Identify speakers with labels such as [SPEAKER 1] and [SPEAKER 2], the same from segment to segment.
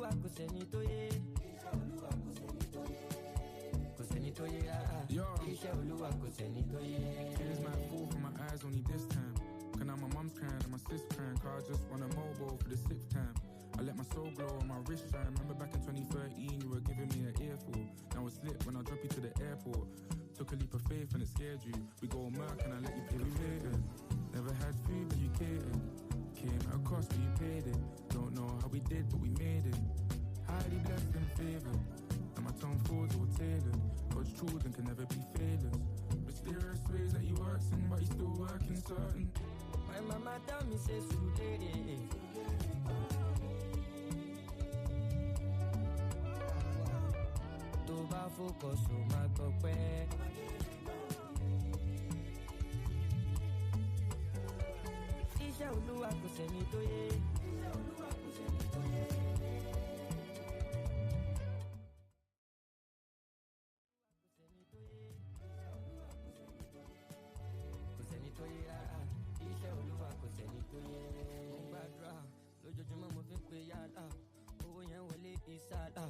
[SPEAKER 1] Olúwa kò sẹ́ni tó yé. Iṣẹ́ Olúwa kò sẹ́ni tó yé. Kò sẹ́ni tó yé rárá. Iṣẹ́ Olúwa kò sẹ́ni tó yé.
[SPEAKER 2] Tears might fall from my eyes only this time. Cause now my mum's crying and my sis crying. Cause I just want a mobile for the 6th time. I let my soul glow on my wrist shine. Remember back in 2013 you were giving me an earful. Now it's lit when I drop you to the airport. Took a leap of faith and it scared you. We go Merc and I let you pay me later. Never had food but you catered. Came at a cost but you paid it. Don't know how we did but we made it. Highly blessed and favoured. And my tongue folds all tailored. God's children can never be failures. Mysterious ways that he works in but he's still working certain.
[SPEAKER 1] My mama tell me say today. Tó bá focus ó máa gbọ́ pẹ́. Iṣẹ́ Olúwa kò sẹ́ni tó yé. Iṣẹ́ Olúwa kò sẹ́ni tó yé. Kò sẹ́ni tó yé rárá. Iṣẹ́ Olúwa kò sẹ́ni tó yé. Mo gbàdúrà lójoojúmọ́ mo fi ń pe yàrá. Owó yẹn wọlé ìsàlá.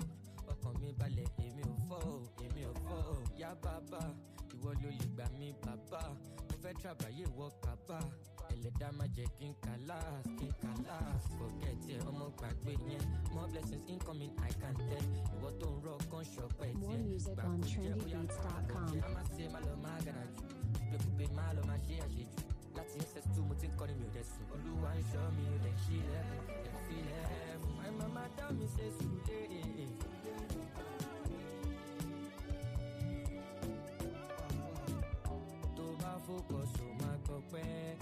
[SPEAKER 1] Ọkàn mi balẹ̀ èmi ò fọ́ o, èmi ò fọ́ o. Yá bàbá, ìwọ ló lè gbà mí bàbá. Mo fẹ́ tàbáyé wọ kábà. Ẹlẹ́dá má jẹ́ kí n kàlás, kí n kàlás. Forget it, ọmọ gbàgbé yẹn. More blessings incoming, I can tell. Ìwọ tó ń rọ kan ṣọpẹ́ tiẹ̀.
[SPEAKER 3] More music on trendybeats.com.
[SPEAKER 1] A máa ṣe má lọ má gàdá jù. Gbẹ̀kúgbẹ̀ má lọ má ṣe àṣejù. Láti incest mo ti ń kọ́ni mi ò dẹ̀ sùn. Olúwa ń ṣọ́ mi ò dẹ̀ ṣí lẹ́kùn, ẹ̀ fi lẹ́kùn. My mama tell me say today. Tó bá focus ó máa gbọ́ pẹ́.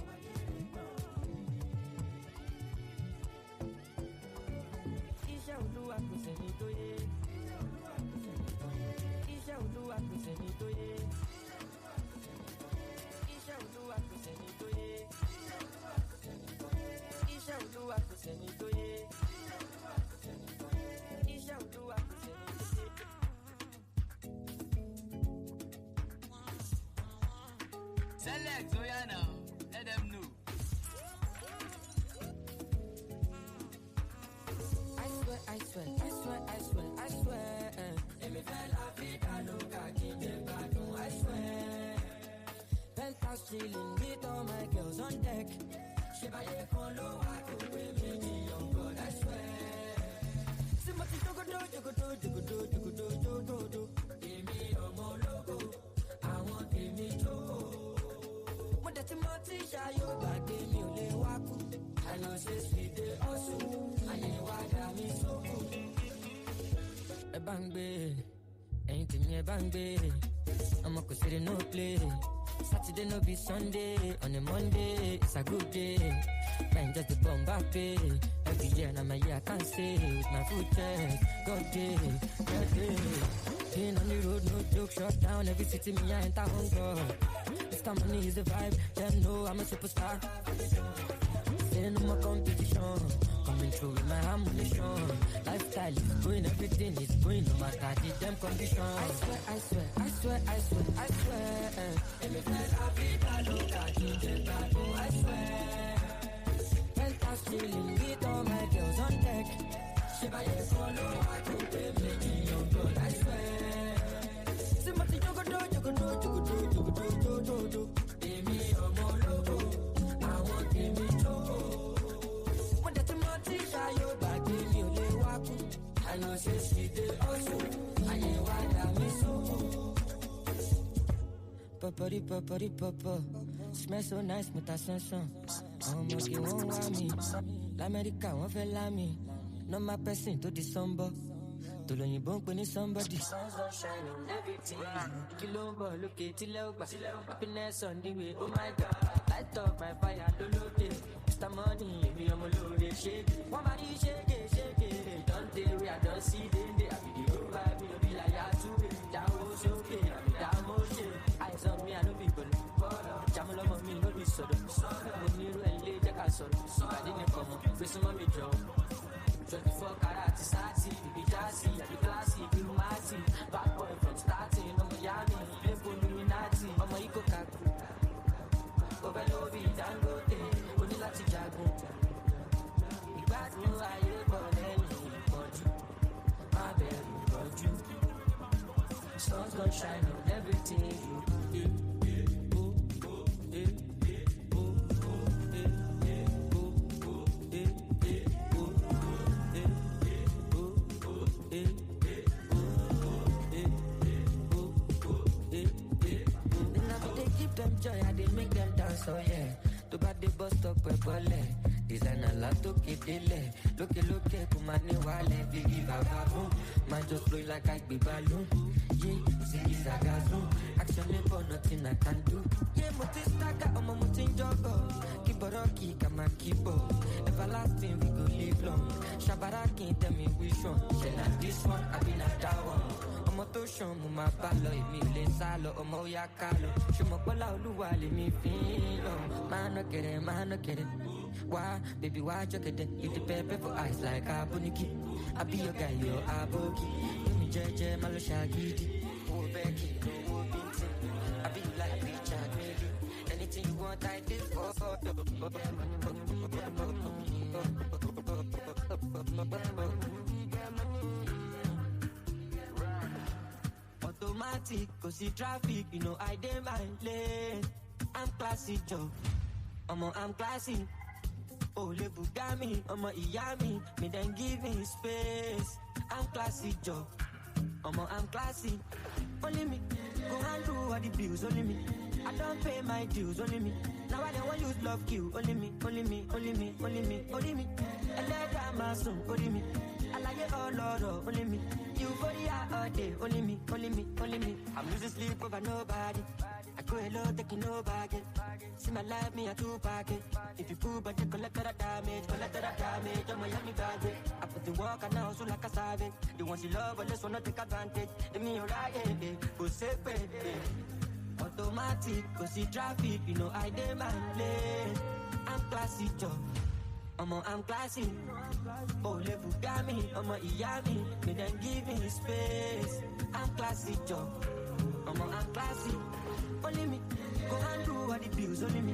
[SPEAKER 1] Iṣẹ́ Olúwa kò sẹ́ni tó yé. Iṣẹ́ Olúwa kò sẹ́ni tó yé. Iṣẹ́ Olúwa kò sẹ́ni tó yé. Iṣẹ́ Olúwa kò sẹ́ni tó yé. Iṣẹ́ Olúwa kò sẹ́ni tó yé.
[SPEAKER 4] Select, oh yeah now, let them know.
[SPEAKER 1] I swear, I swear, I swear, I swear, I swear. Let me feel la vida loca, keep it back, I swear. Penthouse chilling with all my girls on deck. Shibaye con low, I could be me, young God, I swear. Simati jogodo, jogodo, jogodo, jogodo, jogodo. Give me your logo, I want give me jogo. Mo dẹ̀ ti mọ tí ṣayọ gbàgbé mi ò lè wá kú. I know say sweet dey hustle, ayé wa dá mi sóko. Ẹ bá ń gbé, ẹ̀yin tèmi ẹ bá ń gbé. Ọmọ kò ṣeré no play. Saturday no be Sunday, on a Monday it's a good day. Man just the bomb back pay. Every year na my year I can't stay with my foot chest. God day, God day. Been on the road, no joke, shut down every city me I enter home God. Mr. Money is the vibe, them know I'm a superstar. Saying no more competition, coming through with my ammunition. Lifestyle is going, everything is going, no matter the damn condition. I swear, I swear, I swear, I swear, I swear. And if I vida loca, I swear. Penthouse chilling with all my girls on deck. Shibaye follow, I could pay me, young God, I swear. Simati jogodo, jogodo, jogodo, jogodo, jogodo. Give me your logo, I want give me jogo. Mo dẹ̀ ti mọ tí ṣayọ gbàgbé mi ò lè wá kú. I know say she dey hustle, ayé wa dá mi sóko. Popori popori popo, smell so nice mo ta sánsán. Àwọn ọmọge wọ́n wá mi, l'Amẹ́ríkà wọ́n fẹ́ lá mi. Normal person tó di sọ́nbọ́, tòlóyìnbó ń pè ní somebody. Sun shining everything, kí ló ń bọ̀ lókè tílẹ̀ ó gbà. Happiness on the way, oh my God. Light up my fire lólóde, Mr. Money èmi ọmọ lóore ṣéèkì. Wọ́n máa ní ṣéèkì ṣéèkì, dante wey I don see dédé. Àbí the road vibe mi ò bí láyà túwé. Dáwọ́ sókè, àbí dáwọ́ ṣe. Eyes on me, I no be bọ̀lọ̀. Jàmú lọ́mọ mi no be sọ̀dọ̀. Mo ní irú ẹ̀ ilé jẹ́ ká sọ̀rọ̀. Ìpàdé nìkan mọ̀, fèsì mọ́ mi jọ. 24 karat sati, baby jazzy, I be classy, be romantic. Bad boy from starting, I'm Miami, live for Illuminati, I'm a Iko Kaku. Overlovi, Dangote, only láti jagun. Ìgbádùn ayé bọ̀ lẹ́yìn ìpọ́njú. sunshine on everything you do. Joy, I did make them dance, oh yeah. To bad the bus stop, designer la to keep delay. Look, kumani wale, biggie bababoom. Man just flow like I be balloon. Yeah, see it's a gazoo. Actually, for nothing I can do. Yeah, mutistaka, mutin jogo. Keep a rocky, come and keep up. Everlasting, we go live long. Shabaraki, tell me which one. She like this one, I been at that one. Motoshon, muma palo, emi le salo, omo ya kalo. Shumo kola oluwa le mi filo. Man no get it. Why, baby, why you get it? You the pepper for eyes like aboniki. I be your guy, your aboki. You me jeje, malo shagidi. Oh, Becky, no binti. I be like Richard Mille. Anything you want, I did for. Automatic, cause see traffic, you know I dey my lane. I'm classy, Joe. I'm classy. Oh, le Bugami, Iyami, me then give me space. I'm classy, Joe. I'm classy. Only me, go and do all the bills, only me. I don't pay my dues, only me. Now I don't want use love kill, only me. And let my son, only me. I like it all, Lord, only me. You for the all day, only me. I'm losing sleep over nobody. I go hello, taking no baggage. See my life, me a two packet. If you pull, but you collect that damage. I'm a yummy baggage. I put the work and now so like a savage. You want to love, but just wanna take advantage. They me alright, go save baby. Automatic, go see traffic, you know I dey my lane. I'm classy, Joe. I'm classy. Oh, le Bugami, Iyami, me then give me space. I'm classy, Joe. I'm classy. Only me, go and do all the bills, only me.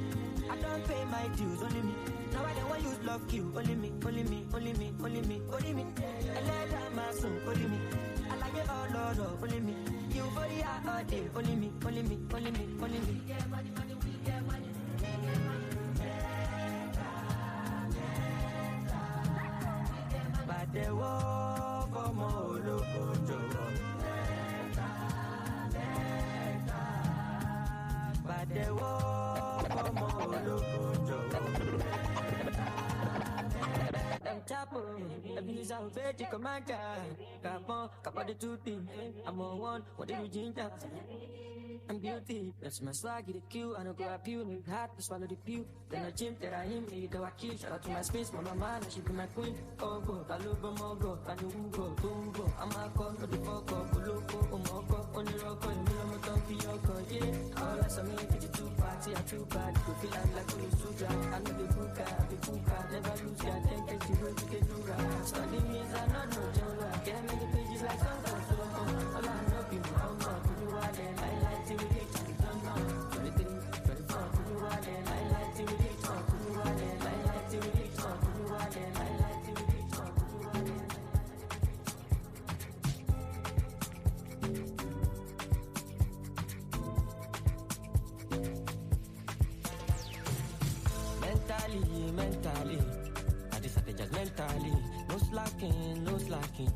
[SPEAKER 1] I don't pay my dues, only me. Now I don't want use love kill, only me. And let my son, only me. I like it all, Lord, only me. You for the all day, only me. Get money, we get money. But the war for more local job. But the war for more local job. Them chapel, abuse our veggie commander. Kappa the two things. I'm on one, what did you ginger? I'm guilty, that's my swag, get a Q. I don't go up you, need hard to swallow the pew. Then I gym that I him, me go a kill. Shout out to my space, my mama, she be my queen. Oh, go, Kaluba, Mogo, Kanugo, Bungo. I'm a call for the Boko, Buluko, Omoko, Oniroko, and Milamoton, Yoko, yeah. All I saw me, 52 party, I too bad. You feel like a sugar. I know the Buka, never lose ya, then catch you with the Dura. Studying means I don't know, Jonah. Get many pages like some all I know people, I'm not, you are there, I like to read. 23, 24, you are there, I like to read. You are there, I like to read. You are there, I like to read. You are there. Mentally, I decided just mentally. No slacking.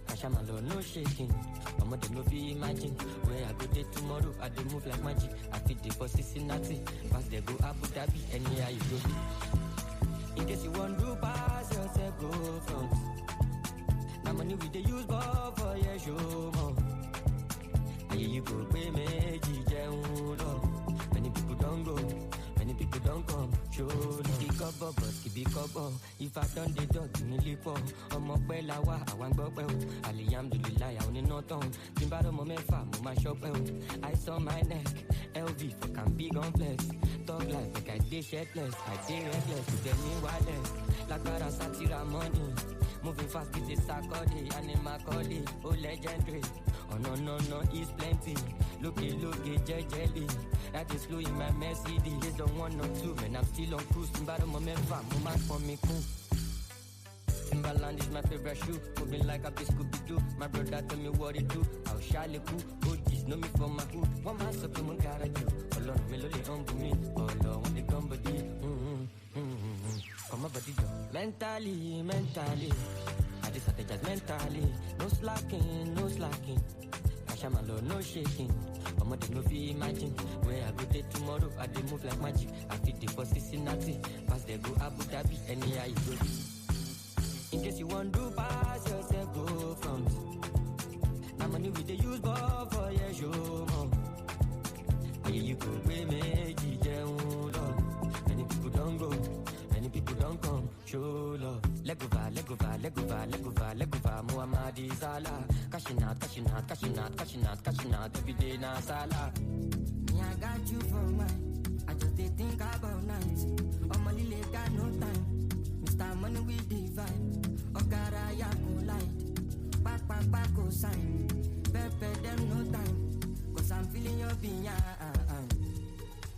[SPEAKER 1] Kashamalo, no shaking. I'm of no be imagine where I go there tomorrow. I do move like magic. I fit the for Cincinnati. Pass they go Abu Dhabi, anywhere you go be. In case you want to pass yourself, go front. Now money we they use ball for your show, more. And you go pay me, many people don't go. Many people don't come, show no. Keep it cover. If I done the dog, you need for. I'm up well, I want go well. Alhamdulillah, I only know tongue. Timbaro Momefa, Moma shop well. I saw my neck, LV, for can be gone flex. Talk like I did shirtless, I did reckless. You tell me wireless, like para satira money. Moving fast, it's a Sakodi, Anima Kodi, oh legendary. Oh no, it's plenty. Looky, jelly. That is slow in my Mercedes. There's the 1 or 2, man, I'm still on cruise. Timbaro Momefa, Moma for me cool. Timberland is my favorite shoe. Moving like a Scooby-Doo. My brother tell me what it do. I'll shall it cool. OGs know me for my hood. One man so come on garage. Alone me lolly humble me. All on the company. Come on body mentally. I just had to just mentally. No slacking. Kashamalo, no shaking. Mama they no fi imagine where I go there tomorrow. I dey move like magic. I fit the for Cincinnati. Pass they go Abu Dhabi. Anyhow you go. In case you want to pass yourself, go front. Now money we dey use ball for your show, mom. Here you go, we make it down. Many people don't go, many people don't come. Show love. Legova. Muhammadi Salah. Cashing out. Every day na Salah. Me, I got you for mine. I just dey think about nights. On my lily got no time. Mr. Money we divide. Okara ya light. Back go sign. Pepe them no time. Cause I'm feeling your being.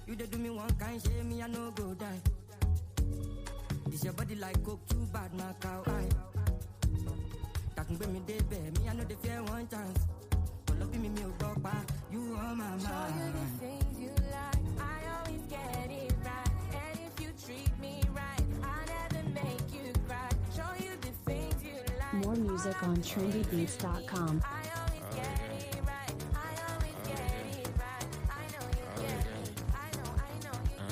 [SPEAKER 1] You dey do me one kind, shame me I no go die. This your body like coke, too bad, my cow eye. That can bring me day, babe. Me, I know they fear one chance. But love me, go back. You are my mind.
[SPEAKER 5] Show you the things you like. I always get it right. And if you treat me right, I'll never make you cry. Show you the things you like.
[SPEAKER 3] More music on trendybeats.com.
[SPEAKER 5] I always get it right. I always get it right. I know you get it. I know you get it.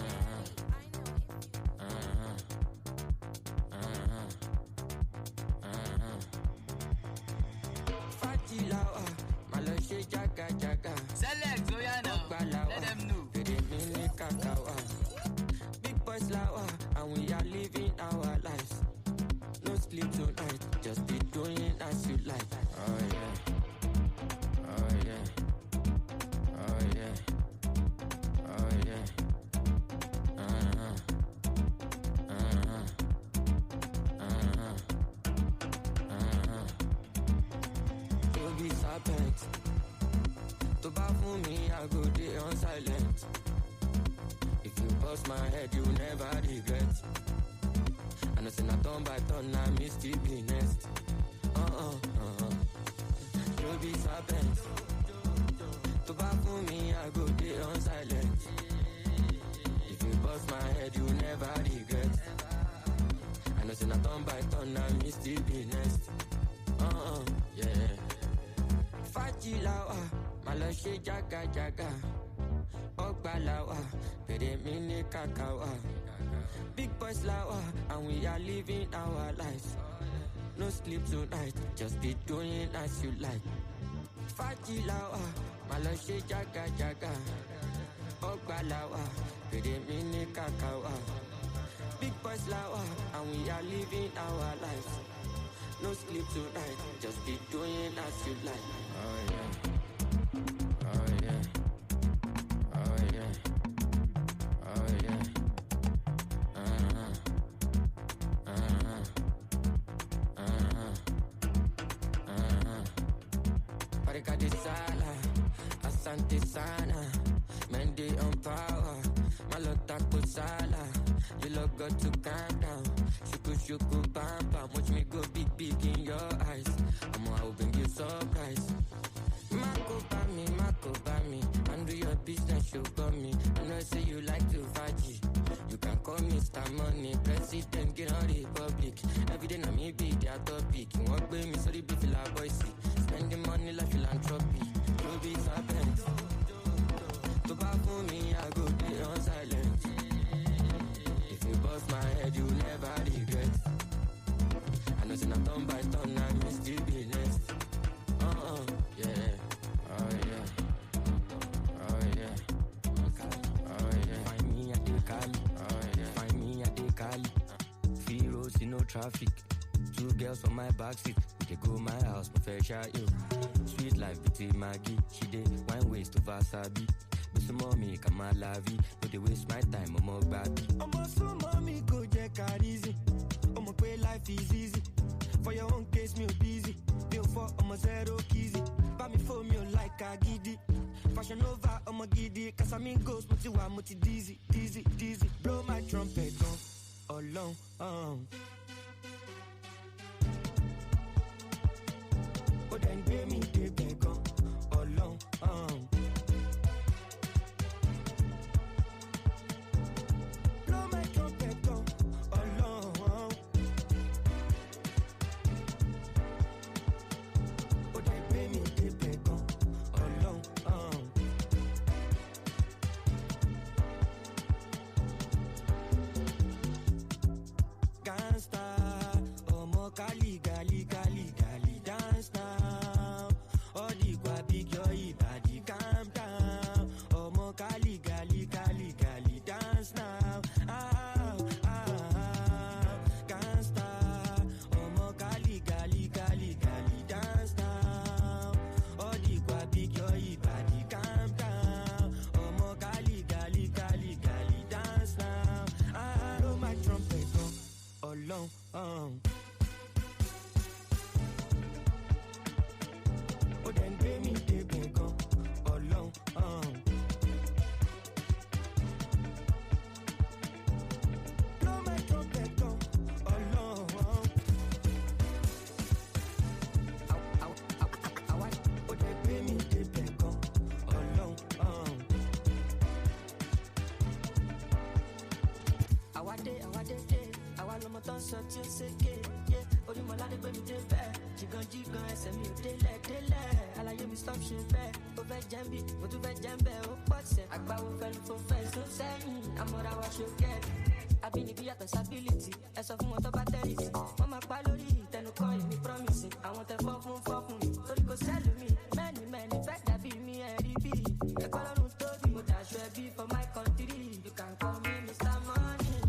[SPEAKER 4] Select, so yeah now. Let them know.
[SPEAKER 1] Big boys lawa, and we are living our lives. No sleep tonight, just be doing as you like. Oh yeah. Don't be serpent. To buy for me, I go day on silent. If you bust my head, you never regret. I know say na turn by turn, I miss the next. You be serpent. To buy for me, I go day on silent. If you bust my head, you never regret. I know say na turn by turn, I miss the next. Yeah. Fajilawa, Malashe jaga. Ogbalawa, pere mini kakawa. Big boys lawa, and we are living our lives. No sleep tonight, just be doing as you like. Fajilawa, Malashe jaga. Ogbalawa, pere mini kakawa. Big boys lawa, and we are living our lives. No sleep tonight, just be doing as you like. Oh yeah. Parika sala, asante sana, Mendy on power, malota kusala. You look got to calm down. Shuku bam bam, watch me go big in your eyes. I will bring you surprise. Mako bami, handle your business, you got me. I know say you like to faji. You can call me Mr. Money, President, get on the public. Every day na me be their topic. You walk with me, so the beef la boy see. Spending money like philanthropy. You be serpent. To buy for me, I go day on silent. If you bust my head, you never regret. I know say na turn by turn, I miss the business. Yeah. Oh yeah. Find me at the Cali. Find me at the Cali. 3 roads, no traffic. 2 girls on my backseat. They go my house, my fair share you. Sweet life between Maggie. She did wine waste to Vasabi. Miss mommy, come on, lavi. No they waste my time, I'm more baby. I'm so mommy, go check her easy. I'm a pay life is easy. For your own case, me busy. Bill for I'm a zero kizzy. Buy me for me like a giddy. Fashion over, I'm a giddy. Cause I'm in ghost, but you are multi dizzy. Blow my trumpet on. Alone, ó dẹ̀ ń gbé mi débẹ̀ gan ọlọ́run. Blow my trumpet gan ọlọ́run. Ó dẹ̀ gbé mi débẹ̀ gan ọlọ́run. Gangsta, ọmọ Kali gali gali gali dance now. All the big your body calm down. Ọmọ Kali gali gali gali dance now. Gangsta, ọmọ Kali gali gali gali dance now. All the big your body calm down. Ọmọ Kali gali gali gali dance now. Blow my trumpet gan ọlọ́run. Ó dẹ̀ ń gbé mi débẹ̀ gan ọlọ́run. Blow my trumpet gan ọlọ́run. Ó dẹ̀ gbé mi débẹ̀ gan ọlọ́run. Àwa dé àwa lọmọ tó ń sọ tí ó ṣèké yé onímọ̀ládé gbé mi dé bẹ́ẹ̀ jìgànjìgàn ẹsẹ̀ mi ò délẹ̀ àlàyé mi stop ṣe bẹ́ẹ̀ ó fẹ́ jẹ́ bí mo tún fẹ́ jẹ́ bẹ́ẹ̀ ó pọ̀ sẹ́ àgbáwo fẹ́ẹ́ fò fẹ́ sún sẹ́yìn àmọ́ra wa ṣòkẹ́ àbínibí yàtọ̀ sábìlìtì ẹ sọ fún wọn tó bá tẹ́rìtì wọ́n máa pa lórí ìtẹnukọ́ ìní promise àwọn tẹ fọ́ fún torí kò sẹ́lù mi mẹ́ni fẹ́ dàbí mi ẹ̀rí bí ẹ̀kọ́ lọ́run tóbi mo dàṣọ ẹbí for my country you can call me Mr. Money.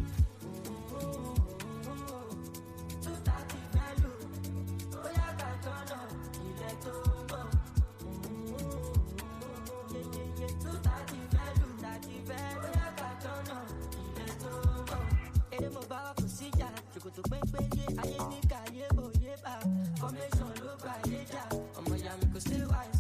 [SPEAKER 1] Ṣòkòtò pẹ́pẹ́ yé ayé ní káyé òye bá formation ló bá yé jà ọmọ ìyá mi kò stay wise.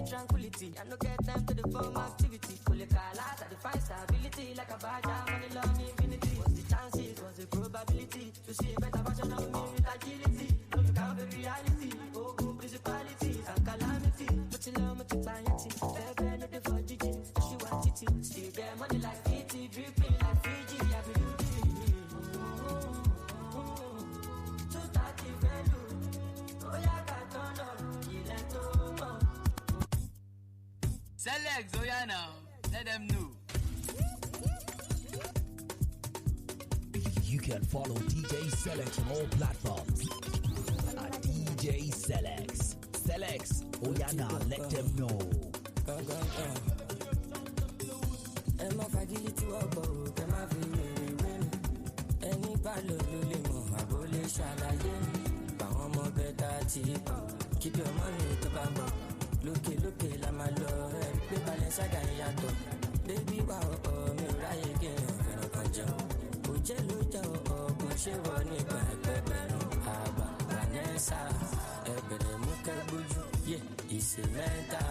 [SPEAKER 1] Tranquility, I no get time to the form activity. Kò lè kà láti define stability like a badger, money love me infinity. What's the chances, what's the probability to see a better version of me with agility? No you can't be reality, ogun principalities and calamity. Mo ti lọ, mo ti pààyàn tí, bẹ́ẹ̀ no dey for jíjí, ṣì wá títí. Still get money like PT, dripping like Fiji, I be
[SPEAKER 4] Select Zoyana, let them know.
[SPEAKER 6] You can follow DJ Select on all platforms at DJ Select. Select Oyana, let them know.
[SPEAKER 1] Emma Fagility Wabo, Emma Vini, any palo limo, Abole Shalaye, Bama Beta Tipo, keep your money to Bambo. Lókè la máa lọ ẹ gbé Balenciaga yàtọ̀ bébí wà mi ò ráyè kí èèyàn fẹ́ràn kan jẹun kò jẹ́ ló jẹ́ ọkùnrin ṣé wọ nígbà ẹgbẹ̀rún àgbà Vanessa ẹgbẹ̀rẹ̀ mú kẹ́gbójú yé ìṣe mẹ́ta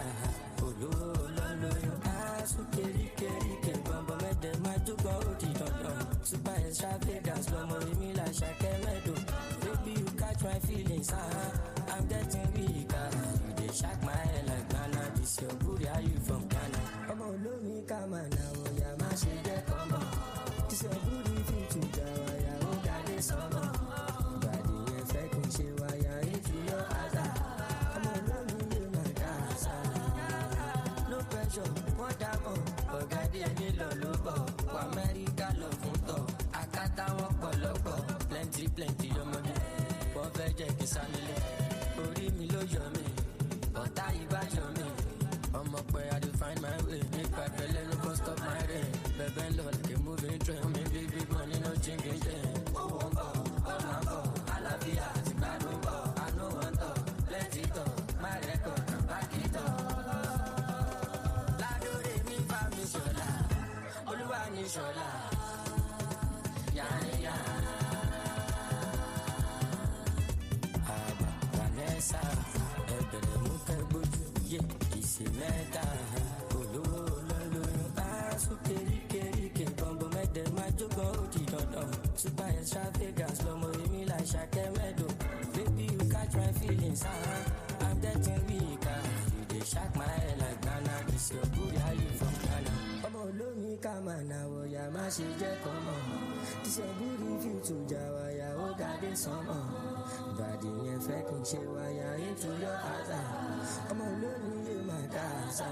[SPEAKER 1] olówó lọ́lọ́yún aṣọ kéríkéríkè gbọ̀ngbọ̀n mẹ́tẹ̀ máa jókòó ó di dandan super extravagance lọmọ èmi là ṣàkẹ́ mẹ́dọ̀ baby you catch my feelings I'm getting weak shake my head like Ghana. This your booty, are you from Ghana? Ọmọ olómi ká máa nà ọ̀yà má ṣe jẹ́ kọ́mọ. This your booty fit to jà wáyà ó jáde sọ́mọ. Ìbàdí yẹn fẹ́ kí n ṣe wáyà into your àdá. Ọmọ olómi yóò máa dá àṣà. No pressure, wọ́n dábọ̀. Ọ̀gá díẹ̀ nílò ló bọ̀. Wọ Amẹ́ríkà lọ fún tọ̀. Àkátá wọn pọ̀lọ́pọ̀. Plenty ọmọdé. Wọ́n fẹ́ jẹ́ kí sálẹ̀. Orí mi ló yọ mí. Ọ̀tá ìbájọ́ mi, ọmọ pé I dey find my way. Nípa ìpẹ́lẹ́ ló kọ́ stop my rain. Bẹ̀bẹ̀ ń lọ like a moving train. Mi bí big money no chingin chain. Owó ń bọ̀, ọ̀nà ń bọ̀, àlàáfíà àti gbádùn bọ̀. Àánú wọn tọ̀, plenty tọ̀, my record na báàkì tọ̀. Ládòrè mi bá mi ṣọ̀la, Olúwa ní ṣọ̀la. Yáyá. Àbá Vanessa. Ìṣe mẹ́ta olówó lọ́lọ́yún aṣọ kéríkéríkè gbọ̀ngbọ̀n mẹ́tẹ̀ máa jókòó ó di dandan super extravagance lọmọ èmi là ṣàkẹ́ mẹ́dọ̀ baby you catch my feelings getting weaker. You dey shock my head like Ghana. This your booty, are you from Ghana? Ọmọ olómi ká máa na wọ̀yà má ṣe jẹ́ kọ́mọ̀. This your booty feel to jà wáyà ó dàdé sánmọ̀. Ìbàdí yẹn fẹ́ kí n ṣe wáyà into your heart. Ọmọ olómi yé máa dá àṣà.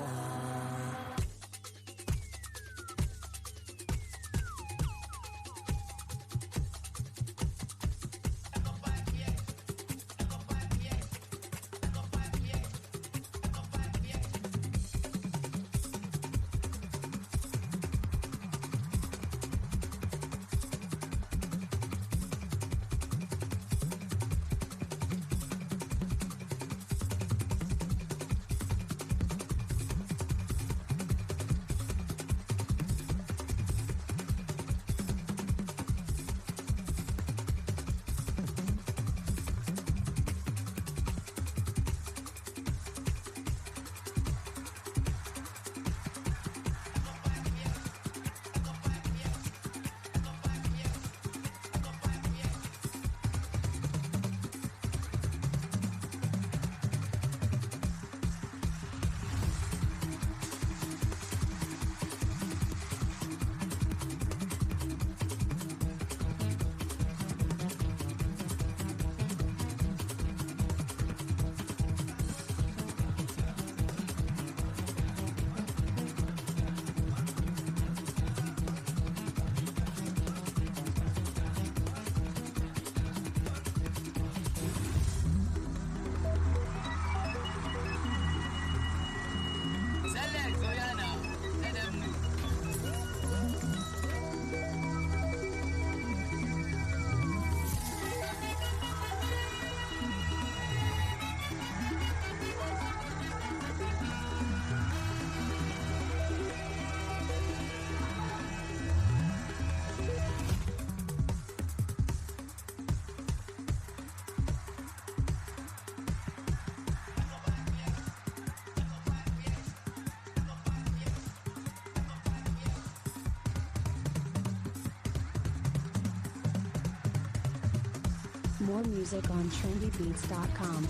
[SPEAKER 3] More music on trendybeats.com.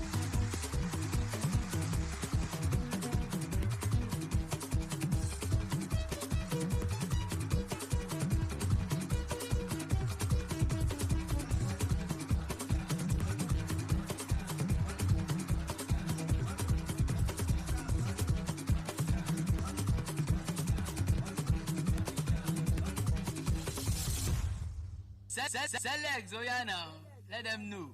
[SPEAKER 4] Select Zoyana, let them know.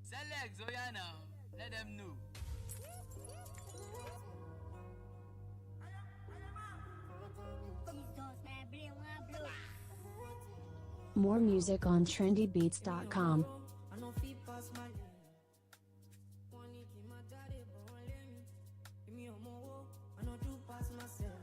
[SPEAKER 4] Select Zoyana, let them know.
[SPEAKER 3] More music on trendybeats.com.
[SPEAKER 1] I know feet pass my limit. Money keep my daddy, but won't let me. Give me a more, I know do pass myself.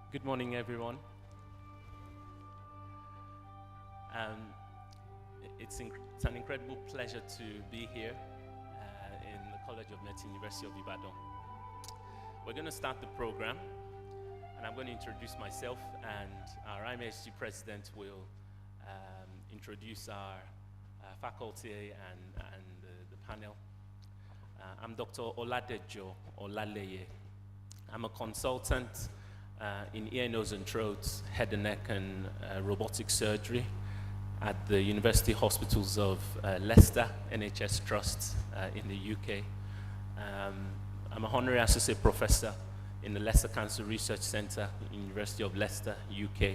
[SPEAKER 7] Good morning, everyone. It's an incredible pleasure to be here in the College of Medicine, University of Ibadan. We're going to start the program, and I'm going to introduce myself, and our IMSG president will introduce our faculty and the panel. I'm Dr. Oladejo Olaleye. I'm a consultant in ear, nose, and throat, head and neck, and robotic surgery at the University Hospitals of Leicester, NHS Trust in the UK. I'm an honorary associate professor in the Leicester Cancer Research Centre, University of Leicester, UK.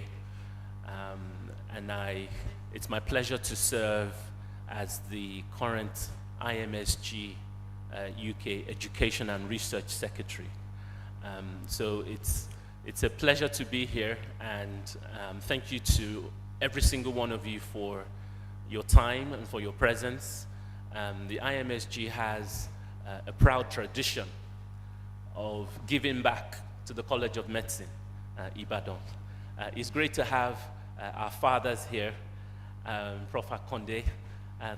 [SPEAKER 7] And it's my pleasure to serve as the current IMSG UK Education and Research Secretary. So it's a pleasure to be here, and thank you to every single one of you for your time and for your presence. The IMSG has a proud tradition of giving back to the College of Medicine, Ibadan. It's great to have our fathers here, Prof. Akonde.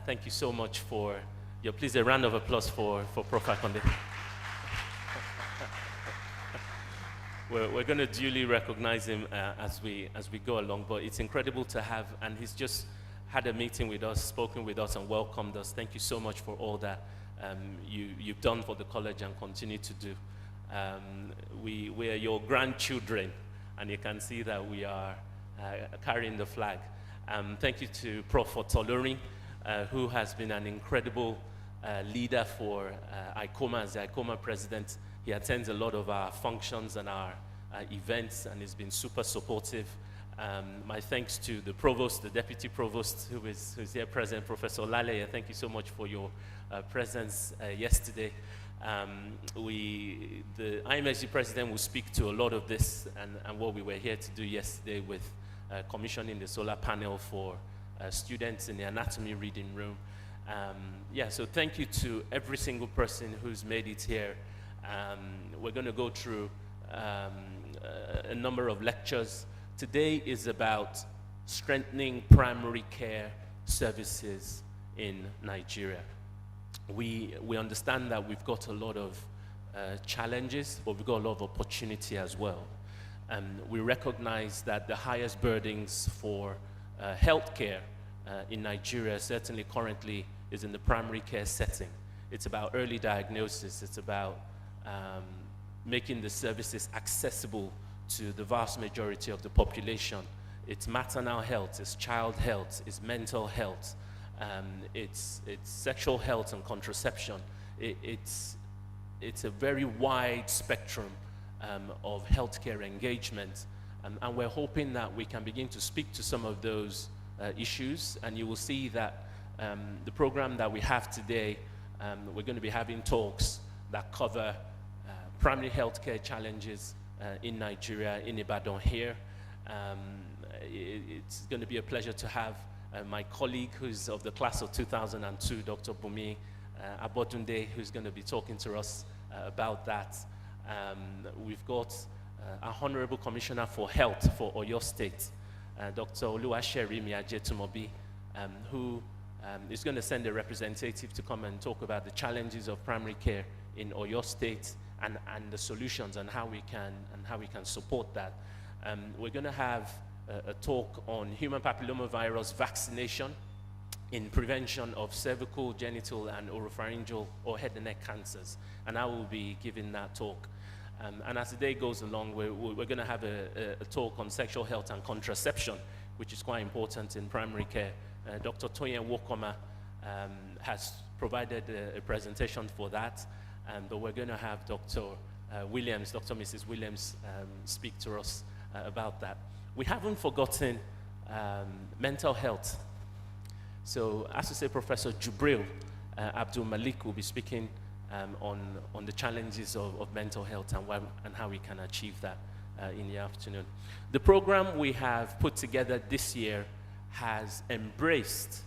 [SPEAKER 7] Thank you so much for your, please a round of applause for Prof. Akonde. We're going to duly recognize him as we go along, but it's incredible to have, and he's just had a meeting with us, spoken with us, and welcomed us. Thank you so much for all that you've done for the college and continue to do. We are your grandchildren, and you can see that we are carrying the flag. Thank you to Prof. Otolorin, who has been an incredible leader for ICOMA. As the ICOMA president, he attends a lot of our functions and our events, and he's been super supportive. My thanks to the provost, the deputy provost, who's here present, Professor Lale. Thank you so much for your presence yesterday. The IMSG president will speak to a lot of this and what we were here to do yesterday with commissioning the solar panel for students in the anatomy reading room. So thank you to every single person who's made it here. We're going to go through a number of lectures. Today is about strengthening primary care services in Nigeria. We understand that we've got a lot of challenges, but we've got a lot of opportunity as well. We recognize that the highest burdens for healthcare in Nigeria, certainly currently, is in the primary care setting. It's about early diagnosis. It's about making the services accessible to the vast majority of the population. It's maternal health, it's child health, it's mental health, it's sexual health and contraception. It's a very wide spectrum of healthcare engagement, and we're hoping that we can begin to speak to some of those issues, and you will see that the program that we have today, we're going to be having talks that cover primary healthcare challenges in Nigeria, in Ibadan here. It's going to be a pleasure to have my colleague who's of the class of 2002, Dr. Bumi Abodunde, who's going to be talking to us about that. We've got our Honorable Commissioner for Health for Oyo State, Dr. Oluwasheri Miajetumobi, who is going to send a representative to come and talk about the challenges of primary care in Oyo State and the solutions and how we can support that. We're going to have a talk on human papillomavirus vaccination in prevention of cervical, genital, and oropharyngeal or head and neck cancers, and I will be giving that talk. And as the day goes along, we're going to have a talk on sexual health and contraception, which is quite important in primary care. Dr. Toyin Wokoma has provided a presentation for that, but we're going to have Dr. Williams, Dr. Mrs. Williams, speak to us about that. We haven't forgotten mental health. So Associate Professor Jubril Abdul Malik will be speaking on the challenges of mental health and how we can achieve that in the afternoon. The program we have put together this year has embraced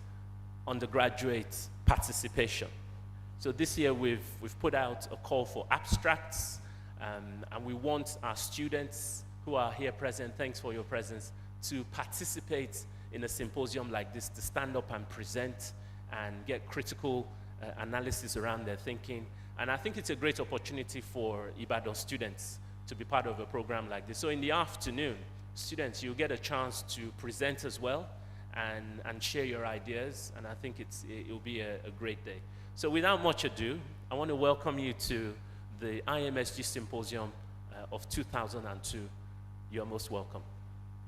[SPEAKER 7] undergraduate participation. So this year we've put out a call for abstracts, and we want our students who are here present, thanks for your presence, to participate in a symposium like this, to stand up and present and get critical analysis around their thinking. And I think it's a great opportunity for Ibadan students to be part of a program like this. So in the afternoon, students, you'll get a chance to present as well and share your ideas, and I think it'll be a great day. So without much ado, I want to welcome you to the IMSG Symposium of 2002. You're most welcome.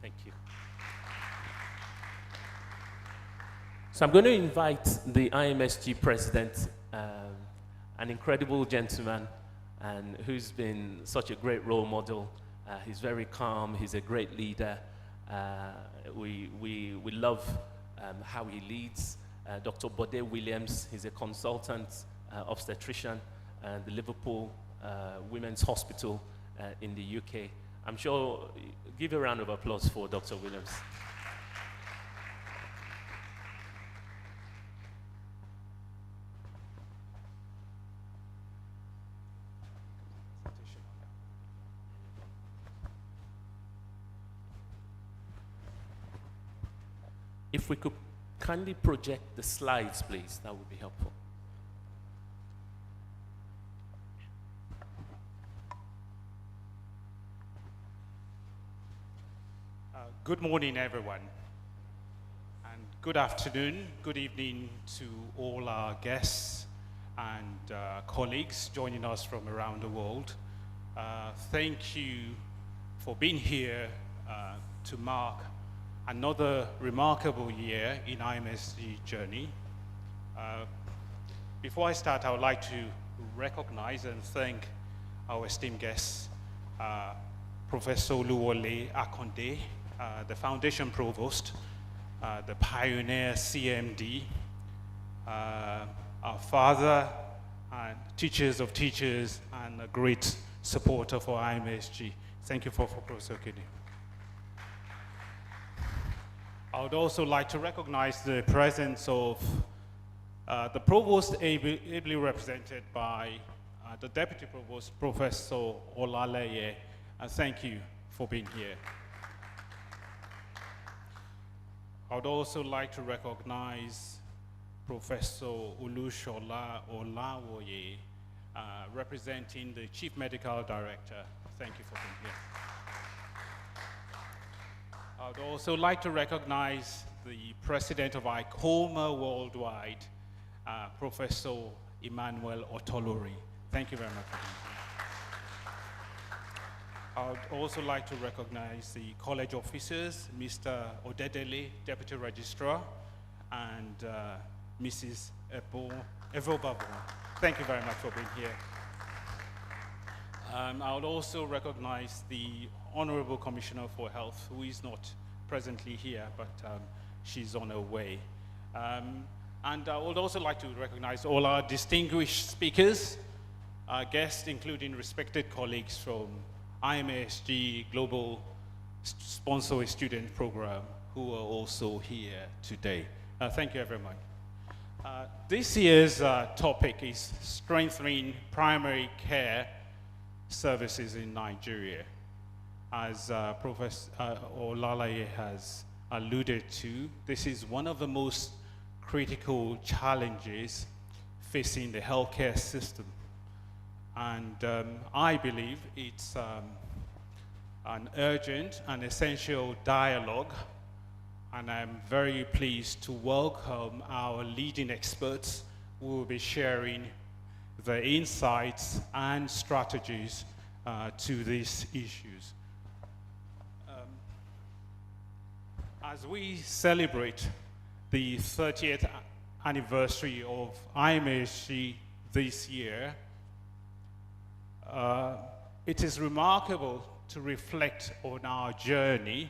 [SPEAKER 7] Thank you. So I'm going to invite the IMSG president, an incredible gentleman, and who's been such a great role model. He's very calm. He's a great leader. We love how he leads. Dr. Bode Williams, he's a consultant obstetrician at the Liverpool Women's Hospital in the UK. I'm sure, give a round of applause for Dr. Williams. If we could kindly project the slides, please, that would be helpful.
[SPEAKER 8] Good morning, everyone, and good afternoon, good evening to all our guests and colleagues joining us from around the world. Thank you for being here to mark another remarkable year in IMSG journey. Before I start, I would like to recognize and thank our esteemed guests, Professor Oluwole Akonde, the Foundation Provost, the Pioneer CMD, our father, and teachers of teachers, and a great supporter for IMSG. Thank you for Professor Okede. I would also like to recognize the presence of the Provost, ably represented by the Deputy Provost, Professor Olaleye, and thank you for being here. I would also like to recognize Professor Olushola Olawoye, representing the Chief Medical Director. Thank you for being here. I would also like to recognize the President of ICOMA Worldwide, Professor Emmanuel Otolori. Thank you very much for being here. I would also like to recognize the college officers, Mr. Odedele, Deputy Registrar, and Mrs. Evobabo. Thank you very much for being here. I would also recognize the Honorable Commissioner for Health, who is not presently here, but she's on her way. And I would also like to recognize all our distinguished speakers, our guests, including respected colleagues from IMSG Global Sponsor a Student Program, who are also here today. Thank you very much. This year's topic is strengthening primary care services in Nigeria. As Professor Olalaye has alluded to, this is one of the most critical challenges facing the healthcare system. And I believe it's an urgent and essential dialogue, and I'm very pleased to welcome our leading experts who will be sharing the insights and strategies to these issues. As we celebrate the 30th anniversary of IMSG this year, it is remarkable to reflect on our journey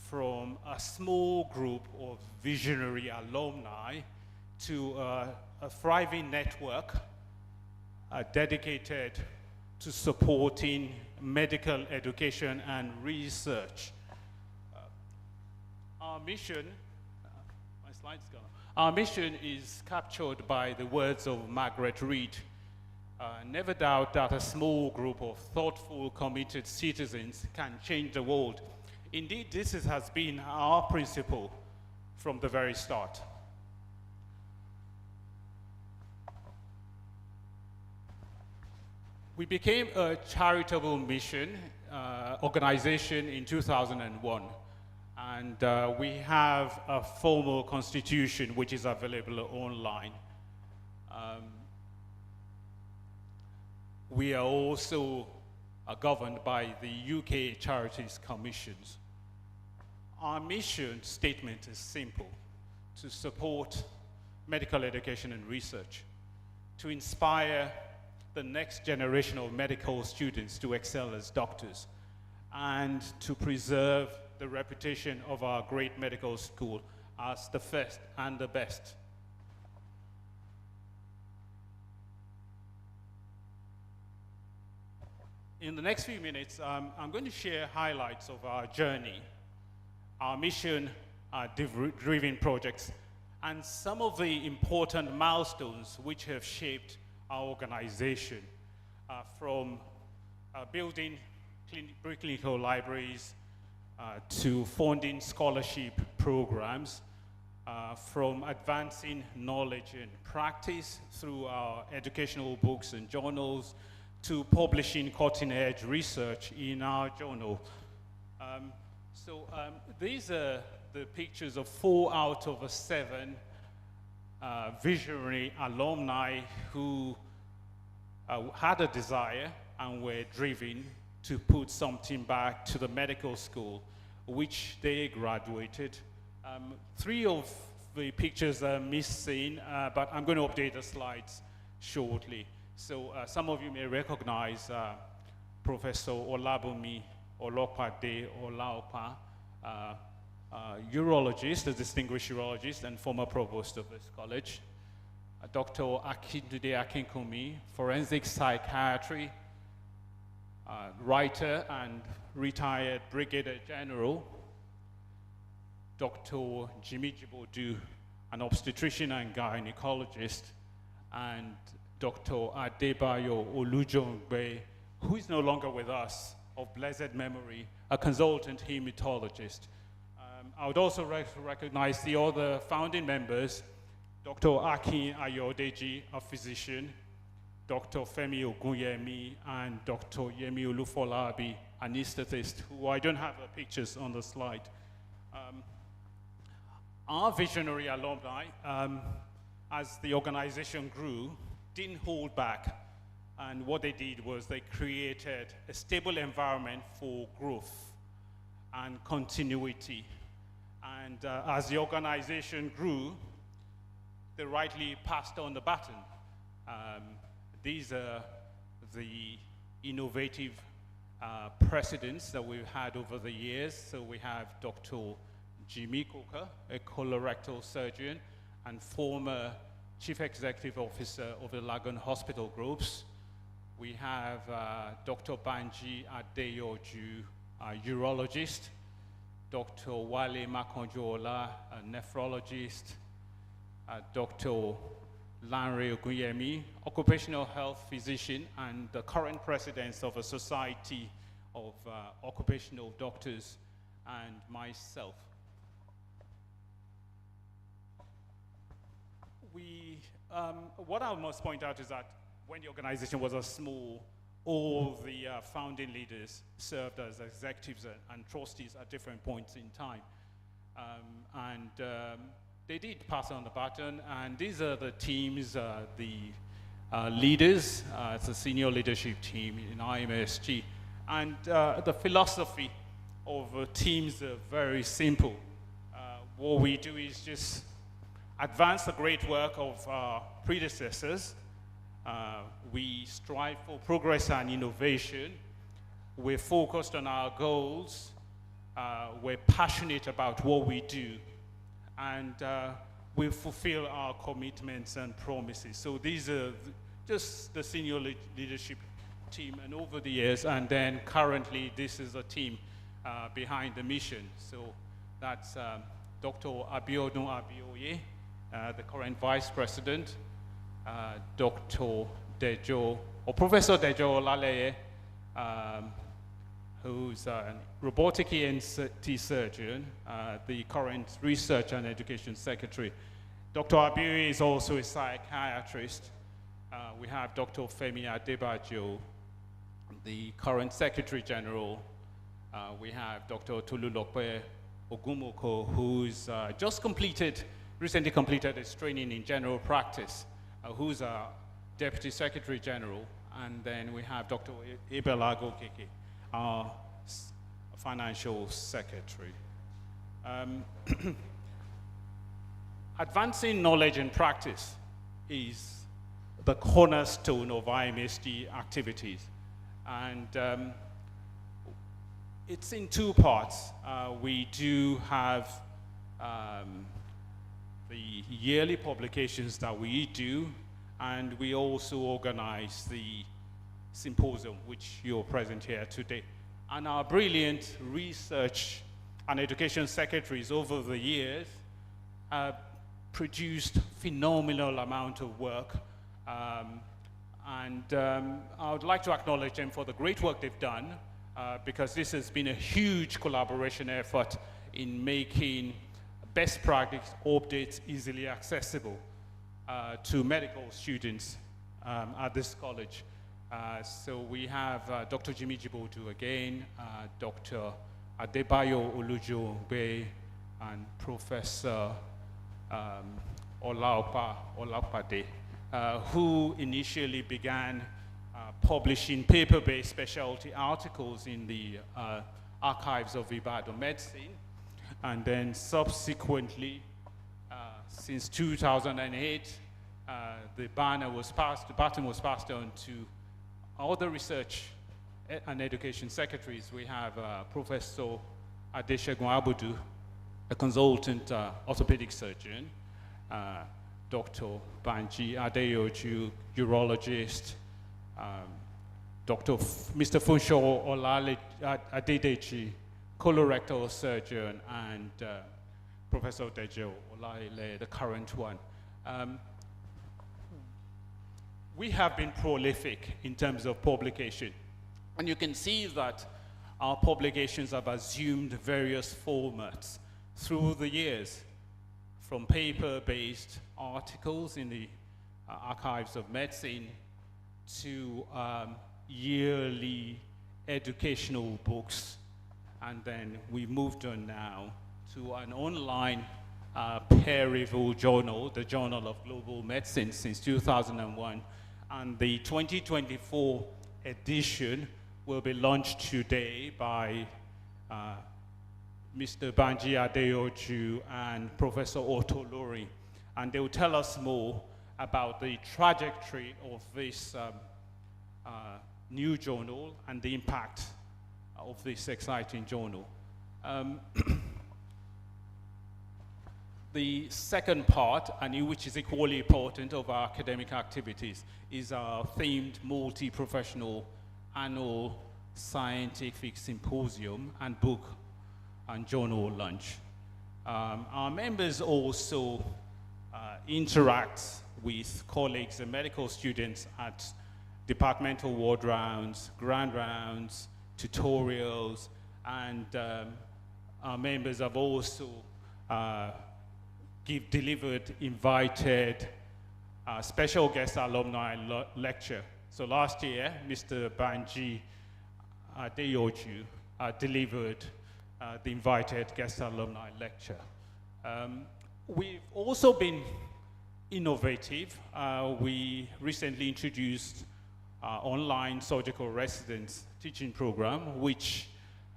[SPEAKER 8] from a small group of visionary alumni to a thriving network dedicated to supporting medical education and research. Our mission, my slide's gone. Our mission is captured by the words of Margaret Reed, never doubt that a small group of thoughtful, committed citizens can change the world. Indeed, has been our principle from the very start. We became a charitable mission organization in 2001, and we have a formal constitution which is available online. We are also governed by the UK Charities Commissions. Our mission statement is simple: to support medical education and research, to inspire the next generation of medical students to excel as doctors, and to preserve the reputation of our great medical school as the first and the best. In the next few minutes, I'm going to share highlights of our journey, our mission, our driven projects, and some of the important milestones which have shaped our organization, from building preclinical libraries to funding scholarship programs, from advancing knowledge and practice through our educational books and journals, to publishing cutting-edge research in our journal. These are the pictures of 4 out of 7 visionary alumni who had a desire and were driven to put something back to the medical school, which they graduated. 3 of the pictures are missing, but I'm going to update the slides shortly. So some of you may recognize Professor Olabunmi Olopade Olaopa, urologist, a distinguished urologist and former provost of this college. Dr. Akindude Akinkunmi, forensic psychiatry, writer and retired brigadier general. Dr. Jimmy Jibodu, an obstetrician and gynecologist, and Dr. Adebayo Olujongbe, who is no longer with us, of blessed memory, a consultant hematologist. I would also recognize the other founding members: Dr. Akin Ayodeji, a physician, Dr. Femi Ogunyemi, and Dr. Yemi Olufolabi, an anesthetist, who I don't have the pictures on the slide. Our visionary alumni, as the organization grew, didn't hold back. And what they did was they created a stable environment for growth and continuity. And as the organization grew, they rightly passed on the baton. These are the innovative precedents that we've had over the years. So we have Dr. Jimmy Coker, a colorectal surgeon and former Chief Executive Officer of the Lagon Hospital Groups. We have Dr. Banji Adeyoju, a urologist, Dr. Wale Makonjola, a nephrologist, Dr. Lanre Ogunyemi, occupational health physician and the current president of a society of occupational doctors, and myself. What I must point out is that when the organization was a small, all the founding leaders served as executives and trustees at different points in time. They did pass on the baton, and these are the teams, the leaders. It's a senior leadership team in IMSG. And the philosophy of teams are very simple. What we do is just advance the great work of our predecessors. We strive for progress and innovation. We're focused on our goals. We're passionate about what we do. And we fulfill our commitments and promises. So these are just the senior leadership team, and over the years, and then currently this is a team behind the mission. So that's Dr. Abiodun Abioye, the current vice president, Dr. Dejo, or Professor Dejo Olaleye, who's a robotic ENT surgeon, the current Research and Education Secretary. Dr. Abiri is also a psychiatrist. We have Dr. Femi Adebajo, the current Secretary General. We have Dr. Tolulope Ogumoko, who's recently completed his training in general practice, who's a Deputy Secretary General. And then we have Dr. Ibelago Keke, our Financial Secretary. Advancing knowledge and practice is the cornerstone of IMSD activities. And it's in two parts. We do have the yearly publications that we do, and we also organize the symposium, which you're present here today. And our brilliant research and education secretaries over the years have produced phenomenal amount of work. I would like to acknowledge them for the great work they've done, because this has been a huge collaboration effort in making best practice updates easily accessible to medical students at this college. So we have Dr. Jimmy Jibodu again, Dr. Adebayo Olujobe, and Professor Olapade, who initially began publishing paper-based specialty articles in the archives of Ibadan medicine, and then subsequently, since 2008, the baton was passed on to other research and education secretaries. We have Professor Adesegun Abudu, a consultant orthopedic surgeon, Dr. Banji Adeyoju, urologist, Mr. Funsho Olale Adedeji, colorectal surgeon, and Professor Dejo Olaleye, the current one. We have been prolific in terms of publication. And you can see that our publications have assumed various formats through the years, from paper-based articles in the archives of medicine to yearly educational books. And then we moved on now to an online peer-reviewed journal, the Journal of Global Medicine, since 2001. And the 2024 edition will be launched today by Mr. Banji Adeyoju and Professor Otolori. And they will tell us more about the trajectory of this new journal and the impact of this exciting journal. The second part, and which is equally important, of our academic activities is our themed multi-professional annual scientific symposium and book and journal lunch. Our members also interact with colleagues and medical students at departmental ward rounds, grand rounds, tutorials, and our members have also delivered invited special guest alumni lecture. So last year, Mr. Banji Adeyoju delivered the invited guest alumni lecture. We've also been innovative. We recently introduced online surgical residence teaching program, which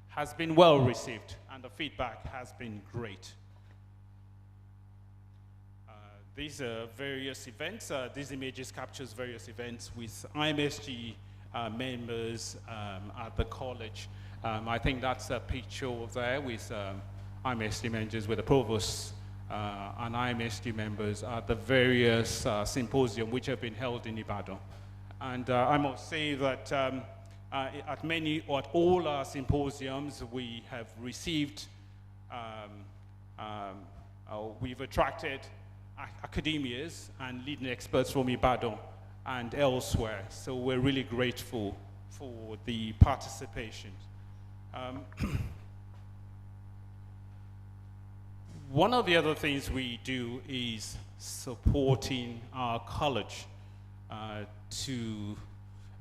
[SPEAKER 8] has been well received, and the feedback has been great. These are various events. These images captures various events with IMSG members at the college. I think that's a picture there with IMSG members, with the provost and IMSG members at the various symposium which have been held in Ibadan. And I must say that at all our symposiums, we have received, we've attracted academias and leading experts from Ibadan and elsewhere. So we're really grateful for the participation. One of the other things we do is supporting our college to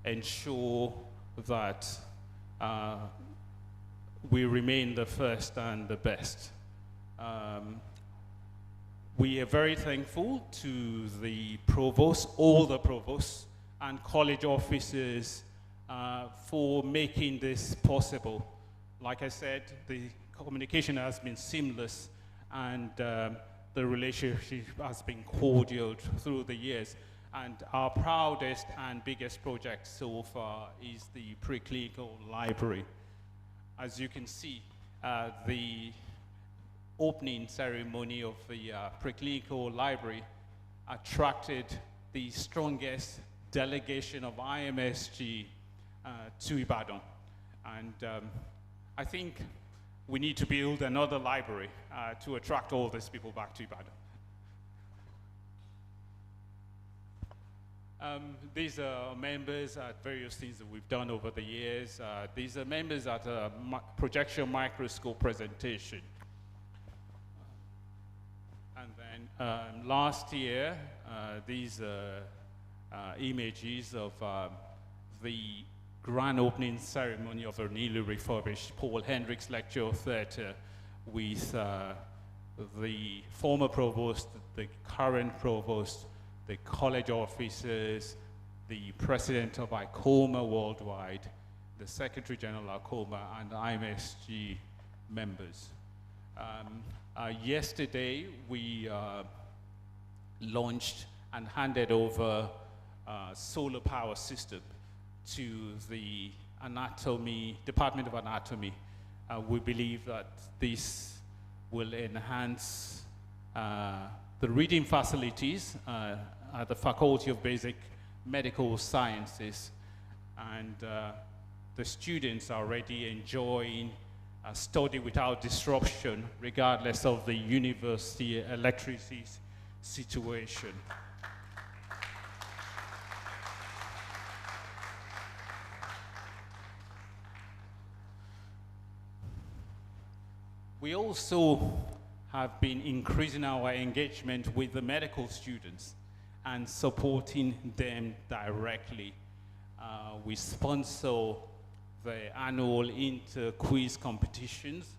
[SPEAKER 8] ensure that we remain the first and the best. We are very thankful to the provost, all the provosts, and college officers for making this possible. Like I said, the communication has been seamless, and the relationship has been cordial through the years. And our proudest and biggest project so far is the preclinical library. As you can see, the opening ceremony of the preclinical library attracted the strongest delegation of IMSG to Ibadan. And I think we need to build another library to attract all these people back to Ibadan. These are members at various things that we've done over the years. These are members at a projection microscope presentation. And then last year, these images of the grand opening ceremony of a newly refurbished Paul Hendrickse Lecture Theatre with the former provost, the current provost, the college officers, the president of ICOMA worldwide, the Secretary General of ICOMA, and IMSG members. Yesterday, we launched and handed over a solar power system to the Department of Anatomy. We believe that this will enhance the reading facilities at the Faculty of Basic Medical Sciences, and the students are already enjoying a study without disruption, regardless of the university electricity situation. We also have been increasing our engagement with the medical students and supporting them directly. We sponsor the annual inter-quiz competitions.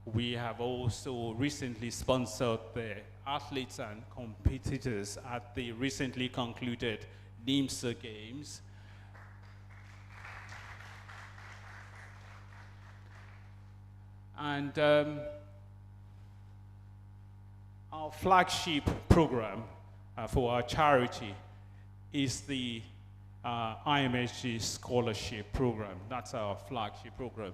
[SPEAKER 8] We have also recently sponsored the athletes and competitors at the recently concluded NIMSA Games. And our flagship program for our charity is the IMSG Scholarship Program. That's our flagship program.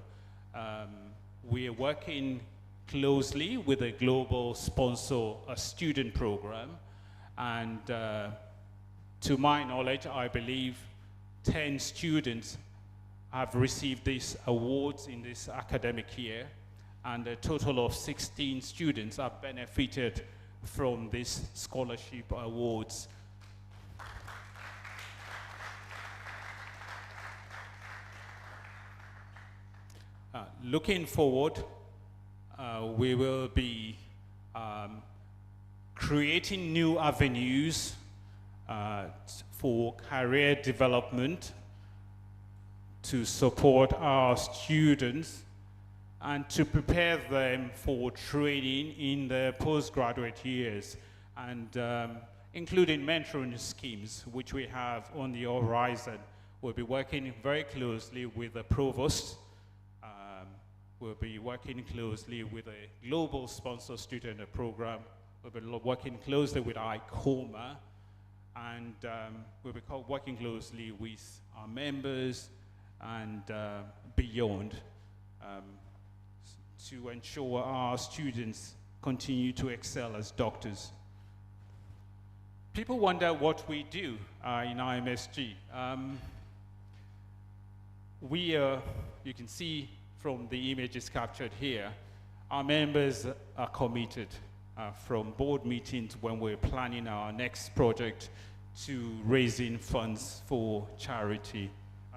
[SPEAKER 8] We are working closely with a global sponsor, a student program, and to my knowledge, I believe 10 students have received these awards in this academic year, and a total of 16 students have benefited from these scholarship awards. Looking forward, we will be creating new avenues for career development to support our students and to prepare them for training in their postgraduate years, and including mentoring schemes, which we have on the horizon. We'll be working very closely with the provost. We'll be working closely with a global sponsor student program. We'll be working closely with ICOMA, and we'll be working closely with our members and beyond to ensure our students continue to excel as doctors. People wonder what we do in IMSG. You can see from the images captured here, our members are committed from board meetings when we're planning our next project to raising funds for charity.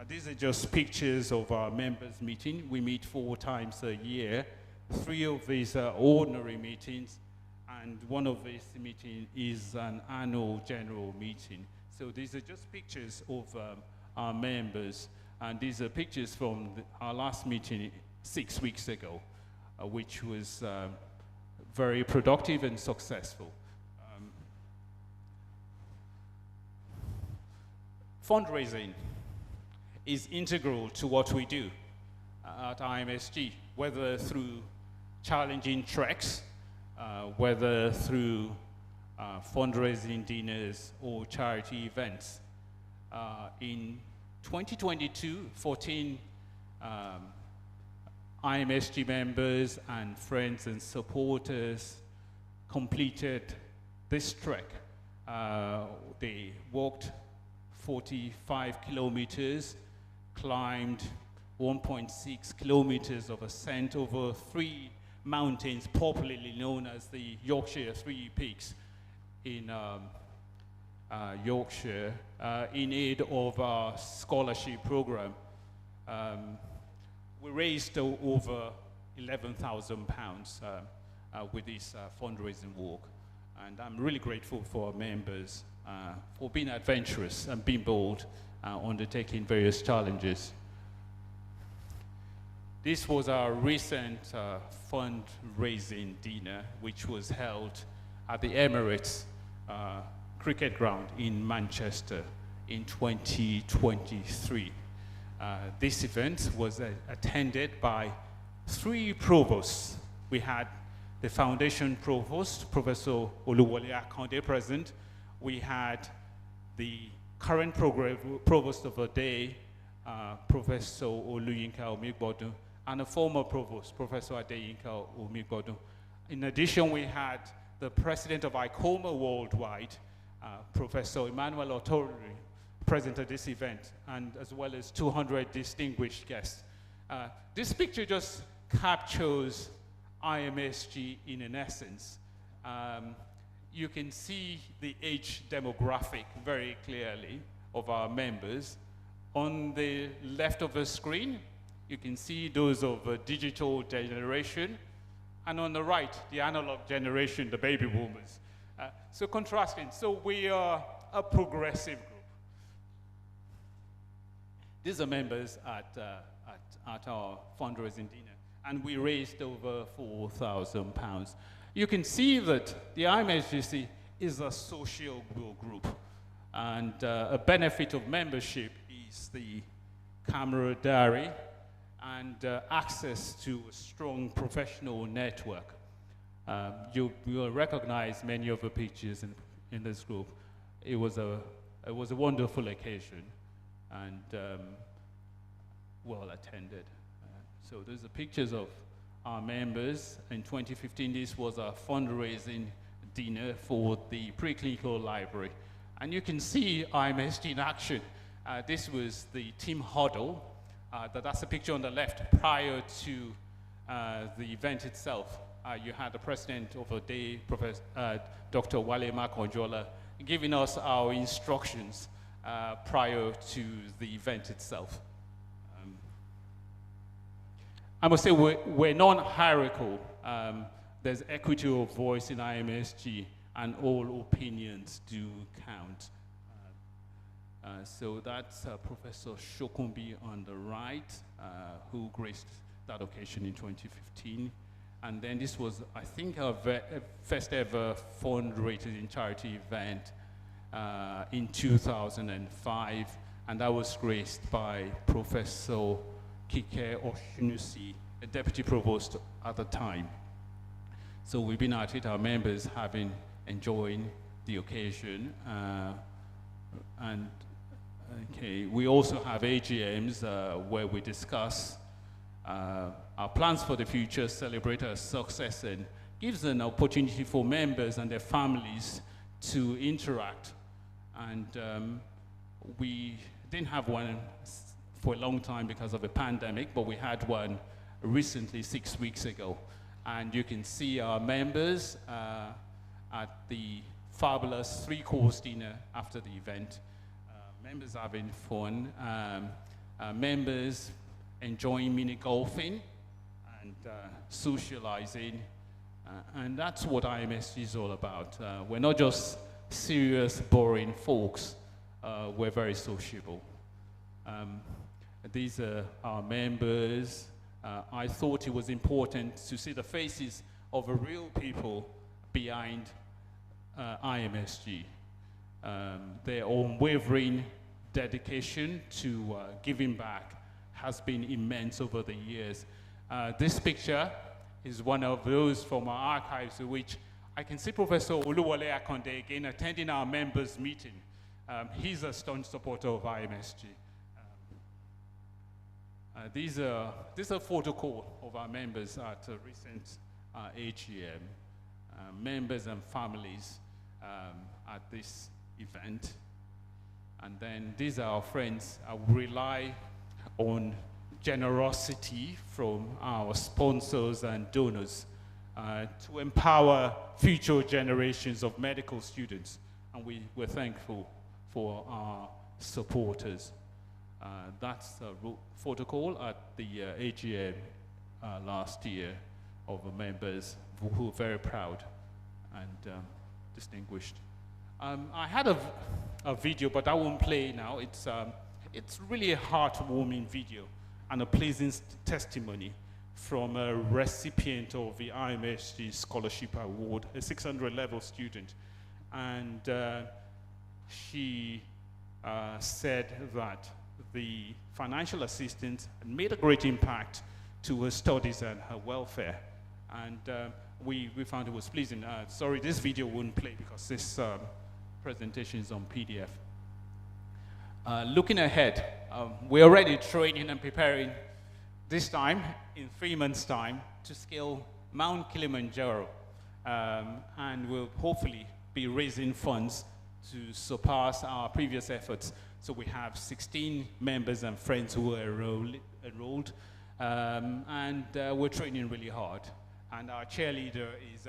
[SPEAKER 8] These are just pictures of our members meeting. We meet 4 times a year. 3 of these are ordinary meetings, and one of these meetings is an annual general meeting. So these are just pictures of our members, and these are pictures from our last meeting 6 weeks ago, which was very productive and successful. Fundraising is integral to what we do at IMSG, whether through challenging treks, whether through fundraising dinners or charity events. In 2022, 14 IMSG members and friends and supporters completed this trek. They walked 45 kilometers, climbed 1.6 kilometers of ascent over 3 mountains popularly known as the Yorkshire Three Peaks in Yorkshire, in aid of our scholarship program. We raised over £11,000 with this fundraising walk, and I'm really grateful for our members for being adventurous and being bold, undertaking various challenges. This was our recent fundraising dinner, which was held at the Emirates cricket ground in Manchester in 2023. This event was attended by 3 provosts. We had the foundation provost, Professor Oluwole Akande, present. We had the current provost of the day, Professor Oluyinka Omigbodun, and a former provost, Professor Adeyinka Omigbodun. In addition, we had the president of ICOMA Worldwide, Professor Emmanuel Otori, present at this event, and as well as 200 distinguished guests. This picture just captures IMSG in an essence. You can see the age demographic very clearly of our members. On the left of the screen, you can see those of a digital generation, and on the right, the analog generation, the baby boomers. So contrasting, so we are a progressive group. These are members at our fundraising dinner, and we raised over £4,000. You can see that the IMSGC is a social group, and a benefit of membership is the camaraderie and access to a strong professional network. You will recognize many of the pictures in this group. It was a wonderful occasion and well attended. So those are pictures of our members. In 2015, this was a fundraising dinner for the preclinical library. And you can see IMSG in action. This was the team huddle. That's a picture on the left prior to the event itself. You had the president of the day, Professor Dr. Wale Makonjola, giving us our instructions prior to the event itself. I must say we're non-hierarchical. There's equity of voice in IMSG, and all opinions do count. So that's Professor Shokumbi on the right, who graced that occasion in 2015. And then this was, I think, our first ever fundraising charity event in 2005, and that was graced by Professor Kike Oshinusi, a deputy provost at the time. So we've been at it, our members enjoying the occasion. And okay, we also have AGMs where we discuss our plans for the future, celebrate our success, and gives an opportunity for members and their families to interact. And we didn't have one for a long time because of the pandemic, but we had one recently 6 weeks ago. And you can see our members at the fabulous three-course dinner after the event. Members having fun, members enjoying mini golfing and socializing. And that's what IMSG is all about. We're not just serious, boring folks. We're very sociable. These are our members. I thought it was important to see the faces of the real people behind IMSG. Their unwavering dedication to giving back has been immense over the years. This picture is one of those from our archives in which I can see Professor Oluwole Akonde again attending our members' meeting. He's a staunch supporter of IMSG. These are a photo call of our members at a recent AGM. Members and families at this event. And then these are our friends. I rely on generosity from our sponsors and donors to empower future generations of medical students. And we're thankful for our supporters. That's a photo call at the AGM last year of the members who are very proud and distinguished. I had a video, but I won't play now. It's really a heartwarming video and a pleasing testimony from a recipient of the IMSG Scholarship Award, a 600 level student. And she said that the financial assistance made a great impact to her studies and her welfare. And we found it was pleasing. Sorry, this video won't play because this presentation is on PDF. Looking ahead, we're already training and preparing this time, in 3 months' time, to scale Mount Kilimanjaro. And we'll hopefully be raising funds to surpass our previous efforts. So we have 16 members and friends who are enrolled, and we're training really hard. And our cheerleader is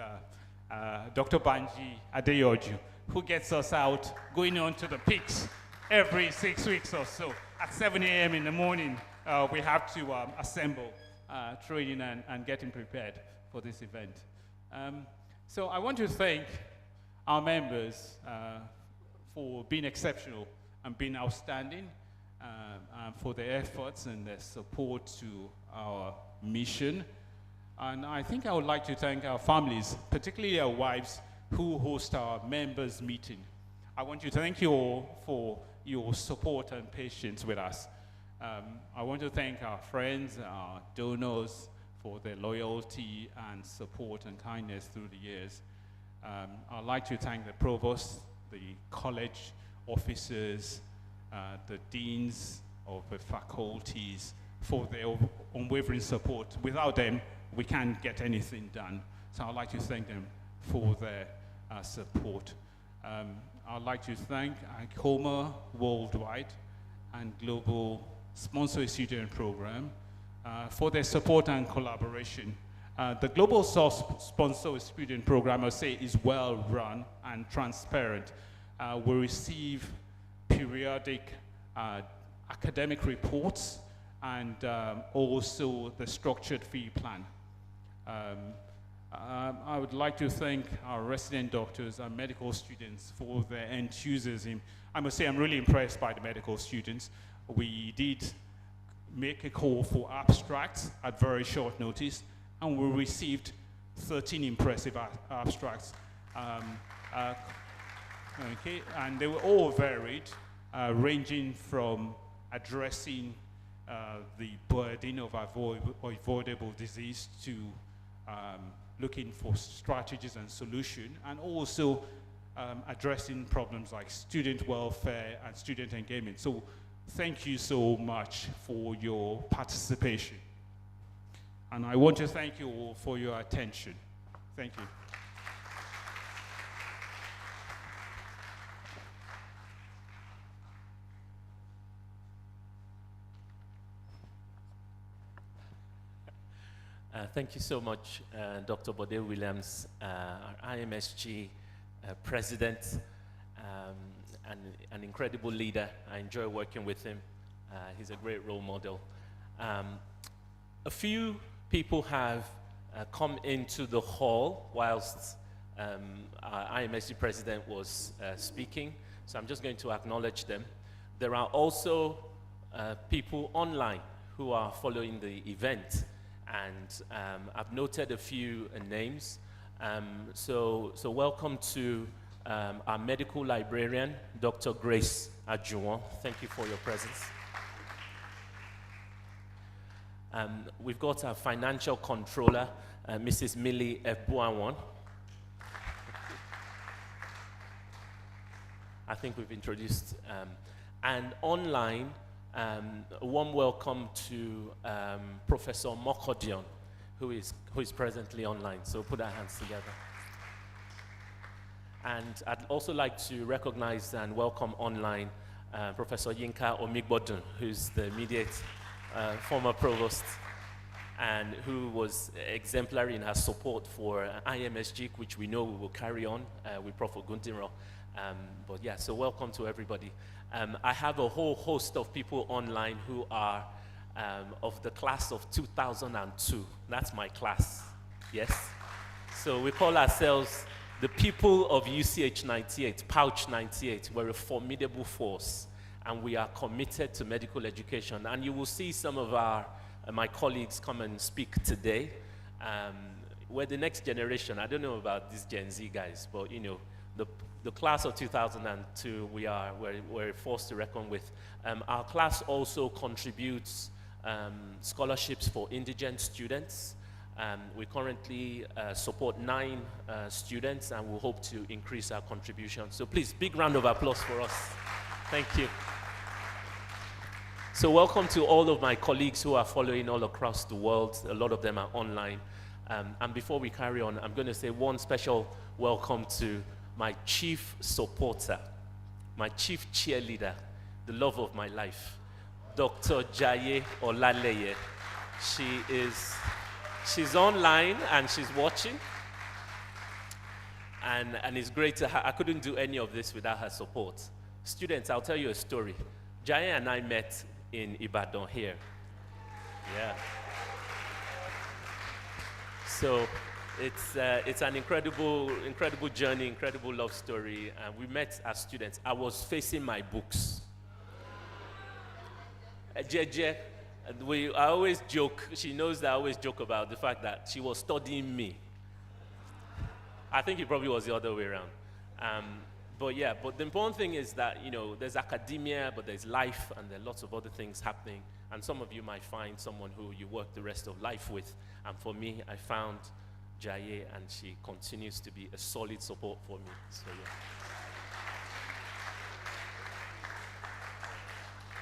[SPEAKER 8] Dr. Banji Adeyoju, who gets us out going on to the peaks every 6 weeks or so. At 7 a.m. in the morning, we have to assemble, training and getting prepared for this event. So I want to thank our members for being exceptional and being outstanding, and for their efforts and their support to our mission. And I think I would like to thank our families, particularly our wives, who host our members' meeting. I want to thank you all for your support and patience with us. I want to thank our friends, our donors, for their loyalty and support and kindness through the years. I'd like to thank the provost, the college officers, the deans of the faculties for their unwavering support. Without them, we can't get anything done. So I'd like to thank them for their support. I'd like to thank ICOMA Worldwide and Global Sponsor a Student Program for their support and collaboration. The Global Sponsor a Student Program, I would say, is well run and transparent. We receive periodic academic reports and also the structured fee plan. I would like to thank our resident doctors and medical students for their enthusiasm. I must say I'm really impressed by the medical students. We did make a call for abstracts at very short notice, and we received 13 impressive abstracts. Okay, and they were all varied, ranging from addressing the burden of avoidable disease to looking for strategies and solutions, and also addressing problems like student welfare and student engagement. So thank you so much for your participation. And I want to thank you all for your attention. Thank you.
[SPEAKER 7] Thank you so much, Dr. Bode Williams, our IMSG president, and an incredible leader. I enjoy working with him. He's a great role model. A few people have come into the hall whilst our IMSG president was speaking, so I'm just going to acknowledge them. There are also people online who are following the event, and I've noted a few names. So welcome to our medical librarian, Dr. Grace Ajuwon. Thank you for your presence. We've got our financial controller, Mrs. Millie Ebuawon. I think we've introduced. And online, a warm welcome to Professor Mokodion, who is presently online. So put our hands together. And I'd also like to recognize and welcome online Professor Yinka Omigbodun, who's the immediate former provost, and who was exemplary in her support for IMSG, which we know we will carry on with Prof. Oguntiro. But yeah, so welcome to everybody. I have a whole host of people online who are of the class of 2002. That's my class, yes? So we call ourselves the people of UCH 98, Pouch 98. We're a formidable force, and we are committed to medical education. And you will see some of my colleagues come and speak today. We're the next generation. I don't know about these Gen Z guys, but you know, the class of 2002, we're a force to reckon with. Our class also contributes scholarships for indigent students. We currently support 9 students, and we hope to increase our contribution. So please, big round of applause for us. Thank you. So welcome to all of my colleagues who are following all across the world. A lot of them are online. And before we carry on, I'm going to say one special welcome to my chief supporter, my chief cheerleader, the love of my life, Dr. Jaye Olaleye. She's online and she's watching. And it's great to I couldn't do any of this without her support. Students, I'll tell you a story. Jaye and I met in Ibadan here. Yeah. So it's an incredible journey, incredible love story. And we met as students. I was facing my books. Jeje, I always joke, she knows that I always joke about the fact that she was studying me. I think it probably was the other way around. But yeah, but the important thing is that, you know, there's academia, but there's life, and there are lots of other things happening. And some of you might find someone who you work the rest of life with. And for me, I found Jaye, and she continues to be a solid support for me. So yeah.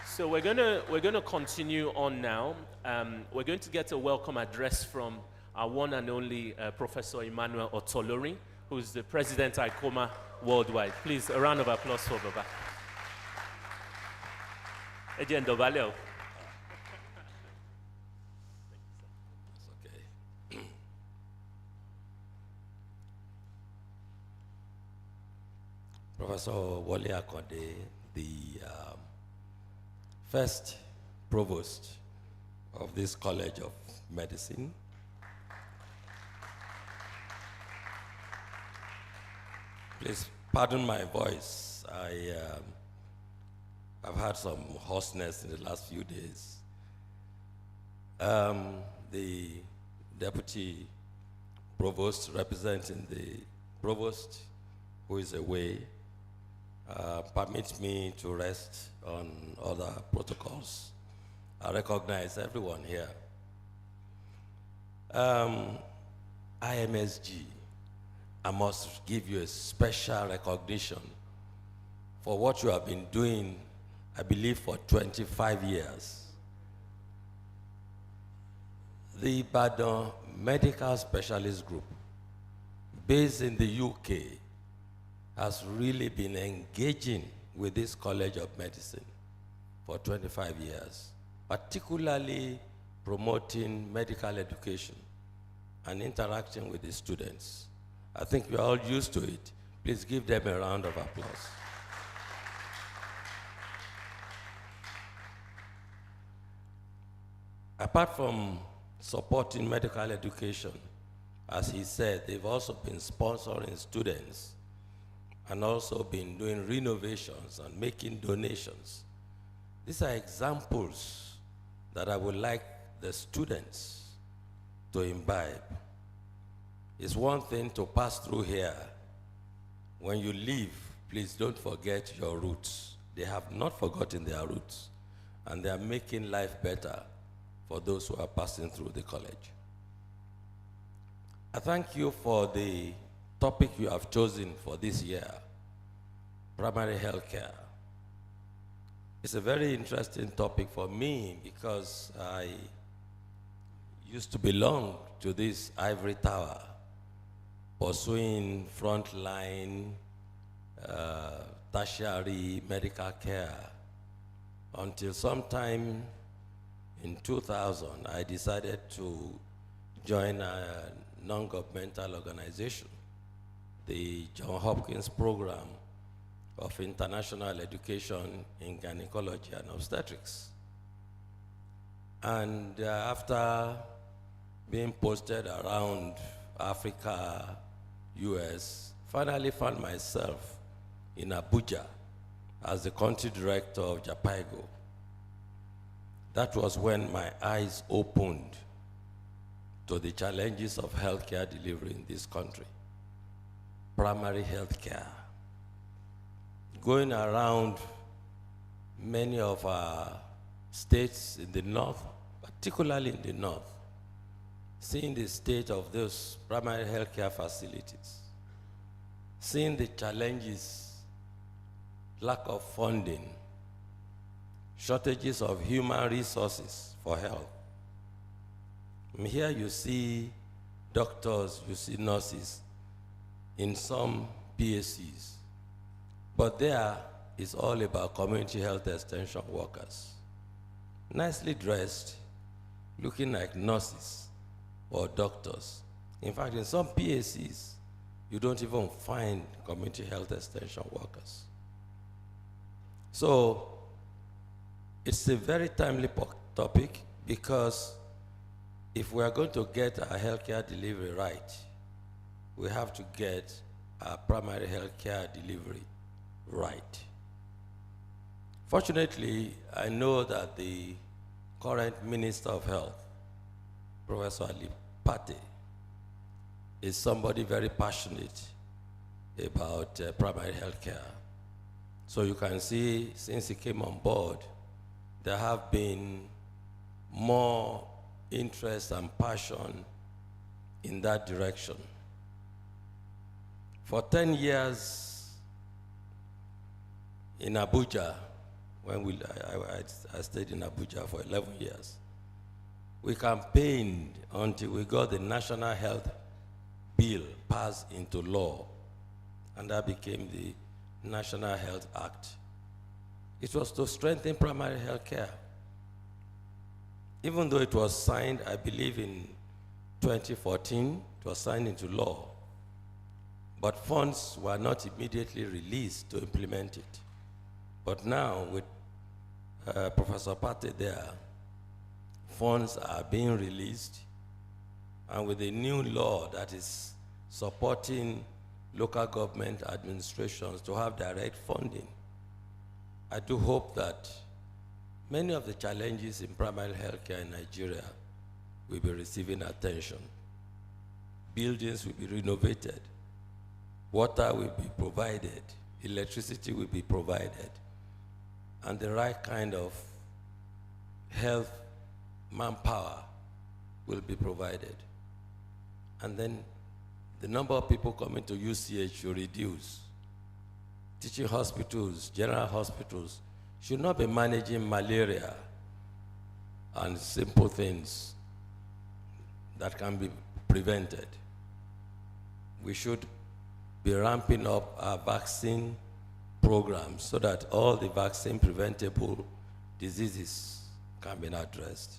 [SPEAKER 7] So we're gonna continue on now. We're going to get a welcome address from our one and only Professor Emmanuel Otolorin, who's the President ICOMA Worldwide. Please, a round of applause for Baba. Agent Dovaleo.
[SPEAKER 9] Okay. Professor Wole Akonde, the first provost of this College of Medicine. Please pardon my voice. I've had some hoarseness in the last few days. The deputy provost representing the provost, who is away, permits me to rest on other protocols. I recognize everyone here. IMSG, I must give you a special recognition for what you have been doing, I believe, for 25 years. The Ibadan Medical Specialist Group, based in the UK, has really been engaging with this College of Medicine for 25 years, particularly promoting medical education and interacting with the students. I think we are all used to it. Please give them a round of applause. Apart from supporting medical education, as he said, they've also been sponsoring students and also been doing renovations and making donations. These are examples that I would like the students to imbibe. It's one thing to pass through here. When you leave, please don't forget your roots. They have not forgotten their roots, and they are making life better for those who are passing through the college. I thank you for the topic you have chosen for this year, primary health care. It's a very interesting topic for me because I used to belong to this ivory tower, pursuing frontline tertiary medical care until sometime in 2000, I decided to join a non-governmental organization, the Johns Hopkins Program of International Education in Gynecology and Obstetrics. And after being posted around Africa, US, finally found myself in Abuja as the country director of JAPIGO. That was when my eyes opened to the challenges of healthcare delivery in this country. Primary healthcare. Going around many of our states in the north, particularly in the north, seeing the state of those primary healthcare facilities, seeing the challenges, lack of funding, shortages of human resources for health. And here you see doctors, you see nurses in some PACs, but there is all about community health extension workers, nicely dressed, looking like nurses or doctors. In fact, in some PACs, you don't even find community health extension workers. So it's a very timely topic because if we are going to get our healthcare delivery right, we have to get our primary healthcare delivery right. Fortunately, I know that the current Minister of Health, Professor Ali Pate, is somebody very passionate about primary healthcare. So you can see, since he came on board, there have been more interest and passion in that direction. For 10 years in Abuja, when I stayed in Abuja for 11 years, we campaigned until we got the National Health Bill passed into law, and that became the National Health Act. It was to strengthen primary health care. Even though it was signed, I believe in 2014, it was signed into law, but funds were not immediately released to implement it. But now, with Professor Pate there, funds are being released, and with the new law that is supporting local government administrations to have direct funding, I do hope that many of the challenges in primary health care in Nigeria will be receiving attention. Buildings will be renovated, water will be provided, electricity will be provided, and the right kind of health manpower will be provided. And then the number of people coming to UCH should reduce. Teaching hospitals, general hospitals, should not be managing malaria and simple things that can be prevented. We should be ramping up our vaccine programs so that all the vaccine preventable diseases can be addressed.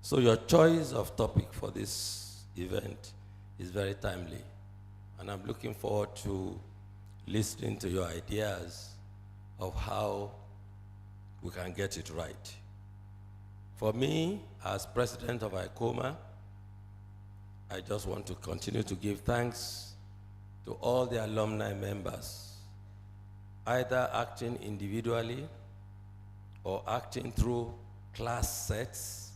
[SPEAKER 9] So your choice of topic for this event is very timely, And I'm looking forward to listening to your ideas of how we can get it right. For me, as president of ICOMA, I just want to continue to give thanks to all the alumni members, either acting individually or acting through class sets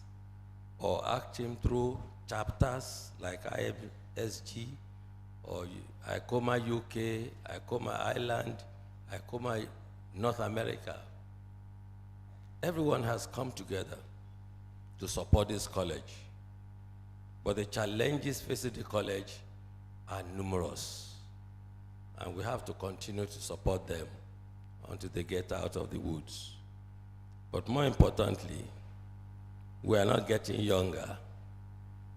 [SPEAKER 9] or acting through chapters like IMSG or ICOMA UK, ICOMA Ireland, ICOMA North America. Everyone has come together to support this college. But the challenges facing the college are numerous. And we have to continue to support them until they get out of the woods. But more importantly, we are not getting younger.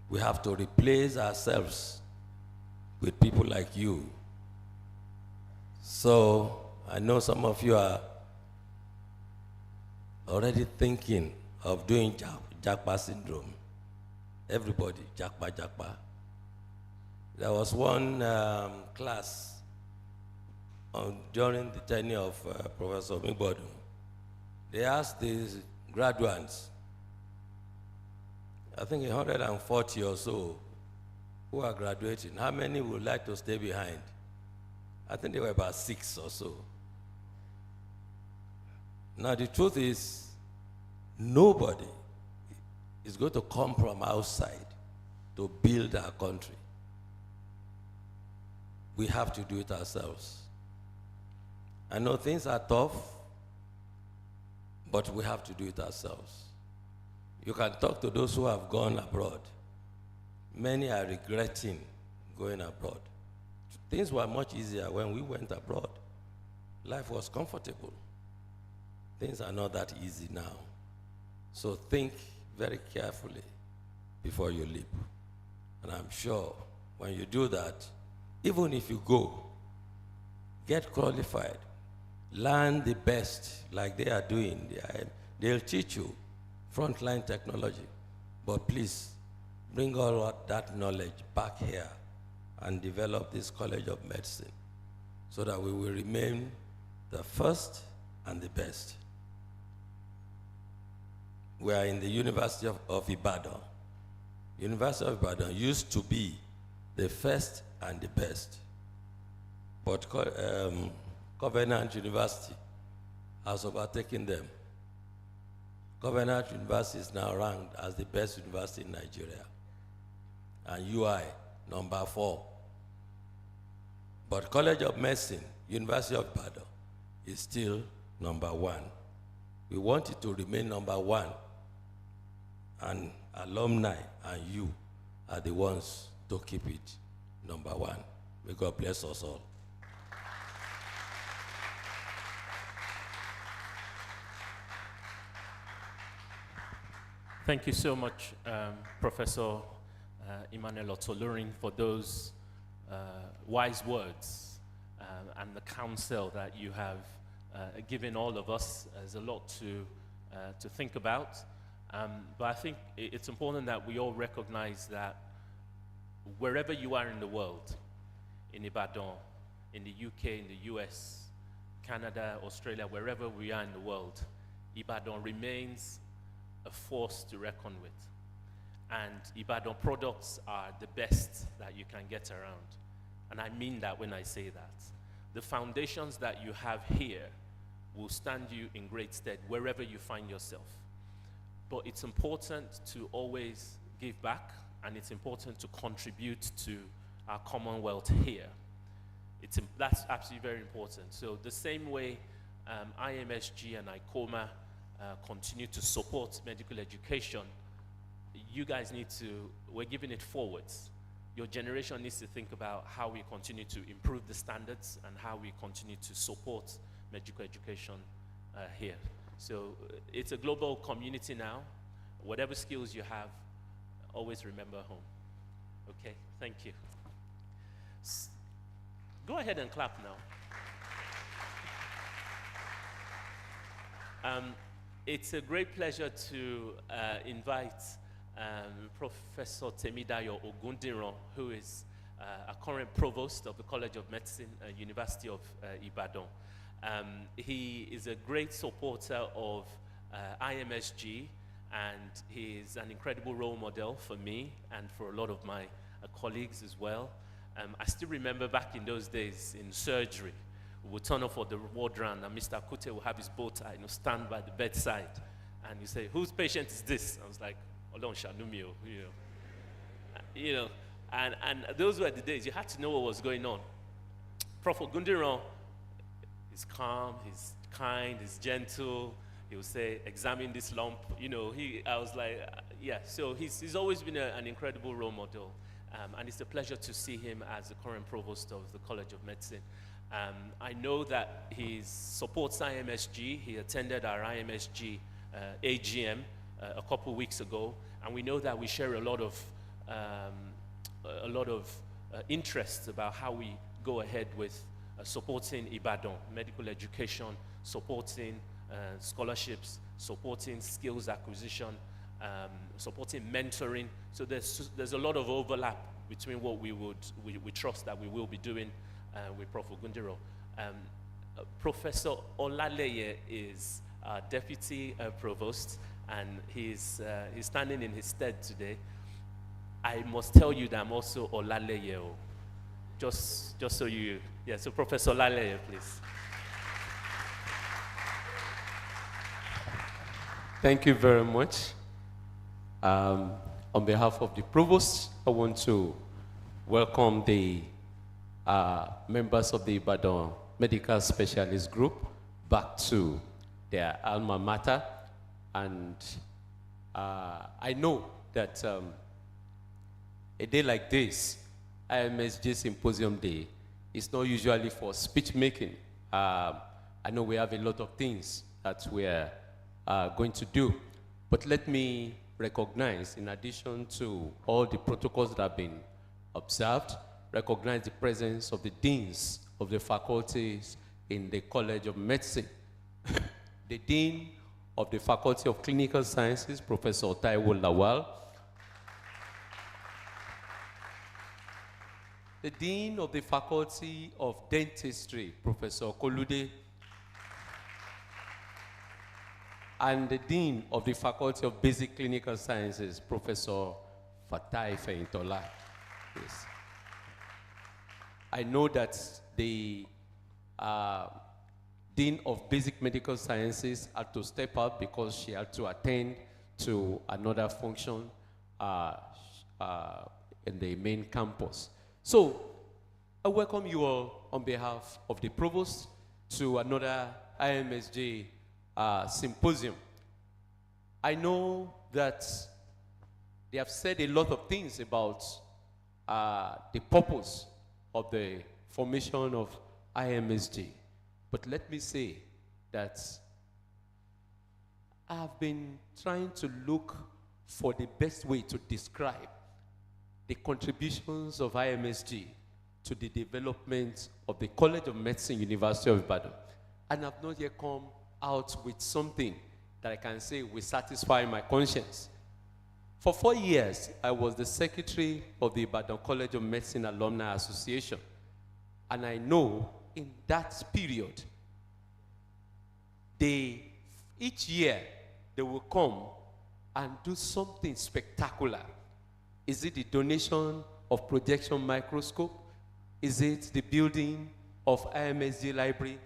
[SPEAKER 9] We have to replace ourselves with people like you. So I know some of you are already thinking of doing Japa syndrome. Everybody, Japa. There was one class during the tenure of Professor Migbodu. They asked these graduates, I think 140 or so, who are graduating, how many would like to stay behind? I think there were about 6 or so. Now the truth is, nobody is going to come from outside to build our country. We have to do it ourselves. I know things are tough, but we have to do it ourselves. You can talk to those who have gone abroad. Many are regretting going abroad. Things were much easier when we went abroad. Life was comfortable. Things are not that easy now. So think very carefully before you leap. And I'm sure when you do that, even if you go, get qualified, learn the best like they are doing. They'll teach you frontline technology. But please, bring all that knowledge back here and develop this College of Medicine so that we will remain the first and the best. We are in the University of Ibadan. University of Ibadan used to be the first and the best. But Covenant University has overtaken them. Covenant University is now ranked as the best university in Nigeria. And UI, number 4. But College of Medicine, University of Ibadan, is still number 1. We want it to remain number 1. And alumni and you are the ones to keep it number 1. May God bless us all.
[SPEAKER 7] Thank you so much, Professor Emmanuel Otolorin, for those wise words and the counsel that you have given all of us. There's a lot to think about. But I think it's important that we all recognize that wherever you are in the world, in Ibadan, in the UK, in the US, Canada, Australia, wherever we are in the world, Ibadan remains a force to reckon with. And Ibadan products are the best that you can get around. And I mean that when I say that. The foundations that you have here will stand you in great stead wherever you find yourself. But it's important to always give back, and it's important to contribute to our commonwealth here. That's absolutely very important. So the same way IMSG and ICOMA continue to support medical education, you guys need to, we're giving it forwards. Your generation needs to think about how we continue to improve the standards and how we continue to support medical education here. So it's a global community now. Whatever skills you have, always remember home. Okay, thank you. Go ahead and clap now. It's a great pleasure to invite Professor Temidayo Ogundiran, who is a current provost of the College of Medicine, University of Ibadan. He is a great supporter of IMSG, and he is an incredible role model for me and for a lot of my colleagues as well. I still remember back in those days in surgery, we would turn up for the ward round, and Mr. Kute will have his bow tie, stand by the bedside, and you say, "Whose patient is this?" I was like, "Olon Shanumio," and those were the days. You had to know what was going on. Prof. Ogundiran is calm, he's kind, he's gentle. He would say, "Examine this lump." I was like, yeah. So he's always been an incredible role model. And it's a pleasure to see him as the current provost of the College of Medicine. I know that he supports IMSG. He attended our IMSG AGM a couple weeks ago, and we know that we share a lot of interests about how we go ahead with supporting Ibadan medical education, supporting scholarships, supporting skills acquisition, supporting mentoring. So there's a lot of overlap between what we trust that we will be doing with Prof. Ogundiro. Professor Olaleye is our deputy provost, and he's standing in his stead today. I must tell you that I'm also Olaleye. Just so you, yeah. So Professor Olaleye, please.
[SPEAKER 10] Thank you very much. On behalf of the provost, I want to welcome the members of the Ibadan Medical Specialist Group back to their alma mater. And I know that a day like this, IMSG Symposium Day, is not usually for speech making. I know we have a lot of things that we're going to do, but let me recognize, in addition to all the protocols that have been observed, recognize the presence of the deans of the faculties in the College of Medicine. The Dean of the Faculty of Clinical Sciences, Professor Taiwo Lawal. The Dean of the Faculty of Dentistry, Professor Kolude. And the Dean of the Faculty of Basic Clinical Sciences, Professor Fatai Feintola. Yes. I know that the Dean of Basic Medical Sciences had to step up because she had to attend to another function in the main campus. So, I welcome you all on behalf of the Provost to another IMSG symposium. I know that they have said a lot of things about the purpose of the formation of IMSG, but let me say that I have been trying to look for the best way to describe the contributions of IMSG to the development of the College of Medicine, University of Ibadan, and I've not yet come out with something that I can say will satisfy my conscience. For 4 years, I was the secretary of the Ibadan College of Medicine Alumni Association, and I know in that period, each year they will come and do something spectacular. Is it the donation of projection microscope? Is it the building of IMSG library?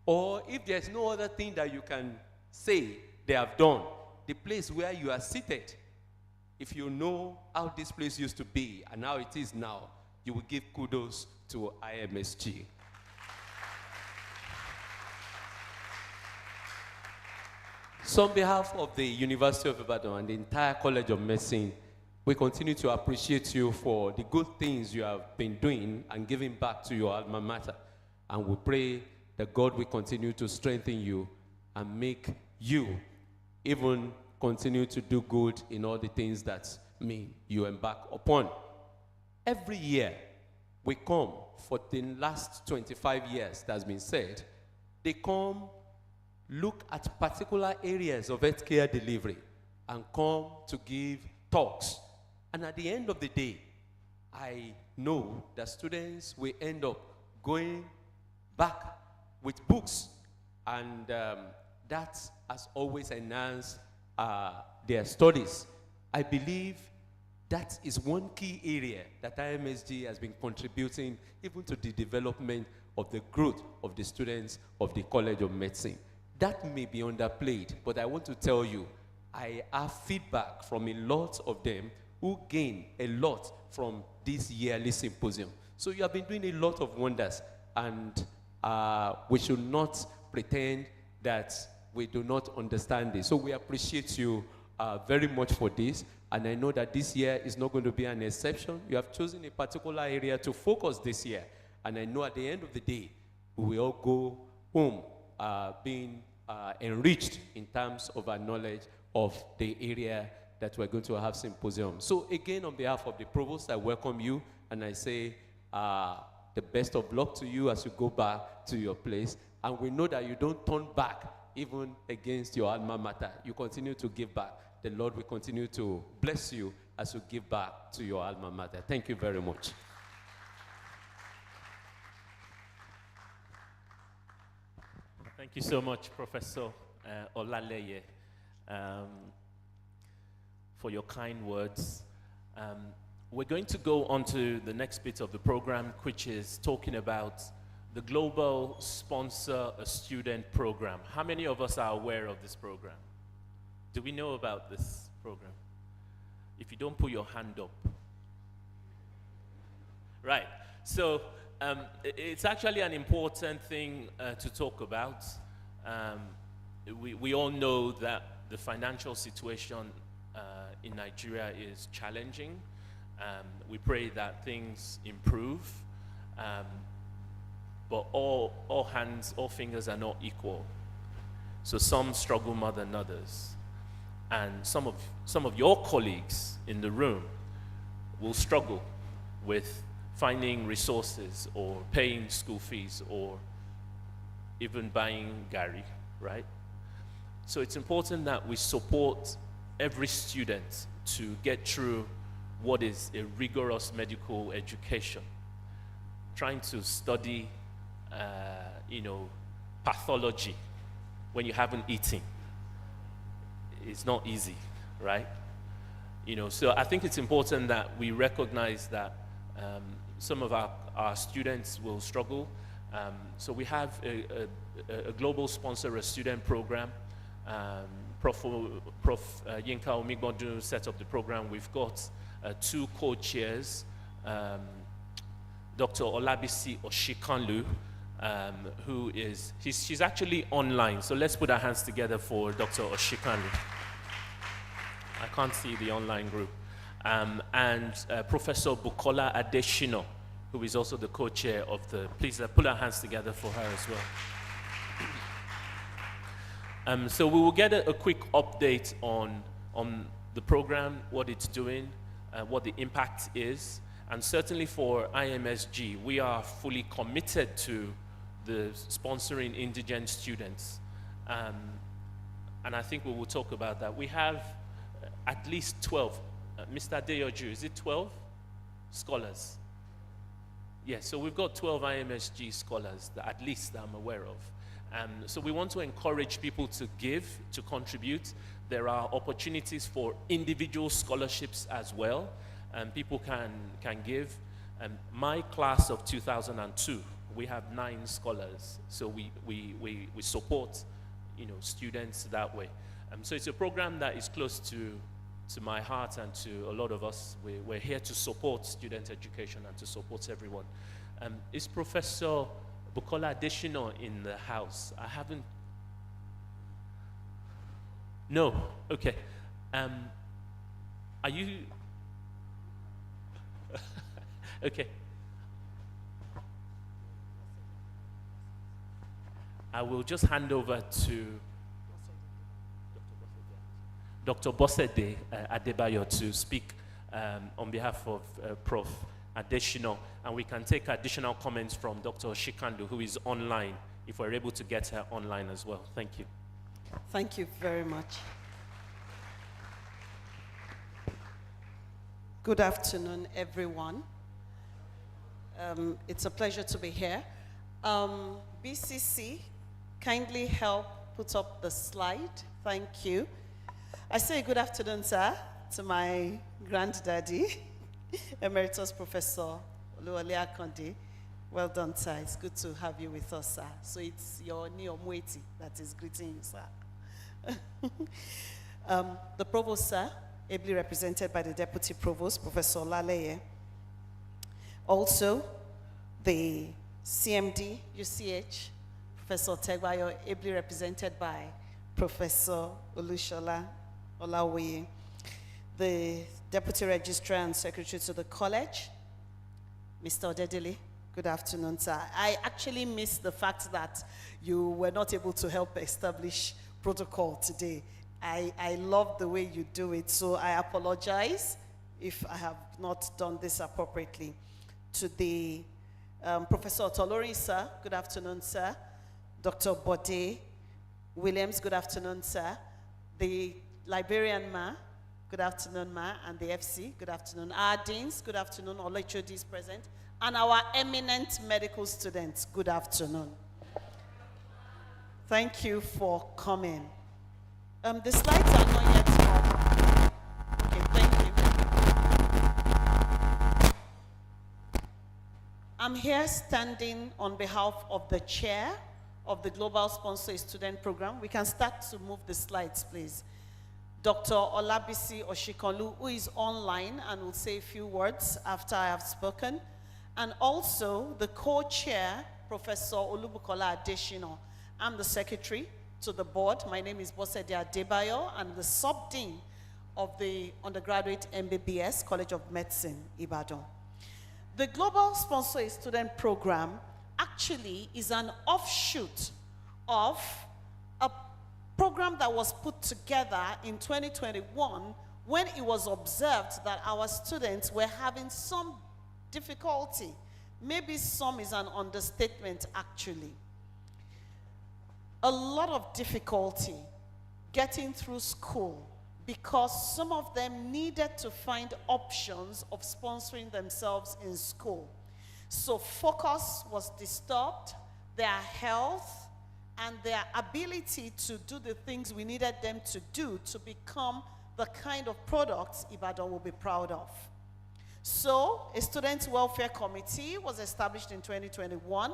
[SPEAKER 10] Or if there's no other thing that you can say they have done, the place where you are seated, if you know how this place used to be and how it is now, you will give kudos to IMSG. So on behalf of the University of Ibadan and the entire College of Medicine, we continue to appreciate you for the good things you have been doing and giving back to your alma mater. And we pray that God will continue to strengthen you and make you even continue to do good in all the things that you embark upon. Every year, we come for the last 25 years, that's been said, they come look at particular areas of healthcare delivery and come to give talks. And at the end of the day, I know that students will end up going back with books, and that has always enhanced their studies. I believe that is one key area that IMSG has been contributing even to the development of the growth of the students of the College of Medicine. That may be underplayed, but I want to tell you, I have feedback from a lot of them who gain a lot from this yearly symposium. So you have been doing a lot of wonders, and we should not pretend that we do not understand this. So we appreciate you very much for this, and I know that this year is not going to be an exception. You have chosen a particular area to focus this year, and I know at the end of the day, we will all go home being enriched in terms of our knowledge of the area that we're going to have symposium. So again, on behalf of the provost, I welcome you, and I say the best of luck to you as you go back to your place. And we know that you don't turn back even against your alma mater. You continue to give back. The Lord will continue to bless you as you give back to your alma mater. Thank you very much.
[SPEAKER 7] Thank you so much, Professor Olaleye, for your kind words. We're going to go on to the next bit of the program, which is talking about the Global Sponsor a Student program. How many of us are aware of this program? Do we know about this program? If you don't, put your hand up. Right. So it's actually an important thing to talk about. We all know that the financial situation in Nigeria is challenging. We pray that things improve. But all hands, all fingers are not equal. So some struggle more than others. And some of your colleagues in the room will struggle with finding resources or paying school fees or even buying gari, right? So it's important that we support every student to get through what is a rigorous medical education. Trying to study pathology when you haven't eaten, it's not easy, right? So I think it's important that we recognize that some of our students will struggle. So we have a global sponsor a student program. Prof. Yinka Omigbondu set up the program. We've got 2 co-chairs, Dr. Olabisi Oshikanlu, she's actually online. So let's put our hands together for Dr. Oshikanlu. I can't see the online group. And Professor Bukola Adeshino, who is also the co-chair of please put our hands together for her as well. So we will get a quick update on the program, what it's doing, what the impact is. And certainly for IMSG, we are fully committed to the sponsoring indigent students. And I think we will talk about that. We have at least 12. Mr. Deyoju, is it 12 scholars? Yes, so we've got 12 IMSG scholars, at least that I'm aware of. So we want to encourage people to give, to contribute. There are opportunities for individual scholarships as well. People can give. My class of 2002, we have 9 scholars. So we support, students that way. So it's a program that is close to my heart and to a lot of us. We're here to support student education and to support everyone. Is Professor Bukola Adeshino in the house? I haven't. No. Okay. Are you? Okay. I will just hand over to Dr. Bosede Adebayo to speak on behalf of Prof. Adeshino, and we can take additional comments from Dr. Shikandu, who is online, if we're able to get her online as well. Thank you.
[SPEAKER 11] Thank you very much. Good afternoon, everyone. It's a pleasure to be here. BCC, kindly help put up the slide. Thank you. I say good afternoon, sir, to my granddaddy, Emeritus Professor Oluwole Akande. Well done, sir. It's good to have you with us, sir. So it's your Neomweti that is greeting you, sir. The Provost, sir, ably represented by the Deputy Provost, Professor Laleye. Also, the CMD, UCH, Professor Tegbayo, ably represented by Professor Olushola Olawoye. The Deputy Registrar and Secretary to the College, Mr. Odedele. Good afternoon, sir. I actually missed the fact that you were not able to help establish protocol today. I love the way you do it, so I apologize if I have not done this appropriately. To the Professor Tolori, sir, good afternoon, sir. Dr. Bode Williams, good afternoon, sir. The Librarian, ma, good afternoon, ma, and the FC, good afternoon. Our deans, good afternoon, all HODs present. And our eminent medical students, good afternoon. Thank you for coming. The slides are not yet up. Okay, thank you. I'm here standing on behalf of the chair of the Global Sponsor Student Program. We can start to move the slides, please. Dr. Olabisi Oshikanlu, who is online and will say a few words after I have spoken. And also the co-chair, Professor Olubukola Adeshino. I'm the secretary to the board. My name is Bosede Adebayo. I'm the sub-dean of the undergraduate MBBS, College of Medicine, Ibadan. The Global Sponsor Student Program actually is an offshoot of a program that was put together in 2021 when it was observed that our students were having some difficulty. Maybe some is an understatement, actually. A lot of difficulty getting through school because some of them needed to find options of sponsoring themselves in school. So focus was disturbed, their health, and their ability to do the things we needed them to do to become the kind of products Ibadan will be proud of. So, a Student Welfare Committee was established in 2021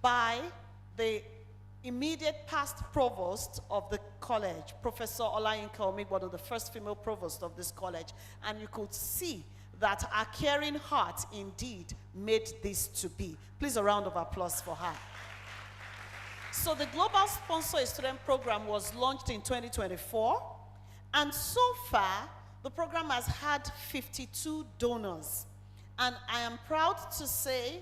[SPEAKER 11] by the immediate past provost of the college, Professor Olayinka Omigbodo, the first female provost of this college. And you could see that our caring heart indeed made this to be. Please, a round of applause for her. So the Global Sponsor Student Program was launched in 2024, and so far, the program has had 52 donors. And I am proud to say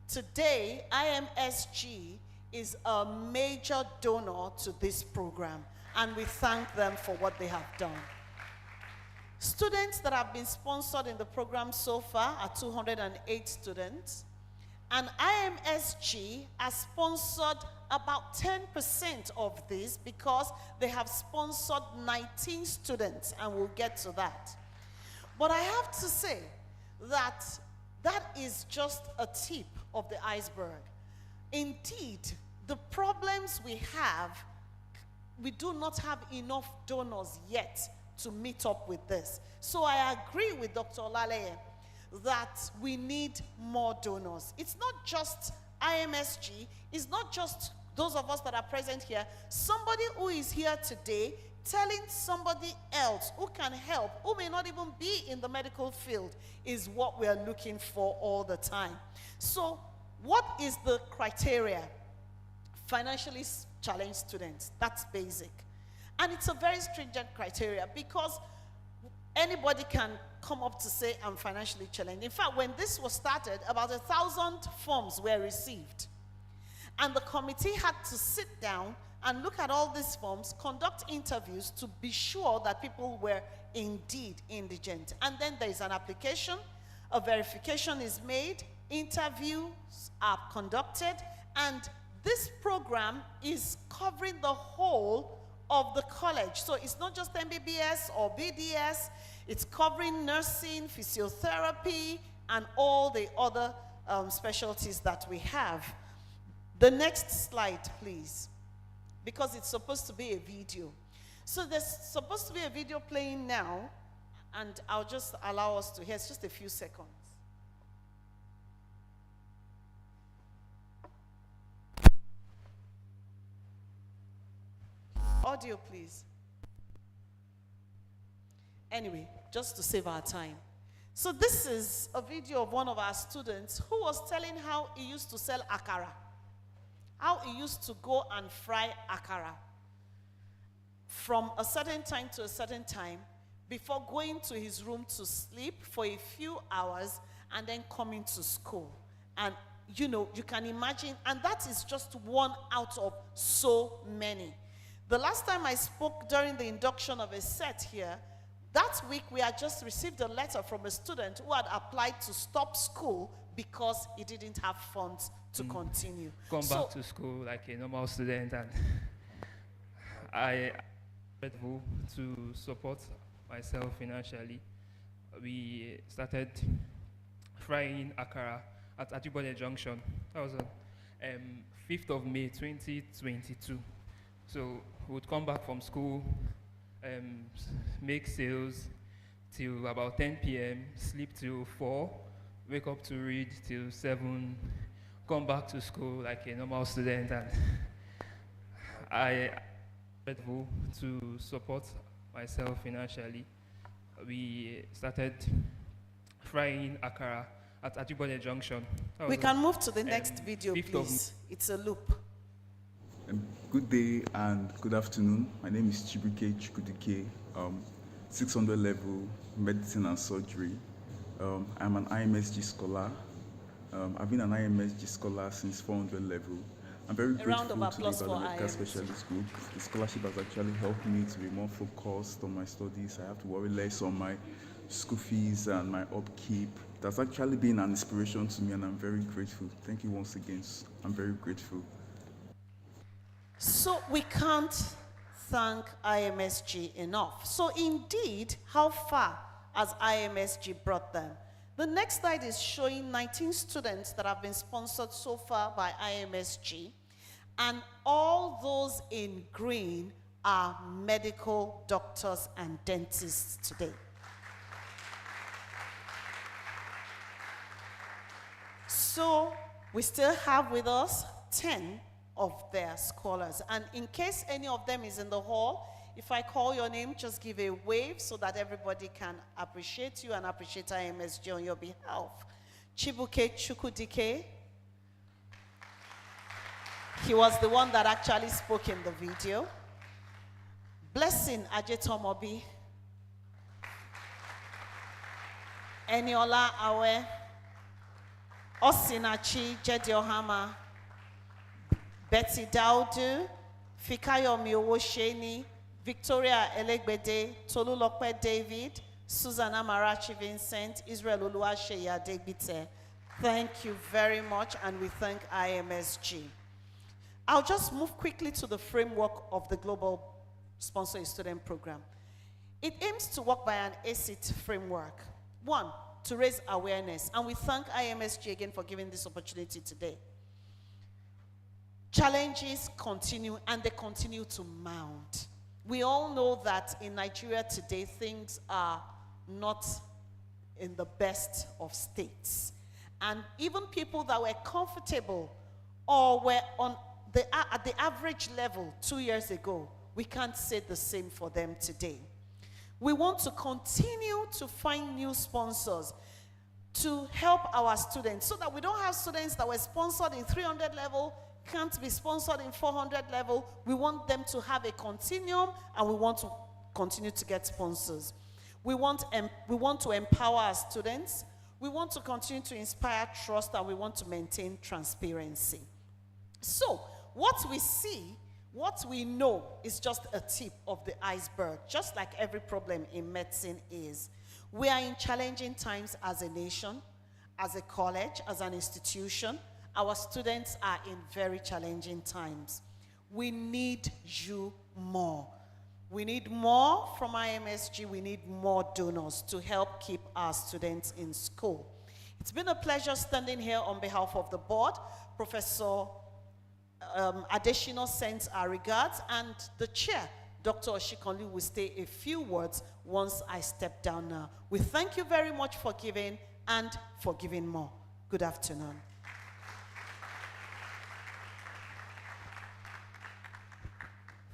[SPEAKER 11] today, IMSG is a major donor to this program. And we thank them for what they have done. Students that have been sponsored in the program so far are 208 students. And IMSG has sponsored about 10% of this because they have sponsored 19 students, and we'll get to that. But I have to say that that is just a tip of the iceberg. Indeed, the problems we have, we do not have enough donors yet to meet up with this. So I agree with Dr. Olaleye that we need more donors. It's not just IMSG, it's not just those of us that are present here. Somebody who is here today telling somebody else who can help, who may not even be in the medical field, is what we are looking for all the time. So what is the criteria? Financially challenged students, that's basic. And it's a very stringent criteria because anybody can come up to say, I'm financially challenged. In fact, when this was started, about 1,000 forms were received. And the committee had to sit down and look at all these forms, conduct interviews to be sure that people were indeed indigent. And then there is an application, a verification is made, interviews are conducted, and this program is covering the whole of the college. So it's not just MBBS or BDS, it's covering nursing, physiotherapy, and all the other specialties that we have. The next slide, please, because it's supposed to be a video. So there's supposed to be a video playing now, and I'll just allow us to hear. It's just a few seconds. Audio, please. Anyway, just to save our time. So this is a video of one of our students who was telling how he used to sell akara. How he used to go and fry akara from a certain time to a certain time before going to his room to sleep for a few hours and then coming to school. And you know, you can imagine, and that is just one out of so many. The last time I spoke during the induction of a set here, that week we had just received a letter from a student who had applied to stop school because he didn't have funds to continue.
[SPEAKER 12] Come back to school like a normal student, and I grateful to support myself financially. We started frying akara at Ajibode Junction. That was on 5th of May 2022. So we would come back from school, make sales till about 10 p.m., sleep till 4, wake up to read till 7, come back to school like a normal student, and I grateful to support myself financially. We started frying akara at Ajibode Junction.
[SPEAKER 11] We can move to the next video, please. It's a loop.
[SPEAKER 13] Good day and good afternoon. My name is Chibuke Chukudike, 600 level medicine and surgery. I'm an IMSG scholar. I've been an IMSG scholar since 400 level. I'm very grateful to the Ibadan Medical Specialist Group. The scholarship has actually helped me to be more focused on my studies. I have to worry less on my school fees and my upkeep. It has actually been an inspiration to me, and I'm very grateful. Thank you once again. I'm very grateful.
[SPEAKER 11] So we can't thank IMSG enough. So indeed, how far has IMSG brought them? The next slide is showing 19 students that have been sponsored so far by IMSG, and all those in green are medical doctors and dentists today. So we still have with us 10 of their scholars, and in case any of them is in the hall, if I call your name, just give a wave so that everybody can appreciate you and appreciate IMSG on your behalf. Chibuke Chukudike. He was the one that actually spoke in the video. Blessing Ajetomobi. Eniola Awe. Osinachi Jediohama. Betty Daudu. Fikayomi Owosheni. Victoria Elegbede, Tolulope David, Susanna Marachi Vincent, Israel Oluwaseyi Adegbite. Thank you very much, and we thank IMSG. I'll just move quickly to the framework of the Global Sponsor a Student Program. It aims to work by an ACIT framework. One, to raise awareness, and we thank IMSG again for giving this opportunity today. Challenges continue, and they continue to mount. We all know that in Nigeria today, things are not in the best of states. And even people that were comfortable or were at the average level 2 years ago, we can't say the same for them today. We want to continue to find new sponsors to help our students so that we don't have students that were sponsored in 300 level can't be sponsored in 400 level. We want them to have a continuum, and we want to continue to get sponsors. We want to empower our students. We want to continue to inspire trust, and we want to maintain transparency. So what we see, what we know is just a tip of the iceberg, just like every problem in medicine is. We are in challenging times as a nation, as a college, as an institution. Our students are in very challenging times. We need you more. We need more from IMSG. We need more donors to help keep our students in school. It's been a pleasure standing here on behalf of the board. Professor Adeshino sends our regards, and the chair, Dr. Oshikanlu, will say a few words once I step down now. We thank you very much for giving and for giving more. Good afternoon.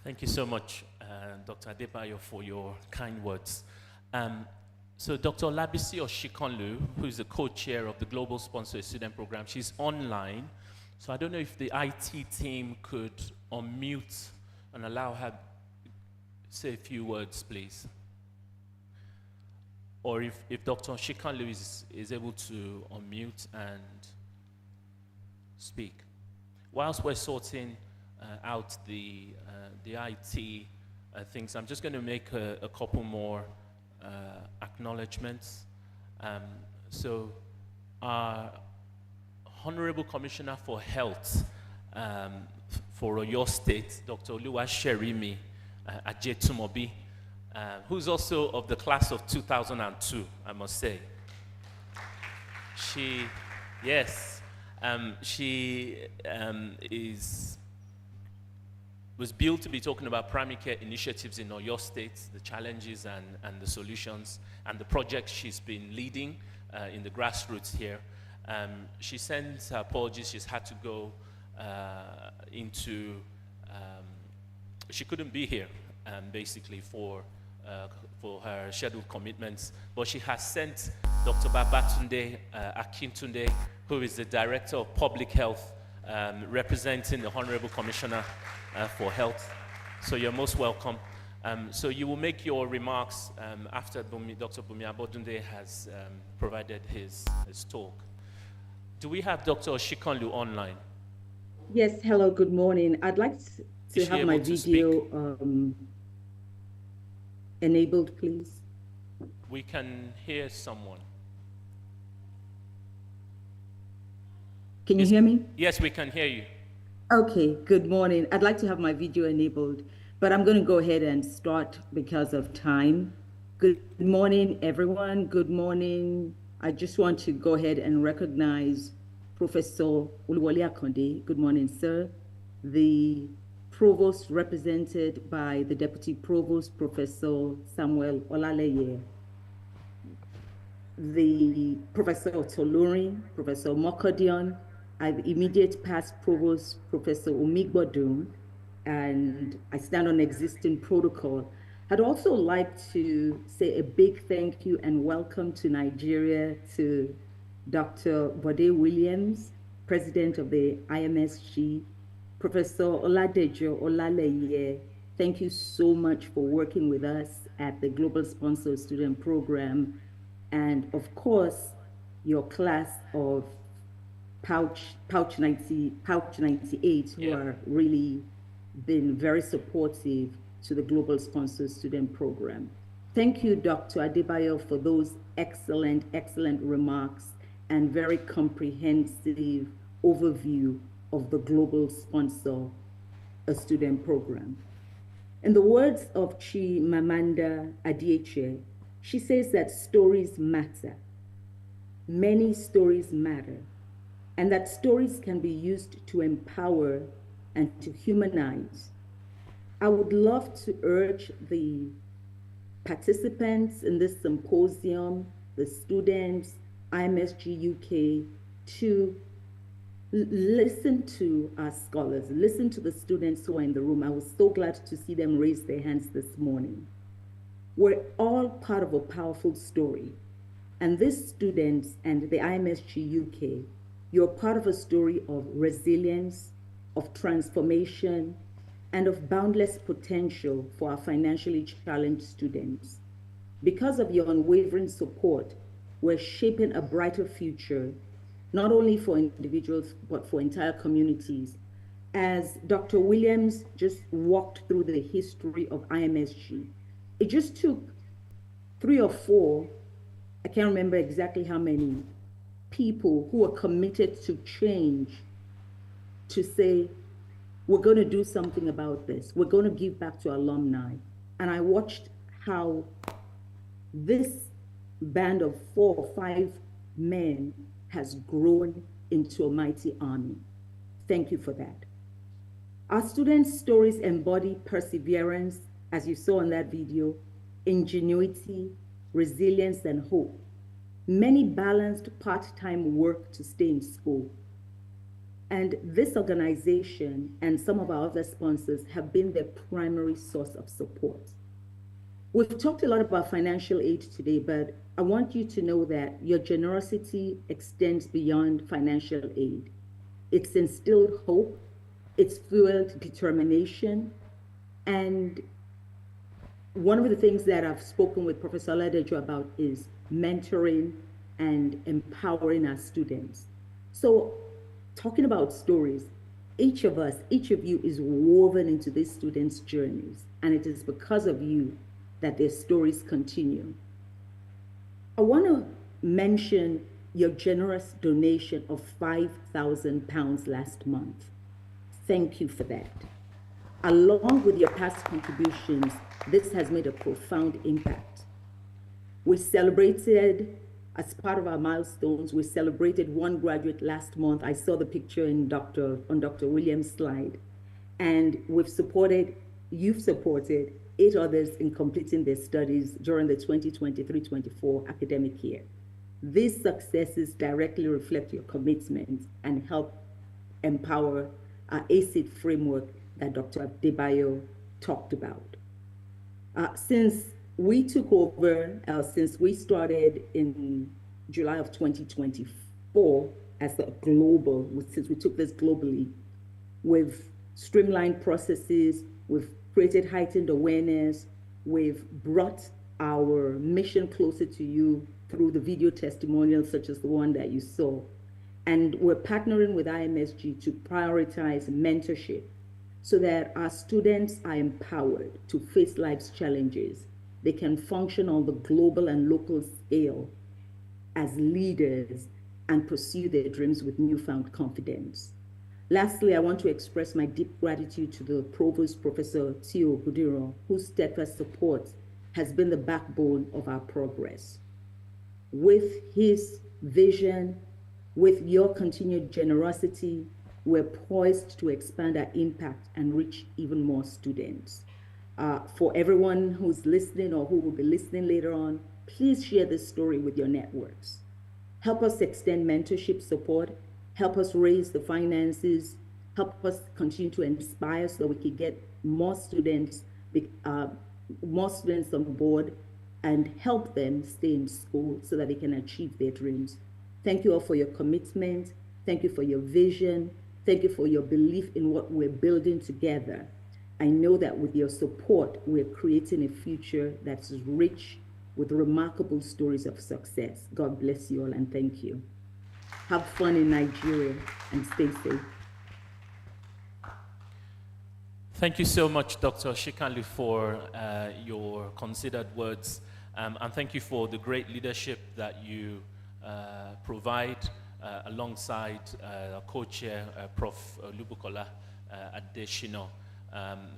[SPEAKER 7] Thank you so much, Dr. Adebayo, for your kind words. So Dr. Olabisi Oshikanlu, who is the co-chair of the Global Sponsor Student Program, she's online. So I don't know if the IT team could unmute and allow her say a few words, please. Or if Dr. Oshikanlu is able to unmute and speak. Whilst we're sorting out the IT things, I'm just going to make a couple more acknowledgements. So our Honorable Commissioner for Health for Oyo State, Dr. Oluwaserimi Ajetumobi, who's also of the class of 2002, I must say. She was billed to be talking about primary care initiatives in Oyo State, the challenges and the solutions, and the projects she's been leading in the grassroots here. She sends her apologies. She's had to go she couldn't be here basically for her scheduled commitments, but she has sent Dr. Babatunde Akintunde, who is the Director of Public Health, representing the Honorable Commissioner for Health. So you're most welcome. So you will make your remarks after Dr. Bumi Abodunde has provided his talk. Do we have Dr. Oshikanlu online?
[SPEAKER 14] Yes, hello, good morning. I'd like to have my video enabled, please.
[SPEAKER 7] We can hear someone.
[SPEAKER 14] Can you hear me?
[SPEAKER 7] Yes, we can hear you.
[SPEAKER 14] Okay, good morning. I'd like to have my video enabled, but I'm going to go ahead and start because of time. Good morning, everyone. Good morning. I just want to go ahead and recognize Professor Oluwole Akonde. Good morning, sir. The provost, represented by the deputy provost, Professor Samuel Olaleye. The Professor Toluri, Professor Mokodion, immediate past provost, Professor Omigbodun, and I stand on existing protocol. I'd also like to say a big thank you and welcome to Nigeria to Dr. Bode Williams, President of the IMSG, Professor Oladejo Olaleye. Thank you so much for working with us at the Global Sponsor Student Program. And of course, your class of Pouch 98, who are really been very supportive to the Global Sponsor Student Program. Thank you, Dr. Adebayo, for those excellent remarks and very comprehensive overview of the Global Sponsor Student Program. In the words of Chimamanda Adichie, she says that stories matter. Many stories matter, and that stories can be used to empower and to humanize. I would love to urge the participants in this symposium, the students, IMSG UK, to listen to our scholars, listen to the students who are in the room. I was so glad to see them raise their hands this morning. We're all part of a powerful story. And these students and the IMSG UK, you're part of a story of resilience, of transformation, and of boundless potential for our financially challenged students. Because of your unwavering support, we're shaping a brighter future, not only for individuals, but for entire communities. As Dr. Williams just walked through the history of IMSG, it just took 3 or 4, I can't remember exactly how many, people who are committed to change, to say, we're going to do something about this. We're going to give back to alumni. And I watched how this band of 4 or 5 men has grown into a mighty army. Thank you for that. Our students' stories embody perseverance, as you saw in that video, ingenuity, resilience, and hope. Many balanced part-time work to stay in school. And this organization and some of our other sponsors have been their primary source of support. We've talked a lot about financial aid today, but I want you to know that your generosity extends beyond financial aid. It's instilled hope, it's fueled determination, and one of the things that I've spoken with Professor Oladejo about is mentoring and empowering our students. So talking about stories, each of us, each of you is woven into these students' journeys, and it is because of you that their stories continue. I want to mention your generous donation of £5,000 last month. Thank you for that. Along with your past contributions, this has made a profound impact. We celebrated, as part of our milestones, we celebrated one graduate last month. I saw the picture on Dr. Williams' slide. And you've supported 8 others in completing their studies during the 2023-24 academic year. These successes directly reflect your commitment and help empower our ACID framework that Dr. Adebayo talked about. Since we took over, since we started in July of 2024 as a global, since we took this globally, we've streamlined processes, we've created heightened awareness, we've brought our mission closer to you through the video testimonials such as the one that you saw. And we're partnering with IMSG to prioritize mentorship so that our students are empowered to face life's challenges. They can function on the global and local scale as leaders and pursue their dreams with newfound confidence. Lastly, I want to express my deep gratitude to the Provost, Professor Tio Gudiro, whose steadfast support has been the backbone of our progress. With his vision, with your continued generosity, we're poised to expand our impact and reach even more students. For everyone who's listening or who will be listening later on, please share this story with your networks. Help us extend mentorship support, help us raise the finances, help us continue to inspire so that we can get more students on board and help them stay in school so that they can achieve their dreams. Thank you all for your commitment. Thank you for your vision. Thank you for your belief in what we're building together. I know that with your support, we're creating a future that's rich with remarkable stories of success. God bless you all and thank you. Have fun in Nigeria and stay safe.
[SPEAKER 7] Thank you so much, Dr. Shikanlu, for your considered words. And thank you for the great leadership that you provide alongside our co-chair, Prof. Lubukola Adeshino.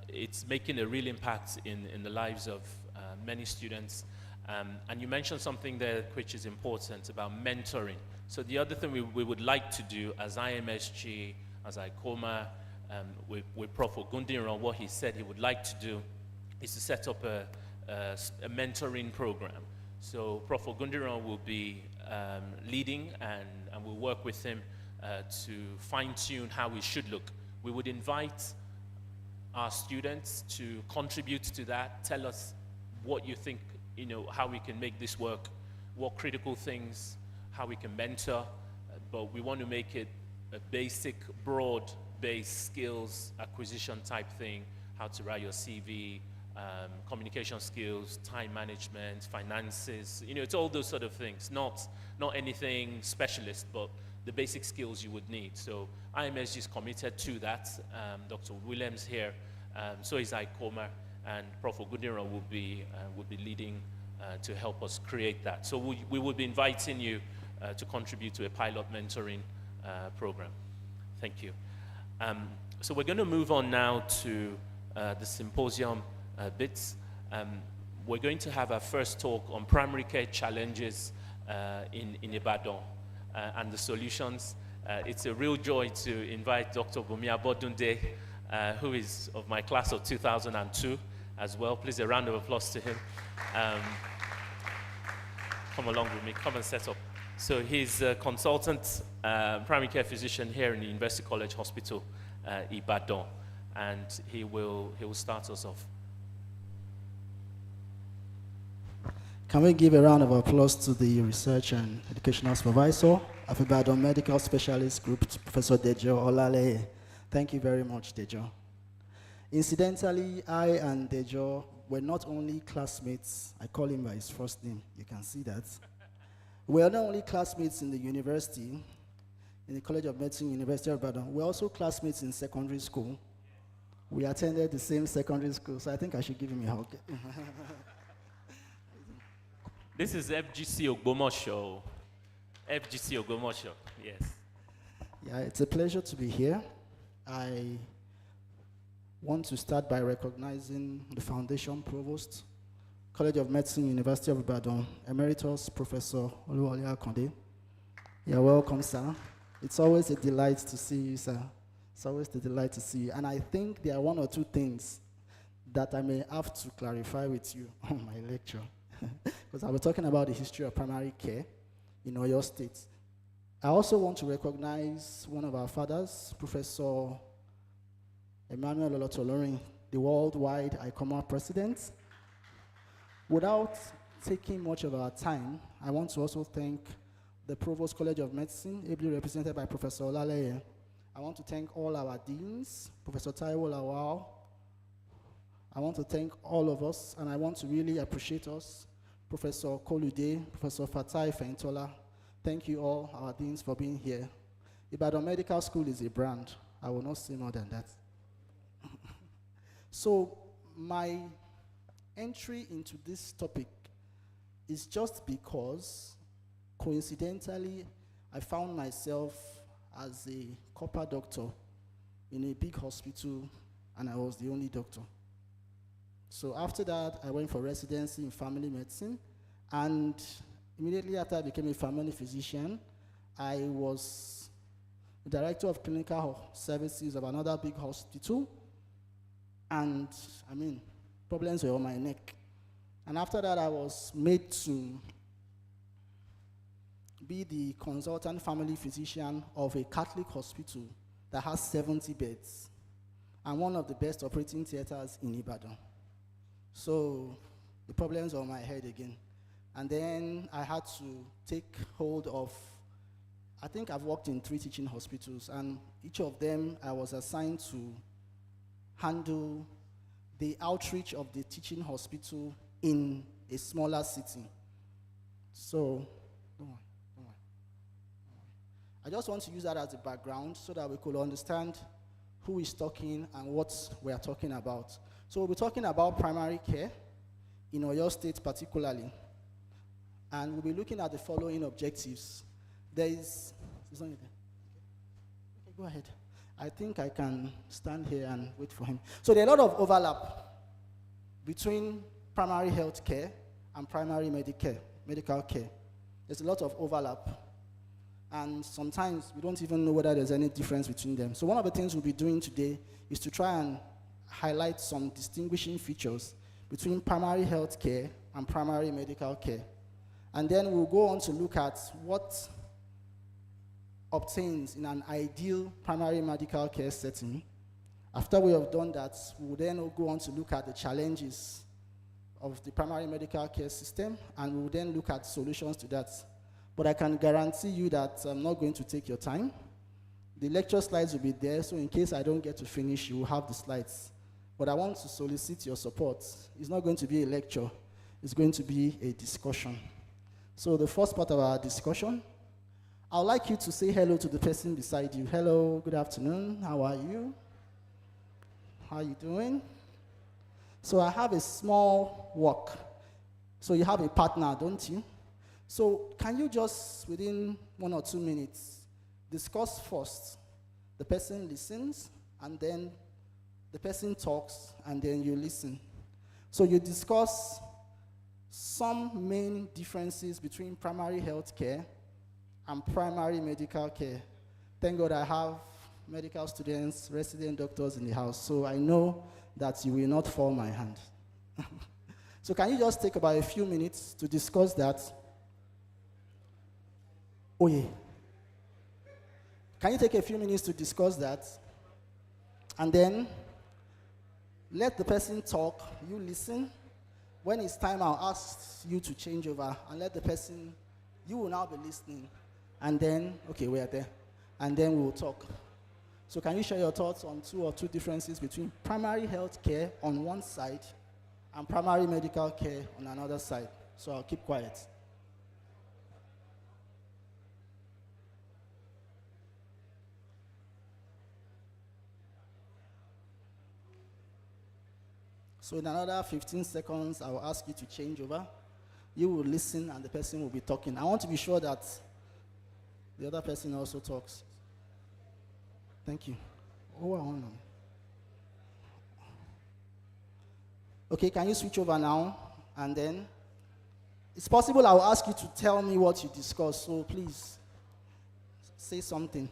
[SPEAKER 7] It's making a real impact in the lives of many students. And you mentioned something there which is important about mentoring. So the other thing we would like to do as IMSG, as ICOMA, with Prof. Ogundinran, what he said he would like to do is to set up a mentoring program. So Prof. Ogundinran will be leading and we'll work with him to fine-tune how we should look. We would invite our students to contribute to that, tell us what you think, how we can make this work, what critical things, how we can mentor, but we want to make it a basic, broad-based skills acquisition type thing, how to write your CV, communication skills, time management, finances, it's all those sort of things, not anything specialist, but the basic skills you would need. So IMSG is committed to that. Dr. Williams here, so is ICOMA, and Prof. Ogundinran will be leading to help us create that. So we will be inviting you to contribute to a pilot mentoring program. Thank you. So we're going to move on now to the symposium bits. We're going to have our first talk on primary care challenges in Ibadan. and the solutions. It's a real joy to invite Dr. Bumi Abodunde, who is of my class of 2002 as well. Please, a round of applause to him. Come along with me, come and set up. So he's a consultant primary care physician here in the University College Hospital, Ibadan, and he will start us off.
[SPEAKER 15] Can we give a round of applause to the Research and Educational Supervisor of Ibadan Medical Specialist Group, Professor Dejo Olale. Thank you very much, Dejo. Incidentally, I and Dejo were not only classmates, I call him by his first name, you can see that. We are not only classmates in the university, in the College of Medicine, University of Ibadan, we're also classmates in secondary school. We attended the same secondary school, so I think I should give him a hug.
[SPEAKER 7] This is FGC Ogbomoso. FGC Ogbomoso, yes.
[SPEAKER 15] Yeah, it's a pleasure to be here. I want to start by recognizing the Foundation Provost, College of Medicine, University of Ibadan, Emeritus Professor Oluwole Akonde. You're welcome, sir. It's always a delight to see you, sir. It's always a delight to see you. And I think there are one or two things that I may have to clarify with you on my lecture. Because I was talking about the history of primary care in Oyo State. I also want to recognize one of our fathers, Professor Emmanuel Olotolorin, the worldwide ICOMA president. Without taking much of our time, I want to also thank the Provost College of Medicine, ably represented by Professor Olaleye. I want to thank all our deans, Professor Taiwo Lawal. I want to thank all of us, and I want to really appreciate us, Professor Kolude, Professor Fatai Fentola. Thank you all, our deans, for being here. Ibadan Medical School is a brand. I will not say more than that. So my entry into this topic is just because, coincidentally, I found myself as a copper doctor in a big hospital, and I was the only doctor. So after that, I went for residency in family medicine, and immediately after I became a family physician, I was the director of clinical services of another big hospital, and I mean, problems were on my neck. And after that, I was made to be the consultant family physician of a Catholic hospital that has 70 beds and one of the best operating theaters in Ibadan. So the problems were on my head again. And then I had to take hold of, I think I've worked in 3 teaching hospitals, and each of them I was assigned to handle the outreach of the teaching hospital in a smaller city. So, don't worry. I just want to use that as a background so that we could understand who is talking and what we are talking about. So we'll be talking about primary care in Oyo State particularly. And we'll be looking at the following objectives. There is, okay, go ahead. I think I can stand here and wait for him. So there are a lot of overlap between primary health care and primary medical care. There's a lot of overlap. And sometimes we don't even know whether there's any difference between them. So one of the things we'll be doing today is to try and highlight some distinguishing features between primary health care and primary medical care. And then we'll go on to look at what obtains in an ideal primary medical care setting. After we have done that, we'll then go on to look at the challenges of the primary medical care system, and we'll then look at solutions to that. But I can guarantee you that I'm not going to take your time. The lecture slides will be there, so in case I don't get to finish, you will have the slides. But I want to solicit your support. It's not going to be a lecture. It's going to be a discussion. So the first part of our discussion, I would like you to say hello to the person beside you. Hello, good afternoon, how are you? How are you doing? So I have a small work. So you have a partner, don't you? So can you just, within 1 or 2 minutes, discuss first? The person listens, and then the person talks, and then you listen. So you discuss some main differences between primary health care and primary medical care. Thank God I have medical students, resident doctors in the house, so I know that you will not fall my hand. So can you just take about a few minutes to discuss that? Oh yeah. Can you take a few minutes to discuss that? And then let the person talk, you listen. When it's time, I'll ask you to change over and let the person, you will now be listening. And then, okay, we are there. And then we'll talk. So can you share your thoughts on two differences between primary health care on one side and primary medical care on another side? So I'll keep quiet. So in another 15 seconds, I will ask you to change over. You will listen and the person will be talking. I want to be sure that the other person also talks. Thank you. Oh, I want to. Okay, can you switch over now? And then, it's possible I will ask you to tell me what you discussed, so please, say something.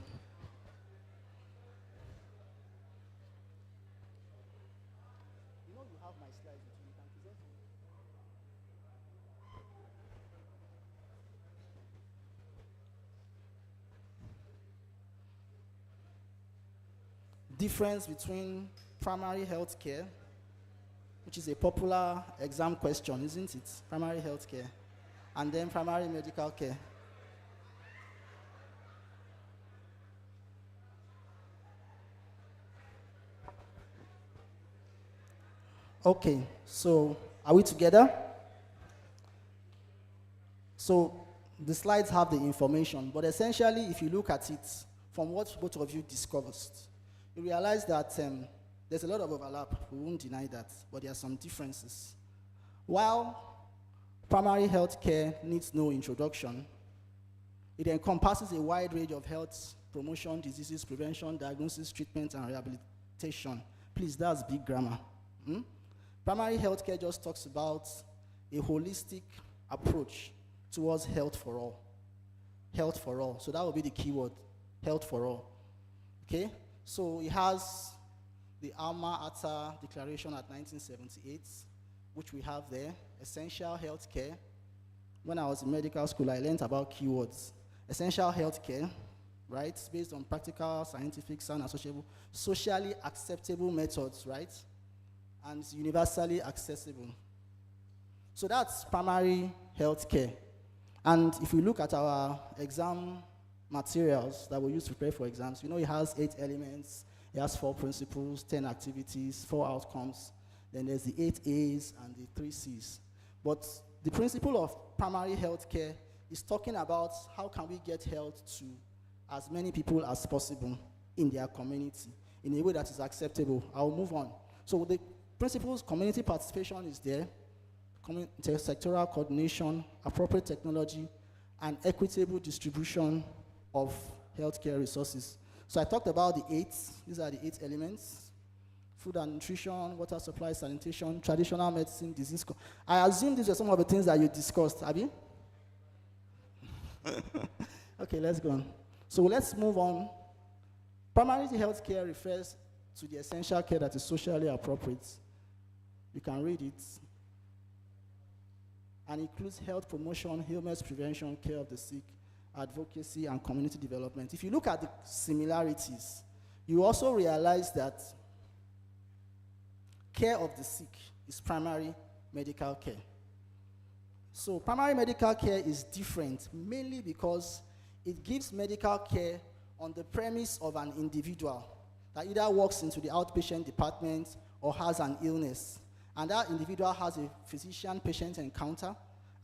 [SPEAKER 15] You know you have my slides with you. You can present them. Difference between primary health care, which is a popular exam question, isn't it? Primary health care. And then primary medical care. Okay, so are we together? So the slides have the information, but essentially, if you look at it from what both of you discussed, you realize that there's a lot of overlap. We won't deny that, but there are some differences. While primary health care needs no introduction, it encompasses a wide range of health promotion, diseases, prevention, diagnosis, treatment, and rehabilitation. Please, that's big grammar. Primary health care just talks about a holistic approach towards health for all. Health for all. So that will be the keyword, health for all. Okay? So it has the Alma Ata Declaration at 1978, which we have there, essential health care. When I was in medical school, I learned about keywords. Essential health care, right, based on practical, scientific, sound, associable, socially acceptable methods, right, and it's universally accessible. So that's primary health care. And if we look at our exam materials that we use to prepare for exams, you know it has 8 elements, it has 4 principles, 10 activities, 4 outcomes. Then there's the 8 A's and the 3 C's. But the principle of primary health care is talking about how can we get health to as many people as possible in their community in a way that is acceptable. I'll move on. So the principles, community participation is there, sectoral coordination, appropriate technology, and equitable distribution of healthcare resources. So I talked about the 8. These are the 8 elements: food and nutrition, water supply, sanitation, traditional medicine, disease. I assume these are some of the things that you discussed, Abby? Okay, let's go on. So let's move on. Primary health care refers to the essential care that is socially appropriate. You can read it. And includes health promotion, illness prevention, care of the sick, advocacy, and community development. If you look at the similarities, you also realize that care of the sick is primary medical care. So primary medical care is different mainly because it gives medical care on the premise of an individual that either walks into the outpatient department or has an illness. And that individual has a physician-patient encounter,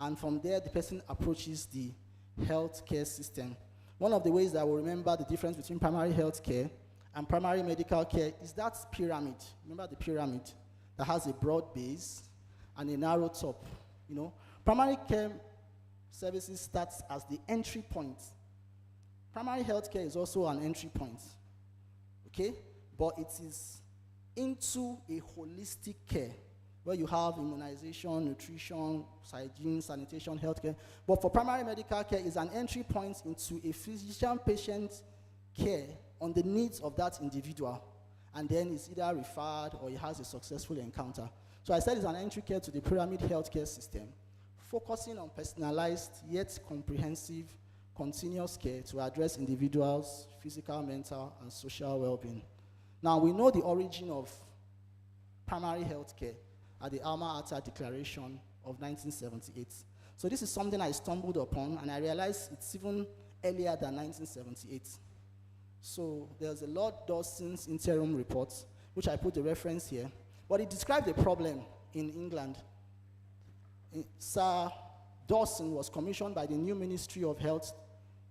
[SPEAKER 15] and from there the person approaches the healthcare system. One of the ways that we'll remember the difference between primary health care and primary medical care is that pyramid. Remember the pyramid that has a broad base and a narrow top, you know? Primary care services starts as the entry point. Primary health care is also an entry point, okay? But it is into a holistic care where you have immunization, nutrition, hygiene, sanitation, healthcare. But for primary medical care, it's an entry point into a physician-patient care on the needs of that individual. And then it's either referred or he has a successful encounter. So I said it's an entry care to the pyramid healthcare system, focusing on personalized yet comprehensive continuous care to address individuals' physical, mental, and social well-being. Now, we know the origin of primary health care at the Alma Ata Declaration of 1978. So this is something I stumbled upon, and I realized it's even earlier than 1978. So there's a Lord Dawson's interim report, which I put the reference here, but it described a problem in England. Sir Dawson was commissioned by the new Ministry of Health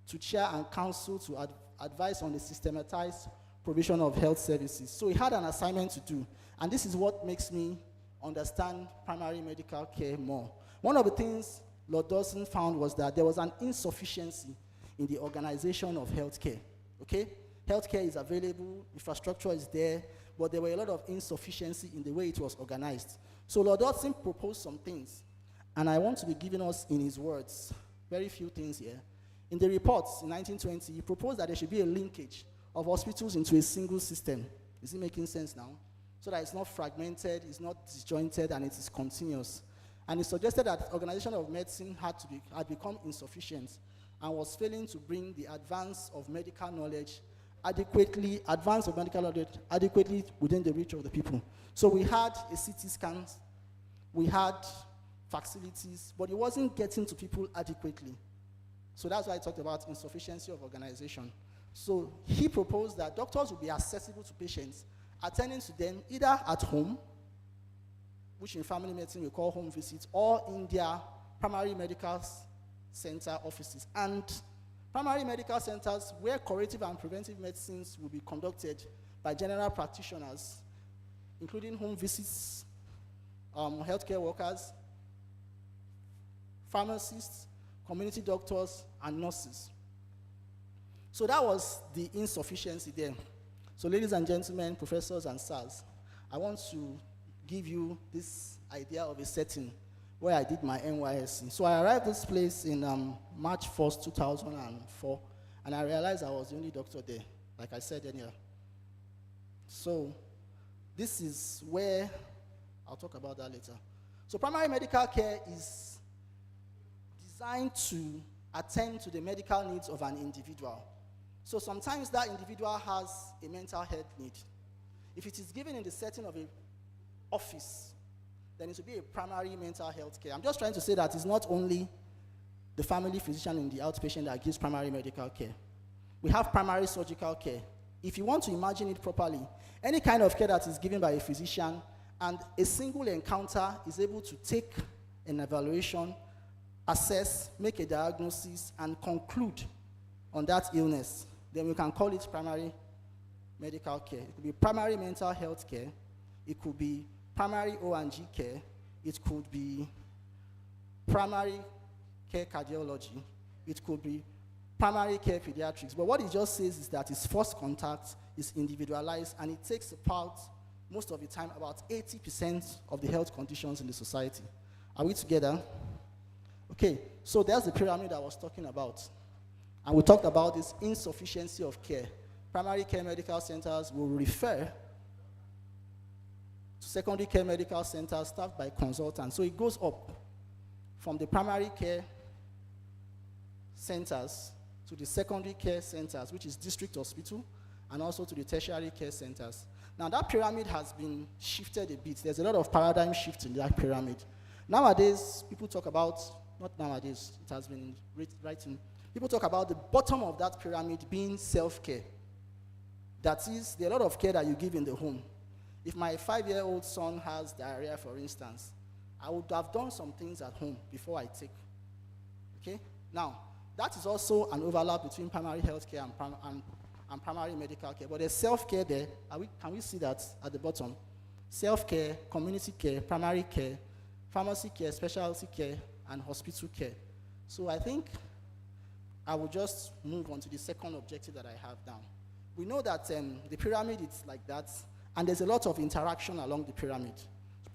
[SPEAKER 15] to chair and counsel to advise on the systematized provision of health services. So he had an assignment to do, and this is what makes me understand primary medical care more. One of the things Lord Dawson found was that there was an insufficiency in the organization of healthcare. Okay? Healthcare is available, infrastructure is there, but there were a lot of insufficiency in the way it was organized. So Lord Dawson proposed some things, and I want to be giving us in his words very few things here. In the reports in 1920, he proposed that there should be a linkage of hospitals into a single system. Is it making sense now? So that it's not fragmented, it's not disjointed, and it is continuous. And he suggested that organization of medicine had become insufficient and was failing to bring the advance of medical knowledge adequately within the reach of the people. So we had a CT scan, we had facilities, but it wasn't getting to people adequately. So that's why I talked about insufficiency of organization. So he proposed that doctors would be accessible to patients, attending to them either at home, which in family medicine we call home visits, or in their primary medical center offices. And primary medical centers where curative and preventive medicines will be conducted by general practitioners, including home visits, healthcare workers, pharmacists, community doctors, and nurses. So that was the insufficiency there. So ladies and gentlemen, professors and sirs, I want to give you this idea of a setting where I did my NYSC. So I arrived this place in March 1st, 2004, and I realized I was the only doctor there, like I said earlier. So this is where, I'll talk about that later. So primary medical care is designed to attend to the medical needs of an individual. So sometimes that individual has a mental health need. If it is given in the setting of an office, then it will be a primary mental health care. I'm just trying to say that it's not only the family physician in the outpatient that gives primary medical care. We have primary surgical care. If you want to imagine it properly, any kind of care that is given by a physician and a single encounter is able to take an evaluation, assess, make a diagnosis, and conclude on that illness, then we can call it primary medical care. It could be primary mental health care. It could be primary O&G care. It could be primary care cardiology. It could be primary care pediatrics. But what it just says is that its first contact is individualized, and it takes about, most of the time, about 80% of the health conditions in the society. Are we together? Okay, so there's the pyramid I was talking about. And we talked about this insufficiency of care. Primary care medical centers will refer to secondary care medical centers staffed by consultants. So it goes up from the primary care centers to the secondary care centers, which is district hospital, and also to the tertiary care centers. Now that pyramid has been shifted a bit. There's a lot of paradigm shift in that pyramid. Nowadays, people talk about, not nowadays, it has been written, people talk about the bottom of that pyramid being self-care. That is, there are a lot of care that you give in the home. If my 5-year-old son has diarrhea, for instance, I would have done some things at home before I take. Okay? Now, that is also an overlap between primary health care and primary medical care. But there's self-care there. Can we see that at the bottom? Self-care, community care, primary care, pharmacy care, specialty care, and hospital care. So I think I will just move on to the second objective that I have down. We know that the pyramid is like that, and there's a lot of interaction along the pyramid.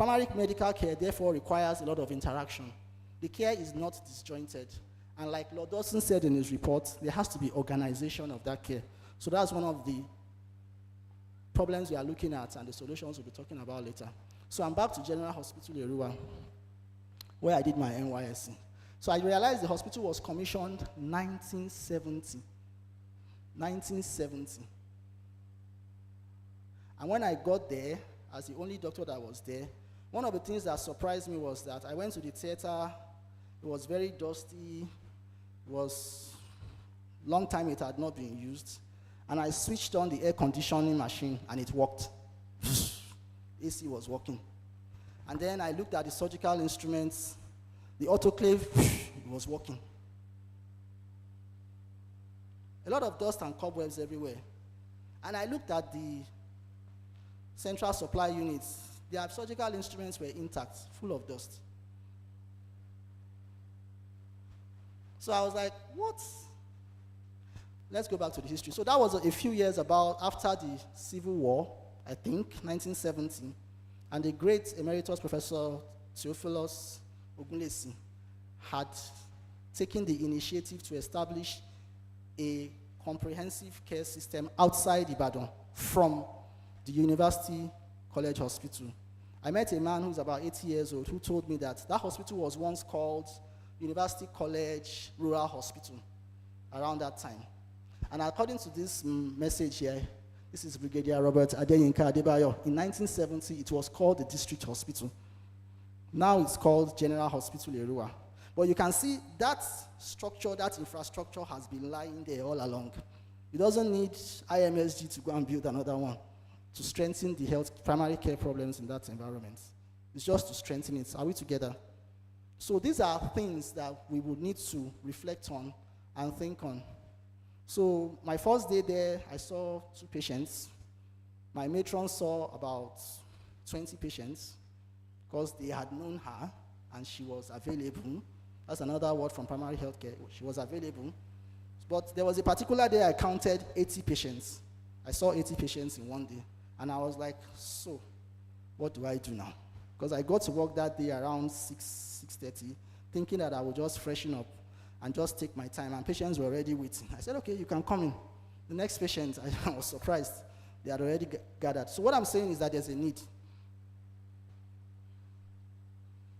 [SPEAKER 15] Primary medical care therefore requires a lot of interaction. The care is not disjointed. And like Lord Dawson said in his report, there has to be organization of that care. So that's one of the problems we are looking at and the solutions we'll be talking about later. So I'm back to General Hospital Erua, where I did my NYSC. So I realized the hospital was commissioned 1970. 1970. And when I got there, as the only doctor that was there, one of the things that surprised me was that I went to the theater. It was very dusty. It was a long time it had not been used. And I switched on the air conditioning machine and it worked. AC was working. And then I looked at the surgical instruments. The autoclave, it was working. A lot of dust and cobwebs everywhere. And I looked at the central supply units. Their surgical instruments were intact, full of dust. So I was like, what? Let's go back to the history. So that was a few years after the Civil War, I think, 1970. And the great emeritus Professor Theophilus Ogunlesi had taken the initiative to establish a comprehensive care system outside Ibadan from the University College Hospital. I met a man who's about 80 years old who told me that that hospital was once called University College Rural Hospital around that time. And according to this message here, this is Brigadier Robert Adeyinka Adebayo. In 1970, it was called the District Hospital. Now it's called General Hospital Erua. But you can see that structure, that infrastructure has been lying there all along. It doesn't need IMSG to go and build another one to strengthen the health primary care problems in that environment. It's just to strengthen it. Are we together? So these are things that we would need to reflect on and think on. So my first day there, I saw 2 patients. My matron saw about 20 patients because they had known her and she was available. That's another word from primary health care. She was available. But there was a particular day I counted 80 patients. I saw 80 patients in one day. And I was like, so what do I do now? Because I got to work that day around 6:30, thinking that I would just freshen up and just take my time, and patients were already waiting. I said, okay, you can come in. The next patient, I was surprised. They had already gathered. So what I'm saying is that there's a need.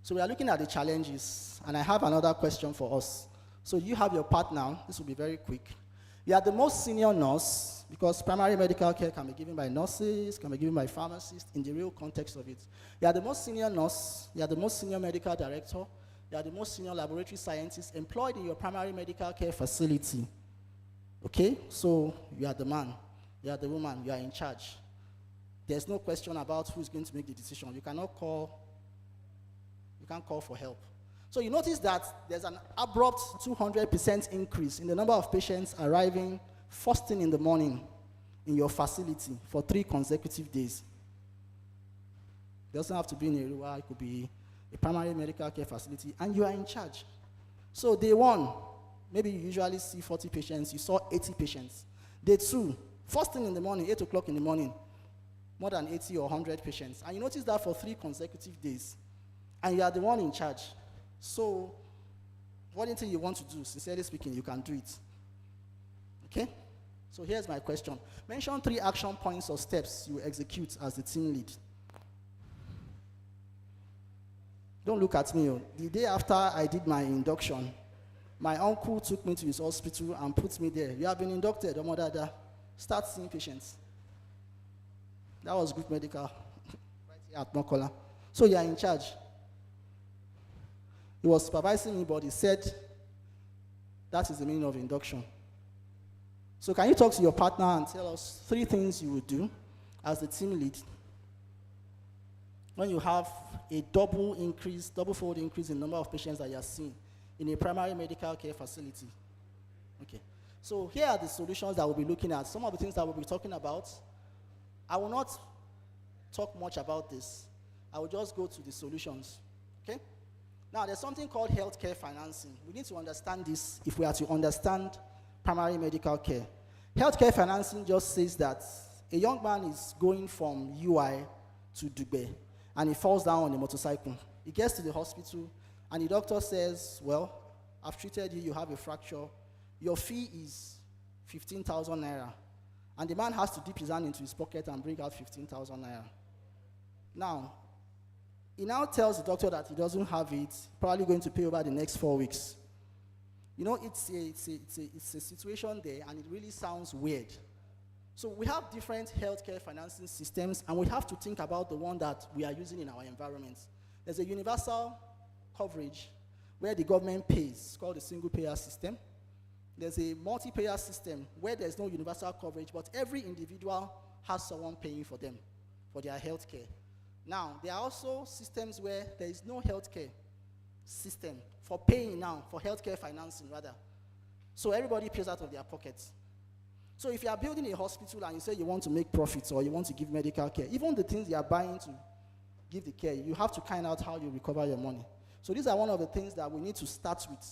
[SPEAKER 15] So we are looking at the challenges, and I have another question for us. So you have your part now. This will be very quick. You are the most senior nurse, because primary medical care can be given by nurses, can be given by pharmacists in the real context of it. You are the most senior nurse, you are the most senior medical director, you are the most senior laboratory scientist employed in your primary medical care facility. Okay? So you are the man, you are the woman, you are in charge. There's no question about who's going to make the decision. You can't call for help. So you notice that there's an abrupt 200% increase in the number of patients arriving first thing in the morning in your facility for 3 consecutive days. It doesn't have to be in Erua, it could be a primary medical care facility, and you are in charge. So day 1, maybe you usually see 40 patients, you saw 80 patients. Day 2, first thing in the morning, 8 o'clock in the morning, more than 80 or 100 patients. And you notice that for 3 consecutive days. And you are the one in charge. So, what do you want to do? Sincerely speaking, you can do it. Okay? So here's my question. Mention 3 action points or steps you execute as the team lead. Don't look at me. The day after I did my induction, my uncle took me to his hospital and put me there. You have been inducted, Omodada. Start seeing patients. That was group medical right here at Mokola. So you are in charge. He was supervising me, but he said that is the meaning of induction. So can you talk to your partner and tell us 3 things you would do as the team lead when you have a double-fold increase in the number of patients that you are seeing in a primary medical care facility? Okay. So here are the solutions that we'll be looking at. Some of the things that we'll be talking about. I will not talk much about this. I will just go to the solutions. Okay? Now, there's something called healthcare financing. We need to understand this if we are to understand primary medical care. Healthcare financing just says that a young man is going from UI to Dugbe, and he falls down on a motorcycle. He gets to the hospital, and the doctor says, well, I've treated you, you have a fracture. Your fee is 15,000 naira. And the man has to dip his hand into his pocket and bring out 15,000 naira. Now, he now tells the doctor that he doesn't have it, probably going to pay over the next 4 weeks. You know, it's a situation there, and it really sounds weird. So we have different healthcare financing systems, and we have to think about the one that we are using in our environment. There's a universal coverage where the government pays, called the single payer system. There's a multi-payer system where there's no universal coverage, but every individual has someone paying for them, for their healthcare. Now, there are also systems where there is no healthcare system for paying now, for healthcare financing rather. So everybody pays out of their pockets. So if you are building a hospital and you say you want to make profits or you want to give medical care, even the things you are buying to give the care, you have to find out how you recover your money. So these are one of the things that we need to start with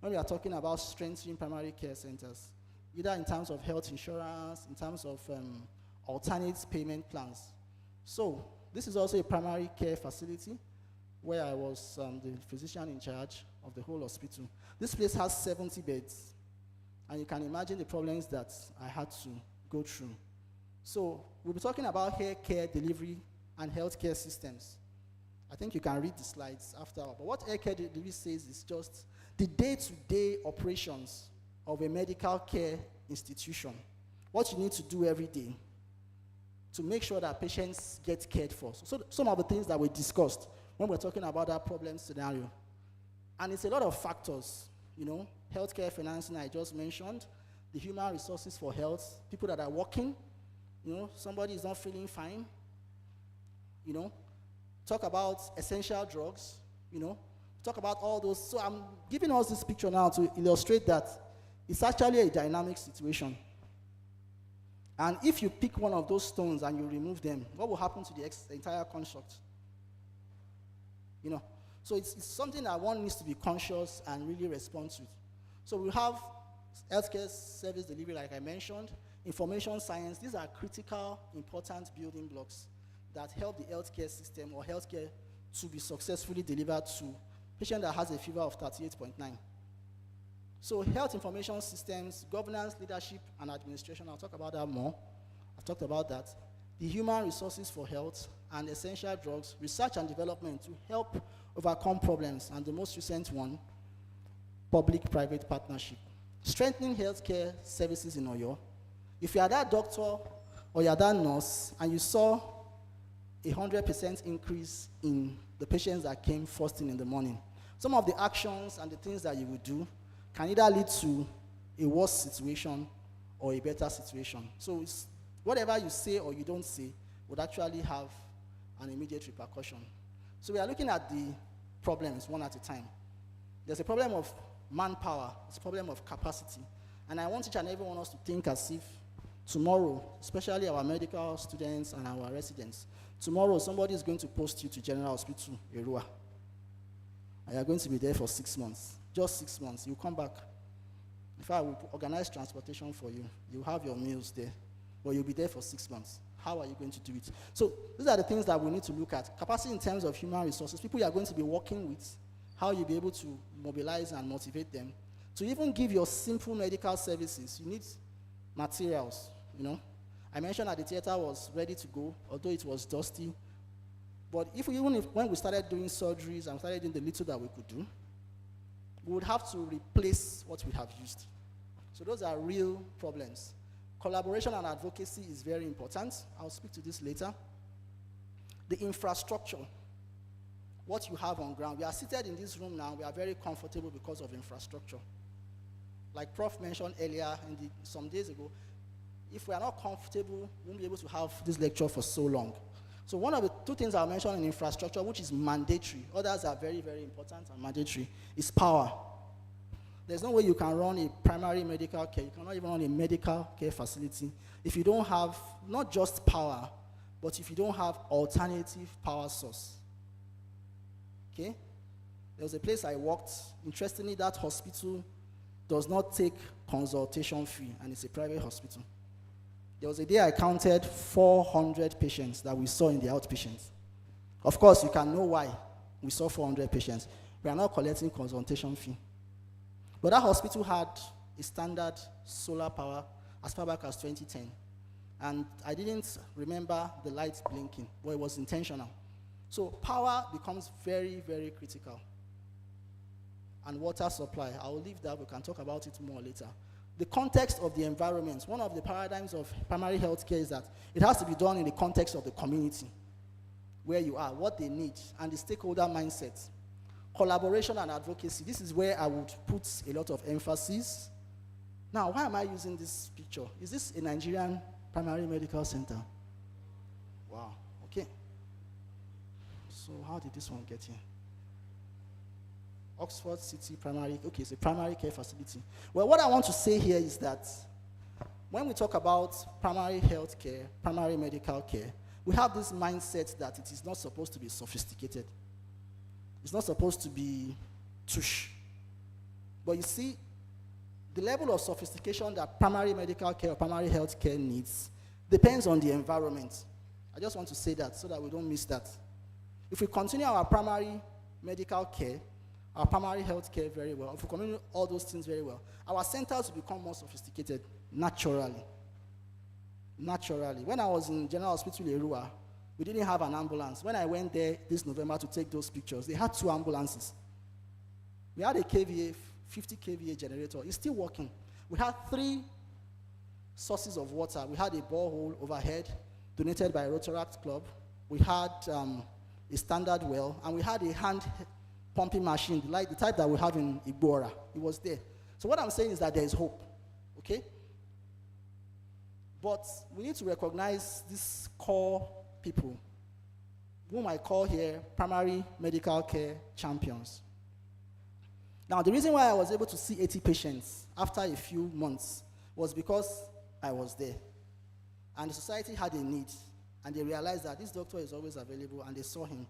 [SPEAKER 15] when we are talking about strengthening primary care centers, either in terms of health insurance, in terms of alternate payment plans. So this is also a primary care facility where I was the physician in charge of the whole hospital. This place has 70 beds, and you can imagine the problems that I had to go through. So we'll be talking about hair care delivery and healthcare systems. I think you can read the slides after. But what hair care delivery says is just the day-to-day operations of a medical care institution. What you need to do every day to make sure that patients get cared for. So some of the things that we discussed when we're talking about that problem scenario. And it's a lot of factors, you know, healthcare financing I just mentioned, the human resources for health, people that are working, you know, somebody is not feeling fine, you know, talk about essential drugs, you know, talk about all those. So I'm giving us this picture now to illustrate that it's actually a dynamic situation. And if you pick one of those stones and you remove them, what will happen to the entire construct? You know, so it's something that one needs to be conscious and really respond to. So we have healthcare service delivery, like I mentioned, information science. These are critical, important building blocks that help the healthcare system or healthcare to be successfully delivered to a patient that has a fever of 38.9. So health information systems, governance, leadership, and administration, I'll talk about that more. I've talked about that. The human resources for health and essential drugs, research and development to help overcome problems, and the most recent one, public-private partnership. Strengthening healthcare services in Oyo. If you are that doctor or you are that nurse and you saw a 100% increase in the patients that came first thing in the morning, some of the actions and the things that you would do can either lead to a worse situation or a better situation. So it's whatever you say or you don't say would actually have an immediate repercussion. So we are looking at the problems one at a time. There's a problem of manpower, it's a problem of capacity. And I want each and every one of us to think as if tomorrow, especially our medical students and our residents, tomorrow somebody is going to post you to General Hospital, Erua. And you're going to be there for 6 months. Just 6 months. You come back. In fact, we'll organize transportation for you. You have your meals there. But you'll be there for 6 months. How are you going to do it? So these are the things that we need to look at. Capacity in terms of human resources, people you are going to be working with, how you'll be able to mobilize and motivate them. To even give your simple medical services, you need materials, you know. I mentioned that the theater was ready to go, although it was dusty. But when we started doing surgeries and started doing the little that we could do, we would have to replace what we have used. So those are real problems. Collaboration and advocacy is very important. I'll speak to this later. The infrastructure, what you have on ground. We are seated in this room now. We are very comfortable because of infrastructure. Like Prof mentioned earlier, some days ago, if we are not comfortable, we won't be able to have this lecture for so long. So one of the two things I'll mention in infrastructure, which is mandatory, others are very, very important and mandatory, is power. There's no way you can run a primary medical care, you cannot even run a medical care facility if you don't have not just power, but if you don't have alternative power source. Okay? There was a place I worked. Interestingly, that hospital does not take consultation fee, and it's a private hospital. There was a day I counted 400 patients that we saw in the outpatients. Of course, you can know why we saw 400 patients. We are not collecting consultation fee. But that hospital had a standard solar power as far back as 2010. And I didn't remember the lights blinking, but it was intentional. So power becomes very, very critical. And water supply, I will leave that, we can talk about it more later. The context of the environment, one of the paradigms of primary health care is that it has to be done in the context of the community, where you are, what they need, and the stakeholder mindset. Collaboration and advocacy, this is where I would put a lot of emphasis. Now, why am I using this picture? Is this a Nigerian primary medical center? Wow, okay. So how did this one get here? Oxford City Primary, okay, it's a primary care facility. Well, what I want to say here is that when we talk about primary health care, primary medical care, we have this mindset that it is not supposed to be sophisticated. It's not supposed to be tush. But you see, the level of sophistication that primary medical care or primary health care needs depends on the environment. I just want to say that so that we don't miss that. If we continue our primary medical care, our primary health care very well, if we continue all those things very well, our centers will become more sophisticated naturally. Naturally. When I was in General Hospital Erua, we didn't have an ambulance. When I went there this November to take those pictures, they had 2 ambulances. We had a KVA, 50 KVA generator. It's still working. We had 3 sources of water. We had a borehole overhead donated by Rotaract Club. We had a standard well, and we had a hand pumping machine, like the type that we have in Igbora. It was there. So what I'm saying is that there is hope, okay? But we need to recognize these core people, whom I call here primary medical care champions. Now, the reason why I was able to see 80 patients after a few months was because I was there. And the society had a need, and they realized that this doctor is always available, and they saw him.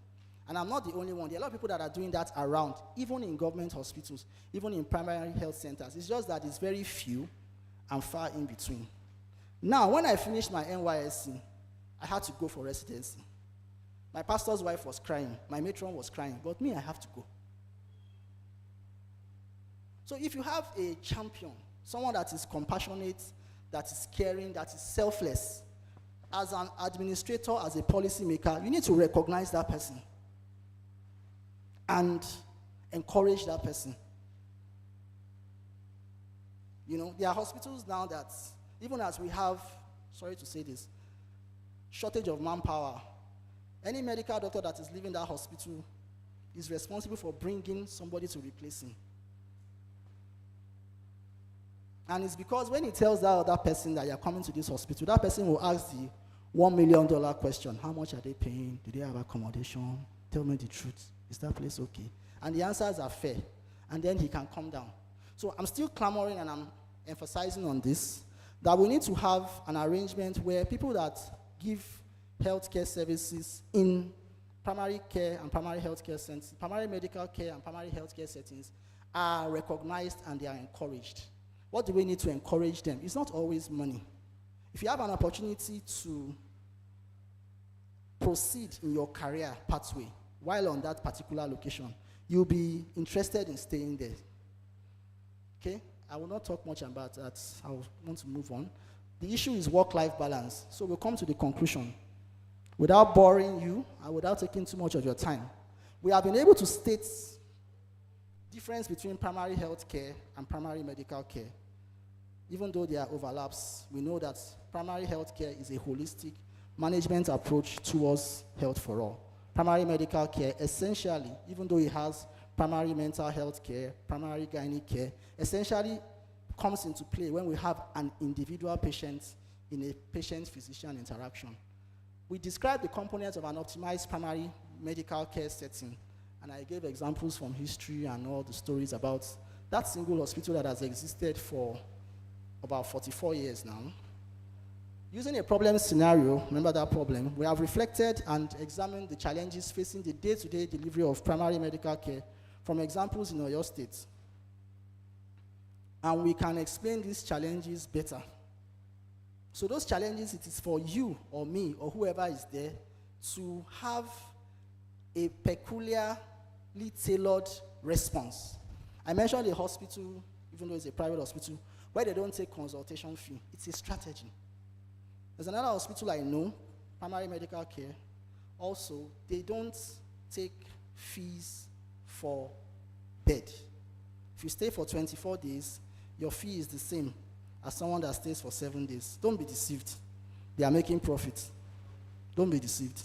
[SPEAKER 15] And I'm not the only one. There are a lot of people that are doing that around, even in government hospitals, even in primary health centers. It's just that it's very few and far in between. Now, when I finished my NYSC, I had to go for residency. My pastor's wife was crying. My matron was crying. But me, I have to go. So if you have a champion, someone that is compassionate, that is caring, that is selfless, as an administrator, as a policymaker, you need to recognize that person and encourage that person. You know, there are hospitals now that, even as we have, sorry to say this, shortage of manpower, any medical doctor that is leaving that hospital is responsible for bringing somebody to replace him. And it's because when he tells that other person that you're coming to this hospital, that person will ask the $1 million question. How much are they paying? Do they have accommodation? Tell me the truth. Is that place okay? And the answers are fair. And then he can come down. So I'm still clamoring and I'm emphasizing on this, that we need to have an arrangement where people that give healthcare services in primary care and primary healthcare settings, primary medical care and primary healthcare settings are recognized and they are encouraged. What do we need to encourage them? It's not always money. If you have an opportunity to proceed in your career pathway while on that particular location, you'll be interested in staying there. Okay? I will not talk much about that. I want to move on. The issue is work-life balance. So we'll come to the conclusion. Without boring you and without taking too much of your time, we have been able to state difference between primary health care and primary medical care. Even though there are overlaps, we know that primary health care is a holistic management approach towards health for all. Primary medical care, essentially, even though it has primary mental health care, primary gynae care, essentially comes into play when we have an individual patient in a patient-physician interaction. We describe the components of an optimized primary medical care setting, and I gave examples from history and all the stories about that single hospital that has existed for about 44 years now. Using a problem scenario, remember that problem, we have reflected and examined the challenges facing the day-to-day delivery of primary medical care from examples in Oyo State. And we can explain these challenges better. So those challenges, it is for you or me or whoever is there to have a peculiarly tailored response. I mentioned a hospital, even though it's a private hospital, where they don't take consultation fee. It's a strategy. There's another hospital I know, primary medical care. Also, they don't take fees for bed. If you stay for 24 days, your fee is the same as someone that stays for 7 days. Don't be deceived. They are making profits. Don't be deceived.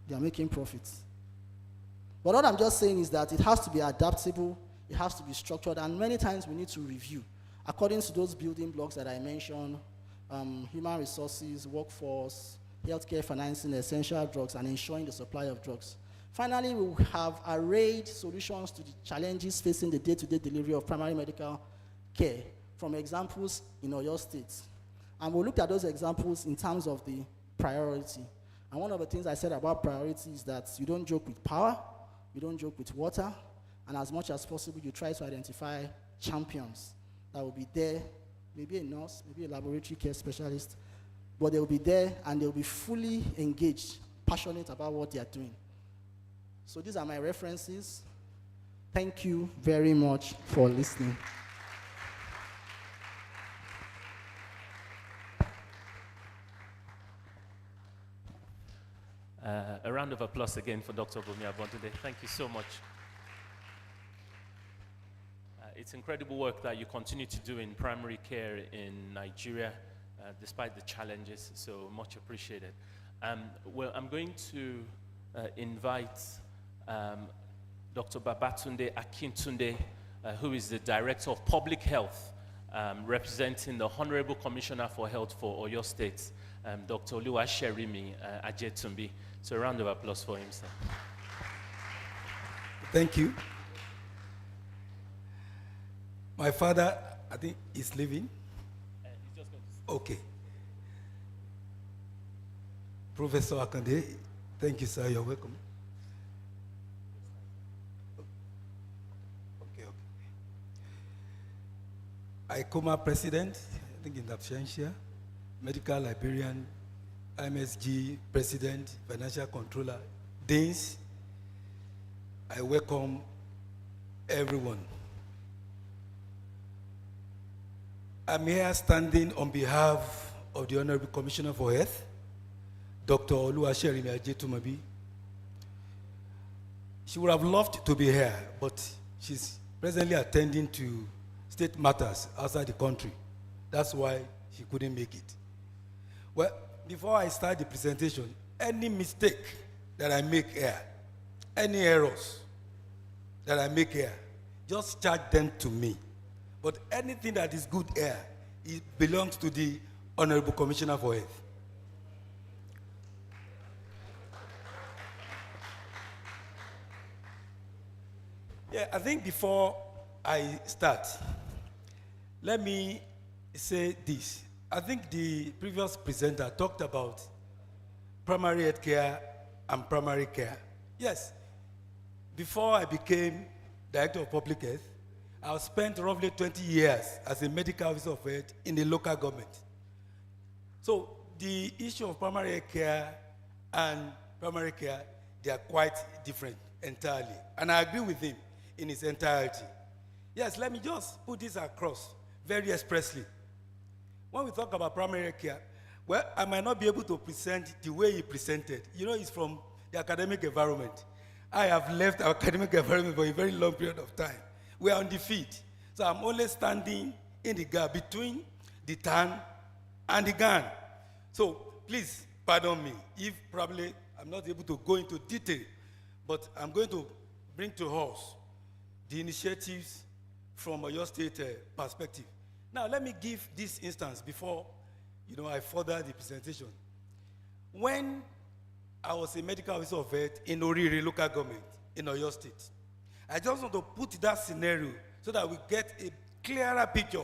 [SPEAKER 15] They are making profits. But what I'm just saying is that it has to be adaptable, it has to be structured, and many times we need to review according to those building blocks that I mentioned, human resources, workforce, healthcare financing, essential drugs, and ensuring the supply of drugs. Finally, we have arrayed solutions to the challenges facing the day-to-day delivery of primary medical care from examples in Oyo State. And we looked at those examples in terms of the priority. And one of the things I said about priority is that you don't joke with power, you don't joke with water, and as much as possible, you try to identify champions that will be there, maybe a nurse, maybe a laboratory care specialist, but they will be there and they will be fully engaged, passionate about what they are doing. So these are my references. Thank you very much for listening.
[SPEAKER 7] A round of applause again for Dr. Bumi Abontunde. Thank you so much. It's incredible work that you continue to do in primary care in Nigeria, despite the challenges, so much appreciated. Well, I'm going to invite Dr. Babatunde Akintunde, who is the Director of Public Health, representing the Honorable Commissioner for Health for Oyo State, Dr. Oluwaserimi Ajetumbi. So a round of applause for him, sir.
[SPEAKER 16] Thank you. My father, I think, is leaving.
[SPEAKER 7] He's just going to
[SPEAKER 16] Okay. Professor Akande, thank you, sir. You're welcome. Okay. ICOMA President, I think in absentia, Medical Librarian, MSG President, Financial Controller, Deans, I welcome everyone. I'm here standing on behalf of the Honorable Commissioner for Health, Dr. Oluwaserimi Ajetumbi. She would have loved to be here, but she's presently attending to state matters outside the country. That's why she couldn't make it. Well, before I start the presentation, any mistake that I make here, any errors that I make here, just charge them to me. But anything that is good here, it belongs to the Honorable Commissioner for Health. Yeah, I think before I start, let me say this. I think the previous presenter talked about primary health care and primary care. Yes, before I became Director of Public Health, I've spent roughly 20 years as a medical officer of health in the local government. So the issue of primary health care and primary care, they are quite different entirely. And I agree with him in its entirety. Yes, let me just put this across very expressly. When we talk about primary care, well, I might not be able to present the way he presented. You know, it's from the academic environment. I have left our academic environment for a very long period of time. We are on the feet. So I'm only standing in the gap between the TAN and the GAN. So please pardon me if probably I'm not able to go into detail, but I'm going to bring to us the initiatives from a Oyo State perspective. Now, let me give this instance before I further the presentation. When I was a medical officer of health in Oriri local government in Oyo State, I just want to put that scenario so that we get a clearer picture,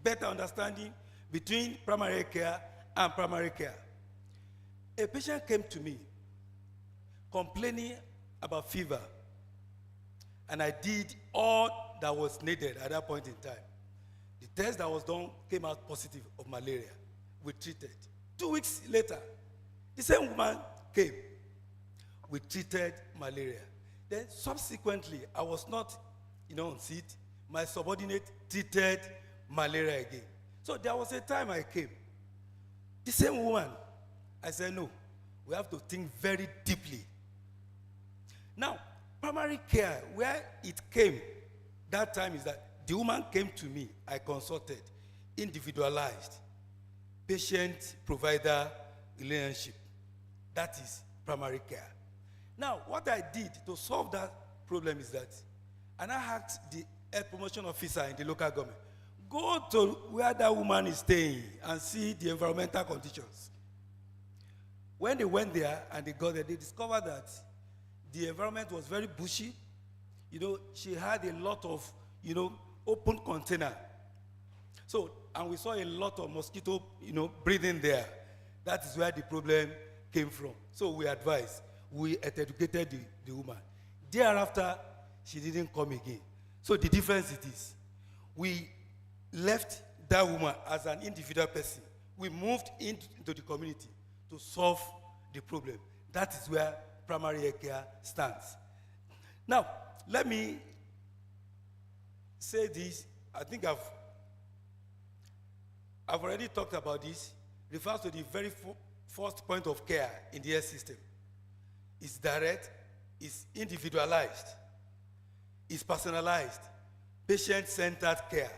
[SPEAKER 16] better understanding between primary care and primary care. A patient came to me complaining about fever, and I did all that was needed at that point in time. The test that was done came out positive of malaria. We treated. 2 weeks later, the same woman came we treated malaria. Then subsequently, I was not, on seat. My subordinate treated malaria again. So there was a time I came. The same woman, I said, no, we have to think very deeply. Now, primary care, where it came that time is that the woman came to me, I consulted, individualized, patient-provider relationship. That is primary care. Now, what I did to solve that problem is that, and I asked the health promotion officer in the local government, go to where that woman is staying and see the environmental conditions. When they went there and they got there, they discovered that the environment was very bushy. She had a lot of, open container. So, and we saw a lot of mosquito, breathing there. That is where the problem came from. So we advised, we educated the woman. Thereafter, she didn't come again. So the difference it is, we left that woman as an individual person. We moved into the community to solve the problem. That is where primary health care stands. Now, let me say this. I think I've already talked about this. Refers to the very first point of care in the health system. It's direct, it's individualized, it's personalized, patient-centered care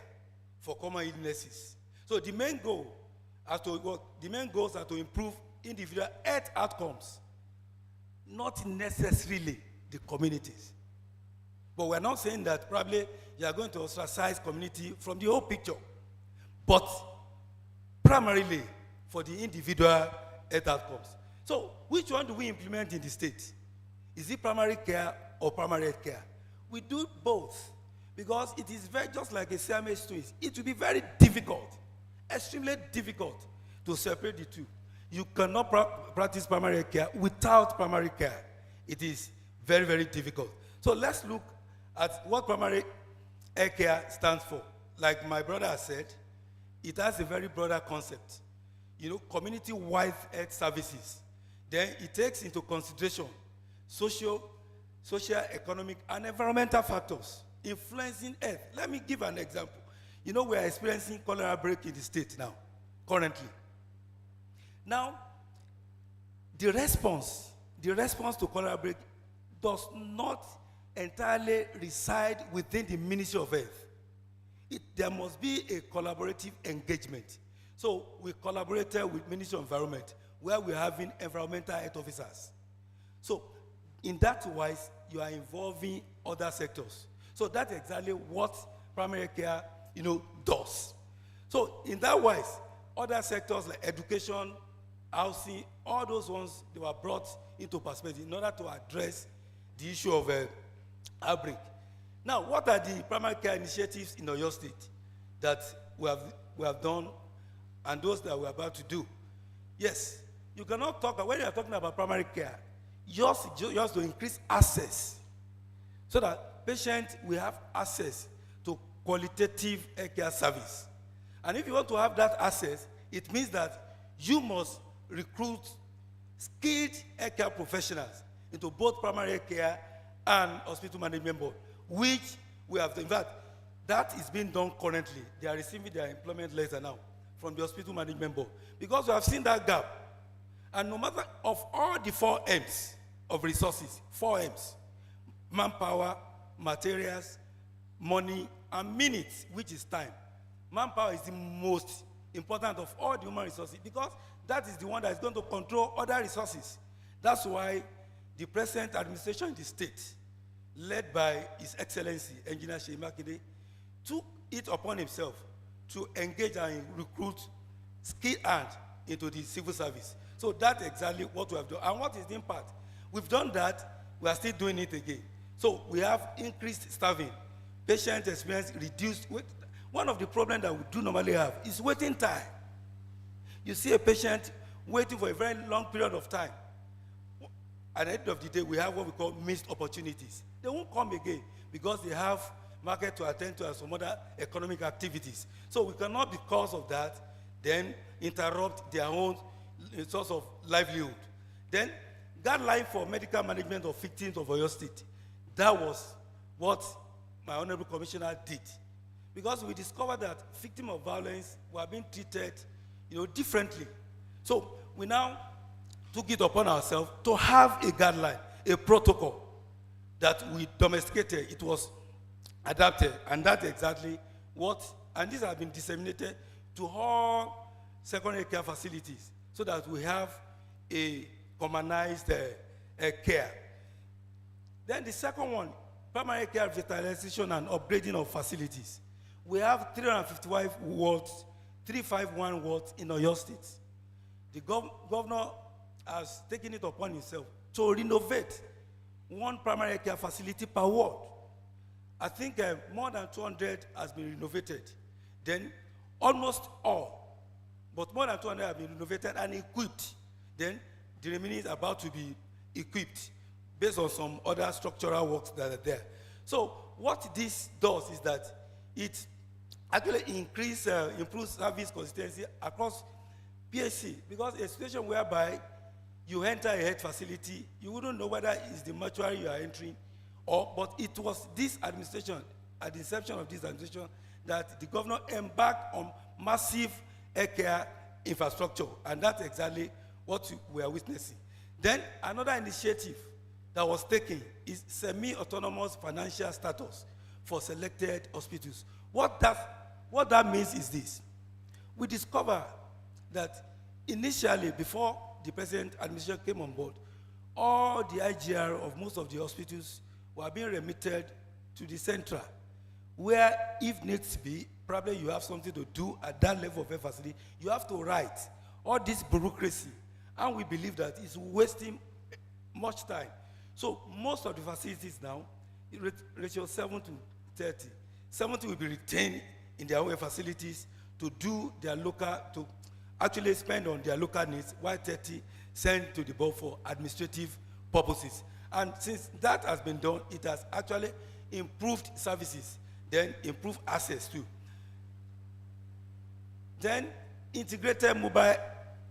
[SPEAKER 16] for common illnesses. So the main goals are to improve individual health outcomes, not necessarily the communities. But we're not saying that probably you are going to ostracize community from the whole picture, but primarily for the individual health outcomes. So which one do we implement in the state? Is it primary care or primary health care? We do both because it is very, just like a CMH twins, it will be very difficult, extremely difficult to separate the two. You cannot practice primary health care without primary care. It is very, very difficult. So let's look at what primary health care stands for. Like my brother has said, it has a very broader concept. Community-wide health services. Then it takes into consideration social, economic, and environmental factors influencing health. Let me give an example. We are experiencing cholera outbreak in the state now, currently. Now, the response to cholera outbreak does not entirely reside within the Ministry of Health. There must be a collaborative engagement. So we collaborated with Ministry of Environment, where we're having environmental health officers. So in that wise, you are involving other sectors. So that's exactly what primary care, does. So in that wise, other sectors like education, housing, all those ones, they were brought into perspective in order to address the issue of outbreak. Now, what are the primary care initiatives in Oyo State that we have done and those that we're about to do? Yes, you cannot talk, when you're talking about primary care, you have to increase access so that patients will have access to qualitative healthcare service. And if you want to have that access, it means that you must recruit skilled healthcare professionals into both primary care and hospital management board, which we have, in fact, that is being done currently. They are receiving their employment letter now from the hospital management board because we have seen that gap. And no matter of all the 4 M's of resources, 4 M's, manpower, materials, money, and minutes, which is time. Manpower is the most important of all the human resources because that is the one that is going to control other resources. That's why the present administration in the state, led by His Excellency, Engineer Seyi Makinde, took it upon himself to engage and recruit skilled hands into the civil service. So that's exactly what we have done. And what is the impact? We've done that, we are still doing it again. So we have increased staffing, patient experience reduced. One of the problems that we do normally have is waiting time. You see a patient waiting for a very long period of time. At the end of the day, we have what we call missed opportunities. They won't come again because they have market to attend to and some other economic activities. So we cannot, because of that, then interrupt their own source of livelihood. Then guideline for medical management of victims of Oyo State. That was what my Honorable Commissioner did. Because we discovered that victims of violence were being treated, differently. So we now took it upon ourselves to have a guideline, a protocol that we domesticated. It was adapted, and that's exactly what, and this has been disseminated to all secondary care facilities so that we have a commonized care. Then the second one, primary care revitalization and upgrading of facilities. We have 355 wards, 351 wards in Oyo State. The governor has taken it upon himself to renovate one primary care facility per ward. I think more than 200 has been renovated. Then almost all, but more than 200 have been renovated and equipped. Then the remaining is about to be equipped based on some other structural works that are there. So what this does is that it actually improves service consistency across PHC, because a situation whereby you enter a health facility, you wouldn't know whether it's the mortuary you are entering, but it was this administration, at the inception of this administration, that the governor embarked on massive healthcare infrastructure, and that's exactly what we are witnessing. Then another initiative that was taken is semi-autonomous financial status for selected hospitals. What that means is this. We discovered that initially, before the present administration came on board, all the IGR of most of the hospitals were being remitted to the central, where if needs be, probably you have something to do at that level of a facility, you have to write all this bureaucracy, and we believe that it's wasting much time. So most of the facilities now, ratio 7 to 30, 70 will be retained in their own facilities to do their local, to actually spend on their local needs, while 30 sent to the board for administrative purposes. And since that has been done, it has actually improved services, then improved access too. Then integrated mobile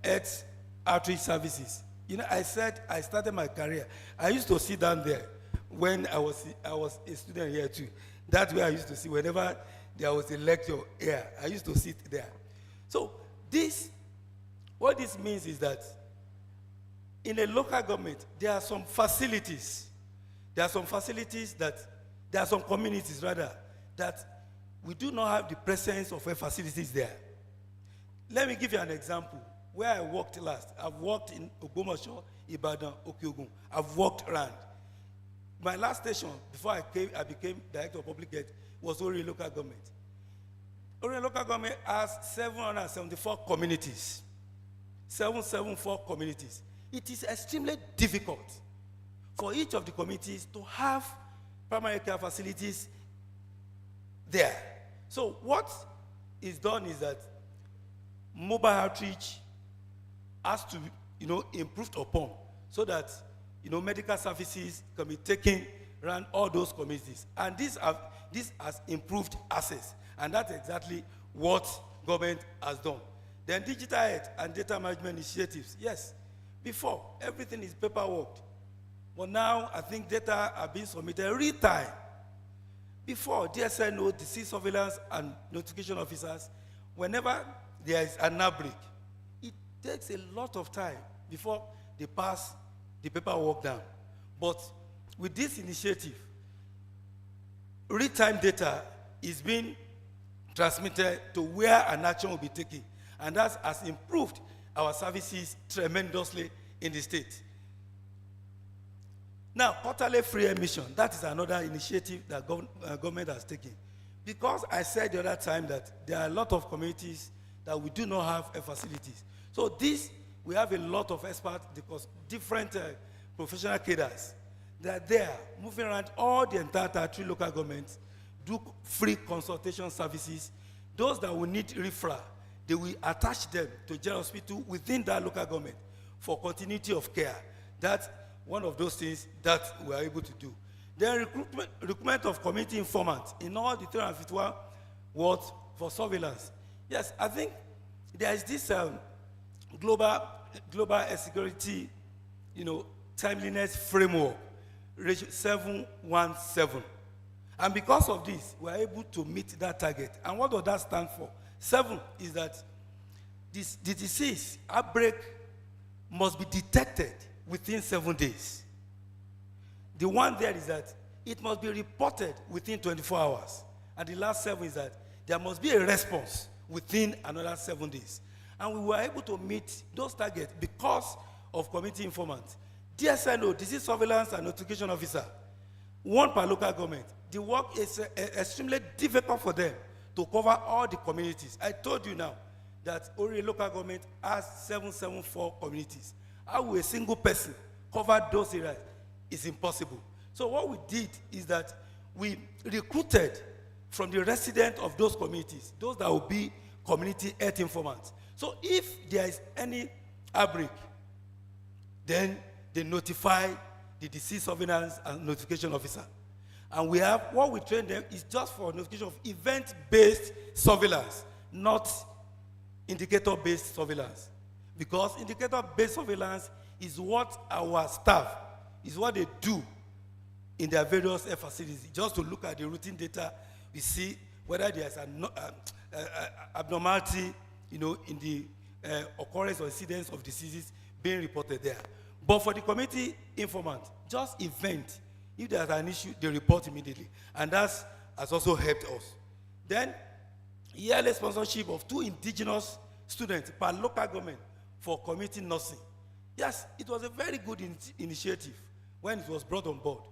[SPEAKER 16] health outreach services. I said I started my career. I used to sit down there when I was a student here too. That's where I used to see whenever there was a lecture here. I used to sit there. So what this means is that in a local government, there are some facilities. There are some communities rather, that we do not have the presence of facilities there. Let me give you an example. Where I worked last, I've worked in Ogbomoso, Ibadan, Okiogun. I've walked around. My last station, before I became Director of Public Health, was Ori Local Government. Ori Local Government has 774 communities. 774 communities. It is extremely difficult for each of the communities to have primary care facilities there. So what is done is that mobile outreach has to be, improved upon, so that medical services can be taken around all those communities. And this has improved access, and that's exactly what government has done. Then digital health and data management initiatives. Yes, before everything is paperwork, but now I think data are being submitted real time. Before, DSNO, disease surveillance and notification officers, whenever there is an outbreak, it takes a lot of time before they pass the paperwork down. But with this initiative, real-time data is being transmitted to where an action will be taken. And that has improved our services tremendously in the state. Now, quarterly free emission, that is another initiative that government has taken. Because I said the other time that there are a lot of communities that we do not have facilities. So we have a lot of experts, because different professional cadres, they are there, moving around all the entire 3 local governments, do free consultation services. Those that will need referral, they will attach them to general hospital within that local government for continuity of care. That's one of those things that we are able to do. Then recruitment of community informants in all the 351 wards for surveillance. Yes, I think there is this global security, timeliness framework, ratio 717. And because of this, we are able to meet that target. And what does that stand for? 7 is that the disease outbreak must be detected within 7 days. The one there is that it must be reported within 24 hours. And the last 7 is that there must be a response within another 7 days. And we were able to meet those targets because of community informants. DSNO, Disease Surveillance and Notification Officer, 1 per local government. The work is extremely difficult for them to cover all the communities. I told you now that Ori local government has 774 communities. How will a single person cover those areas? It's impossible. So what we did is that we recruited from the residents of those communities, those that will be community health informants. So if there is any outbreak, then they notify the disease surveillance and notification officer. And we have, what we train them is just for notification of event-based surveillance, not indicator-based surveillance. Because indicator-based surveillance is what our staff, is what they do in their various health facilities. Just to look at the routine data, we see whether there's an abnormality, in the occurrence or incidence of diseases being reported there. But for the community informant, just event. If there's an issue, they report immediately. And that has also helped us. Then, yearly sponsorship of 2 indigenous students per local government for community nursing. Yes, it was a very good initiative when it was brought on board.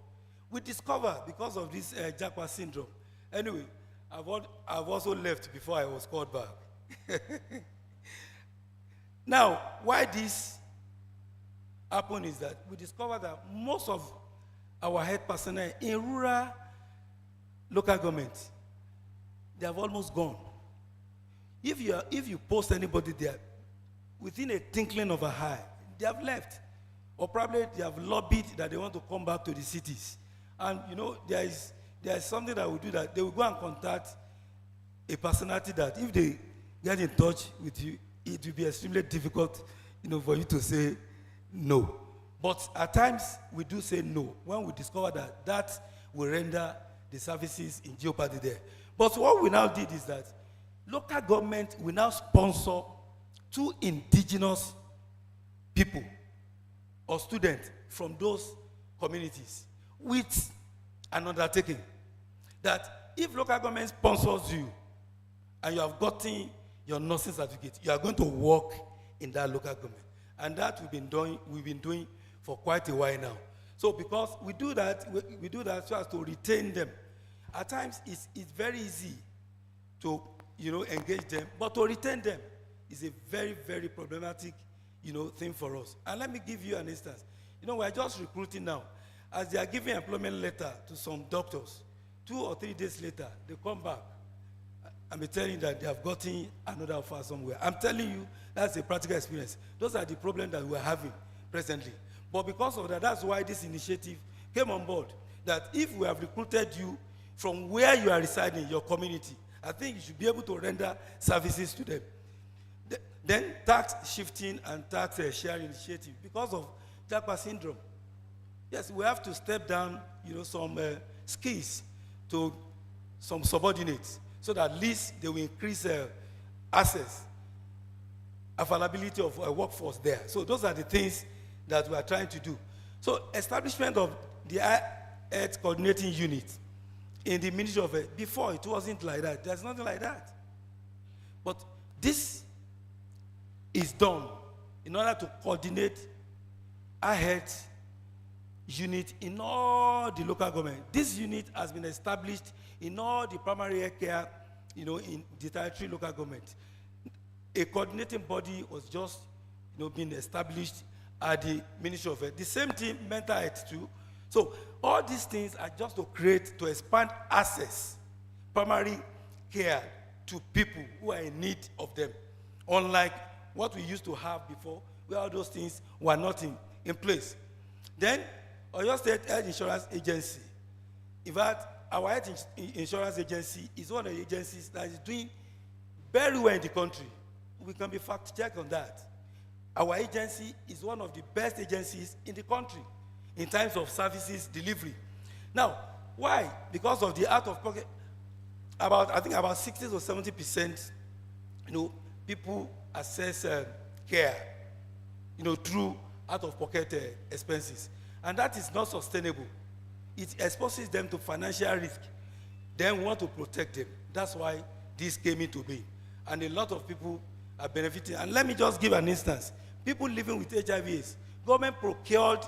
[SPEAKER 16] We discovered, because of this Jaguar syndrome, anyway, I've also left before I was called back. Now, why this happened is that we discovered that most of our health personnel in rural local governments, they have almost gone. If you post anybody there, within a twinkling of an eye, they have left. Or probably they have lobbied that they want to come back to the cities. And there is something that will do that. They will go and contact a personality that if they get in touch with you, it will be extremely difficult, for you to say no. But at times, we do say no when we discover that will render the services in jeopardy there. But what we now did is that local government will now sponsor 2 indigenous people or students from those communities with an undertaking that if local government sponsors you and you have gotten your nursing certificate, you are going to work in that local government. And that we've been doing for quite a while now. So because we do that so as to retain them. At times it's very easy to engage them, but to retain them is a very, very problematic thing for us. And let me give you an instance. We're just recruiting now. As they are giving employment letter to some doctors, 2 or 3 days later, they come back. I'm telling you that they have gotten another offer somewhere. I'm telling you, that's a practical experience. Those are the problems that we're having presently. But because of that, that's why this initiative came on board. That if we have recruited you from where you are residing, your community, I think you should be able to render services to them. Then tax shifting and tax sharing initiative. Because of Jaguar syndrome, yes, we have to step down, some skills to some subordinates so that at least they will increase access, availability of a workforce there. So those are the things that we are trying to do. So establishment of the health coordinating unit in the Ministry of Health, before it wasn't like that. There's nothing like that. But this is done in order to coordinate our health unit in all the local government. This unit has been established in all the primary health care, in the territory local government. A coordinating body was just, being established at the Ministry of Health. The same thing, mental health too. So all these things are just to expand access, primary care to people who are in need of them. Unlike what we used to have before, where all those things were not in place. Then, Oyo State Health Insurance Agency. In fact, our health insurance agency is one of the agencies that is doing very well in the country. We can be fact-checked on that. our agency is one of the best agencies in the country in terms of services delivery. Now, why? Because of the out-of-pocket, I think about 60 to 70%, people access care, through out-of-pocket expenses. And that is not sustainable. It exposes them to financial risk. Then we want to protect them. That's why this came into being. And a lot of people are benefiting. And let me just give an instance. People living with HIV/AIDS, government procured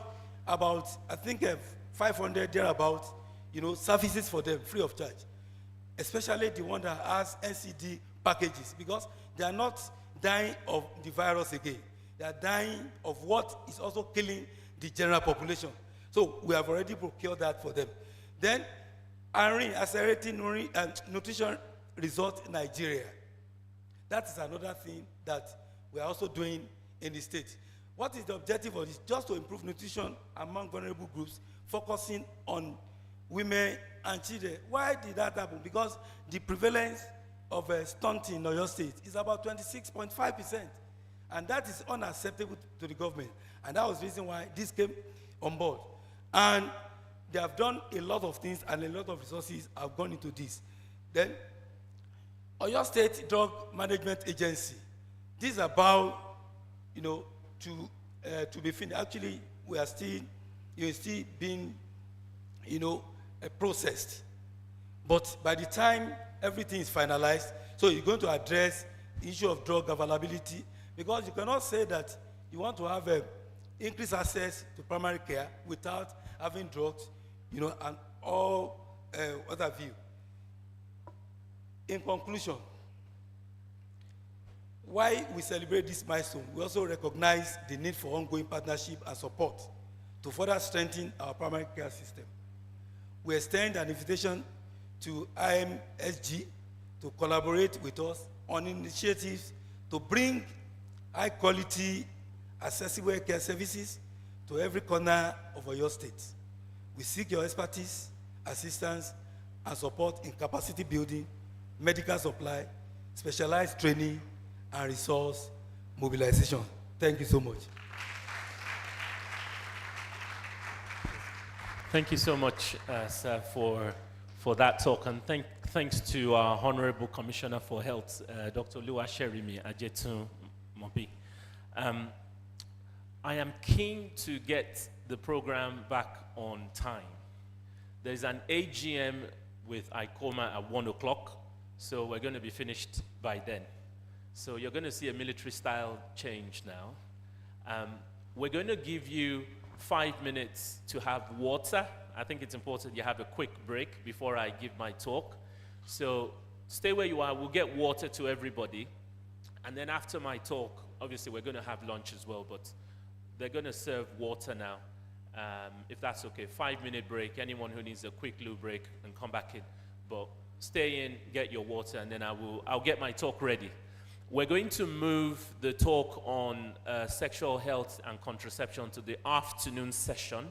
[SPEAKER 16] about, I think, 500 thereabouts, services for them free of charge. Especially the one that has NCD packages, because they are not dying of the virus again. They are dying of what is also killing the general population. So we have already procured that for them. Then, accelerating nutrition results in Nigeria. That is another thing that we are also doing in the state. What is the objective of this? Just to improve nutrition among vulnerable groups, focusing on women and children. Why did that happen? Because the prevalence of stunting in Oyo State is about 26.5%. And that is unacceptable to the government. And that was the reason why this came on board. And they have done a lot of things, and a lot of resources have gone into this. Then, Oyo State Drug Management Agency. This is about, to be finished. Actually, we are still being, processed. But by the time everything is finalized, so you're going to address the issue of drug availability, because you cannot say that you want to have increased access to primary care without having drugs, and all what have you. In conclusion, why we celebrate this milestone, we also recognize the need for ongoing partnership and support to further strengthen our primary care system. We extend an invitation to IMSG to collaborate with us on initiatives to bring high-quality, accessible care services to every corner of Oyo State. We seek your expertise, assistance, and support in capacity building, medical supply, specialized training, and resource mobilization. Thank you so much.
[SPEAKER 7] Thank you so much, sir, for that talk. And thanks to our Honorable Commissioner for Health, Dr. Oluwaserimi Ajetun Mobi. I am keen to get the program back on time. There's an AGM with ICOMA at 1 o'clock, so we're going to be finished by then. So you're going to see a military style change now. We're going to give you 5 minutes to have water. I think it's important you have a quick break before I give my talk. So stay where you are. We'll get water to everybody. And then after my talk, obviously we're going to have lunch as well, but they're going to serve water now. If that's okay, 5-minute break. Anyone who needs a quick loo break and come back in. But stay in, get your water, and then I'll get my talk ready. We're going to move the talk on sexual health and contraception to the afternoon session,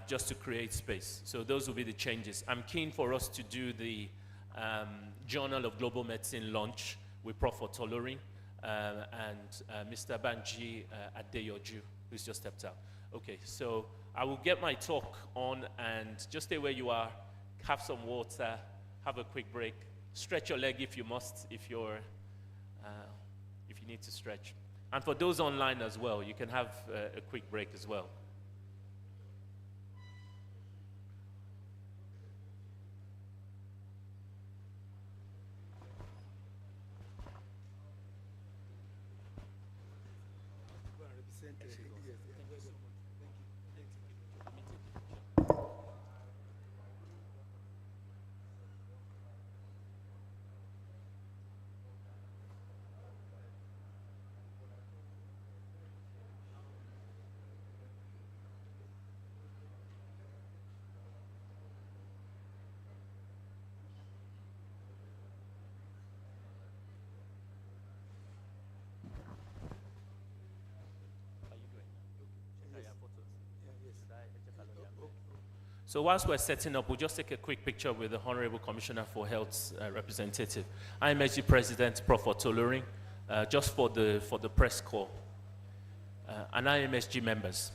[SPEAKER 7] just to create space. So those will be the changes. I'm keen for us to do the Journal of Global Medicine launch with Prof. Tolorin and Mr. Banji Adeyoju, who's just stepped out. Okay, so I will get my talk on, and just stay where you are, have some water, have a quick break, stretch your leg if you must, if you need to stretch. And for those online as well, you can have a quick break as well. So whilst we're setting up, we'll just take a quick picture with the Honorable Commissioner for Health's representative. IMSG President, Prof. Tolorin, just for the press call. and IMSG members.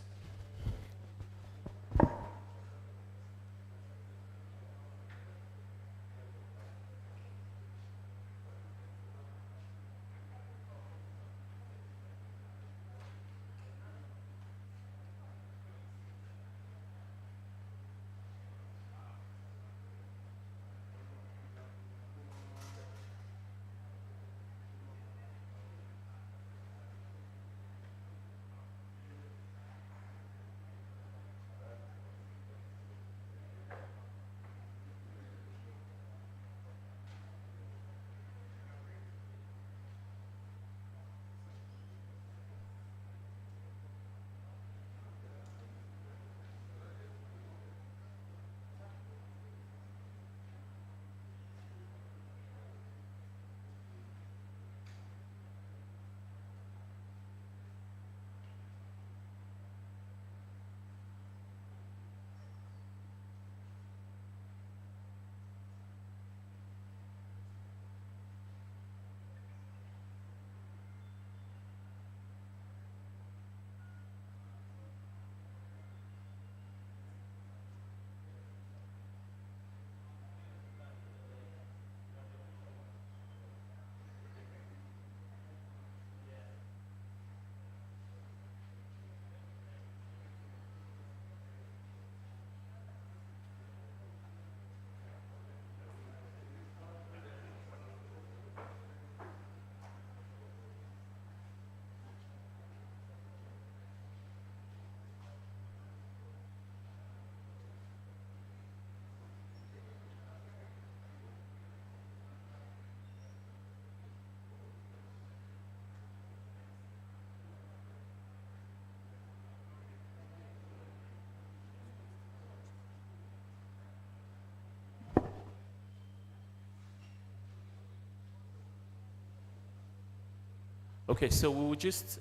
[SPEAKER 7] Okay, so we will just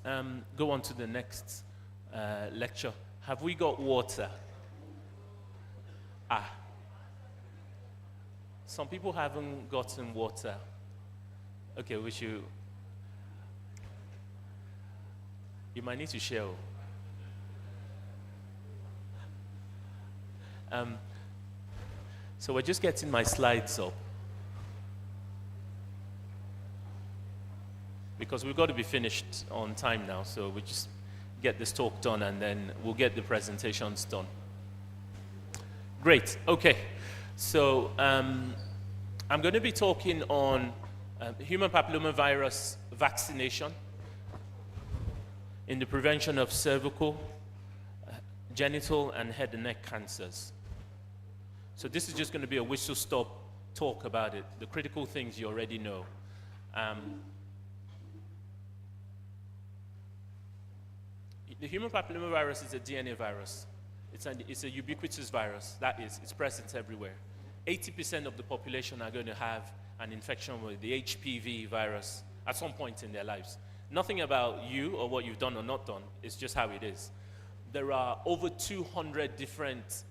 [SPEAKER 7] go on to the next lecture. Have we got water? Some people haven't gotten water. Okay, you might need to share. So we're just getting my slides up, because we've got to be finished on time now, so we just get this talk done and then we'll get the presentations done. Great, okay. So I'm going to be talking on human papillomavirus vaccination in the prevention of cervical, genital, and head and neck cancers. So this is just going to be a whistle-stop talk about it, the critical things you already know. The human papillomavirus is a DNA virus. It's a ubiquitous virus. That is, it's present everywhere. 80% of the population are going to have an infection with the HPV virus at some point in their lives. Nothing about you or what you've done or not done. It's just how it is. There are over 200 different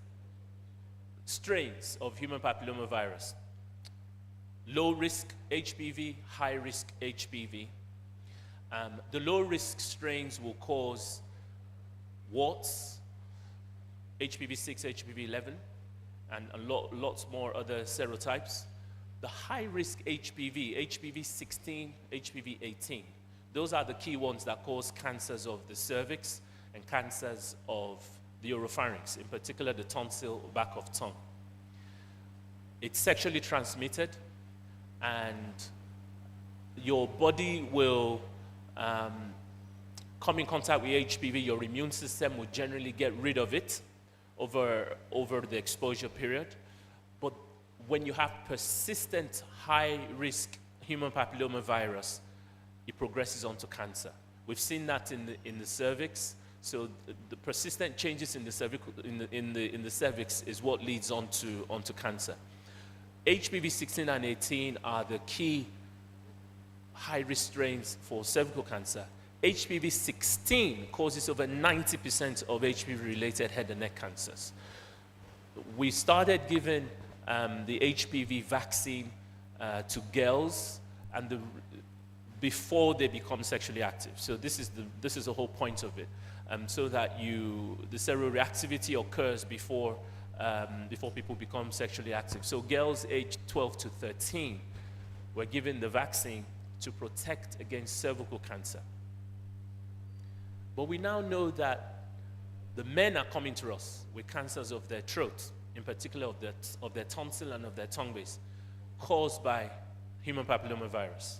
[SPEAKER 7] strains of human papillomavirus. Low-risk HPV, high-risk HPV. The low-risk strains will cause warts, HPV-6, HPV-11, and lots more other serotypes. The high-risk HPV, HPV-16, HPV-18, those are the key ones that cause cancers of the cervix and cancers of the oropharynx, in particular the tonsil, back of tongue. It's sexually transmitted, and your body will come in contact with HPV. Your immune system will generally get rid of it over the exposure period. But when you have persistent high-risk human papillomavirus, it progresses onto cancer. We've seen that in the cervix. So the persistent changes in the cervix is what leads onto cancer. HPV 16 and 18 are the key high-risk strains for cervical cancer. HPV 16 causes over 90% of HPV-related head and neck cancers. We started giving the HPV vaccine to girls, and before they become sexually active. So this is the whole point of it, so that the seroreactivity occurs before people become sexually active. So girls aged 12 to 13 were given the vaccine to protect against cervical cancer. But we now know that the men are coming to us with cancers of their throat, in particular of their tonsil and of their tongue base, caused by human papillomavirus.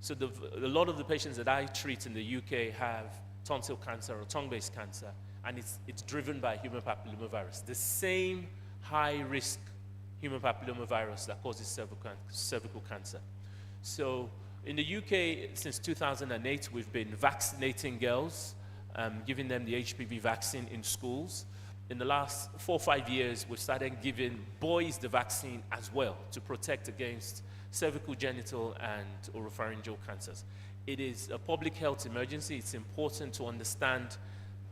[SPEAKER 7] So a lot of the patients that I treat in the UK have tonsil cancer or tongue-based cancer, and it's driven by human papillomavirus, the same high-risk human papillomavirus that causes cervical cancer. So in the UK, since 2008, we've been vaccinating girls, giving them the HPV vaccine in schools. In the last 4 or 5 years, we've started giving boys the vaccine as well to protect against cervical, genital, and oropharyngeal cancers. It is a public health emergency. It's important to understand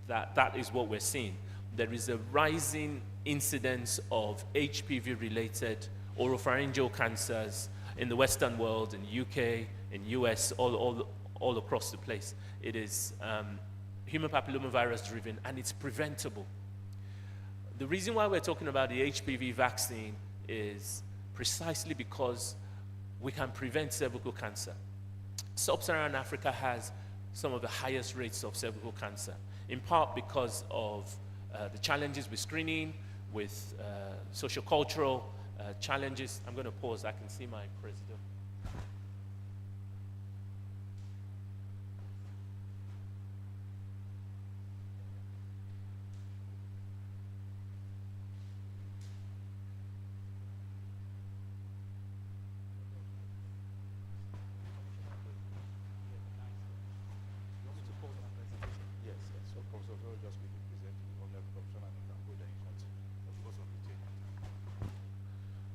[SPEAKER 7] that that is what we're seeing. There is a rising incidence of HPV-related oropharyngeal cancers in the Western world, in the UK, in the US, all across the place. It is human papillomavirus driven, and it's preventable. The reason why we're talking about the HPV vaccine is precisely because we can prevent cervical cancer. Sub-Saharan Africa has some of the highest rates of cervical cancer, in part because of the challenges with screening, with sociocultural challenges. I'm going to pause. I can see my president.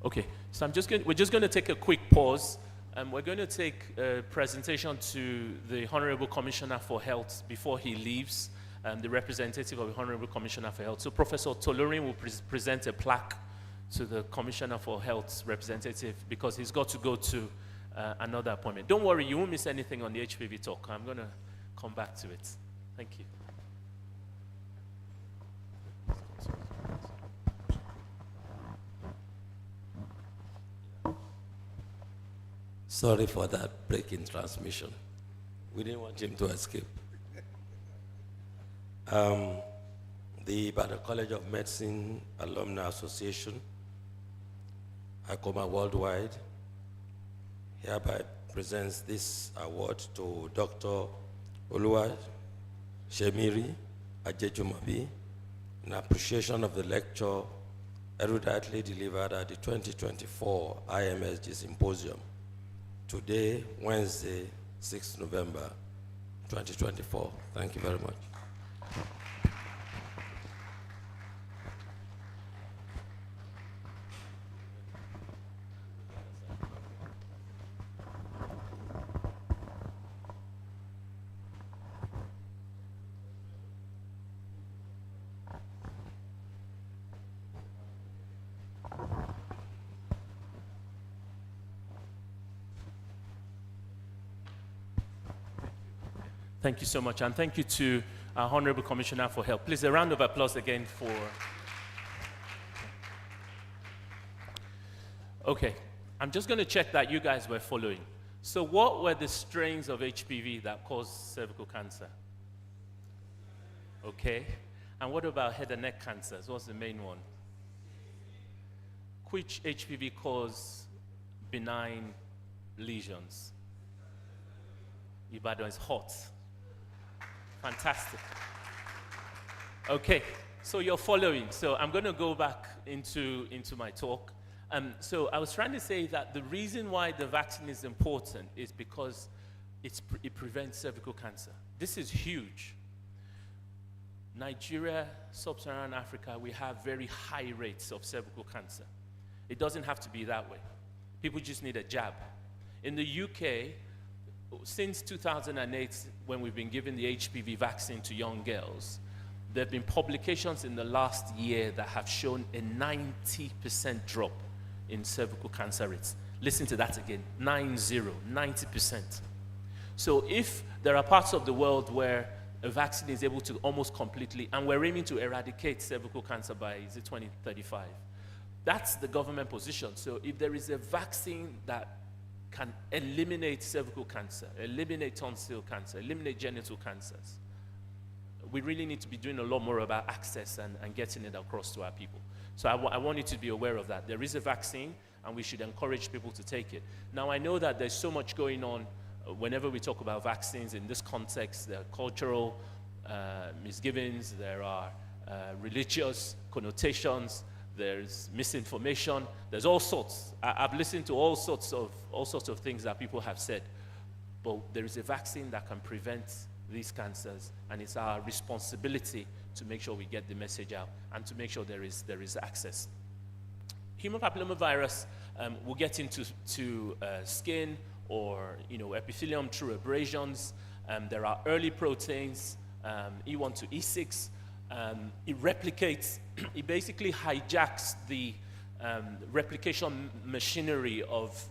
[SPEAKER 7] Okay, so we're just going to take a quick pause. We're going to take a presentation to the Honorable Commissioner for Health before he leaves, the representative of the Honorable Commissioner for Health. So Professor Tolorin will present a plaque to the Commissioner for Health's representative because he's got to go to another appointment. Don't worry, you won't miss anything on the HPV talk. I'm going to come back to it. Thank you.
[SPEAKER 9] Sorry for that break in transmission. We didn't want him to escape. The Ibadan College of Medicine Alumni Association, ICOMA Worldwide, hereby presents this award to Dr. Oluwa Shemiri Ajejumabi in appreciation of the lecture eruditely delivered at the 2024 IMSG Symposium. Today, Wednesday, 6th November, 2024. Thank you very much.
[SPEAKER 7] Thank you so much, and thank you to our Honorable Commissioner for Health. Please, a round of applause again for... Okay, I'm just going to check that you guys were following. So what were the strains of HPV that caused cervical cancer? Okay, and what about head and neck cancers? What's the main one? Which HPV cause benign lesions? Ibadan is hot. Fantastic. Okay, so you're following. So I'm going to go back into my talk. So I was trying to say that the reason why the vaccine is important is because it prevents cervical cancer. This is huge. Nigeria, Sub-Saharan Africa, we have very high rates of cervical cancer. It doesn't have to be that way. People just need a jab. In the UK, since 2008, when we've been giving the HPV vaccine to young girls, there have been publications in the last year that have shown a 90% drop in cervical cancer rates. Listen to that again, 90%. So if there are parts of the world where a vaccine is able to almost completely, and we're aiming to eradicate cervical cancer by, is it 2035? That's the government position. So if there is a vaccine that can eliminate cervical cancer, eliminate tonsil cancer, eliminate genital cancers, we really need to be doing a lot more about access and getting it across to our people. So I want you to be aware of that. There is a vaccine, and we should encourage people to take it. Now, I know that there's so much going on whenever we talk about vaccines in this context. There are cultural misgivings, there are religious connotations, there's misinformation, there's all sorts. I've listened to all sorts of things that people have said, but there is a vaccine that can prevent these cancers, and it's our responsibility to make sure we get the message out and to make sure there is access. Human papillomavirus will get into skin or epithelium through abrasions. There are early proteins, E1 to E6. It replicates, it basically hijacks the replication machinery of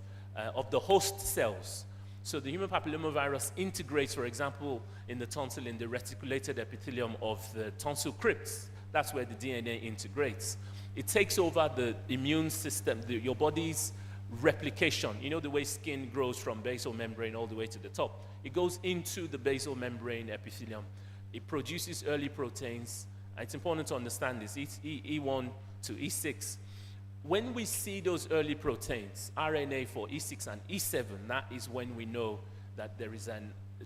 [SPEAKER 7] the host cells. So the human papillomavirus integrates, for example, in the tonsil, in the reticulated epithelium of the tonsil crypts. That's where the DNA integrates. It takes over the immune system, your body's replication. You know the way skin grows from basal membrane all the way to the top. It goes into the basal membrane epithelium. It produces early proteins. It's important to understand this, E1 to E6. When we see those early proteins, RNA for E6 and E7, that is when we know that there is a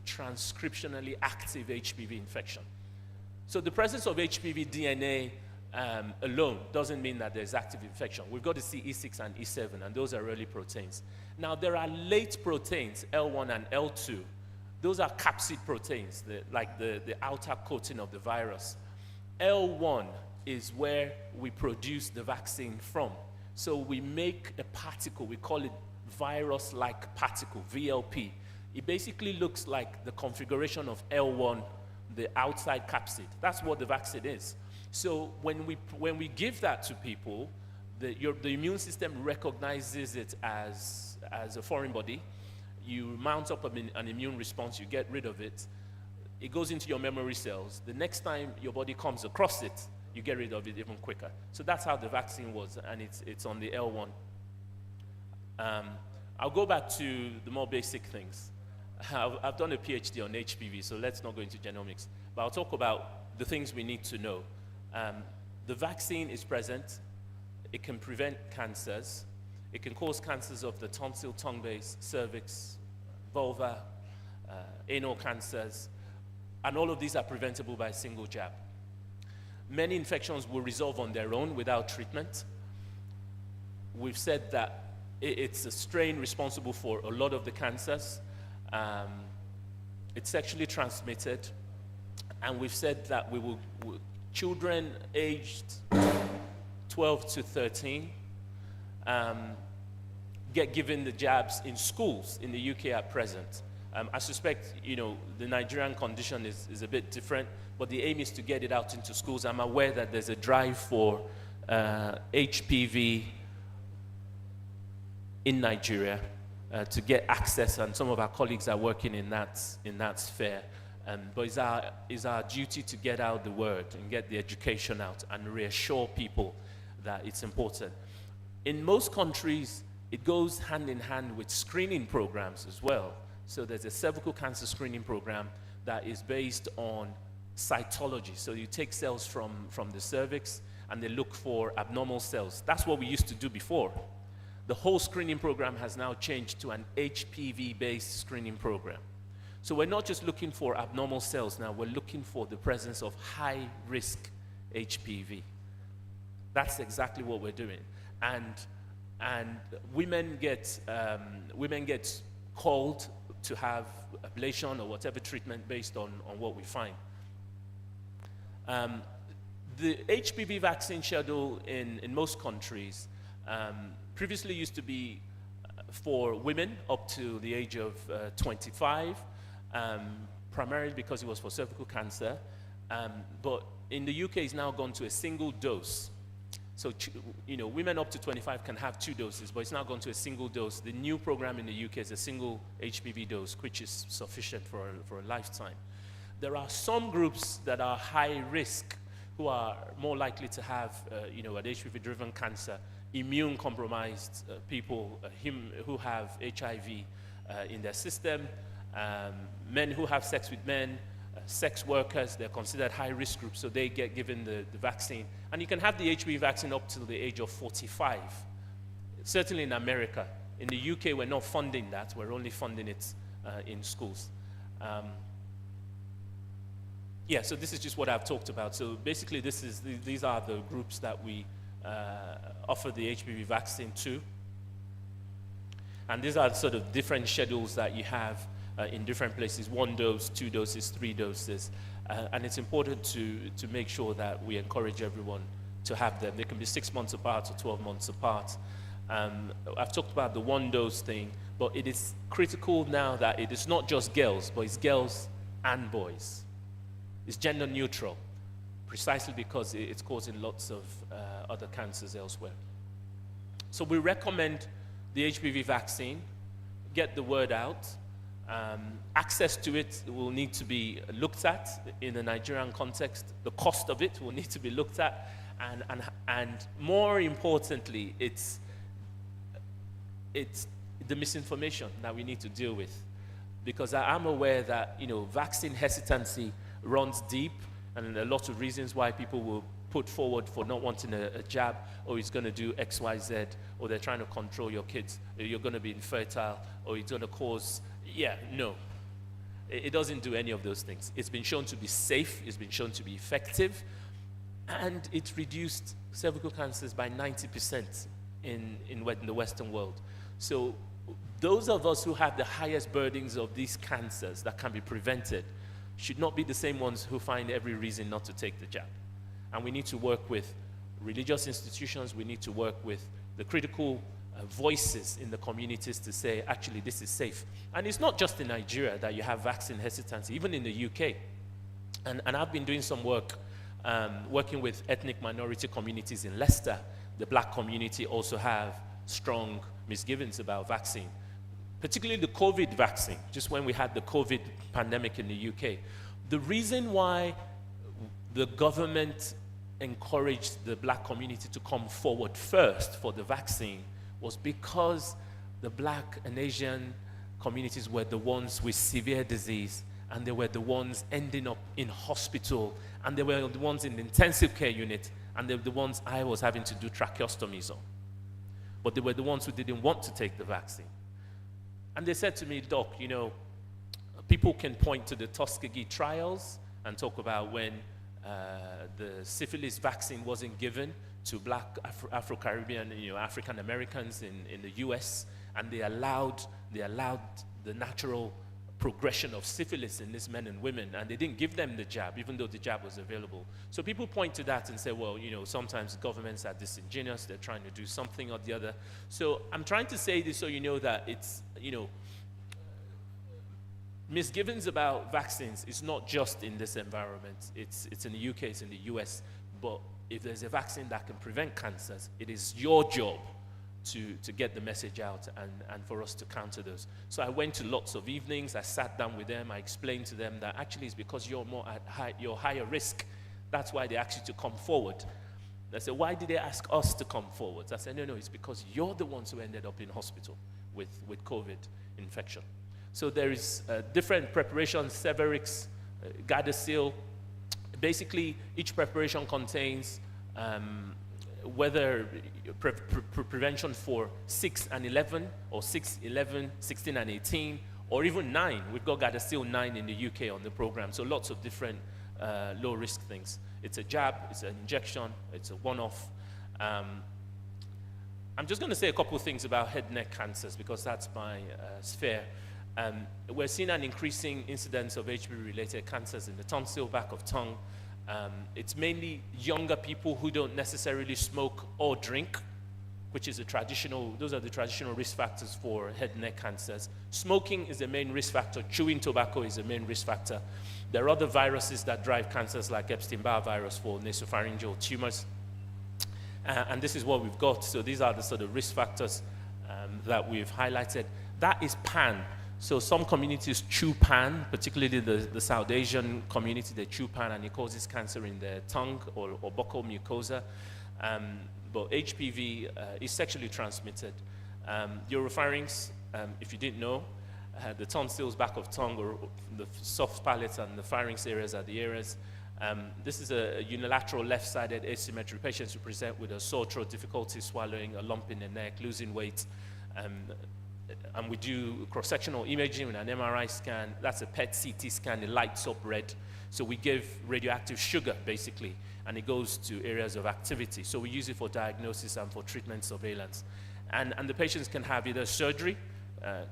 [SPEAKER 7] transcriptionally active HPV infection. So the presence of HPV DNA alone doesn't mean that there's active infection. We've got to see E6 and E7, and those are early proteins. Now, there are late proteins, L1 and L2. Those are capsid proteins, like the outer coating of the virus. L1 is where we produce the vaccine from. So we make a particle, we call it virus-like particle, VLP. It basically looks like the configuration of L1, the outside capsid. That's what the vaccine is. So when we give that to people, the immune system recognizes it as a foreign body. You mount up an immune response, you get rid of it. It goes into your memory cells. The next time your body comes across it, you get rid of it even quicker. So that's how the vaccine was, and it's on the L1. I'll go back to the more basic things. I've done a PhD on HPV, so let's not go into genomics. But I'll talk about the things we need to know. The vaccine is present. It can prevent cancers. It can cause cancers of the tonsil, tongue base, cervix, vulva, anal cancers, and all of these are preventable by a single jab. Many infections will resolve on their own without treatment. We've said that it's a strain responsible for a lot of the cancers. It's sexually transmitted, and we've said that children aged 12 to 13 get given the jabs in schools in the UK at present. I suspect, the Nigerian condition is a bit different, but the aim is to get it out into schools. I'm aware that there's a drive for HPV in Nigeria to get access, and some of our colleagues are working in that sphere. But it's our duty to get out the word and get the education out and reassure people that it's important. In most countries, it goes hand in hand with screening programs as well. So there's a cervical cancer screening program that is based on cytology. So you take cells from the cervix and they look for abnormal cells. That's what we used to do before. The whole screening program has now changed to an HPV-based screening program. So we're not just looking for abnormal cells now, we're looking for the presence of high-risk HPV. That's exactly what we're doing. And women get called to have ablation or whatever treatment based on what we find. The HPV vaccine schedule in most countries previously used to be for women up to the age of 25, primarily because it was for cervical cancer. But in the UK, it's now gone to a single dose. So, women up to 25 can have 2 doses, but it's now gone to a single dose. The new program in the UK is a single HPV dose, which is sufficient for a lifetime. There are some groups that are high risk who are more likely to have, an HPV-driven cancer, immune-compromised people who have HIV in their system, men who have sex with men, sex workers, they're considered high-risk groups, so they get given the vaccine. And you can have the HPV vaccine up till the age of 45, certainly in America. In the UK, we're not funding that. We're only funding it in schools. So this is just what I've talked about. So basically, these are the groups that we offer the HPV vaccine to. And these are sort of different schedules that you have in different places: 1 dose, 2 doses, 3 doses. And it's important to make sure that we encourage everyone to have them. They can be 6 months apart or 12 months apart. I've talked about the 1 dose thing, but it is critical now that it is not just girls, but it's girls and boys. It's gender neutral, precisely because it's causing lots of other cancers elsewhere. So we recommend the HPV vaccine. Get the word out. Access to it will need to be looked at in the Nigerian context. The cost of it will need to be looked at. And more importantly, it's the misinformation that we need to deal with. Because I'm aware that, vaccine hesitancy runs deep, and a lot of reasons why people will put forward for not wanting a jab, or it's going to do X, Y, Z, or they're trying to control your kids, or you're going to be infertile, or it's going to cause, no. It doesn't do any of those things. It's been shown to be safe, it's been shown to be effective, and it reduced cervical cancers by 90% in the Western world. So those of us who have the highest burdens of these cancers that can be prevented should not be the same ones who find every reason not to take the jab. And we need to work with religious institutions, we need to work with the critical voices in the communities to say, actually, this is safe. And it's not just in Nigeria that you have vaccine hesitancy, even in the UK. And I've been doing some work working with ethnic minority communities in Leicester. The black community also have strong misgivings about vaccine, particularly the COVID vaccine, just when we had the COVID pandemic in the UK. The reason why the government encouraged the black community to come forward first for the vaccine was because the black and Asian communities were the ones with severe disease, and they were the ones ending up in hospital, and they were the ones in the intensive care unit, and they were the ones I was having to do tracheostomies on. But they were the ones who didn't want to take the vaccine. And they said to me, Doc, people can point to the Tuskegee trials and talk about when the syphilis vaccine wasn't given to black Afro-Caribbean, African Americans in the US, and they allowed the natural progression of syphilis in these men and women, and they didn't give them the jab, even though the jab was available. So people point to that and say, well, sometimes governments are disingenuous, they're trying to do something or the other. So I'm trying to say this so you know that it's, misgivings about vaccines is not just in this environment. It's in the UK, it's in the US, but if there's a vaccine that can prevent cancers, it is your job to get the message out and for us to counter those. So I went to lots of evenings, I sat down with them, I explained to them that actually it's because you're you're higher risk. That's why they asked you to come forward. They said, why did they ask us to come forward? I said, no, it's because you're the ones who ended up in hospital with COVID infection. So there is different preparations, Hendrickse, Gardasil. Basically, each preparation contains whether prevention for 6 and 11, or 6, 11, 16 and 18, or even 9. We've got Gardasil 9 in the UK on the program, so lots of different low-risk things. It's a jab, it's an injection, it's a one-off. I'm just going to say a couple of things about head and neck cancers because that's my sphere. We're seeing an increasing incidence of HPV-related cancers in the tonsil, back of tongue. It's mainly younger people who don't necessarily smoke or drink, which is those are the traditional risk factors for head and neck cancers. Smoking is the main risk factor. Chewing tobacco is the main risk factor. There are other viruses that drive cancers like Epstein-Barr virus for nasopharyngeal tumors. And this is what we've got. So these are the sort of risk factors that we've highlighted. That is pan. So some communities chew pan, particularly the South Asian community, they chew pan and it causes cancer in their tongue or buccal mucosa. But HPV is sexually transmitted. The oropharynx, if you didn't know, the tonsils, back of tongue, or the soft palate and the pharynx areas are the areas. This is a unilateral left-sided asymmetry. Patients who present with a sore throat, difficulty swallowing, a lump in the neck, losing weight. And we do cross-sectional imaging with an MRI scan. That's a PET CT scan. It lights up red. So we give radioactive sugar, basically, and it goes to areas of activity. So we use it for diagnosis and for treatment surveillance. And the patients can have either surgery,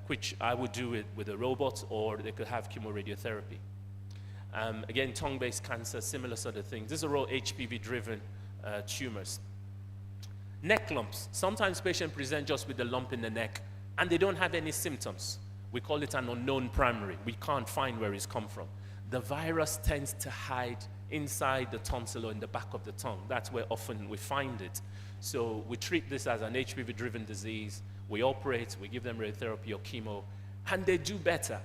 [SPEAKER 7] which I would do with a robot, or they could have chemoradiotherapy. Again, tongue-based cancer, similar sort of things. These are all HPV-driven tumors. Neck lumps. Sometimes patients present just with a lump in the neck, and they don't have any symptoms. We call it an unknown primary. We can't find where it's come from. The virus tends to hide inside the tonsil or in the back of the tongue. That's where often we find it. So we treat this as an HPV-driven disease. We operate, we give them radiotherapy or chemo, and they do better.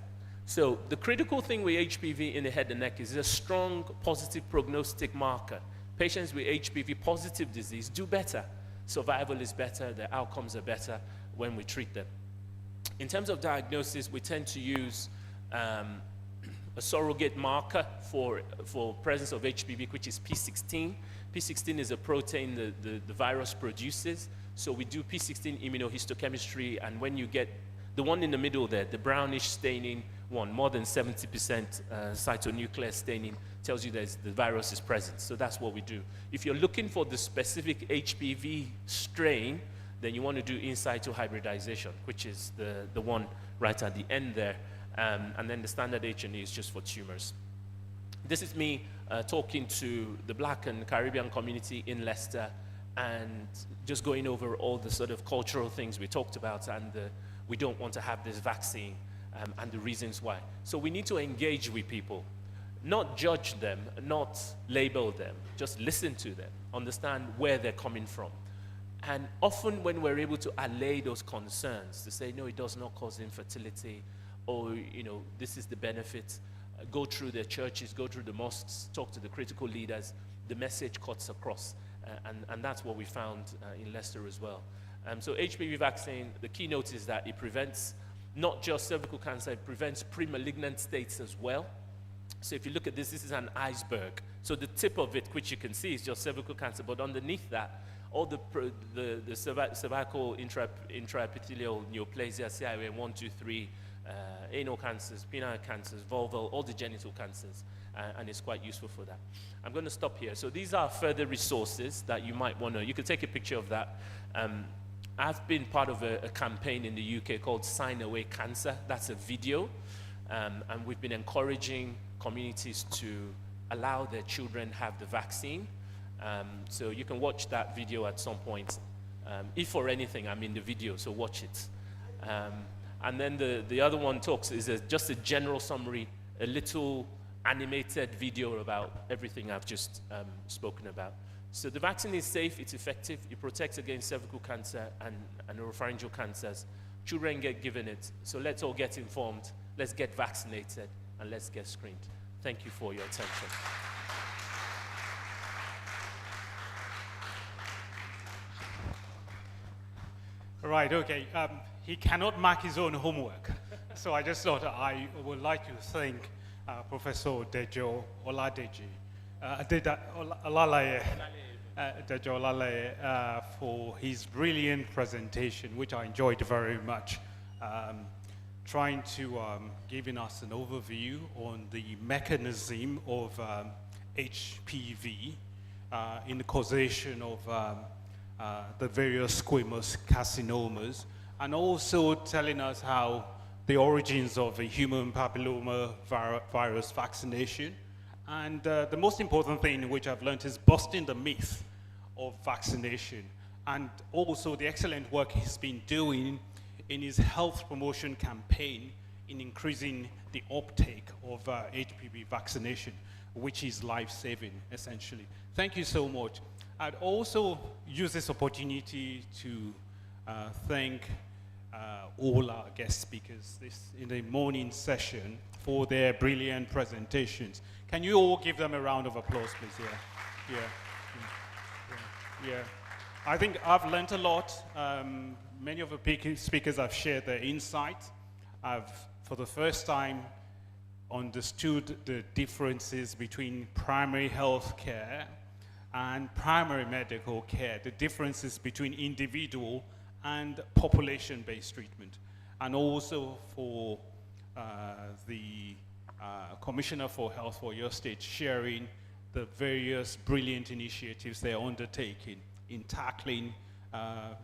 [SPEAKER 7] So the critical thing with HPV in the head and neck is a strong positive prognostic marker. Patients with HPV-positive disease do better. Survival is better, their outcomes are better when we treat them. In terms of diagnosis, we tend to use a surrogate marker for presence of HPV, which is P16. P16 is a protein the virus produces. So we do P16 immunohistochemistry, and when you get the one in the middle there, the brownish staining one, more than 70% cytonuclear staining, tells you that the virus is present. So that's what we do. If you're looking for the specific HPV strain, then you want to do in situ hybridization, which is the one right at the end there. And then the standard H&E is just for tumors. This is me talking to the Black and Caribbean community in Leicester and just going over all the sort of cultural things we talked about, and we don't want to have this vaccine and the reasons why. So we need to engage with people, not judge them, not label them, just listen to them, understand where they're coming from. And often when we're able to allay those concerns, to say, no, it does not cause infertility, or, you know, this is the benefit, go through the churches, go through the mosques, talk to the critical leaders, the message cuts across. And that's what we found in Leicester as well. So HPV vaccine, the keynote is that it prevents not just cervical cancer, it prevents pre-malignant states as well. So if you look at this, this is an iceberg. So the tip of it, which you can see, is just cervical cancer, but underneath that, all the cervical intraepithelial neoplasia, CIN 1, 2, 3, anal cancers, penile cancers, vulval, all the genital cancers, and it's quite useful for that. I'm going to stop here. So these are further resources that you might want to, you can take a picture of that. I've been part of a campaign in the UK called Sign Away Cancer. That's a video, and we've been encouraging communities to allow their children have the vaccine. So you can watch that video at some point. If for anything, I'm in the video, so watch it. And then the other one talks is just a general summary, a little animated video about everything I've just spoken about. So the vaccine is safe, it's effective, it protects against cervical cancer and oropharyngeal cancers. Children get given it, so let's all get informed, let's get vaccinated, and let's get screened. Thank you for your attention.
[SPEAKER 8] Right, okay. He cannot mark his own homework. So I just thought I would like to thank Professor Dejo Oladeji, Dejo Olalaye, for his brilliant presentation, which I enjoyed very much, trying to giving us an overview on the mechanism of HPV in the causation of the various squamous carcinomas, and also telling us how the origins of the human papilloma virus vaccination. And the most important thing which I've learned is busting the myth of vaccination, and also the excellent work he's been doing in his health promotion campaign in increasing the uptake of HPV vaccination, which is life-saving, essentially. Thank you so much. I'd also use this opportunity to thank all our guest speakers in the morning session for their brilliant presentations. Can you all give them a round of applause, please? Yeah. I think I've learned a lot. Many of the speakers have shared their insight. I've, for the first time, understood the differences between primary health care and primary medical care, the differences between individual and population-based treatment, and also for the Commissioner for Health for your state sharing the various brilliant initiatives they're undertaking in tackling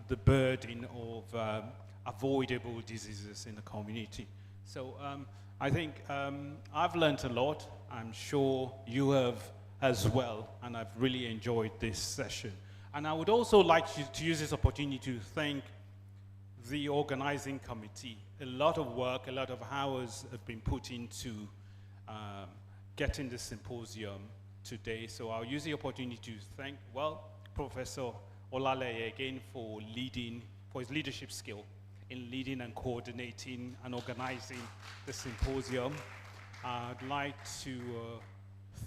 [SPEAKER 8] the burden of avoidable diseases in the community. So I think I've learned a lot. I'm sure you have as well, and I've really enjoyed this session. And I would also like to use this opportunity to thank the organizing committee. A lot of work, a lot of hours have been put into getting this symposium today. So I'll use the opportunity to thank, well, Professor Olaleye again for his leadership skill in leading and coordinating and organizing the symposium. I'd like to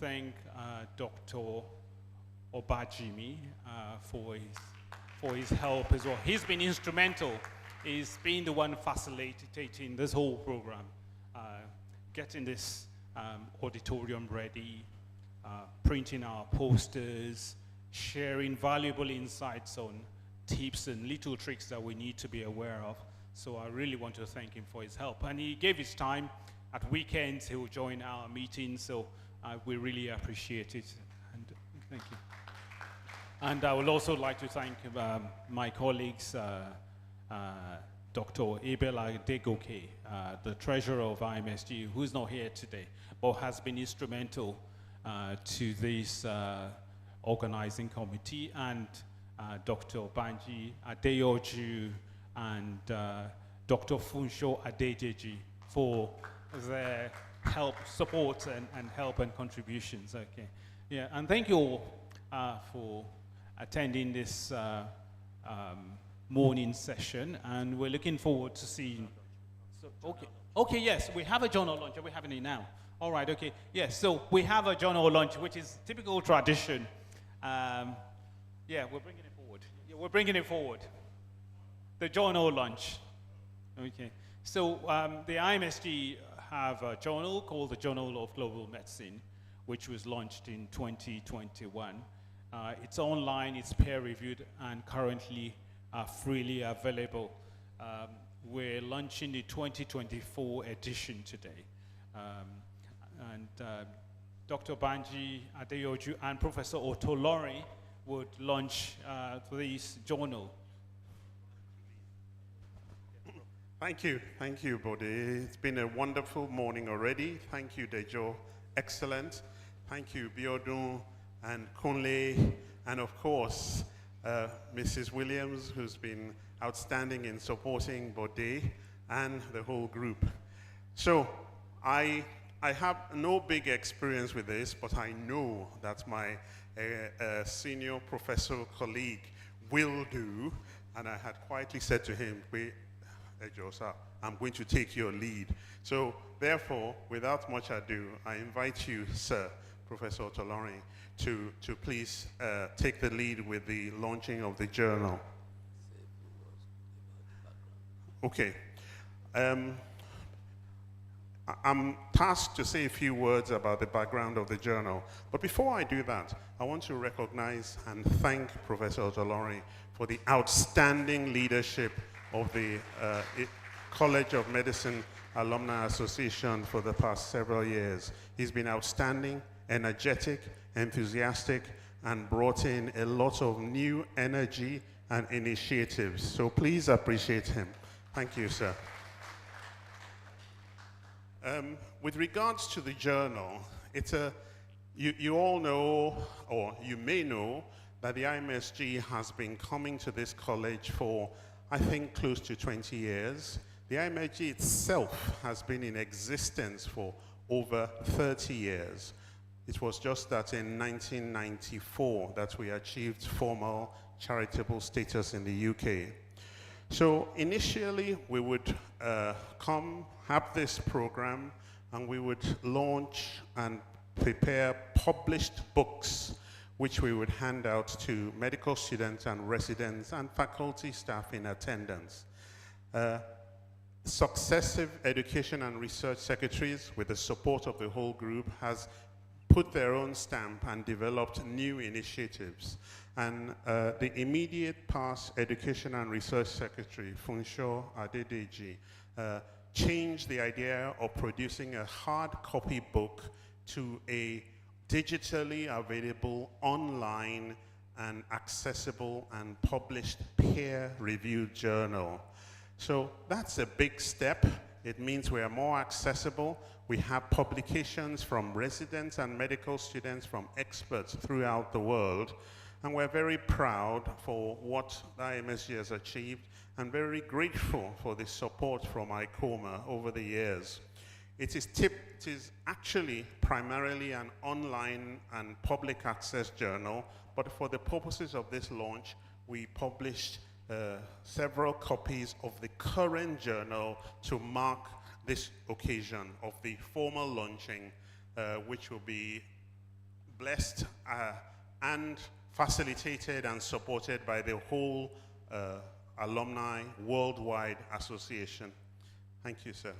[SPEAKER 8] thank Dr. Obajimi for his help as well. He's been instrumental. He's been the one facilitating this whole program, getting this auditorium ready, printing our posters, sharing valuable insights on tips and little tricks that we need to be aware of. So I really want to thank him for his help. And he gave his time. At weekends, he will join our meetings, so we really appreciate it. And thank you. And I would also like to thank my colleagues, Dr. Abel Adegoke, the treasurer of IMSG, who's not here today, but has been instrumental to this organizing committee, and Dr. Banji Adeyoju and Dr. Funsho Adejeji for their help, support, and help and contributions. Okay, yeah, and thank you all for attending this morning session, and we're looking forward to seeing. So, okay, yes, we have a journal launch. Are we having it now? All right, okay, yes. So we have a journal launch, which is typical tradition. Yeah, we're bringing it forward. Yeah, we're bringing it forward. The journal launch. Okay. So the IMSG have a journal called the Journal of Global Medicine, which was launched in 2021. It's online, it's peer-reviewed, and currently freely available. We're launching the 2024 edition today. Dr. Banji Adeyoju and Professor Otolori would launch this journal.
[SPEAKER 17] Thank you, Bode. It's been a wonderful morning already. Thank you, Dejo. Excellent. Thank you, Biodun and Kunle, and of course, Mrs. Williams, who's been outstanding in supporting Bode and the whole group. So, I have no big experience with this, but I know that my senior professor colleague will do, and I had quietly said to him, I'm going to take your lead. So therefore, without much ado, I invite you, sir, Professor Otolori, to please take the lead with the launching of the journal. Okay. I'm tasked to say a few words about the background of the journal. But before I do that, I want to recognize and thank Professor Otolori for the outstanding leadership of the College of Medicine Alumni Association for the past several years. He's been outstanding, energetic, enthusiastic, and brought in a lot of new energy and initiatives. So please appreciate him. Thank you, sir. With regards to the journal, it's you all know, or you may know, that the IMSG has been coming to this college for, I think, close to 20 years. The IMSG itself has been in existence for over 30 years. It was just that in 1994 that we achieved formal charitable status in the UK. So initially, we would have this program, and we would launch and prepare published books, which we would hand out to medical students and residents and faculty staff in attendance. Successive education and research secretaries, with the support of the whole group, has put their own stamp and developed new initiatives. And the immediate past Education and Research Secretary, Funsho Adedeji, changed the idea of producing a hard copy book to a digitally available, online and accessible and published peer-reviewed journal. So that's a big step. It means we are more accessible. We have publications from residents and medical students, from experts throughout the world. And we're very proud for what the IMSG has achieved, and very grateful for the support from ICOMA over the years. It is actually primarily an online and public access journal, but for the purposes of this launch, we published several copies of the current journal to mark this occasion of the formal launching, which will be blessed and facilitated and supported by the whole Alumni Worldwide Association. Thank you, sir.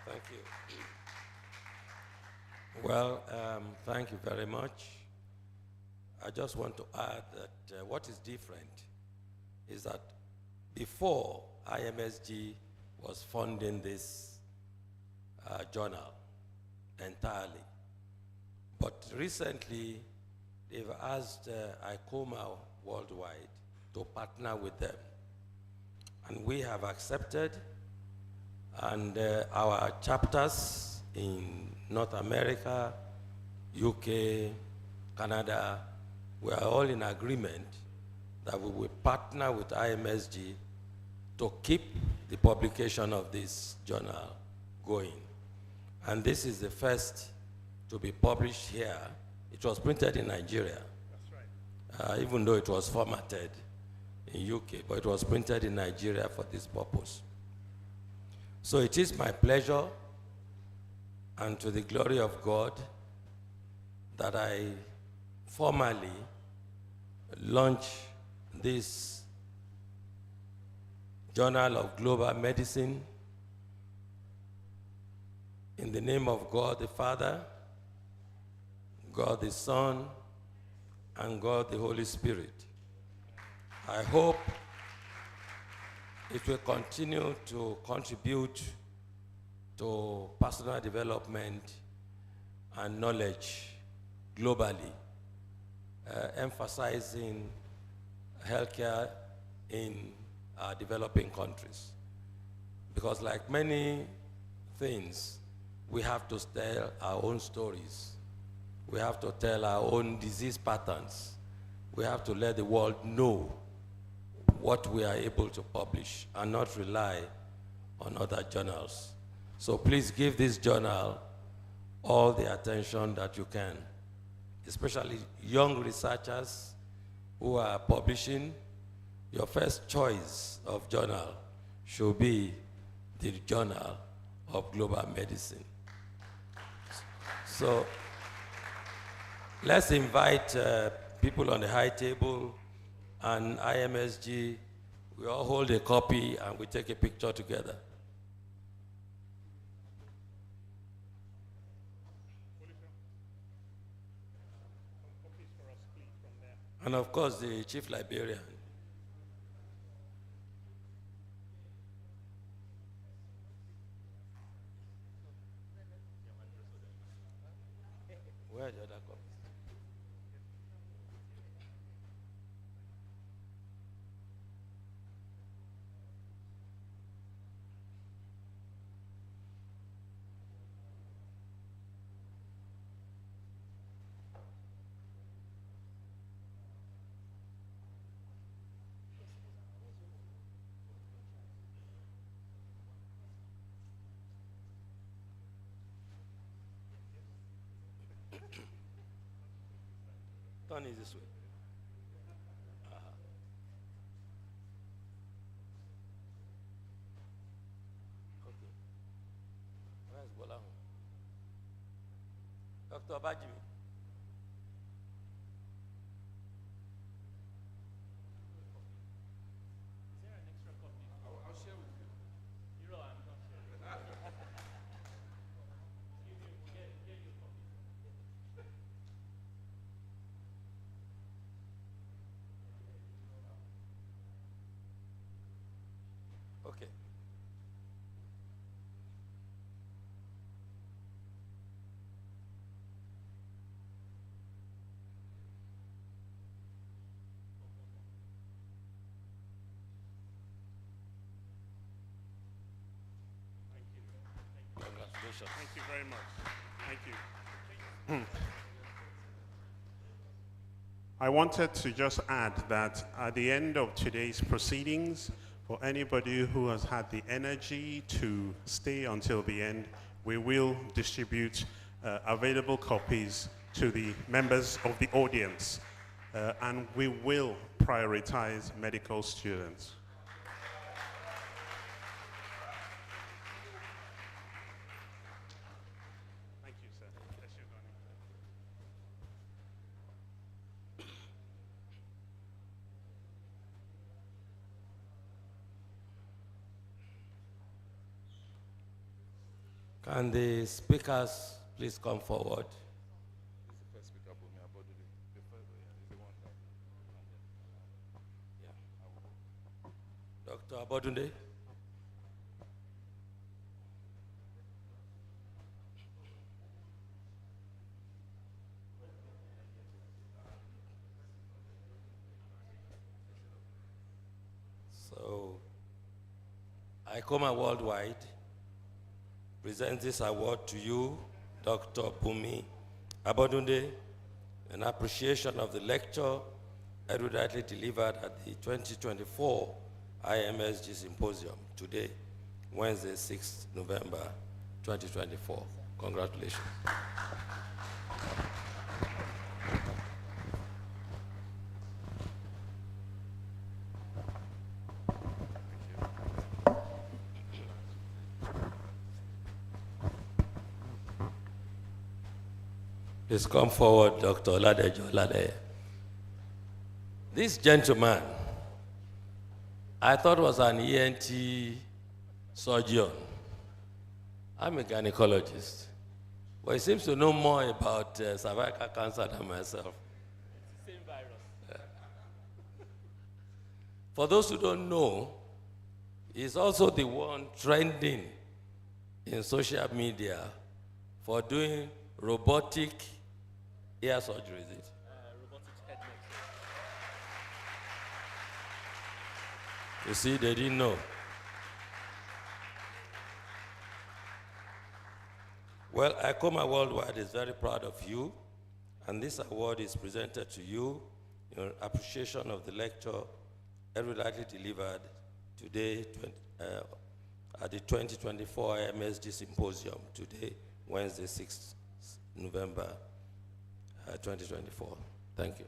[SPEAKER 9] Thank you. Well, thank you very much. I just want to add that what is different is that before IMSG was funding this journal entirely, but recently they've asked ICOMA Worldwide to partner with them, and we have accepted, and our chapters in North America, UK, Canada, we are all in agreement that we will partner with IMSG to keep the publication of this journal going. And this is the first to be published here. It was printed in Nigeria. That's right. Even though it was formatted in UK, but it was printed in Nigeria for this purpose. So it is my pleasure, and to the glory of God, that I formally launch this Journal of Global Medicine in the name of God the Father, God the Son, and God the Holy Spirit. I hope it will continue to contribute to personal development and knowledge globally, emphasizing healthcare in developing countries. Because like many things, we have to tell our own stories. We have to tell our own disease patterns. We have to let the world know what we are able to publish and not rely on other journals. So please give this journal all the attention that you can, especially young researchers who are publishing. Your first choice of journal should be the Journal of Global Medicine. So let's invite people on the high table and IMSG. We all hold a copy and we take a picture together. And of course, the chief librarian. Where are the other copies? Turn it this way. Dr. Bajimi. Okay. Congratulations.
[SPEAKER 17] Thank you very much. Thank you. I wanted to just add that at the end of today's proceedings, for anybody who has had the energy to stay until the end, we will distribute available copies to the members of the audience, and we will prioritize medical students. Thank you, sir. Yes, you're going.
[SPEAKER 9] Can the speakers please come forward? Dr. Abodunde. So, ICOMA Worldwide presents this award to you, Dr. Bumi Abodunde, in appreciation of the lecture eruditely delivered at the 2024 IMSG Symposium today, Wednesday, 6th November 2024. Congratulations. Please come forward, Dr. Oladejo Olade. This gentleman, I thought was an ENT surgeon. I'm a gynecologist. But he seems to know more about cervical cancer than myself.
[SPEAKER 7] It's the same virus.
[SPEAKER 9] For those who don't know, he's also the one trending in social media for doing robotic ear surgery, is it?
[SPEAKER 7] Robotic head neck.
[SPEAKER 9] You see, they didn't know. Well, ICOMA Worldwide is very proud of you, and this award is presented to you in appreciation of the lecture eruditely delivered today at the 2024 IMSG Symposium, today, Wednesday, 6th November 2024. Thank you.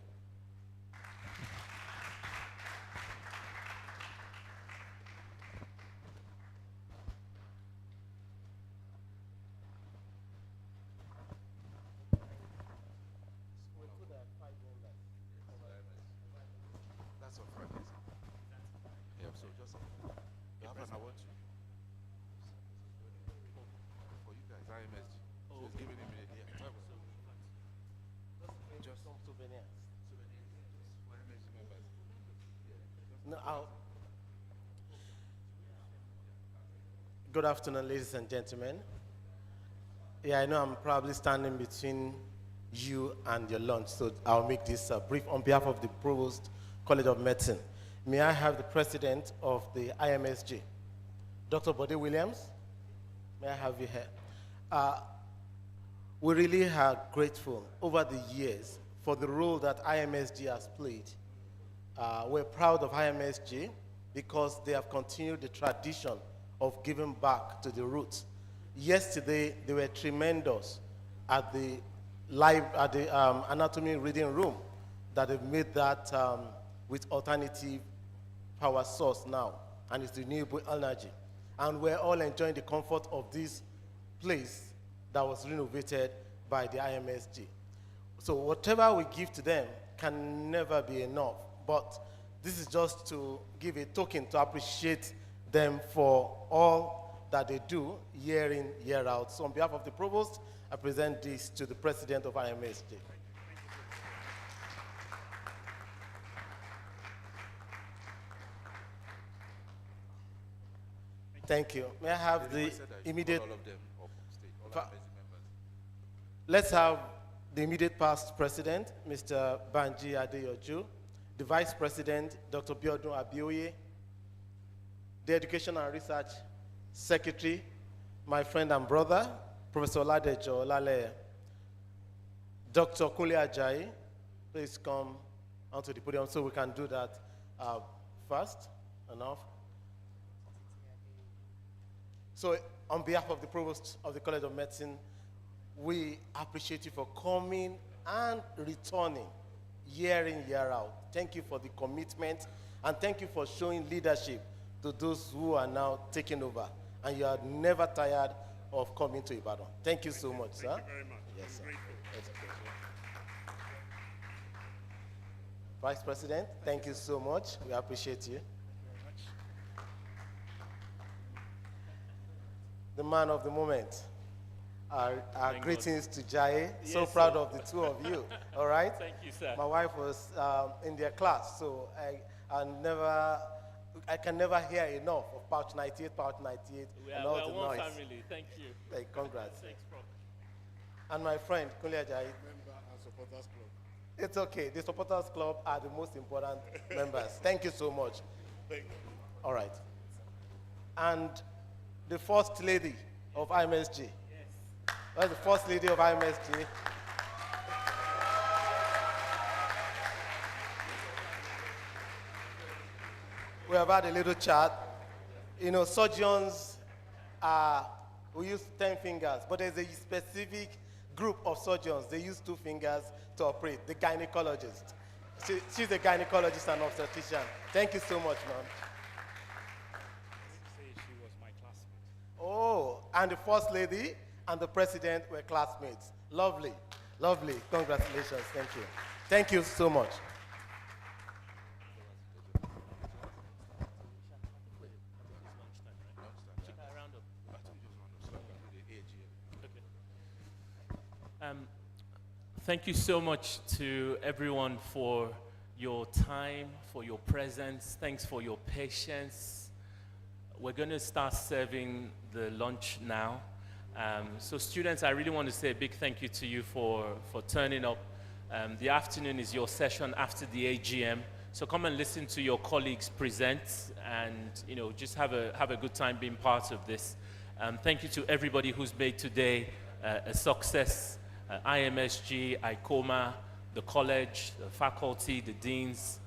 [SPEAKER 18] That's all right. Yeah, so just you have an award for you guys, IMSG. So it's giving him a just some souvenirs. For IMSG members.
[SPEAKER 19] No, good afternoon, ladies and gentlemen. Yeah, I know I'm probably standing between you and your lunch, so I'll make this brief on behalf of the Provost College of Medicine. May I have the president of the IMSG, Dr. Bode Williams? May I have you here? We really are grateful over the years for the role that IMSG has played. We're proud of IMSG because they have continued the tradition of giving back to the roots. Yesterday, they were tremendous at the anatomy reading room that they've made that with alternative power source now, and it's renewable energy. And we're all enjoying the comfort of this place that was renovated by the IMSG. So whatever we give to them can never be enough. But this is just to give a token to appreciate them for all that they do year in, year out. So on behalf of the provost, I present this to the president of IMSG. Thank you. May I have the immediate... Let's have the immediate past president, Mr. Banji Adeyoju, the vice president, Dr. Biodun Abioye, the education and research secretary, my friend and brother, Professor Oladejo Olale, Dr. Kunle Ajayi, please come onto the podium so we can do that fast enough. So on behalf of the Provost of the College of Medicine, we appreciate you for coming and returning year in, year out. Thank you for the commitment, and thank you for showing leadership to those who are now taking over. And you are never tired of coming to Ibadan. Thank you so much, sir.
[SPEAKER 17] Thank you very much.
[SPEAKER 19] Yes, sir. Vice President, thank you so much. We appreciate you. The man of the moment. Our greetings to Jai.
[SPEAKER 7] Yes,
[SPEAKER 19] so proud of the two of you. All right?
[SPEAKER 7] Thank you, sir.
[SPEAKER 19] My wife was in their class, so I can never hear enough of Pouch 98, Pouch 98, and all the
[SPEAKER 7] one
[SPEAKER 19] noise.
[SPEAKER 7] family. Thank you.
[SPEAKER 19] Hey, congrats.
[SPEAKER 7] Thanks, Prof.
[SPEAKER 19] And my friend, Kunle Ajayi.
[SPEAKER 18] Member and supporters club.
[SPEAKER 19] It's okay. The supporters club are the most important members. Thank you so much.
[SPEAKER 18] Thank you.
[SPEAKER 19] All right. And the first lady of IMSG. Yes. That's the first lady of IMSG. We have had a little chat. You know, surgeons we use 10 fingers, but there's a specific group of surgeons. They use 2 fingers to operate, the gynecologist. She's a gynecologist and obstetrician. Thank you so much, ma'am.
[SPEAKER 8] She was my classmate.
[SPEAKER 19] Oh, and the first lady and the president were classmates. Lovely, lovely. Congratulations. Thank you. Thank you so much.
[SPEAKER 7] Thank you so much to everyone for your time, for your presence. Thanks for your patience. We're going to start serving the lunch now. So students, I really want to say a big thank you to you for turning up. The afternoon is your session after the AGM. So come and listen to your colleagues present and just have a good time being part of this. Thank you to everybody who's made today a success. IMSG, ICOMA, the college, the faculty, the deans,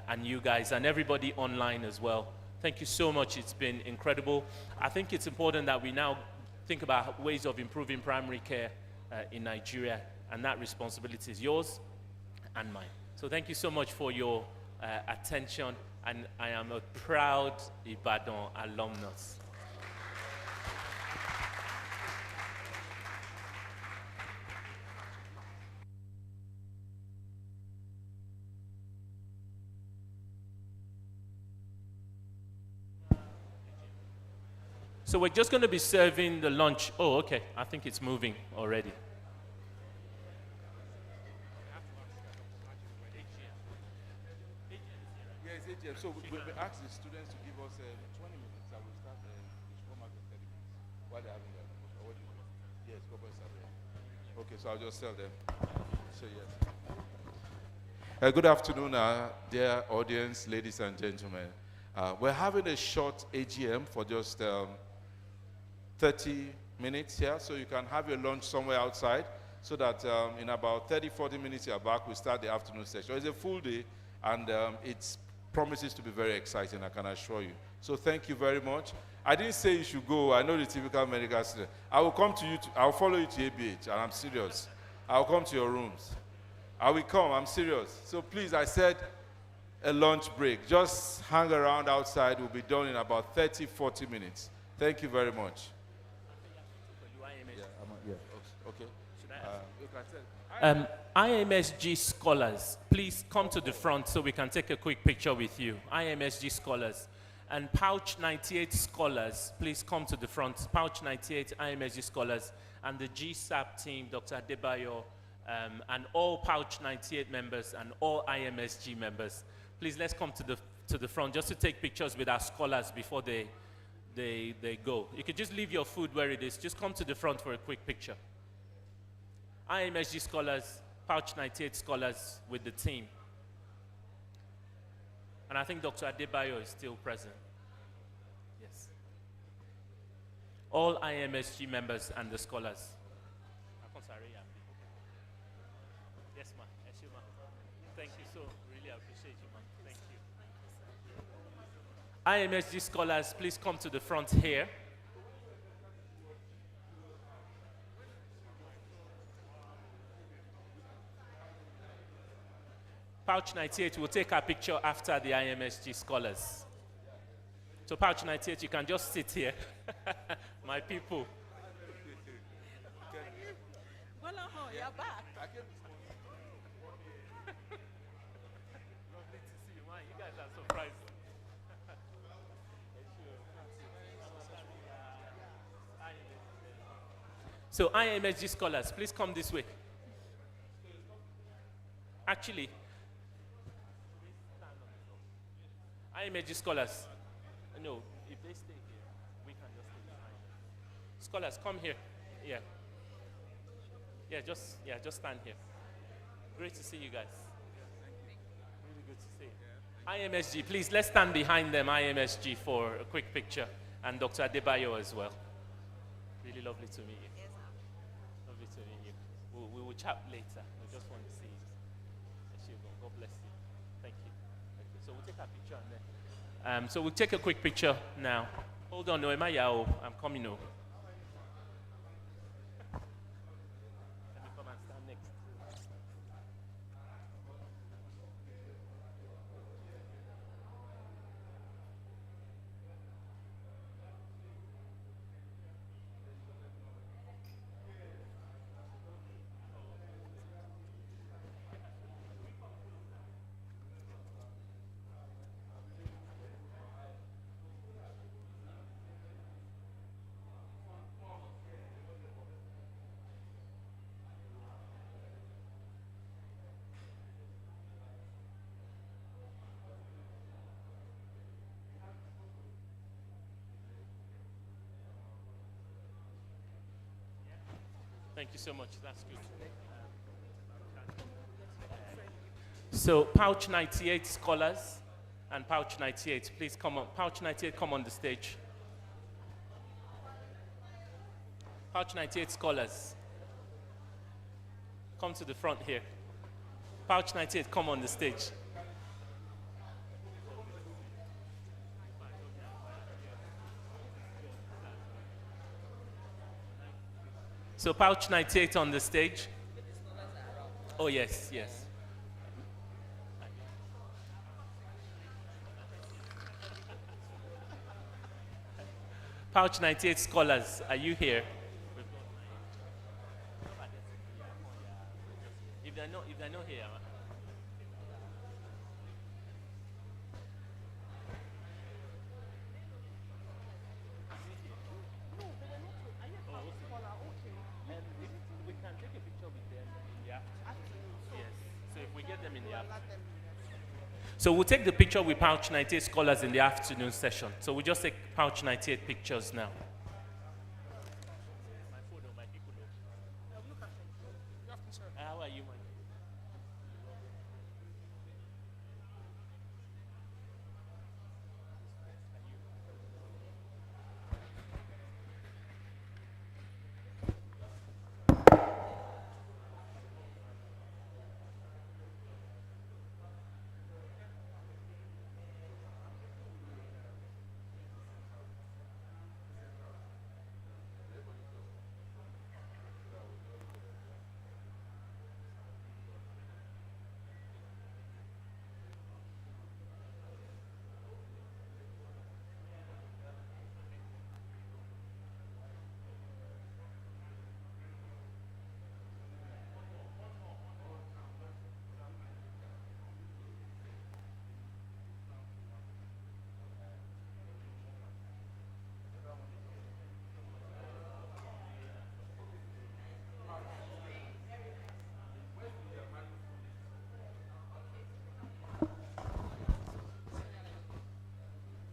[SPEAKER 7] and you guys, and everybody online as well. Thank you so much. It's been incredible. I think it's important that we now think about ways of improving primary care in Nigeria, and that responsibility is yours and mine. So thank you so much for your attention, and I am a proud Ibadan alumnus. So we're just going to be serving the lunch. Oh, okay. I think it's moving already.
[SPEAKER 18] Yeah, it's AGM. So we ask the students to give us 20 minutes. I will start the format in 30 minutes while they're having their lunch. Or what do you do? Yes, go ahead, start there. Okay, so I'll just tell them. So yes. Good afternoon, dear audience, ladies and gentlemen. We're having a short AGM for just 30 minutes here, so you can have your lunch somewhere outside, so that in about 30-40 minutes you're back, we start the afternoon session. It's a full day, and it promises to be very exciting, I can assure you. So thank you very much. I didn't say you should go. I know the typical medical student. I will come to you, I'll follow you to ABH, and I'm serious. I'll come to your rooms. I will come, I'm serious. So please, I said a lunch break. Just hang around outside. We'll be done in about 30-40 minutes. Thank you very much.
[SPEAKER 7] IMSG scholars, please come to the front so we can take a quick picture with you. IMSG scholars. And Pouch 98 scholars, please come to the front. Pouch 98 IMSG scholars and the GSAP team, Dr. Adebayo, and all Pouch 98 members and all IMSG members. Please let's come to the front just to take pictures with our scholars before they go. You could just leave your food where it is. Just come to the front for a quick picture. IMSG scholars, Pouch 98 scholars with the team. And I think Dr. Adebayo is still present. Yes. All IMSG members and the scholars. Yes, ma'am. Yes, ma'am. Thank you so. Really appreciate you, ma'am. Thank you. IMSG scholars, please come to the front here. Pouch 98 will take our picture after the IMSG scholars. So Pouch 98, you can just sit here. My people.
[SPEAKER 11] Well, you're back.
[SPEAKER 7] Lovely to see you, man. You guys are surprised. So IMSG scholars, please come this way. Actually, IMSG scholars, no, if they stay here, we can just stay behind. Scholars, come here. Yeah. Just stand here. Great to see you guys. Really good to see you. IMSG, please, let's stand behind them, IMSG, for a quick picture. And Dr. Adebayo as well. Really lovely to meet you. Lovely to meet you. We will chat later. We just want to see you. God bless you. Thank you. So we'll take a picture and then. So we'll take a quick picture now. Hold on, Noema Yao. I'm coming over. Let me come and stand next. Thank you so much. That's good. So Pouch 98 scholars and Pouch 98, please come on. Pouch 98, come on the stage. Pouch 98 scholars, come to the front here. Pouch 98, come on the stage. So Pouch 98 on the stage. Oh, yes, yes. Pouch 98 scholars, are you here? If they're not here. We can take a picture with them in the afternoon. Yes. So if we get them in the afternoon. So we'll take the picture with Pouch 98 scholars in the afternoon session. So we'll just take Pouch 98 pictures now. How are you, man?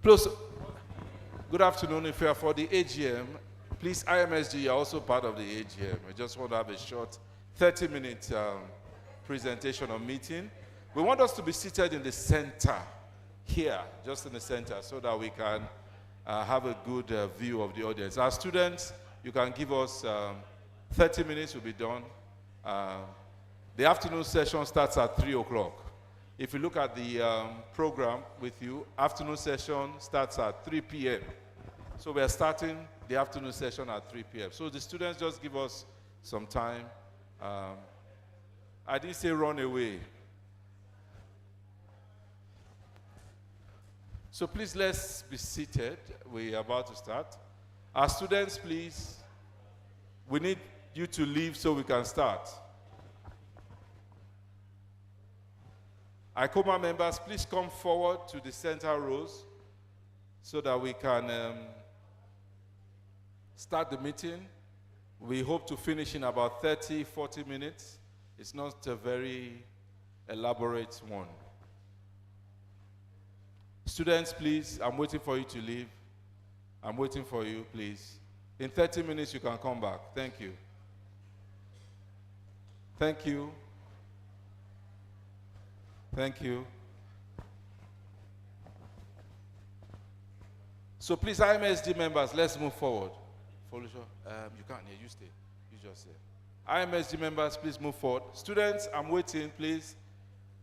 [SPEAKER 18] Close. Good afternoon. If you are for the AGM, please, IMSG, you are also part of the AGM. I just want to have a short 30-minute presentation or meeting. We want us to be seated in the center, here, just in the center, so that we can have a good view of the audience. Our students, you can give us 30 minutes, we'll be done. The afternoon session starts at 3 o'clock. If you look at the program with you, afternoon session starts at 3 p.m. So we are starting the afternoon session at 3 p.m. So the students just give us some time. I didn't say run away. So please, let's be seated. We are about to start. Our students, please, we need you to leave so we can start. ICOMA members, please come forward to the center rows so that we can start the meeting. We hope to finish in about 30, 40 minutes. It's not a very elaborate one. Students, please, I'm waiting for you to leave. I'm waiting for you, please. In 30 minutes, you can come back. Thank you. Thank you. Thank you. So please, IMSD members, let's move forward. You can't hear, you stay. You just stay. IMSD members, please move forward. Students, I'm waiting, please.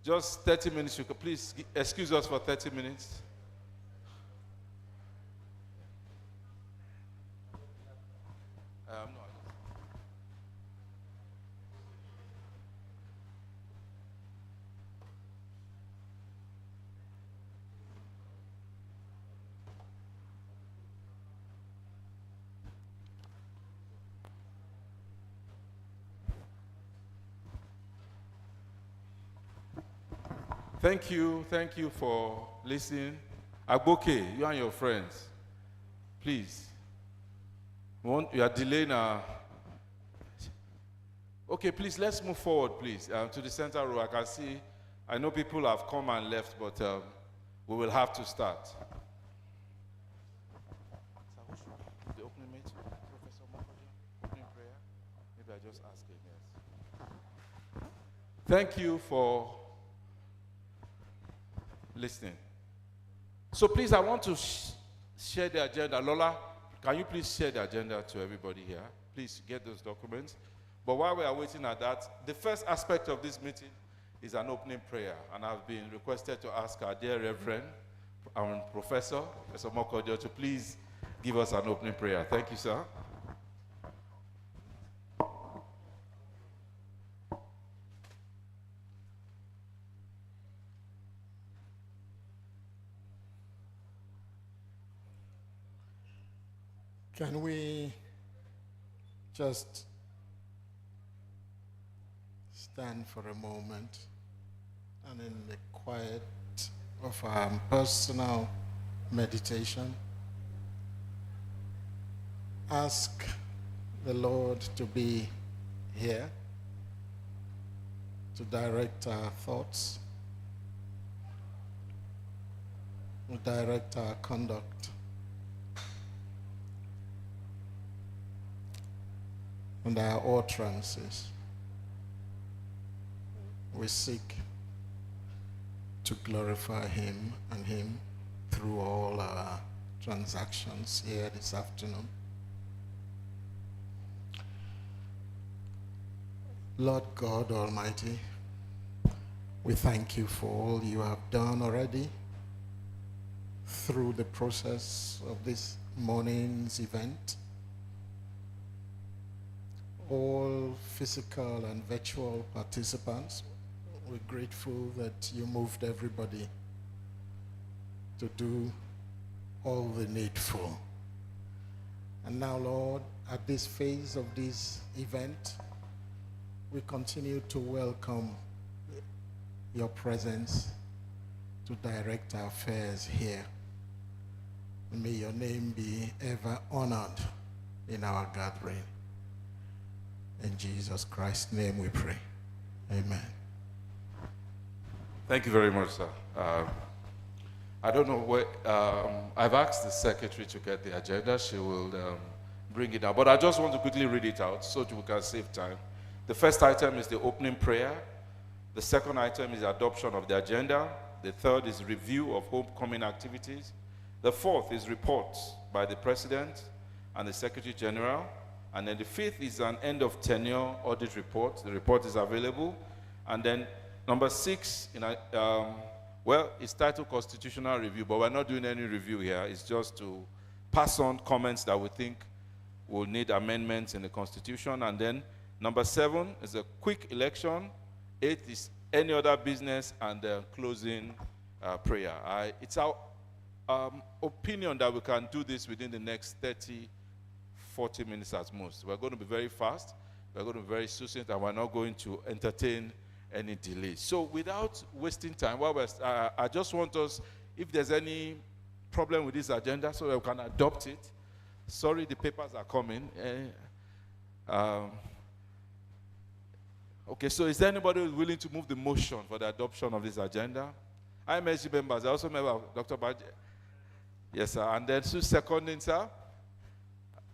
[SPEAKER 18] Just 30 minutes. You can please excuse us for 30 minutes. Thank you for listening. Agboke, you and your friends, please. You are delaying Okay, please, let's move forward, please, to the center row. I can see, I know people have come and left, but we will have to start. The opening meeting, Professor Mokodia, opening prayer. Maybe I just ask him, yes. Thank you for listening. So please, I want to share the agenda. Lola, can you please share the agenda to everybody here? Please get those documents. But while we are waiting at that, the first aspect of this meeting is an opening prayer. And I've been requested to ask our dear Reverend and Professor Mokodio, to please give us an opening prayer. Thank you, sir.
[SPEAKER 20] Can we just stand for a moment and in the quiet of our personal meditation, ask the Lord to be here, to direct our thoughts, to direct our conduct, and our utterances. We seek to glorify Him and Him through all our transactions here this afternoon. Lord God Almighty, we thank you for all you have done already through the process of this morning's event. All physical and virtual participants, we're grateful that you moved everybody to do all the needful. And now, Lord, at this phase of this event, we continue to welcome your presence to direct our affairs here. And may your name be ever honored in our gathering. In Jesus Christ's name we pray. Amen.
[SPEAKER 18] Thank you very much, sir. I don't know where, I've asked the secretary to get the agenda. She will bring it out. But I just want to quickly read it out so we can save time. The first item is the opening prayer. The second item is adoption of the agenda. The third is review of homecoming activities. The fourth is reports by the president and the secretary general. And then the fifth is an end of tenure audit report. The report is available. And then number 6, well, it's titled constitutional review, but we're not doing any review here. It's just to pass on comments that we think will need amendments in the constitution. And then number 7 is a quick election. 8 is any other business, and closing prayer. It's our opinion that we can do this within the next 30, 40 minutes at most. We're going to be very fast. We're going to be very succinct, and we're not going to entertain any delays. So without wasting time, I just want us, if there's any problem with this agenda, so that we can adopt it. Sorry, the papers are coming. Okay, so is there anybody who is willing to move the motion for the adoption of this agenda? IMSG members, I also member Dr. Baje. Yes, sir. And then who's seconding, sir?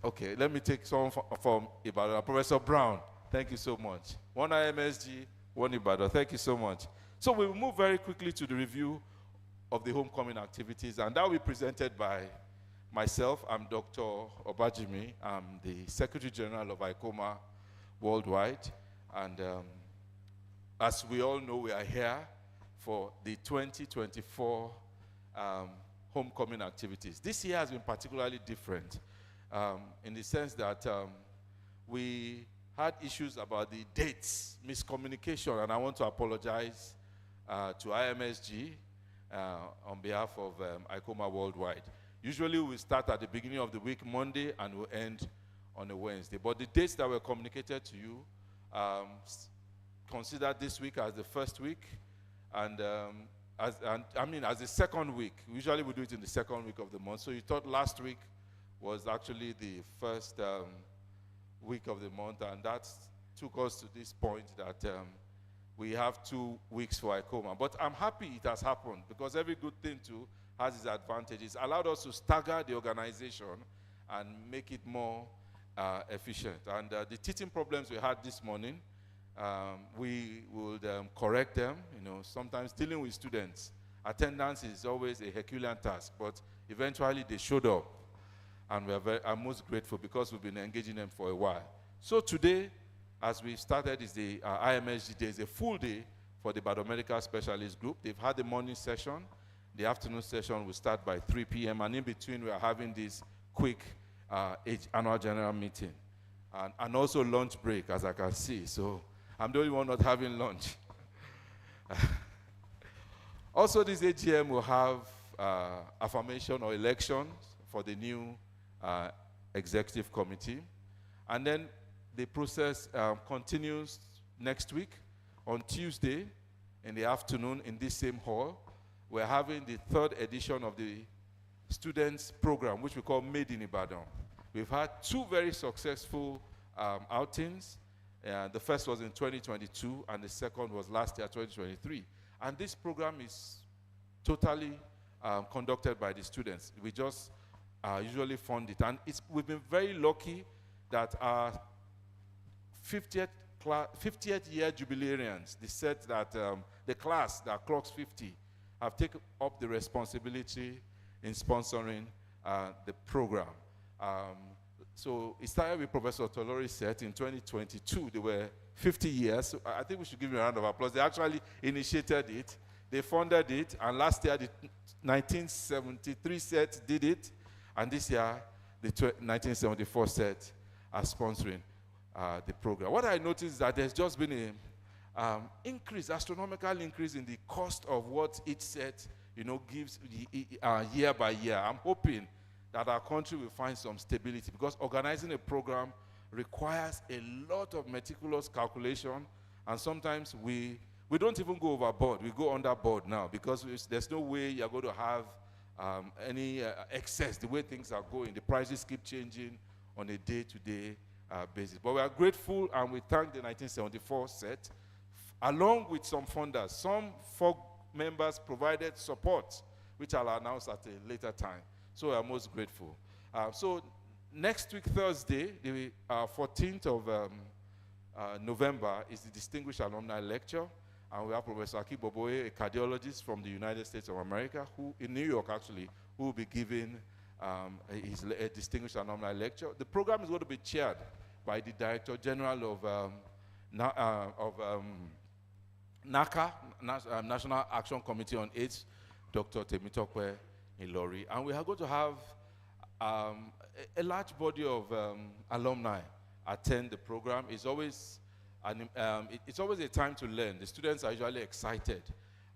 [SPEAKER 18] Okay, let me take someone from Ibadan. Professor Brown, thank you so much. One IMSG, one Ibadan. Thank you so much. So we will move very quickly to the review of the homecoming activities, and that will be presented by myself. I'm Dr. Obajimi. I'm the Secretary General of ICOMA Worldwide. And as we all know, we are here for the 2024 homecoming activities. This year has been particularly different in the sense that we had issues about the dates, miscommunication, and I want to apologize to IMSG on behalf of ICOMA Worldwide. Usually we start at the beginning of the week, Monday, and we'll end on a Wednesday. But the dates that were communicated to you, consider this week as the first week, and as the second week. Usually we do it in the second week of the month. So you thought last week was actually the first week of the month, and that took us to this point that we have 2 weeks for ICOMA. But I'm happy it has happened, because every good thing too has its advantages. Allowed us to stagger the organization and make it more efficient. And the teaching problems we had this morning, we would correct them. You know, sometimes dealing with students, attendance is always a Herculean task, but eventually they showed up, and I'm most grateful because we've been engaging them for a while. So today, as we started, is the IMSG Day. It's a full day for the Biomedical Specialist Group. They've had the morning session. The afternoon session will start by 3 p.m., and in between we are having this quick annual general meeting, and also lunch break, as I can see. So I'm the only one not having lunch. Also, this AGM will have affirmation or elections for the new executive committee. And then the process continues next week. On Tuesday in the afternoon in this same hall, we're having the 3rd edition of the students program, which we call Made in Ibadan. We've had 2 very successful outings. The first was in 2022, and the second was last year, 2023. And this program is totally conducted by the students. We just usually fund it. And we've been very lucky that our 50th year jubilarians, the set that the class that clocks 50, have taken up the responsibility in sponsoring the program. So it started with Professor Tolori's set in 2022. They were 50 years. So I think we should give them a round of applause. They actually initiated it. They funded it. And last year, the 1973 set did it. And this year, the 1974 set are sponsoring the program. What I noticed is that there's just been an astronomical increase in the cost of what each set, gives year by year. I'm hoping that our country will find some stability, because organizing a program requires a lot of meticulous calculation, and sometimes we don't even go overboard. We go underboard now, because there's no way you're going to have any excess. The way things are going, the prices keep changing on a day-to-day basis. But we are grateful, and we thank the 1974 set, along with some funders. Some 4 members provided support, which I'll announce at a later time. So we are most grateful. So next week, Thursday, the 14th of November, is the Distinguished Alumni Lecture. And we have Professor Aki Boboe, a cardiologist from the United States of America, who in New York actually, who will be giving a Distinguished Alumni Lecture. The program is going to be chaired by the Director General of NACA, National Action Committee on AIDS, Dr. Temitokwe Ilori. And we are going to have a large body of alumni attend the program. It's always a time to learn. The students are usually excited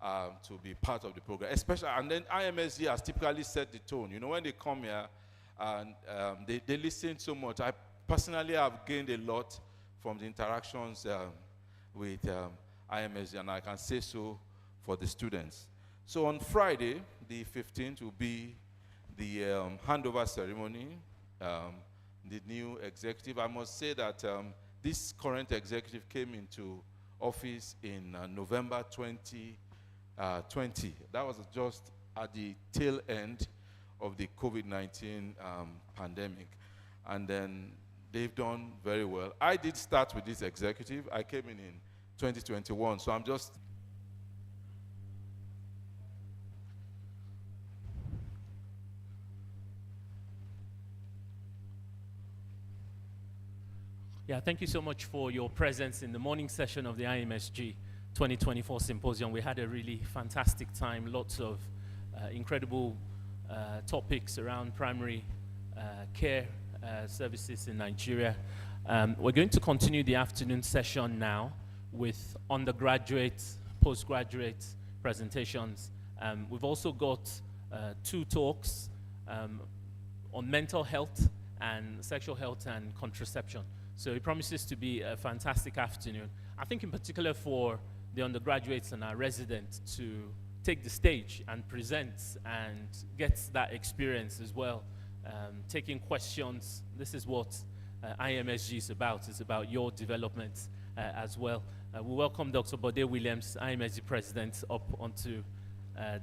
[SPEAKER 18] to be part of the program, especially, and then IMSG has typically set the tone. You know, when they come here and they listen so much. I personally have gained a lot from the interactions with IMSG, and I can say so for the students. So on Friday, the 15th, will be the handover ceremony, the new executive. I must say that this current executive came into office in November 2020. That was just at the tail end of the COVID-19 pandemic. And then they've done very well. I did start with this executive. I came in 2021, so I'm just...
[SPEAKER 7] Yeah, thank you so much for your presence in the morning session of the IMSG 2024 Symposium. We had a really fantastic time, lots of incredible topics around primary care services in Nigeria. We're going to continue the afternoon session now with undergraduate, postgraduate presentations. We've also got 2 talks on mental health and sexual health and contraception. So it promises to be a fantastic afternoon. I think in particular for the undergraduates and our residents to take the stage and present and get that experience as well. Taking questions. This is what IMSG is about. It's about your development as well. We welcome Dr. Bode Williams, IMSG President, up onto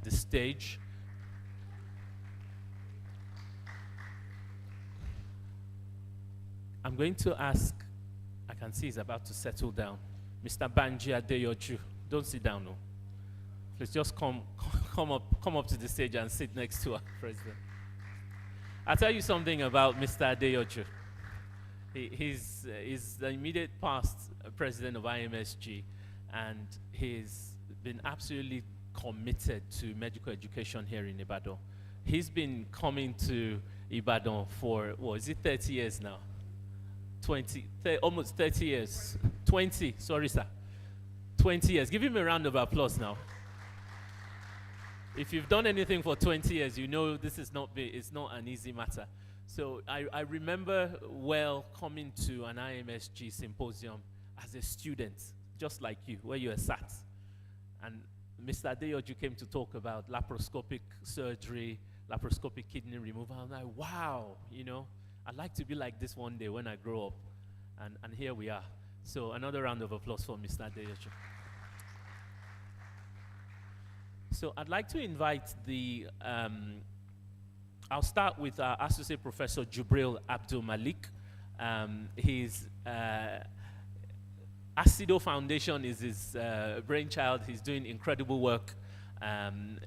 [SPEAKER 7] the stage. I'm going to ask, I can see he's about to settle down, Mr. Banji Adeyoju. Don't sit down, no. Please just come up to the stage and sit next to our president. I'll tell you something about Mr. Adeyoju. He's the immediate past president of IMSG, and he's been absolutely committed to medical education here in Ibadan. He's been coming to Ibadan for, what, is it 30 years now? Almost 30 years. 20, sorry sir. 20 years. Give him a round of applause now. If you've done anything for 20 years, you know this is it's not an easy matter. So I remember well coming to an IMSG symposium as a student, just like you, where you were sat. And Mr. Adeyoju came to talk about laparoscopic surgery, laparoscopic kidney removal. I'm like, wow, you know, I'd like to be like this one day when I grow up. And here we are. So another round of applause for Mr. Adeyoju. So I'd like to invite I'll start with Associate Professor Jubril Abdul Malik. His Acido Foundation is his brainchild. He's doing incredible work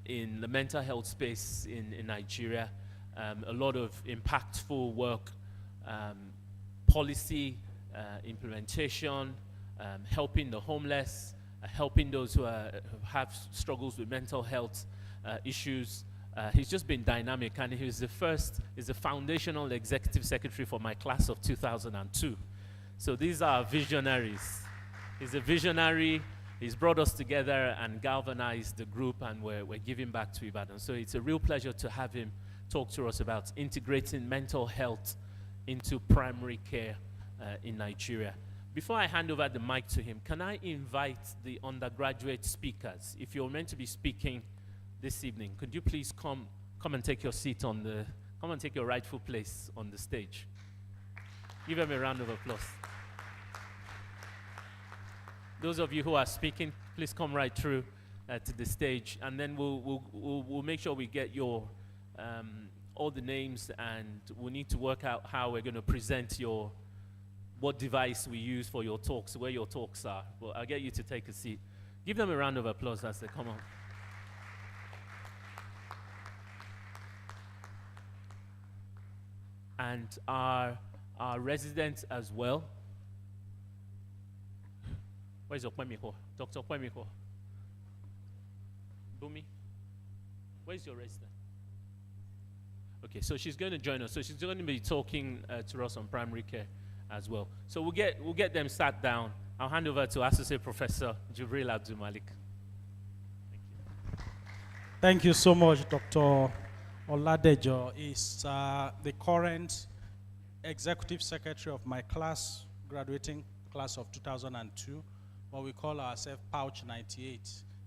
[SPEAKER 7] in the mental health space in Nigeria. A lot of impactful work, policy implementation, helping the homeless, helping those who have struggles with mental health issues. He's just been dynamic, and he's the foundational executive secretary for my class of 2002. So these are visionaries. He's a visionary. He's brought us together and galvanized the group, and we're giving back to Ibadan. So it's a real pleasure to have him talk to us about integrating mental health into primary care in Nigeria. Before I hand over the mic to him, can I invite the undergraduate speakers? If you're meant to be speaking this evening, could you please come and take your seat come and take your rightful place on the stage. Give them a round of applause. Those of you who are speaking, please come right through. to the stage, and then we'll make sure we get your all the names, and we need to work out how we're going to present what device we use for your talks, where your talks are. Well, I'll get you to take a seat. Give them a round of applause as they come on. And our residents as well. Where's Okwemiko? Dr. Okwemiko? Bumi? Where's your resident? Okay, so she's going to join us. So she's going to be talking to us on primary care as well. So we'll get them sat down. I'll hand over to Associate Professor Jibril Abdul Malik.
[SPEAKER 21] Thank you so much, Dr. Oladejo. Is the current Executive Secretary of my class, graduating class of 2002, what we call ourselves Pouch 98,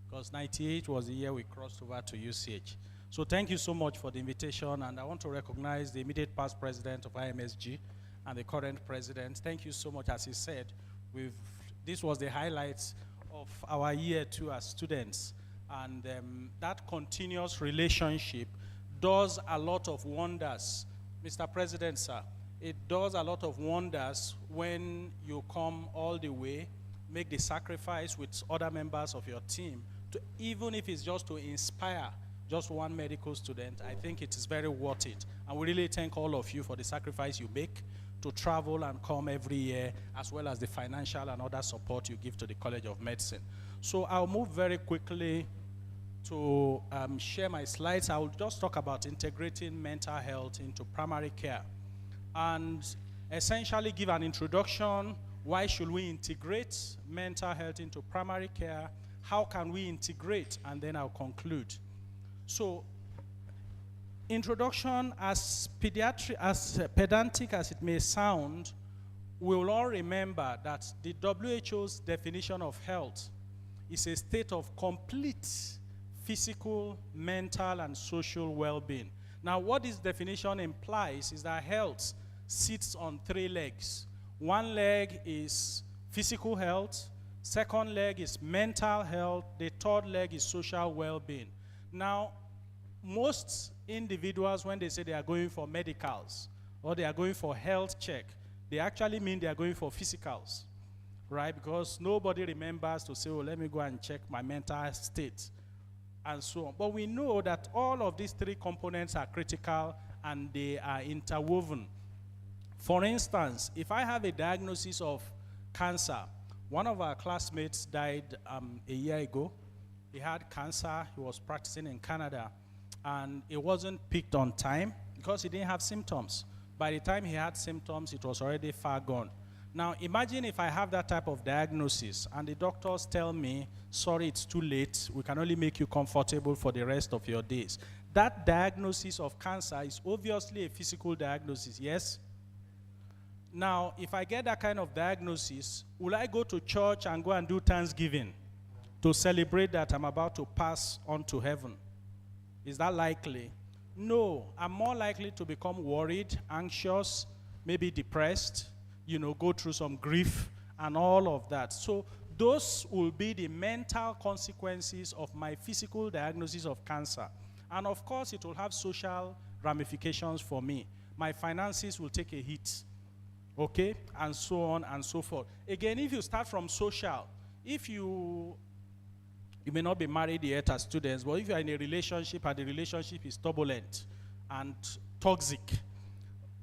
[SPEAKER 21] because 98 was the year we crossed over to UCH. So thank you so much for the invitation, and I want to recognize the immediate past president of IMSG and the current president. Thank you so much. As he said, this was the highlights of our year two as students, and that continuous relationship does a lot of wonders. Mr. President, sir, it does a lot of wonders when you come all the way, make the sacrifice with other members of your team, even if it's just to inspire just one medical student. I think it is very worth it. And we really thank all of you for the sacrifice you make to travel and come every year, as well as the financial and other support you give to the College of Medicine. So I'll move very quickly to share my slides. I will just talk about integrating mental health into primary care and essentially give an introduction. Why should we integrate mental health into primary care? How can we integrate? And then I'll conclude. So, introduction, as pedantic as it may sound, we will all remember that the WHO's definition of health is a state of complete physical, mental, and social well-being. Now, what this definition implies is that health sits on three legs. One leg is physical health, second leg is mental health, the third leg is social well-being. Now, most individuals, when they say they are going for medicals or they are going for health check, they actually mean they are going for physicals, right? Because nobody remembers to say, oh, let me go and check my mental state, and so on. But we know that all of these three components are critical and they are interwoven. For instance, if I have a diagnosis of cancer, one of our classmates died a year ago. He had cancer. He was practicing in Canada, and it wasn't picked on time because he didn't have symptoms. By the time he had symptoms, it was already far gone. Now, imagine if I have that type of diagnosis and the doctors tell me, sorry, it's too late. We can only make you comfortable for the rest of your days. That diagnosis of cancer is obviously a physical diagnosis, yes? Now, if I get that kind of diagnosis, will I go to church and go and do Thanksgiving to celebrate that I'm about to pass on to heaven? Is that likely? No. I'm more likely to become worried, anxious, maybe depressed, go through some grief and all of that. So those will be the mental consequences of my physical diagnosis of cancer. And of course, it will have social ramifications for me. My finances will take a hit, okay? And so on and so forth. Again, if you start from social, if you may not be married yet as students, but if you are in a relationship and the relationship is turbulent and toxic,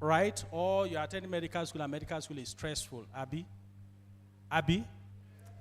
[SPEAKER 21] right? Or you are attending medical school and medical school is stressful, Abby?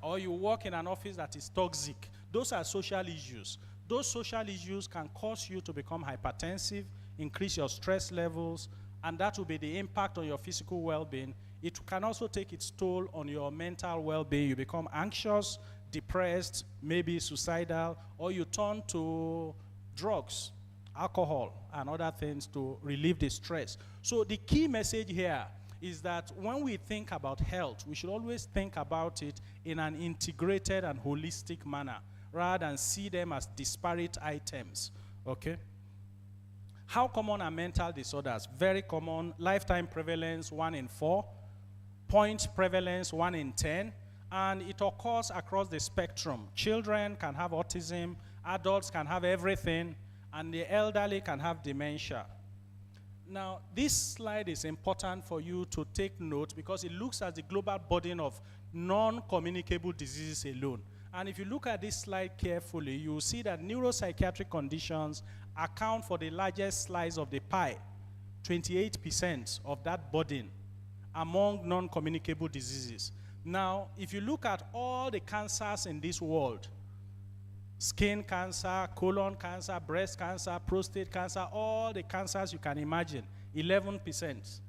[SPEAKER 21] Or you work in an office that is toxic. Those are social issues. Those social issues can cause you to become hypertensive, increase your stress levels, and that will be the impact on your physical well-being. It can also take its toll on your mental well-being. You become anxious, depressed, maybe suicidal, or you turn to drugs, alcohol, and other things to relieve the stress. So the key message here is that when we think about health, we should always think about it in an integrated and holistic manner, rather than see them as disparate items, okay? How common are mental disorders? Very common. Lifetime prevalence, 1 in 4. Point prevalence, 1 in 10. And it occurs across the spectrum. Children can have autism, adults can have everything, and the elderly can have dementia. Now, this slide is important for you to take note because it looks at the global burden of non-communicable diseases alone. And if you look at this slide carefully, you will see that neuropsychiatric conditions account for the largest slice of the pie, 28% of that burden among non-communicable diseases. Now, if you look at all the cancers in this world, skin cancer, colon cancer, breast cancer, prostate cancer, all the cancers you can imagine, 11%.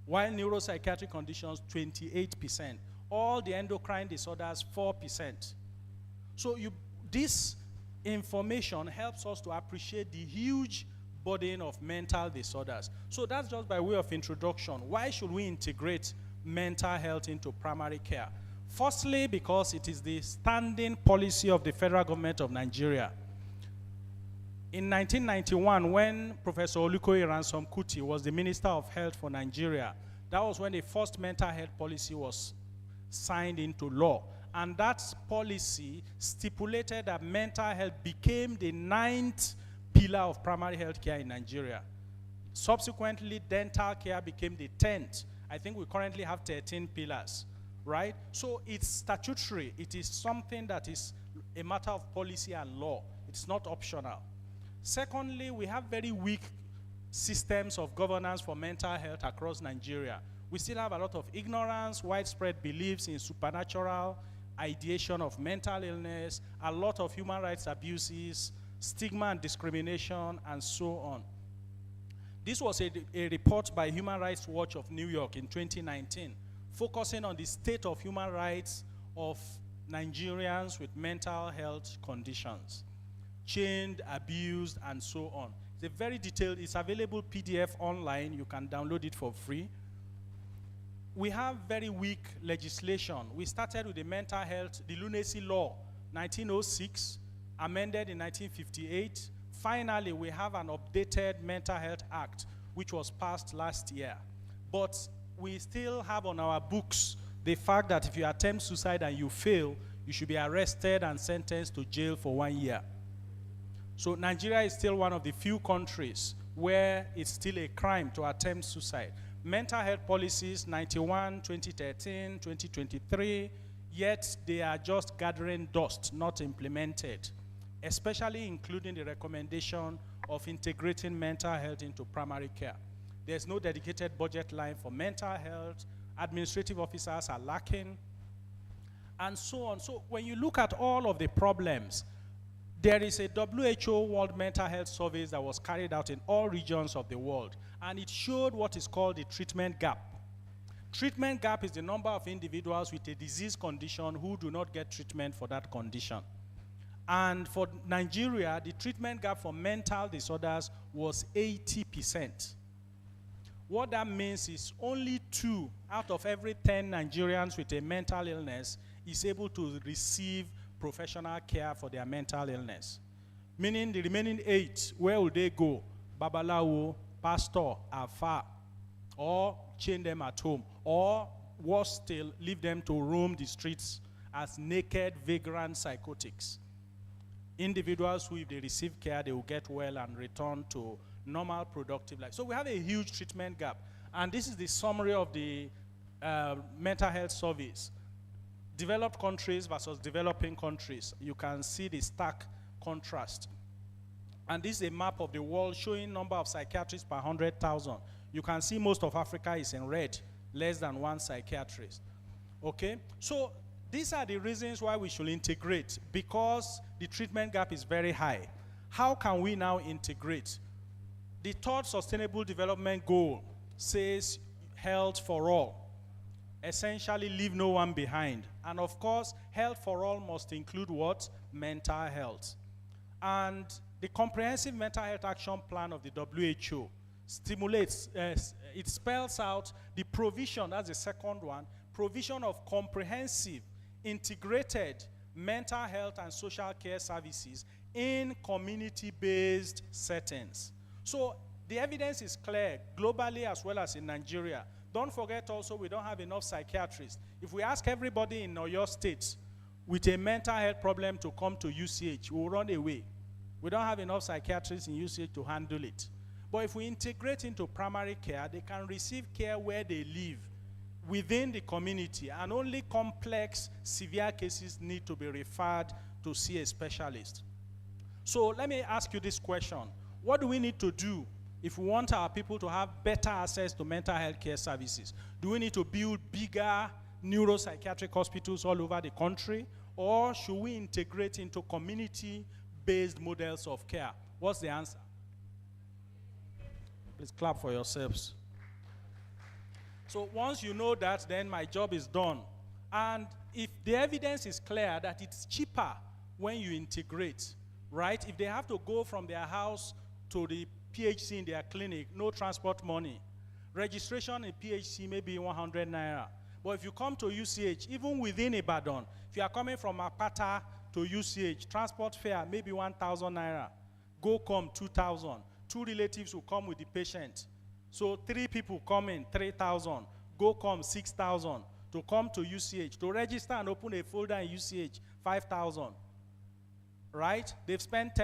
[SPEAKER 21] While neuropsychiatric conditions, 28%. All the endocrine disorders, 4%. So this information helps us to appreciate the huge burden of mental disorders. So that's just by way of introduction. Why should we integrate mental health into primary care? Firstly, because it is the standing policy of the federal government of Nigeria. In 1991, when Professor Olukoyi Ransom Kuti was the Minister of Health for Nigeria, that was when the first mental health policy was signed into law. And that policy stipulated that mental health became the 9th pillar of primary health care in Nigeria. Subsequently, dental care became the 10th. I think we currently have 13 pillars, right? So it's statutory. It is something that is a matter of policy and law. It's not optional. Secondly, we have very weak systems of governance for mental health across Nigeria. We still have a lot of ignorance, widespread beliefs in supernatural ideation of mental illness, a lot of human rights abuses, stigma and discrimination, and so on. This was a report by Human Rights Watch of New York in 2019, focusing on the state of human rights of Nigerians with mental health conditions, chained, abused, and so on. It's a very detailed, it's available PDF online. You can download it for free. We have very weak legislation. We started with the mental health, the lunacy law, 1906, amended in 1958. Finally, we have an updated Mental Health Act, which was passed last year. But we still have on our books the fact that if you attempt suicide and you fail, you should be arrested and sentenced to jail for 1 year. So Nigeria is still one of the few countries where it's still a crime to attempt suicide. Mental health policies, 91, 2013, 2023, yet they are just gathering dust, not implemented, especially including the recommendation of integrating mental health into primary care. There's no dedicated budget line for mental health, administrative officers are lacking, and so on. So when you look at all of the problems, there is a WHO World Mental Health Survey that was carried out in all regions of the world, and it showed what is called the treatment gap. Treatment gap is the number of individuals with a disease condition who do not get treatment for that condition. And for Nigeria, the treatment gap for mental disorders was 80%. What that means is only 2 out of every 10 Nigerians with a mental illness is able to receive professional care for their mental illness. Meaning the remaining 8, where will they go? Babalawo, pastor, afa, or chain them at home, or worse still, leave them to roam the streets as naked, vagrant psychotics. Individuals who, if they receive care, they will get well and return to normal, productive life. So we have a huge treatment gap. And this is the summary of the mental health surveys. Developed countries versus developing countries. You can see the stark contrast. And this is a map of the world showing number of psychiatrists per 100,000. You can see most of Africa is in red, less than 1 psychiatrist. Okay? So these are the reasons why we should integrate, because the treatment gap is very high. How can we now integrate? The 3rd Sustainable Development Goal says health for all. Essentially, leave no one behind. And of course, health for all must include what? Mental health. And the Comprehensive Mental Health Action Plan of the WHO stimulates, it spells out the provision, that's the second one, provision of comprehensive, integrated mental health and social care services in community-based settings. So the evidence is clear, globally as well as in Nigeria. Don't forget also, we don't have enough psychiatrists. If we ask everybody in your states with a mental health problem to come to UCH, we'll run away. We don't have enough psychiatrists in UCH to handle it. But if we integrate into primary care, they can receive care where they live, within the community, and only complex, severe cases need to be referred to see a specialist. So let me ask you this question. What do we need to do if we want our people to have better access to mental health care services? Do we need to build bigger neuropsychiatric hospitals all over the country? Or should we integrate into community-based models of care? What's the answer? Please clap for yourselves. So once you know that, then my job is done. And if the evidence is clear that it's cheaper when you integrate, right? If they have to go from their house to the PHC in their clinic, no transport money. Registration in PHC may be 100 naira. But if you come to UCH, even within Ibadan, if you are coming from Apata to UCH, transport fare maybe 1,000 naira. Go come 2,000. 2 relatives will come with the patient. So 3 people come in, 3,000. Go come 6,000. To come to UCH, to register and open a folder in UCH, 5,000. Right? They've spent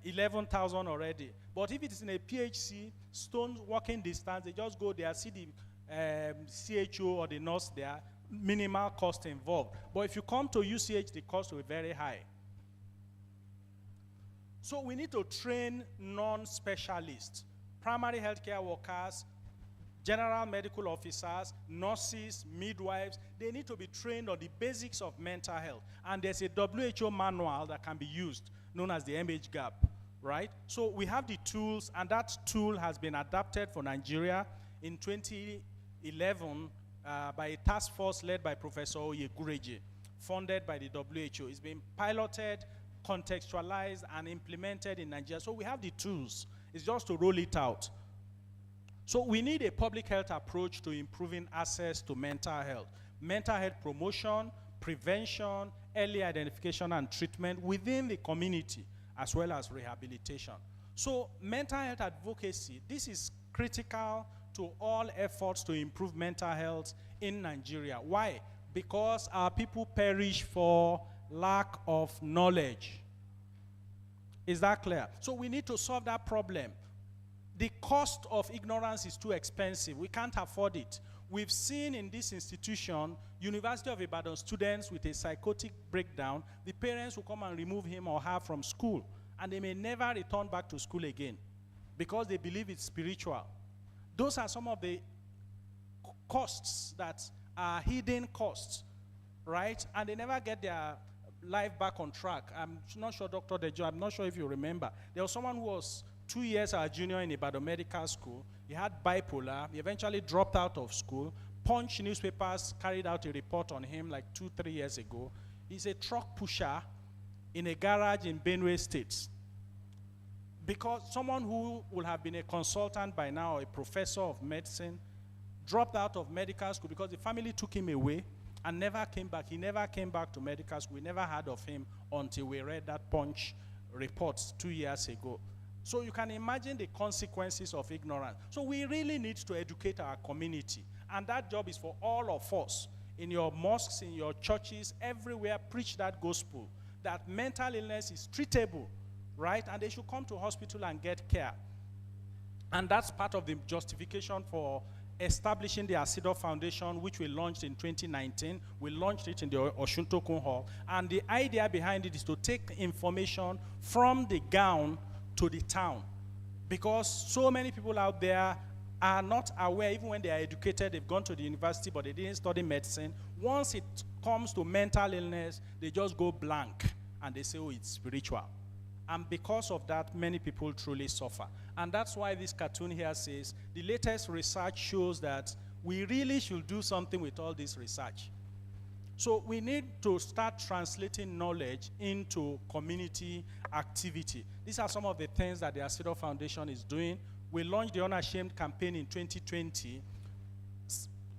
[SPEAKER 21] 11,000 already. But if it is in a PHC, stone walking distance, they just go there, see the CHO or the nurse there, minimal cost involved. But if you come to UCH, the cost will be very high. So we need to train non-specialists, primary healthcare workers, general medical officers, nurses, midwives. They need to be trained on the basics of mental health. And there's a WHO manual that can be used, known as the MH gap, right? So we have the tools, and that tool has been adapted for Nigeria in 2011 by a task force led by Professor Oyegureje, funded by the WHO. It's been piloted, contextualized, and implemented in Nigeria. So we have the tools. It's just to roll it out. So we need a public health approach to improving access to mental health. Mental health promotion, prevention, early identification and treatment within the community, as well as rehabilitation. So mental health advocacy, this is critical to all efforts to improve mental health in Nigeria. Why? Because our people perish for lack of knowledge. Is that clear? So we need to solve that problem. The cost of ignorance is too expensive. We can't afford it. We've seen in this institution, University of Ibadan students with a psychotic breakdown, the parents will come and remove him or her from school, and they may never return back to school again because they believe it's spiritual. Those are some of the costs that are hidden costs, right? And they never get their life back on track. I'm not sure, Dr. Dejo, I'm not sure if you remember. There was someone who was 2 years our junior in Ibadan Medical School. He had bipolar. He eventually dropped out of school. Punch newspapers carried out a report on him like 2-3 years ago. He's a truck pusher in a garage in Benue State. Because someone who would have been a consultant by now, a professor of medicine, dropped out of medical school because the family took him away and never came back. He never came back to medical school. We never heard of him until we read that Punch report 2 years ago. So you can imagine the consequences of ignorance. So we really need to educate our community. And that job is for all of us. In your mosques, in your churches, everywhere, preach that gospel. That mental illness is treatable, right? And they should come to hospital and get care. And that's part of the justification for establishing the Asido Foundation, which we launched in 2019. We launched it in the Osuntokun Hall. And the idea behind it is to take information from the gown to the town, because so many people out there are not aware. Even when they are educated, they've gone to the university, but they didn't study medicine. Once it comes to mental illness, they just go blank and they say, oh, it's spiritual. And because of that, many people truly suffer. And that's why this cartoon here says the latest research shows that we really should do something with all this research. So we need to start translating knowledge into community activity. These are some of the things that the Asido Foundation is doing. We launched the Unashamed campaign in 2020,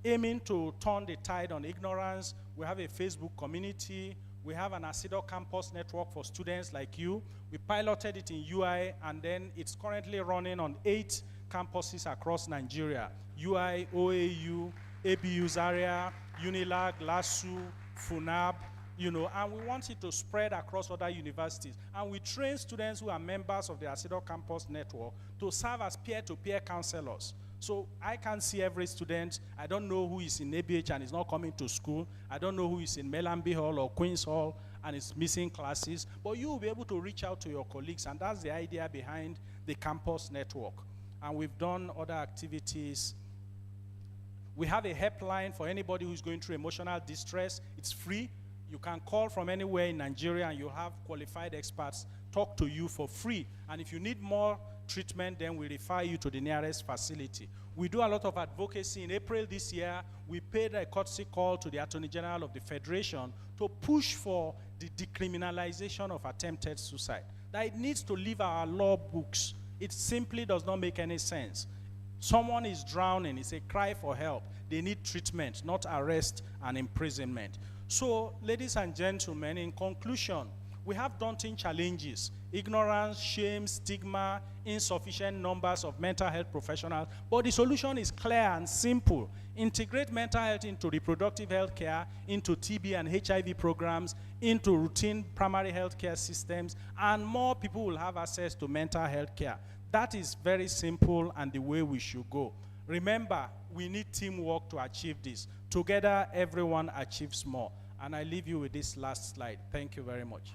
[SPEAKER 21] aiming to turn the tide on ignorance. We have a Facebook community. We have an ASIDO campus network for students like you. We piloted it in UI, and then it's currently running on 8 campuses across Nigeria. UI, OAU, ABU Zaria, Unilag, LASU, FUNAB, you know, and we want it to spread across other universities. And we train students who are members of the ASIDO campus network to serve as peer-to-peer counselors. So I can see every student. I don't know who is in ABH and is not coming to school. I don't know who is in Mellanby Hall or Queen's Hall and is missing classes. But you will be able to reach out to your colleagues, and that's the idea behind the campus network. And we've done other activities. We have a helpline for anybody who's going through emotional distress. It's free. You can call from anywhere in Nigeria, and you have qualified experts talk to you for free. And if you need more treatment, then we refer you to the nearest facility. We do a lot of advocacy. In April this year, we paid a courtesy call to the Attorney General of the Federation to push for the decriminalization of attempted suicide. That it needs to leave our law books. It simply does not make any sense. Someone is drowning, it's a cry for help. They need treatment, not arrest and imprisonment. So, ladies and gentlemen, in conclusion, we have daunting challenges: ignorance, shame, stigma, insufficient numbers of mental health professionals. But the solution is clear and simple. Integrate mental health into reproductive health care, into TB and HIV programs, into routine primary health care systems, and more people will have access to mental health care. That is very simple and the way we should go. Remember, we need teamwork to achieve this. Together, everyone achieves more. And I leave you with this last slide. Thank you very much.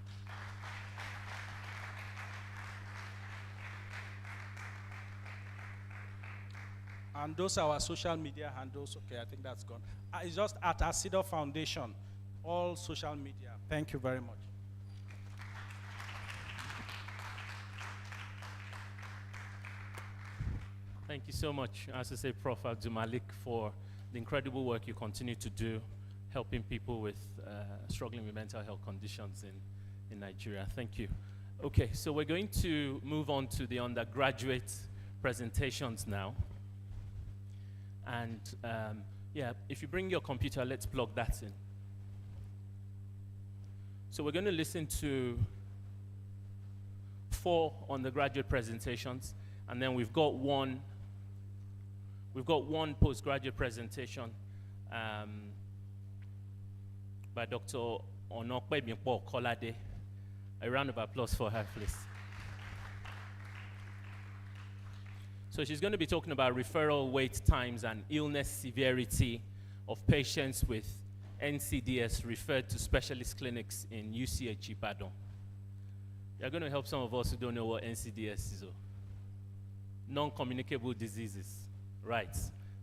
[SPEAKER 21] And those are our social media handles. Okay, I think that's gone. It's just at ASIDO Foundation, all social media. Thank you very much.
[SPEAKER 7] Thank you so much, as I say, Prof. Abdulmalik, for the incredible work you continue to do, helping people with struggling with mental health conditions in Nigeria. Thank you. Okay, so we're going to move on to the undergraduate presentations now. And yeah, if you bring your computer, let's plug that in. So we're going to listen to 4 undergraduate presentations, and then we've got one postgraduate presentation by Dr. Onokpebimpo Kolade. A round of applause for her, please. So she's going to be talking about referral wait times and illness severity of patients with NCDs referred to specialist clinics in UCH Ibadan. You're going to help some of us who don't know what NCDs is. Non-communicable diseases, right?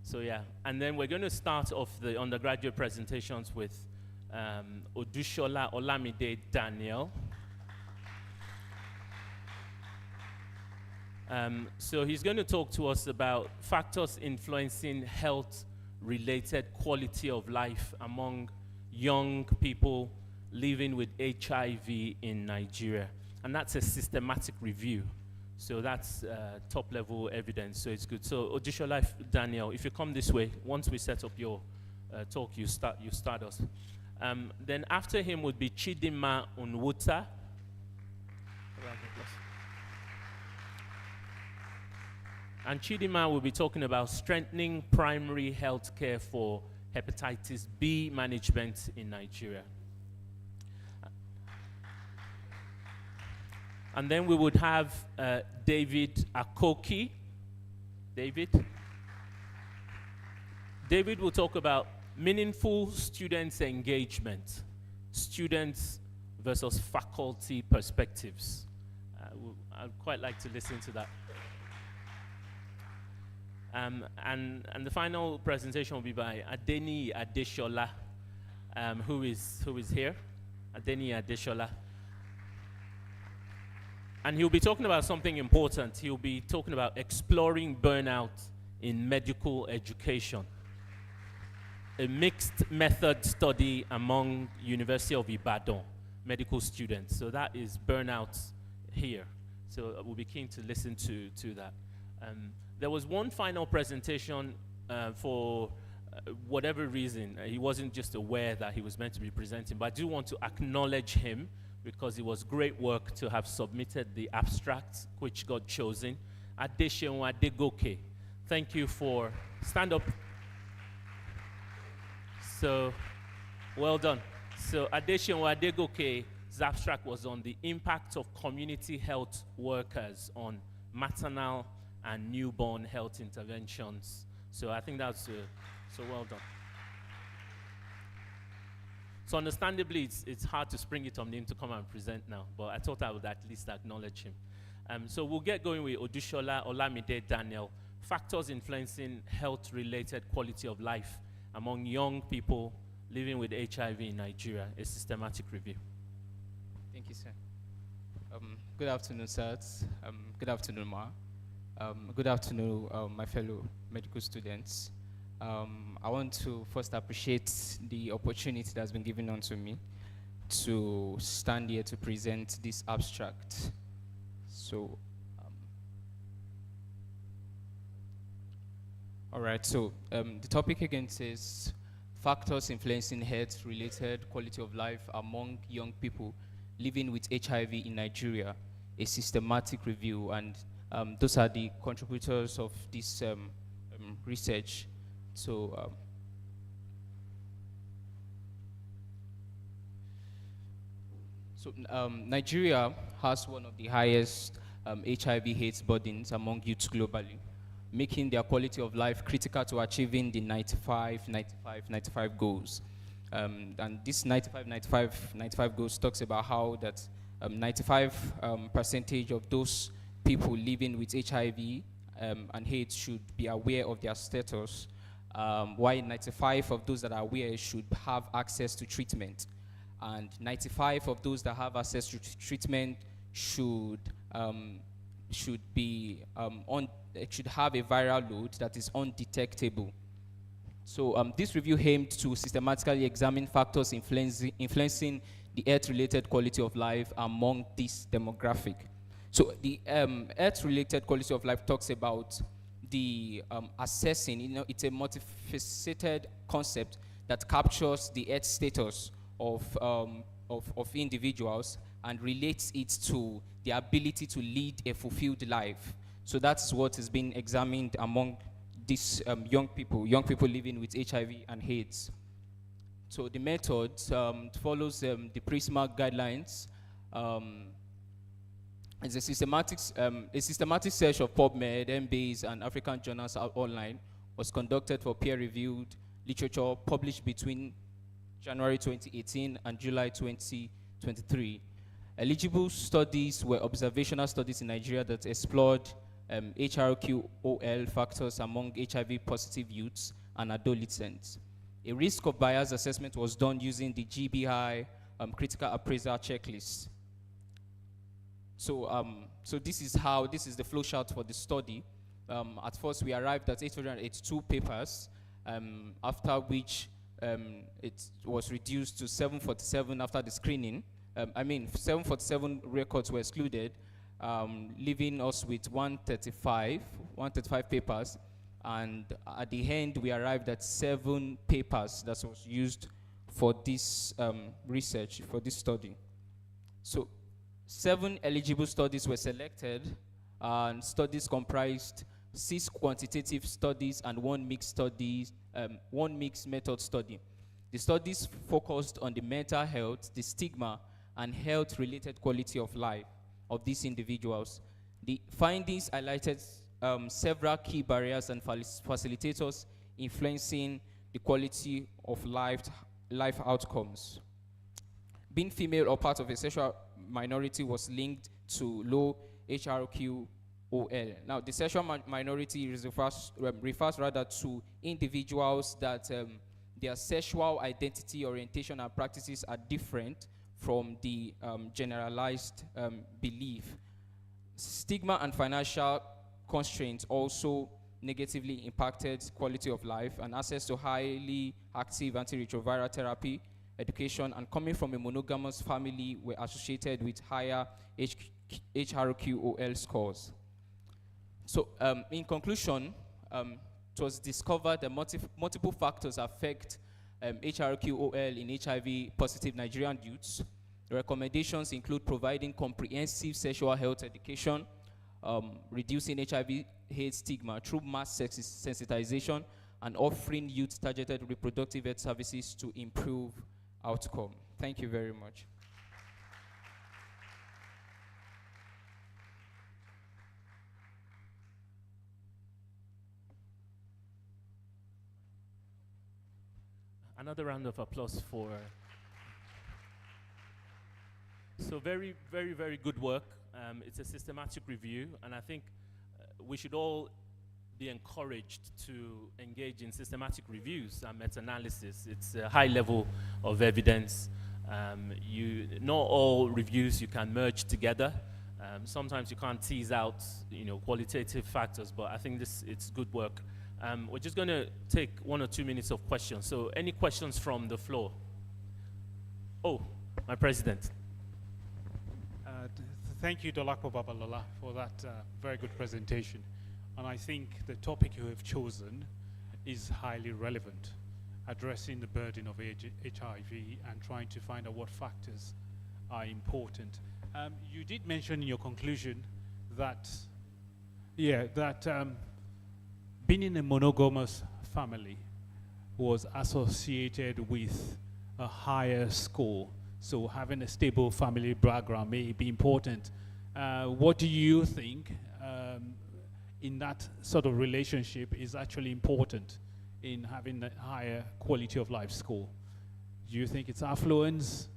[SPEAKER 7] So yeah, and then we're going to start off the undergraduate presentations with Odushola Olamide Daniel. So he's going to talk to us about factors influencing health-related quality of life among young people living with HIV in Nigeria. And that's a systematic review. So that's top-level evidence, so it's good. So Odushola Daniel, if you come this way, once we set up your talk, you start us. Then after him would be Chidinma Onwuta. And Chidinma will be talking about strengthening primary health care for hepatitis B management in Nigeria. And then we would have David Akoki. David will talk about meaningful students' engagement, students versus faculty perspectives. I'd quite like to listen to that. And the final presentation will be by Adeni Adeshola, who is here. Adeni Adeshola. And he'll be talking about something important. He'll be talking about exploring burnout in medical education. A mixed method study among University of Ibadan medical students. So that is burnout here. So we'll be keen to listen to that. There was one final presentation for whatever reason, he wasn't just aware that he was meant to be presenting. But I do want to acknowledge him because it was great work to have submitted the abstract which got chosen. Adesheun Adegoke, thank you for, stand up. So, well done. So Adesheun Adegoke's abstract was on the impact of community health workers on maternal and newborn health interventions. So I think that's, so well done. So understandably, it's hard to spring it on him to come and present now, but I thought I would at least acknowledge him. So we'll get going with Odushola Olamide Daniel, factors influencing health-related quality of life among young people living with HIV in Nigeria, a systematic review.
[SPEAKER 2] Thank you, sir. Good afternoon, sirs. Good afternoon, Ma. Good afternoon, my fellow medical students. I want to first appreciate the opportunity that's been given unto me to stand here to present this abstract. So, all right, so the topic again says factors influencing health-related quality of life among young people living with HIV in Nigeria, a systematic review, and those are the contributors of this research. So, Nigeria has one of the highest HIV/AIDS burdens among youths globally, making their quality of life critical to achieving the 95-95-95 goals. And this 95-95-95 goals talks about how that 95% of those people living with HIV and AIDS should be aware of their status, while 95 of those that are aware should have access to treatment. And 95 of those that have access to treatment should have a viral load that is undetectable. So this review aimed to systematically examine factors influencing the health-related quality of life among this demographic. So the health-related quality of life talks about the assessing, it's a multifaceted concept that captures the health status of individuals and relates it to the ability to lead a fulfilled life. So that's what is being examined among these young people living with HIV and AIDS. So the method follows the PRISMA guidelines. It's a systematic search of PubMed, Embase, and African journals online was conducted for peer-reviewed literature published between January 2018 and July 2023. Eligible studies were observational studies in Nigeria that explored HRQOL factors among HIV-positive youths and adolescents. A risk of bias assessment was done using the GBI critical appraisal checklist. So, this is the flowchart for the study. At first, we arrived at 882 papers, after which it was reduced to 747 after the screening. 747 records were excluded, leaving us with 135 papers. And at the end, we arrived at 7 papers that was used for this research, for this study. So 7 eligible studies were selected, and studies comprised 6 quantitative studies and 1 mixed method study. The studies focused on the mental health, the stigma, and health-related quality of life of these individuals. The findings highlighted several key barriers and facilitators influencing the quality of life outcomes. Being female or part of a sexual minority was linked to low HRQOL. Now, the sexual minority refers rather to individuals that their sexual identity, orientation, and practices are different from the generalized belief. Stigma and financial constraints also negatively impacted quality of life, and access to highly active antiretroviral therapy, education, and coming from a monogamous family were associated with higher HRQOL scores. So in conclusion, it was discovered that multiple factors affect HRQOL in HIV-positive Nigerian youths. The recommendations include providing comprehensive sexual health education, reducing HIV/AIDS stigma through mass sensitization, and offering youth targeted reproductive health services to improve outcome. Thank you very much.
[SPEAKER 7] Another round of applause for. So very, very, very good work. It's a systematic review, and I think we should all be encouraged to engage in systematic reviews and meta-analysis. It's a high level of evidence. Not all reviews you can merge together. Sometimes you can't tease out, qualitative factors, but I think it's good work. We're just going to take 1 or 2 minutes of questions. So any questions from the floor? Oh, my president.
[SPEAKER 8] Thank you, Dolapo Babalola, for that very good presentation. And I think the topic you have chosen is highly relevant, addressing the burden of HIV and trying to find out what factors are important. You did mention in your conclusion that, being in a monogamous family was associated with a higher score. So having a stable family background may be important. What do you think in that sort of relationship is actually important in having a higher quality of life score? Do you think it's affluence?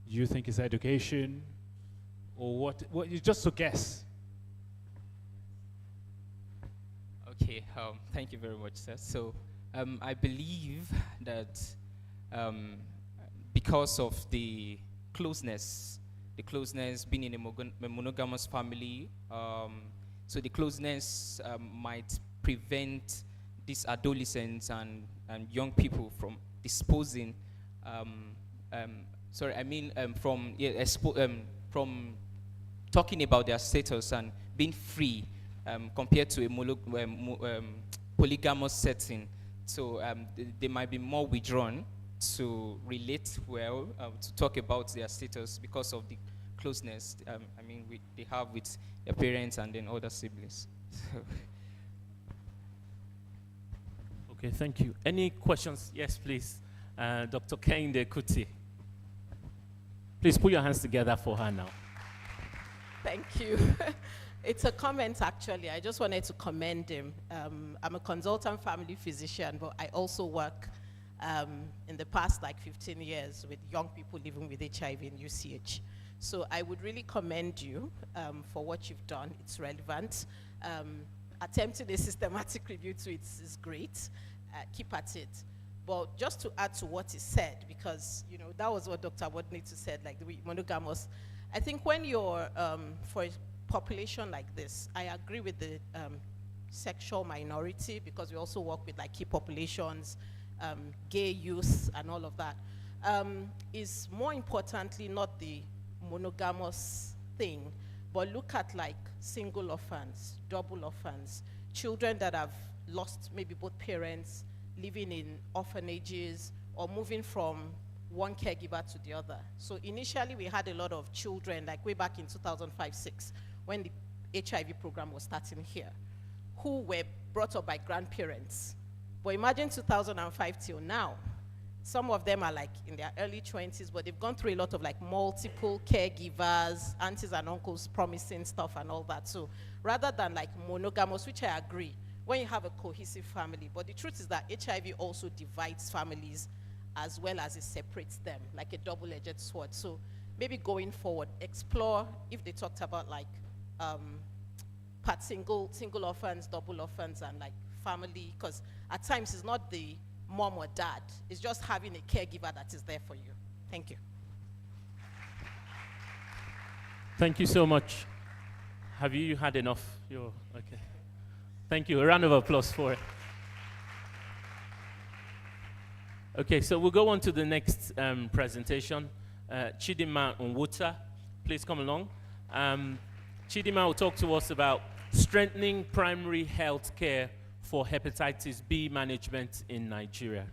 [SPEAKER 8] Do you think it's education? Or what just to guess?
[SPEAKER 2] Okay, thank you very much, sir. So I believe that because of the closeness being in a monogamous family, so the closeness might prevent these adolescents and young people from disposing, from talking about their status and being free compared to a polygamous setting. So they might be more withdrawn to relate well, to talk about their status because of the closeness they have with their parents and then other siblings.
[SPEAKER 7] Okay, thank you. Any questions? Yes, please. Dr. Kehinde Kuti. Please put your hands together for her now.
[SPEAKER 5] Thank you. It's a comment, actually. I just wanted to commend him. I'm a consultant family physician, but I also work in the past 15 years with young people living with HIV and UCH. So I would really commend you for what you've done. It's relevant. Attempting a systematic review to it is great. Keep at it. But just to add to what he said, because that was what Dr. Wadnito said, like the monogamous. I think when you're for a population like this, I agree with the sexual minority, because we also work with key populations, gay youth and all of that, is more importantly not the monogamous thing, but look at single orphans, double orphans, children that have lost maybe both parents, living in orphanages, or moving from one caregiver to the other. So initially we had a lot of children, way back in 2005-06, when the HIV program was starting here, who were brought up by grandparents. But imagine 2005 till now, some of them are in their early 20s, but they've gone through a lot of multiple caregivers, aunties and uncles promising stuff and all that. So rather than monogamous, which I agree, when you have a cohesive family, but the truth is that HIV also divides families as well as it separates them, like a double-edged sword. So maybe going forward, explore if they talked about single orphans, double orphans, and family, because at times it's not the mom or dad, it's just having a caregiver that is there for you. Thank you.
[SPEAKER 7] Thank you so much. Have you had enough? You're okay. Thank you. A round of applause for it. Okay, so we'll go on to the next presentation. Chidima Nwuta, please come along. Chidima will talk to us about strengthening primary health care for hepatitis B management in Nigeria.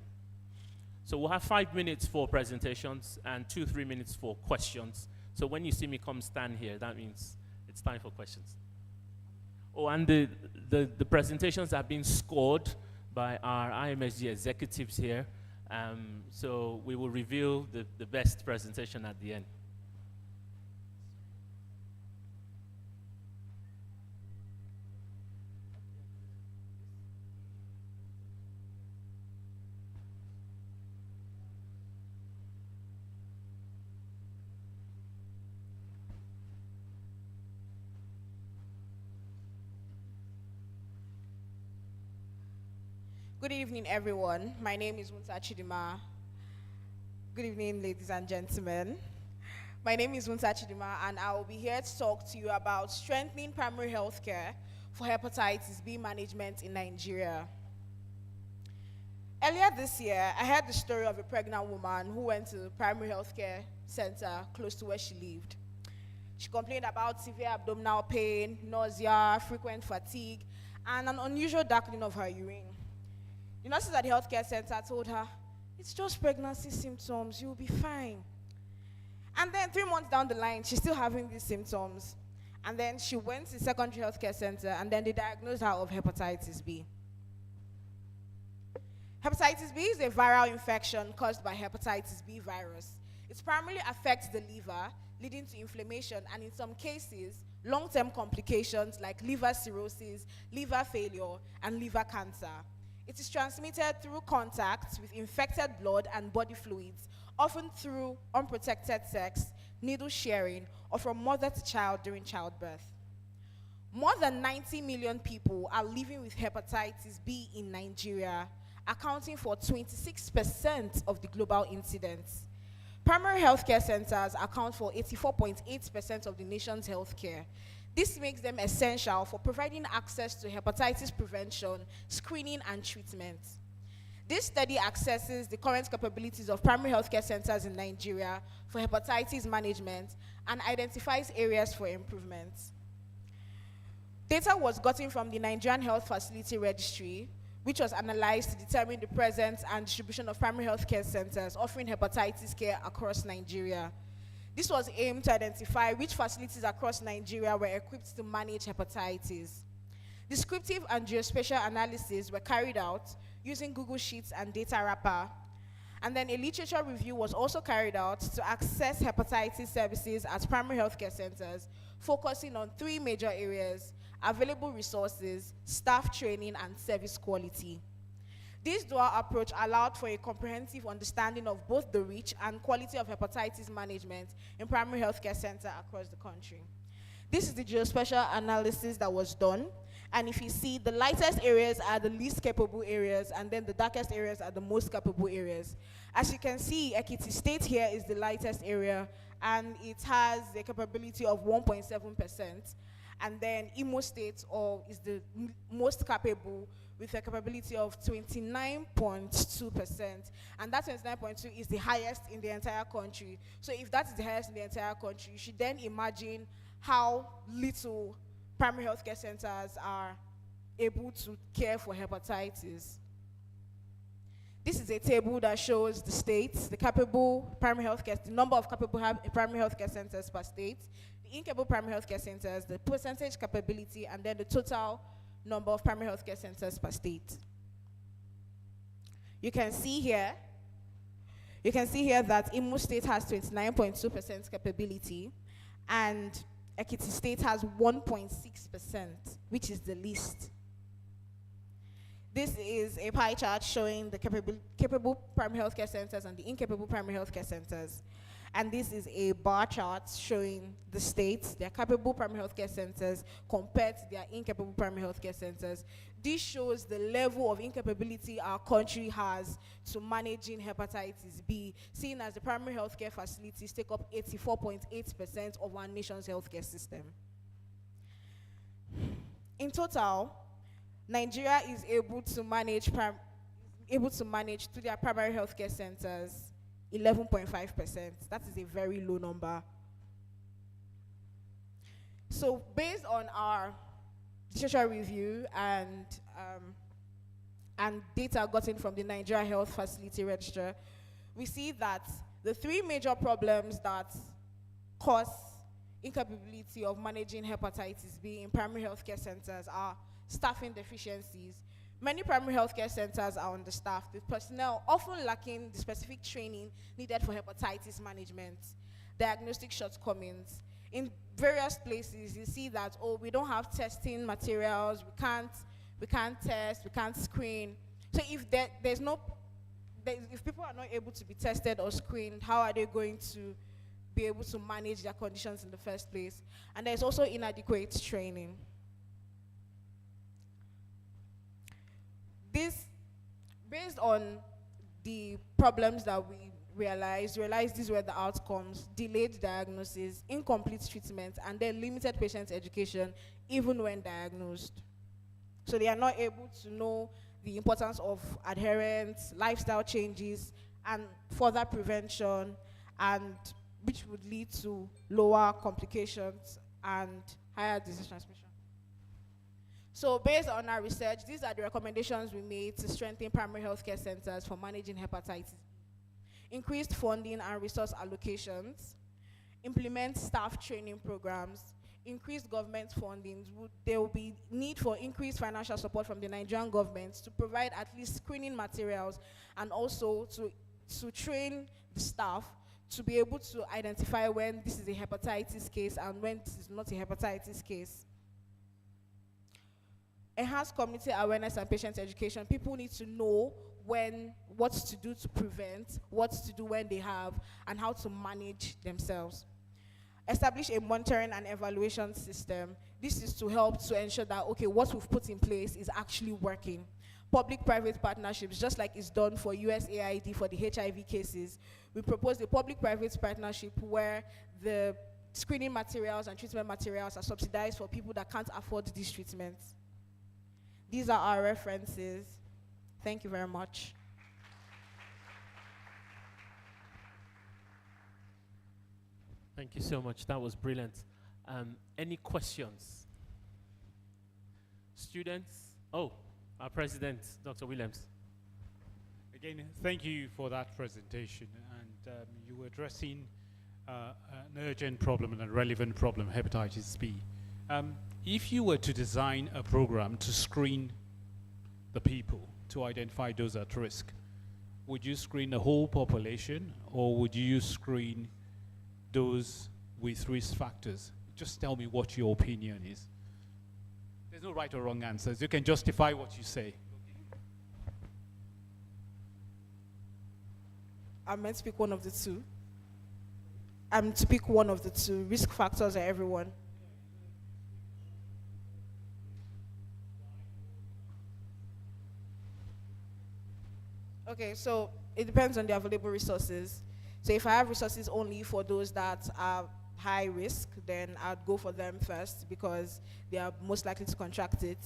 [SPEAKER 7] So we'll have 5 minutes for presentations and 2-3 minutes for questions. So when you see me come stand here, that means it's time for questions. Oh, and the presentations have been scored by our IMSG executives here. So we will reveal the best presentation at the end.
[SPEAKER 6] Good evening, everyone. My name is Wunsa Chidima. Good evening, ladies and gentlemen. My name is Wunsa Chidima, and I will be here to talk to you about strengthening primary health care for hepatitis B management in Nigeria. Earlier this year, I heard the story of a pregnant woman who went to the primary health care center close to where she lived. She complained about severe abdominal pain, nausea, frequent fatigue, and an unusual darkening of her urine. The nurses at the healthcare center told her, "It's just pregnancy symptoms, you'll be fine." And then 3 months down the line, she's still having these symptoms. And then she went to the secondary healthcare center, and then they diagnosed her of hepatitis B. Hepatitis B is a viral infection caused by hepatitis B virus. It primarily affects the liver, leading to inflammation, and in some cases, long-term complications like liver cirrhosis, liver failure, and liver cancer. It is transmitted through contact with infected blood and body fluids, often through unprotected sex, needle sharing, or from mother to child during childbirth. More than 90 million people are living with hepatitis B in Nigeria, accounting for 26% of the global incidence. Primary healthcare centers account for 84.8% of the nation's healthcare. This makes them essential for providing access to hepatitis prevention, screening, and treatment. This study assesses the current capabilities of primary healthcare centers in Nigeria for hepatitis management and identifies areas for improvement. Data was gotten from the Nigerian Health Facility Registry, which was analyzed to determine the presence and distribution of primary healthcare centers offering hepatitis care across Nigeria. This was aimed to identify which facilities across Nigeria were equipped to manage hepatitis. Descriptive and geospatial analysis were carried out using Google Sheets and Data Wrapper. And then a literature review was also carried out to access hepatitis services at primary healthcare centers, focusing on 3 major areas: available resources, staff training, and service quality. This dual approach allowed for a comprehensive understanding of both the reach and quality of hepatitis management in primary healthcare centers across the country. This is the geospatial analysis that was done, and if you see, the lightest areas are the least capable areas, and then the darkest areas are the most capable areas. As you can see, Ekiti State here is the lightest area, and it has a capability of 1.7%, and then Imo State is the most capable, with a capability of 29.2%. And that 29.2 is the highest in the entire country. So if that is the highest in the entire country, you should then imagine how little primary healthcare centers are able to care for hepatitis. This is a table that shows the states, the capable primary healthcare, the number of capable primary healthcare centers per state, the incapable primary healthcare centers, the percentage capability, and then the total number of primary healthcare centers per state. You can see here that Imo State has 29.2% capability, and Ekiti State has 1.6%, which is the least. This is a pie chart showing the capable primary healthcare centers and the incapable primary healthcare centers. And this is a bar chart showing the states, their capable primary healthcare centers compared to their incapable primary healthcare centers. This shows the level of incapability our country has to managing hepatitis B, seeing as the primary healthcare facilities take up 84.8% of our nation's healthcare system. In total, Nigeria is able to manage through their primary healthcare centers 11.5%. That is a very low number. So based on our literature review and and data gotten from the Nigeria Health Facility Register, we see that the 3 major problems that cause incapability of managing hepatitis B in primary healthcare centers are staffing deficiencies. Many primary healthcare centers are understaffed, with personnel often lacking the specific training needed for hepatitis management, diagnostic shortcomings. In various places, you see that, oh, we don't have testing materials, we can't test, we can't screen. So if if people are not able to be tested or screened, how are they going to be able to manage their conditions in the first place? And there's also inadequate training. This, based on the problems that we realized these were the outcomes: delayed diagnosis, incomplete treatment, and then limited patient education even when diagnosed. So they are not able to know the importance of adherence, lifestyle changes, and further prevention, and which would lead to lower complications and higher disease transmission. So based on our research, these are the recommendations we made to strengthen primary healthcare centers for managing hepatitis. Increased funding and resource allocations, implement staff training programs, increased government funding. There will be need for increased financial support from the Nigerian government to provide at least screening materials, and also to train the staff to be able to identify when this is a hepatitis case and when this is not a hepatitis case. Enhanced community awareness and patient education. People need to know what to do to prevent, what to do when they have, and how to manage themselves. Establish a monitoring and evaluation system. This is to help to ensure that, okay, what we've put in place is actually working. Public-private partnerships, just like it's done for USAID for the HIV cases. We propose a public-private partnership where the screening materials and treatment materials are subsidized for people that can't afford these treatments. These are our references. Thank you very much.
[SPEAKER 7] Thank you so much. That was brilliant. Any questions? Students? Oh, our president, Dr. Williams.
[SPEAKER 8] Again, thank you for that presentation. And you were addressing an urgent problem and a relevant problem, hepatitis B. If you were to design a program to screen the people, to identify those at risk, would you screen the whole population, or would you screen those with risk factors? Just tell me what your opinion is. There's no right or wrong answers. You can justify what you say.
[SPEAKER 6] I'm meant to pick one of the two. I'm to pick one of the two. Risk factors are everyone. Okay, so it depends on the available resources. So if I have resources only for those that are high risk, then I'd go for them first because they are most likely to contract it.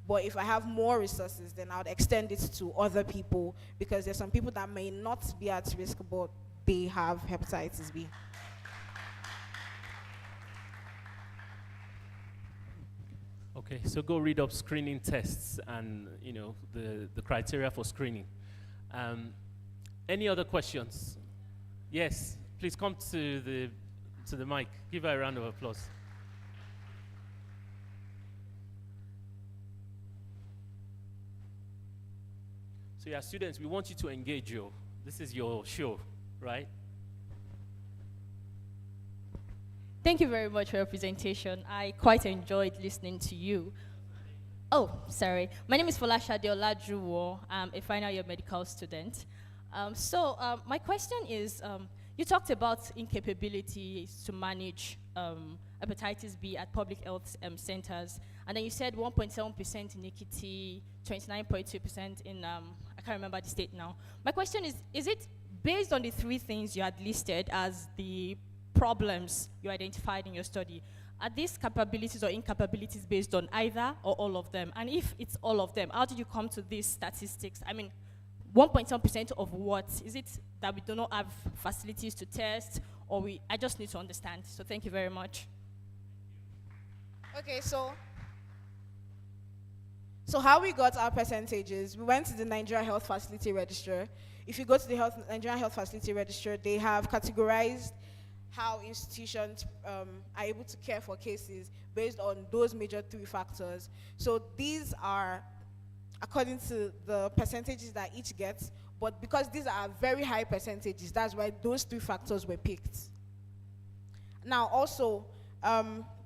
[SPEAKER 6] But if I have more resources, then I would extend it to other people because there's some people that may not be at risk, but they have hepatitis B.
[SPEAKER 7] Okay, so go read up screening tests and the criteria for screening. Any other questions? Yes, please come to the mic. Give her a round of applause. So yeah, students, we want you to engage you. This is your show, right?
[SPEAKER 4] Thank you very much for your presentation. I quite enjoyed listening to you. Oh, sorry. My name is Folashade Olajuwo. I'm a final year medical student. My question is, you talked about incapability to manage hepatitis B at public health centers, and then you said 1.7% in Ekiti, 29.2% in, I can't remember the state now. My question is it based on the 3 things you had listed as the problems you identified in your study? Are these capabilities or incapabilities based on either or all of them? And if it's all of them, how did you come to these statistics? I mean, 1.7% of what? Is it that we do not have facilities to test, or I just need to understand. So thank you very much.
[SPEAKER 6] Okay, so So how we got our percentages, we went to the Nigeria Health Facility Register. If you go to the Nigerian Health Facility Register, they have categorized how institutions are able to care for cases based on those major 3 factors. So these are according to the percentages that each gets, but because these are very high percentages, that's why those 3 factors were picked. Now also,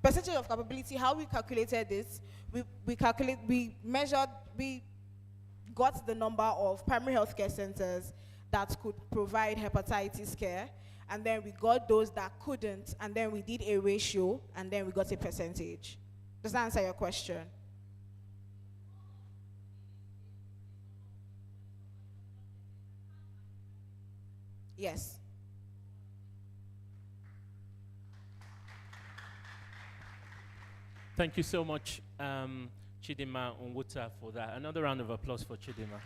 [SPEAKER 6] percentage of capability, how we calculated this, we got the number of primary healthcare centers that could provide hepatitis care, and then we got those that couldn't, and then we did a ratio, and then we got a percentage. Does that answer your question? Yes.
[SPEAKER 3] Thank you so much, Chidima Onwuta, for that. Another round of applause for Chidima.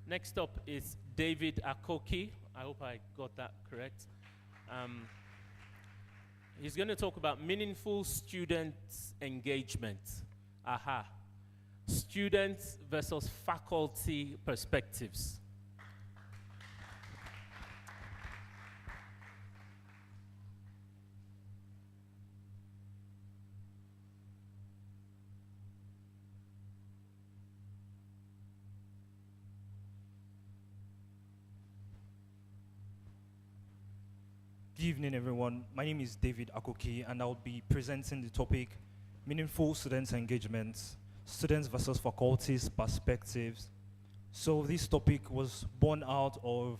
[SPEAKER 3] Next up is David Akoki. I hope I got that correct. He's going to talk about meaningful student engagement. Aha. Students versus faculty perspectives.
[SPEAKER 22] Good evening, everyone. My name is David Akoki, and I'll be presenting the topic, Meaningful Student Engagement, Students versus Faculties Perspectives. So this topic was born out of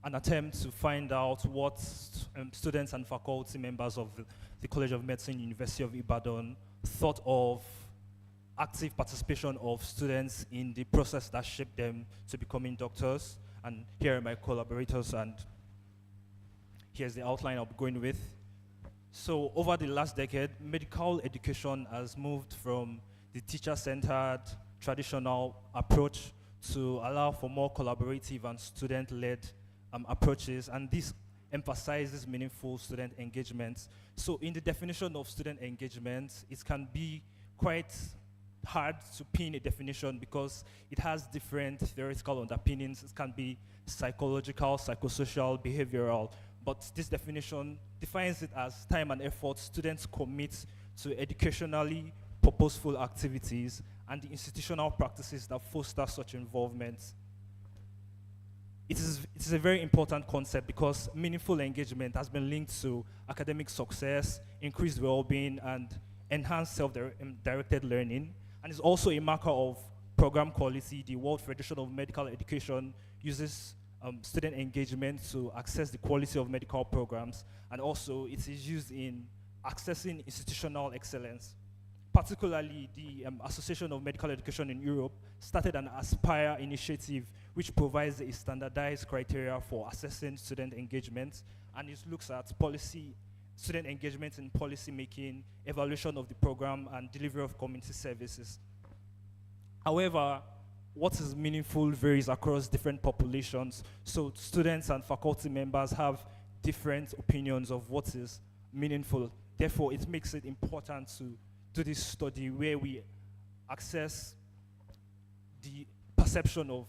[SPEAKER 22] an attempt to find out what students and faculty members of the College of Medicine, University of Ibadan, thought of active participation of students in the process that shaped them to becoming doctors. And here are my collaborators, and here's the outline I'll be going with. So over the last decade, medical education has moved from the teacher-centered traditional approach to allow for more collaborative and student-led approaches, and this emphasizes meaningful student engagement. So in the definition of student engagement, it can be quite hard to pin a definition because it has different theoretical underpinnings. It can be psychological, psychosocial, behavioral, but this definition defines it as time and effort students commit to educationally purposeful activities and the institutional practices that foster such involvement. It is a very important concept because meaningful engagement has been linked to academic success, increased well-being, and enhanced self-directed learning, and is also a marker of program quality. The World Federation of Medical Education uses student engagement to access the quality of medical programs, and also it is used in accessing institutional excellence. Particularly, the Association of Medical Education in Europe started an Aspire initiative which provides a standardized criteria for assessing student engagement, and it looks at student engagement in policy making, evaluation of the program, and delivery of community services. However, what is meaningful varies across different populations, so students and faculty members have different opinions of what is meaningful. Therefore, it makes it important to do this study where we access the perception of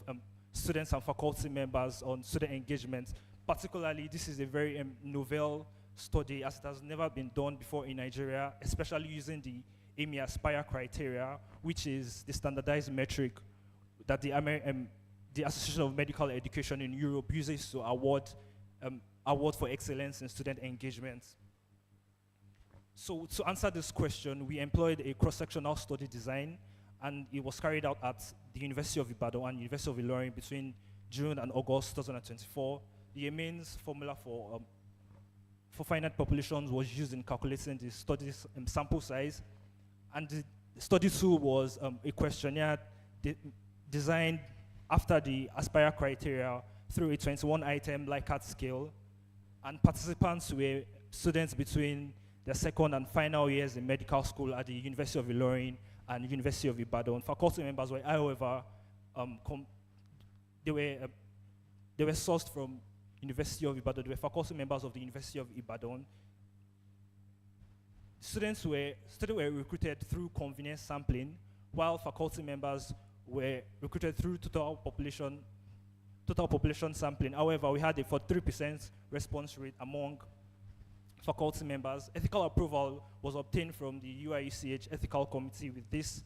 [SPEAKER 22] students and faculty members on student engagement. Particularly, this is a very novel study as it has never been done before in Nigeria, especially using the AMI Aspire criteria, which is the standardized metric that the Association of Medical Education in Europe uses to award for excellence in student engagement. So to answer this question, we employed a cross-sectional study design, and it was carried out at the University of Ibadan and University of Ilorin between June and August 2024. The mains formula for finite populations was used in calculating the study's sample size, and the study tool was a questionnaire designed after the Aspire criteria through a 21-item Likert scale, and participants were students between their second and final years in medical school at the University of Ilorin and University of Ibadan. Faculty members were, however, they were sourced from University of Ibadan. They were faculty members of the University of Ibadan. students were recruited through convenience sampling, while faculty members were recruited through total population sampling. However, we had a 43% response rate among faculty members. Ethical approval was obtained from the UIUCH Ethical Committee with this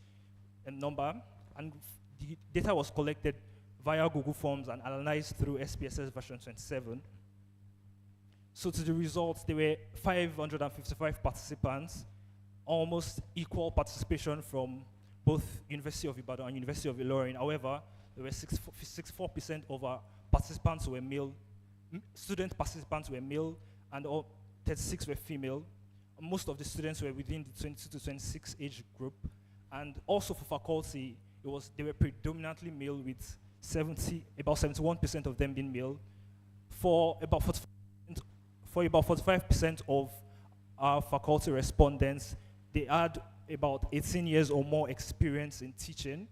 [SPEAKER 22] number, and the data was collected via Google Forms and analyzed through SPSS version 27. So to the results, there were 555 participants, almost equal participation from both University of Ibadan and University of Ilorin. However, there were 64% of our participants were male, student participants were male, and 36 were female. Most of the students were within the 22 to 26 age group. And also for faculty, they were predominantly male, with about 71% of them being male. For about 45% of our faculty respondents, they had about 18 years or more experience in teaching.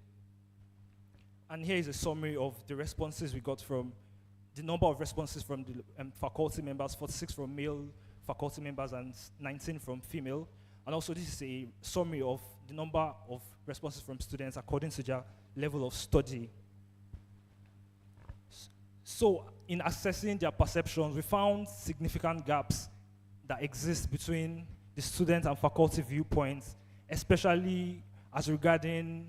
[SPEAKER 22] And here is a summary of the responses we got from the number of responses from the faculty members: 46 from male faculty members and 19 from female. And also this is a summary of the number of responses from students according to their level of study. So in assessing their perceptions, we found significant gaps that exist between the student and faculty viewpoints, especially as regarding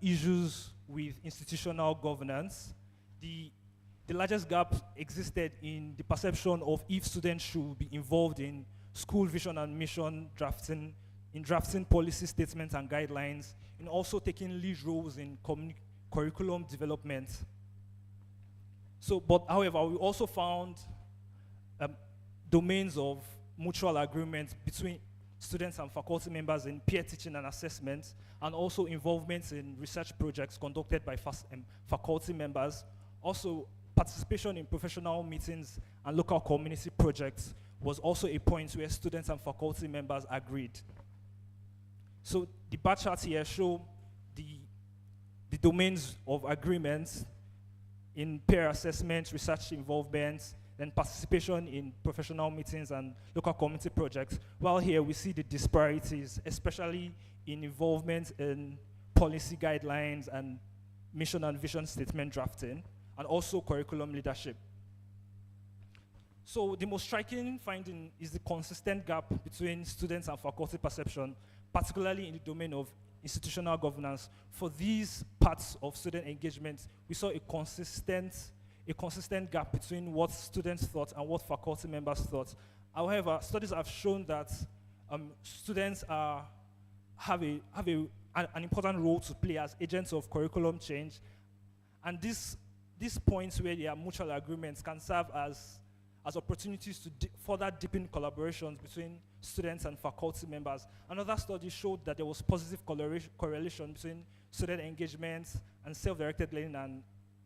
[SPEAKER 22] issues with institutional governance. The largest gap existed in the perception of if students should be involved in school vision and mission drafting, in drafting policy statements and guidelines, in also taking lead roles in curriculum development. However, we also found domains of mutual agreement between students and faculty members in peer teaching and assessment, and also involvement in research projects conducted by faculty members. Also, participation in professional meetings and local community projects was also a point where students and faculty members agreed. So the bar charts here show the domains of agreements in peer assessment, research involvement, then participation in professional meetings and local community projects. While here we see the disparities, especially in involvement in policy guidelines and mission and vision statement drafting, and also curriculum leadership. So the most striking finding is the consistent gap between students and faculty perception, particularly in the domain of institutional governance. For these parts of student engagement, we saw a consistent gap between what students thought and what faculty members thought. However, studies have shown that students have an important role to play as agents of curriculum change, and these points where there are mutual agreements can serve as opportunities to further deepen collaborations between students and faculty members. Another study showed that there was positive correlation between student engagement and self-directed learning and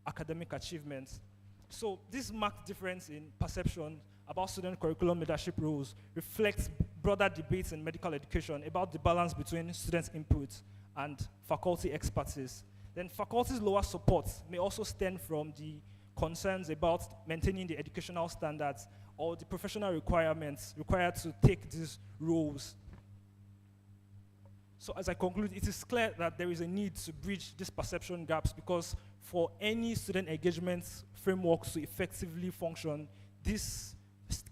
[SPEAKER 22] academic achievements. So this marked difference in perception about student curriculum leadership roles reflects broader debates in medical education about the balance between students' input and faculty expertise. Then faculty's lower support may also stem from the concerns about maintaining the educational standards or the professional requirements required to take these roles. So as I conclude, it is clear that there is a need to bridge these perception gaps, because for any student engagement frameworks to effectively function, these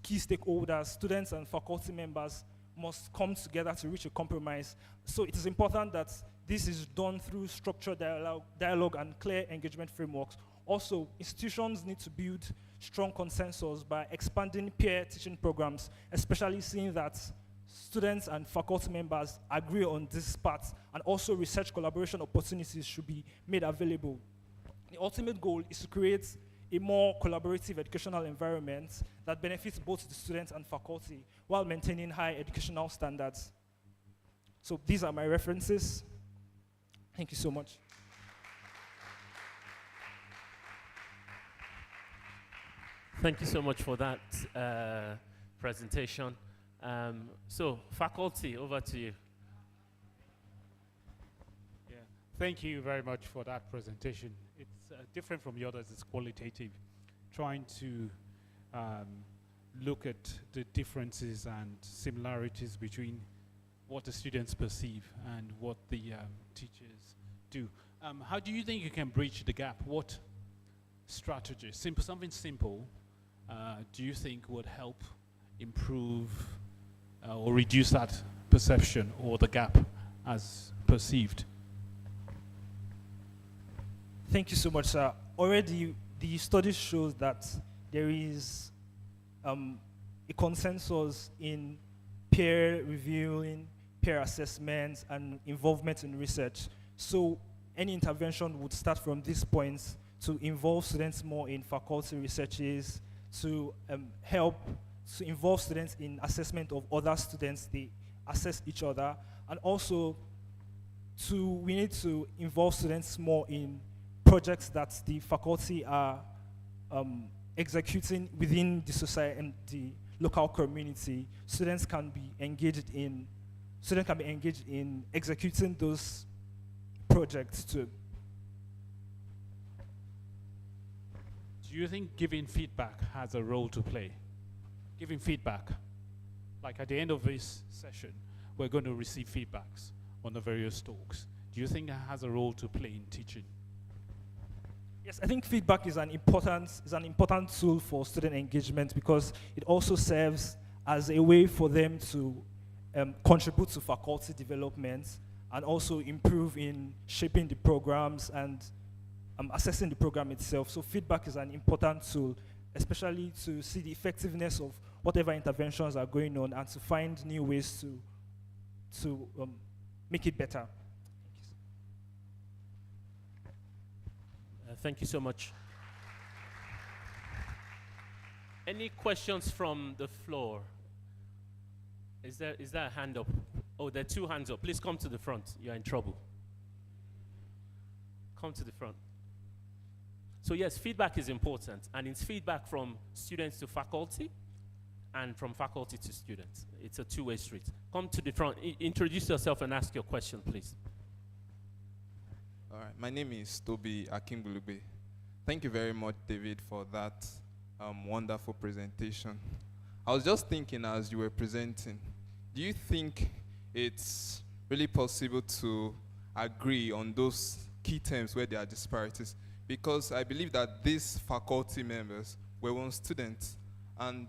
[SPEAKER 22] key stakeholders, students and faculty members, must come together to reach a compromise. So it is important that this is done through structured dialogue and clear engagement frameworks. Also, institutions need to build strong consensus by expanding peer teaching programs, especially seeing that students and faculty members agree on this part, and also research collaboration opportunities should be made available. The ultimate goal is to create a more collaborative educational environment that benefits both the students and faculty while maintaining high educational standards. So these are my references. Thank you so much.
[SPEAKER 3] Thank you so much for that presentation. So, faculty, over to you.
[SPEAKER 1] Yeah, thank you very much for that presentation. It's different from the others, it's qualitative, trying to look at the differences and similarities between what the students perceive and what the teachers do. How do you think you can bridge the gap? What strategy, something simple, do you think would help improve or reduce that perception or the gap as perceived?
[SPEAKER 22] Thank you so much, sir. Already, the study shows that there is a consensus in peer reviewing, peer assessments, and involvement in research. So any intervention would start from these points to involve students more in faculty researches, to help to involve students in assessment of other students. They assess each other, and also we need to involve students more in projects that the faculty are executing within the society and the local community. Students can be engaged in executing those projects too.
[SPEAKER 1] Do you think giving feedback has a role to play? Giving feedback, like at the end of this session, we're going to receive feedbacks on the various talks. Do you think it has a role to play in teaching?
[SPEAKER 22] Yes, I think feedback is an important tool for student engagement because it also serves as a way for them to contribute to faculty development and also improve in shaping the programs and assessing the program itself. So feedback is an important tool, especially to see the effectiveness of whatever interventions are going on and to find new ways to make it better.
[SPEAKER 3] Thank you so much. Any questions from the floor? Is there a hand up? Oh, there are two hands up. Please come to the front. You're in trouble. Come to the front. So yes, feedback is important, and it's feedback from students to faculty and from faculty to students. It's a two-way street. Come to the front. Introduce yourself and ask your question, please.
[SPEAKER 10] All right, my name is Toby Akimbulube. Thank you very much, David, for that wonderful presentation. I was just thinking as you were presenting, do you think it's really possible to agree on those key terms where there are disparities? Because I believe that these faculty members were once students, and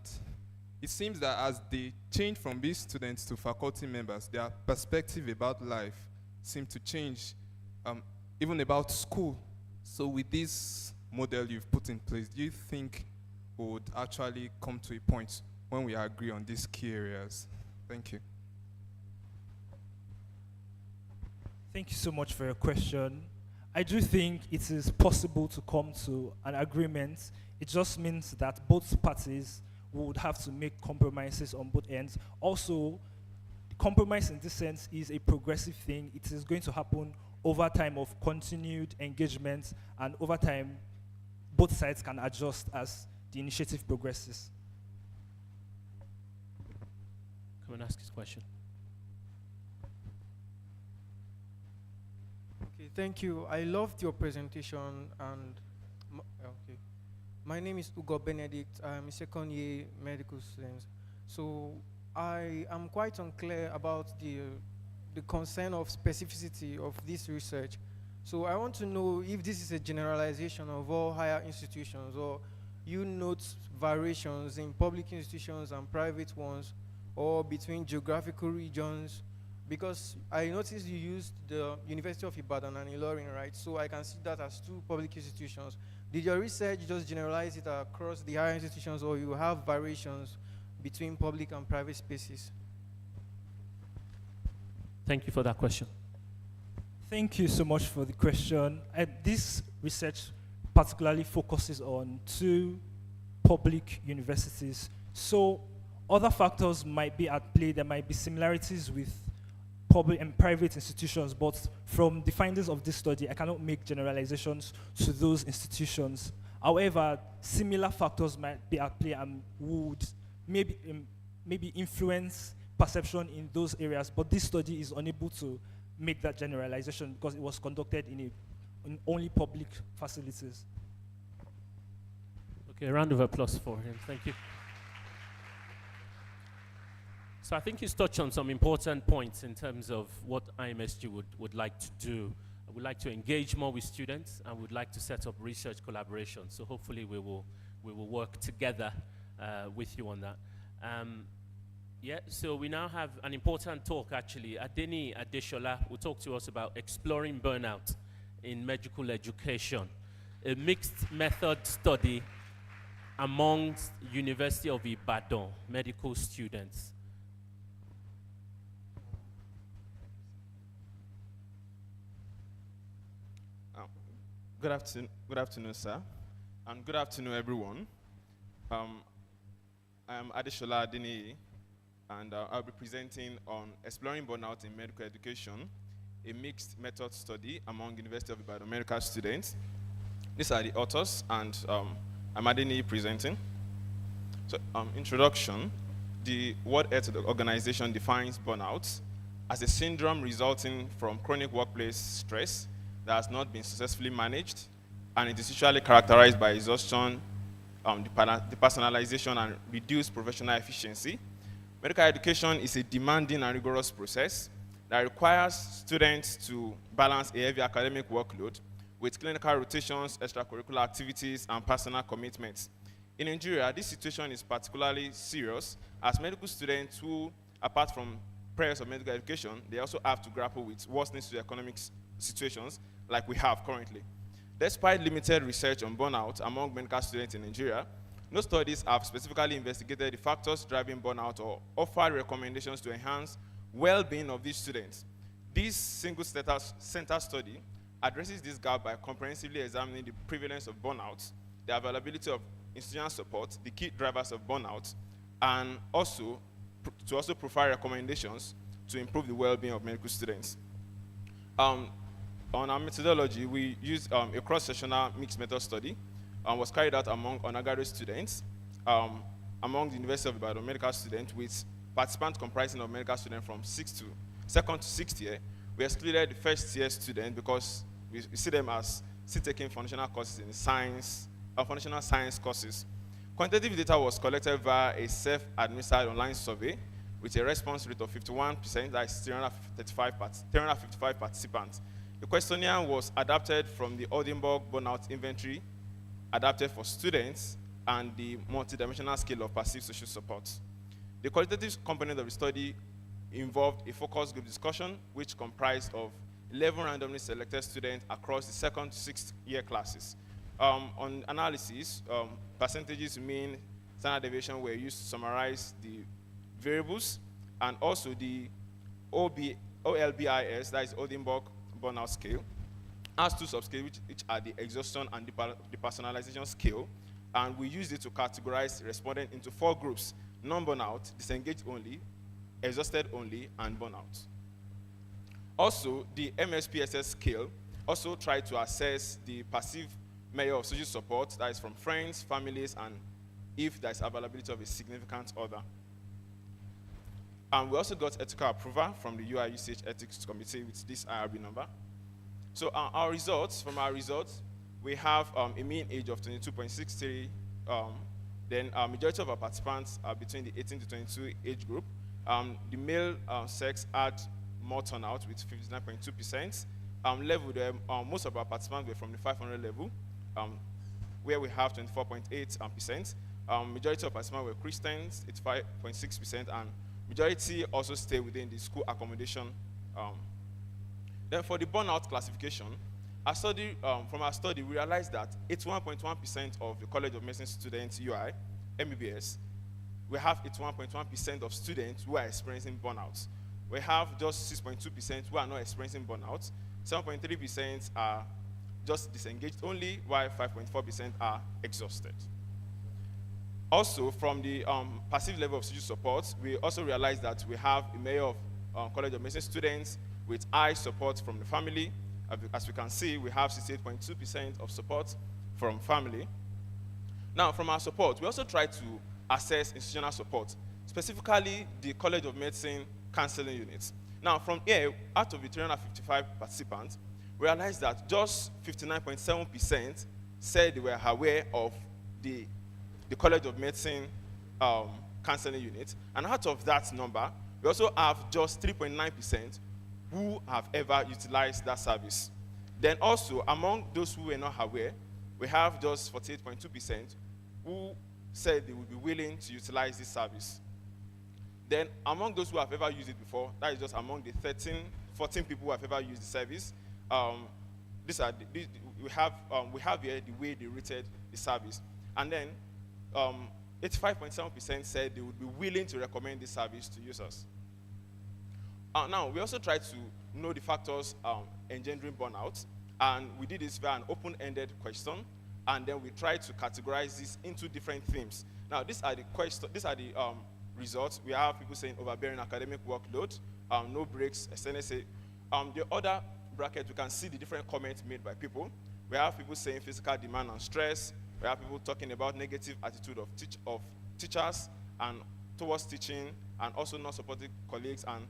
[SPEAKER 10] it seems that as they change from being students to faculty members, their perspective about life seems to change, even about school. So with this model you've put in place, do you think we would actually come to a point when we agree on these key areas? Thank you.
[SPEAKER 22] Thank you so much for your question. I do think it is possible to come to an agreement. It just means that both parties would have to make compromises on both ends. Also, compromise in this sense is a progressive thing. It is going to happen over time of continued engagement, and over time, both sides can adjust as the initiative progresses.
[SPEAKER 3] Come and ask his question.
[SPEAKER 12] Okay, thank you. I loved your presentation, and okay. My name is Ugo Benedict. I'm a second year medical student. So I am quite unclear about the concern of specificity of this research. So I want to know if this is a generalization of all higher institutions, or you note variations in public institutions and private ones, or between geographical regions, because I noticed you used the University of Ibadan and Ilorin, right? So I can see that as two public institutions. Did your research just generalize it across the higher institutions, or you have variations between public and private spaces?
[SPEAKER 3] Thank you for that question.
[SPEAKER 22] Thank you so much for the question. This research particularly focuses on two public universities. So other factors might be at play. There might be similarities with public and private institutions, but from the findings of this study, I cannot make generalizations to those institutions. However, similar factors might be at play and would maybe influence perception in those areas, but this study is unable to make that generalization because it was conducted in only public facilities.
[SPEAKER 3] Okay, a round of applause for him. Thank you. So I think you touched on some important points in terms of what IMSG would like to do. We'd like to engage more with students, and we'd like to set up research collaboration. So hopefully we will work together with you on that. Yeah, so we now have an important talk actually. Adeni Adeshola will talk to us about exploring burnout in medical education, a mixed method study amongst University of Ibadan medical students.
[SPEAKER 13] Good afternoon, sir, and good afternoon, everyone. I am Adeshola Adeni, and I'll be presenting on exploring burnout in medical education, a mixed method study among University of Ibadan medical students. These are the authors, and I'm Adeni presenting. So, introduction. The World Health Organization defines burnout as a syndrome resulting from chronic workplace stress that has not been successfully managed, and it is usually characterized by exhaustion, depersonalization, and reduced professional efficiency. Medical education is a demanding and rigorous process that requires students to balance a heavy academic workload with clinical rotations, extracurricular activities, and personal commitments. In Nigeria, this situation is particularly serious as medical students who, apart from prayers of medical education, they also have to grapple with worsening socioeconomic situations like we have currently. Despite limited research on burnout among medical students in Nigeria, no studies have specifically investigated the factors driving burnout or offered recommendations to enhance well-being of these students. This single-center study addresses this gap by comprehensively examining the prevalence of burnout, the availability of institutional support, the key drivers of burnout, and also to provide recommendations to improve the well-being of medical students. On our methodology, we used a cross-sectional mixed method study, was carried out among undergraduate students, among the University of Ibadan medical students, with participants comprising of medical students from second to sixth year. We excluded the first year student because we see them as still taking foundational courses in science, foundational science courses. Quantitative data was collected via a self-administered online survey with a response rate of 51%, that is 355 participants. The questionnaire was adapted from the Oldenburg Burnout Inventory, adapted for students, and the multidimensional scale of perceived social support. The qualitative component of the study involved a focus group discussion, which comprised of 11 randomly selected students across the second to sixth year classes. On analysis, percentages, mean, standard deviation were used to summarize the variables, and also the OLBIS, that is Oldenburg Burnout Scale, has two subscales, which are the exhaustion and the personalization scale, and we used it to categorize respondents into 4 groups: non-burnout, disengaged only, exhausted only, and burnout. Also, the MSPSS scale also tried to assess the perceived measure of social support, that is from friends, families, and if there is availability of a significant other. And we also got ethical approval from the UI UCH Ethics Committee with this IRB number. So from our results, we have a mean age of 22.63. Then majority of our participants are between the 18 to 22 age group. The male sex had more turnout with 59.2%. Level, most of our participants were from the 500 level, where we have 24.8%. Majority of participants were Christians, 85.6%, and majority also stay within the school accommodation. Then for the burnout classification, from our study, we realized that 81.1% of the College of Medicine students, UI, MBBS, we have 81.1% of students who are experiencing burnouts. We have just 6.2% who are not experiencing burnouts. 7.3% are just disengaged only, while 5.4% are exhausted. Also, from the passive level of social support, we also realized that we have a measure of College of Medicine students with high support from the family. As we can see, we have 68.2% of support from family. Now, from our support, we also try to assess institutional support, specifically the College of Medicine counseling units. Now, from here, out of the 355 participants, we realized that just 59.7% said they were aware of the College of Medicine counseling unit. And out of that number, we also have just 3.9% who have ever utilized that service. Then also, among those who were not aware, we have just 48.2% who said they would be willing to utilize this service. Then among those who have ever used it before, that is just among the 14 people who have ever used the service, we have here the way they rated the service. And then 85.7% said they would be willing to recommend this service to users. Now, we also tried to know the factors engendering burnout, and we did this via an open-ended question, and then we tried to categorize this into different themes. Now, these are the results. We have people saying overbearing academic workload, no breaks, SNSA. The other bracket, we can see the different comments made by people. We have people saying physical demand and stress. We have people talking about negative attitude of teachers and towards teaching, and also not supporting colleagues and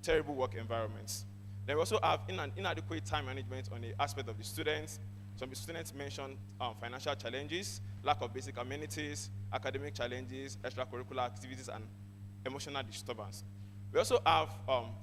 [SPEAKER 13] terrible work environments. Then we also have inadequate time management on the aspect of the students. Some students mentioned financial challenges, lack of basic amenities, academic challenges, extracurricular activities, and emotional disturbance. We also have,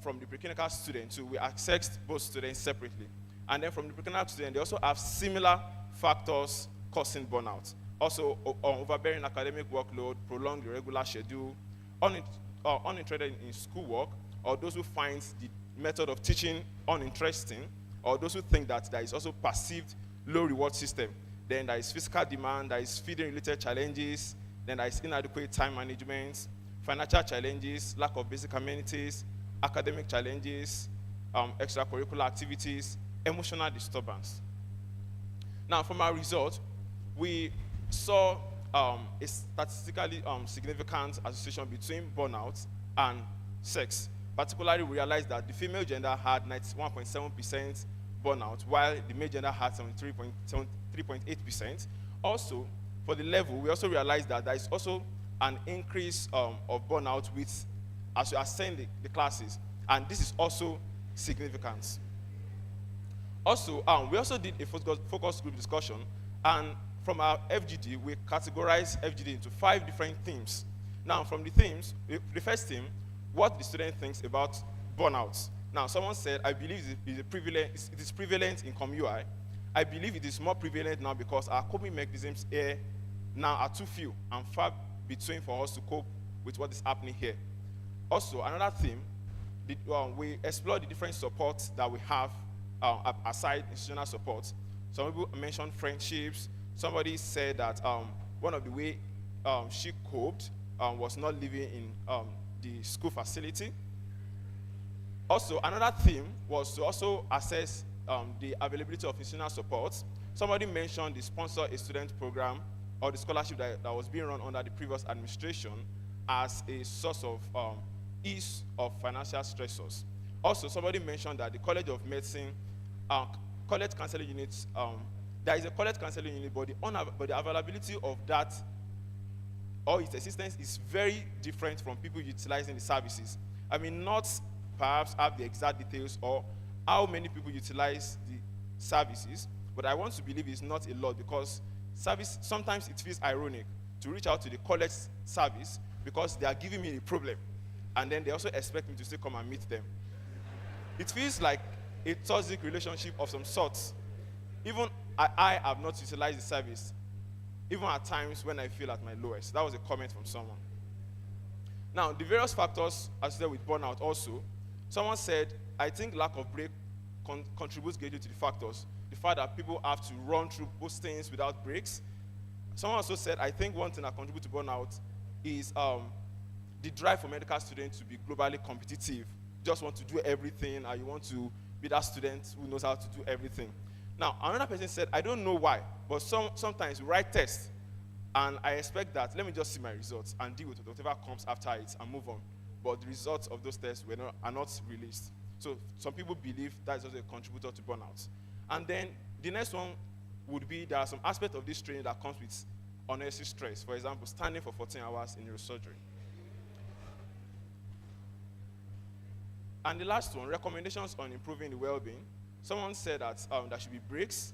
[SPEAKER 13] from the preclinical students, so we assessed both students separately. And then from the preclinical students, they also have similar factors causing burnout. Also, overbearing academic workload, prolonged irregular schedule, uninterested in schoolwork, or those who find the method of teaching uninteresting, or those who think that there is also perceived low reward system. Then there is physical demand, there is feeding-related challenges, then there is inadequate time management, financial challenges, lack of basic amenities, academic challenges, extracurricular activities, emotional disturbance. Now, from our results, we saw a statistically significant association between burnout and sex. Particularly, we realized that the female gender had 91.7% burnout, while the male gender had 73.8%. Also, for the level, we also realized that there is also an increase of burnout as you ascend the classes, and this is also significant. Also, we also did a focus group discussion, and from our FGD, we categorized FGD into 5 different themes. Now, from the themes, the first theme, what the student thinks about burnout. Now, someone said, I believe it is prevalent in ComUI. I believe it is more prevalent now because our coping mechanisms here now are too few and far between for us to cope with what is happening here. Also, another theme, we explored the different supports that we have aside institutional support. Some people mentioned friendships. Somebody said that one of the ways she coped was not living in the school facility. Also, another theme was to also assess the availability of institutional support. Somebody mentioned the sponsor a student program or the scholarship that was being run under the previous administration as a source of ease of financial stressors. Also, somebody mentioned that the College of Medicine, college counseling units, there is a college counseling unit, but the availability of that or its assistance is very different from people utilizing the services. I mean, not perhaps have the exact details or how many people utilize the services, but I want to believe it's not a lot because sometimes it feels ironic to reach out to the college service because they are giving me a problem, and then they also expect me to still come and meet them. It feels like a toxic relationship of some sorts. Even I have not utilized the service, even at times when I feel at my lowest. That was a comment from someone. Now, the various factors associated with burnout also, someone said, I think lack of break contributes greatly to the factors. The fact that people have to run through most things without breaks. Someone also said, I think one thing that contributes to burnout is the drive for medical students to be globally competitive. You just want to do everything, and you want to be that student who knows how to do everything. Now, another person said, I don't know why, but sometimes we write tests, and I expect that, let me just see my results and deal with whatever comes after it and move on. But the results of those tests are not released. So some people believe that is also a contributor to burnout. And then the next one would be there are some aspects of this training that comes with unnecessary stress. For example, standing for 14 hours in neurosurgery. And the last one, recommendations on improving the well-being. Someone said that there should be breaks.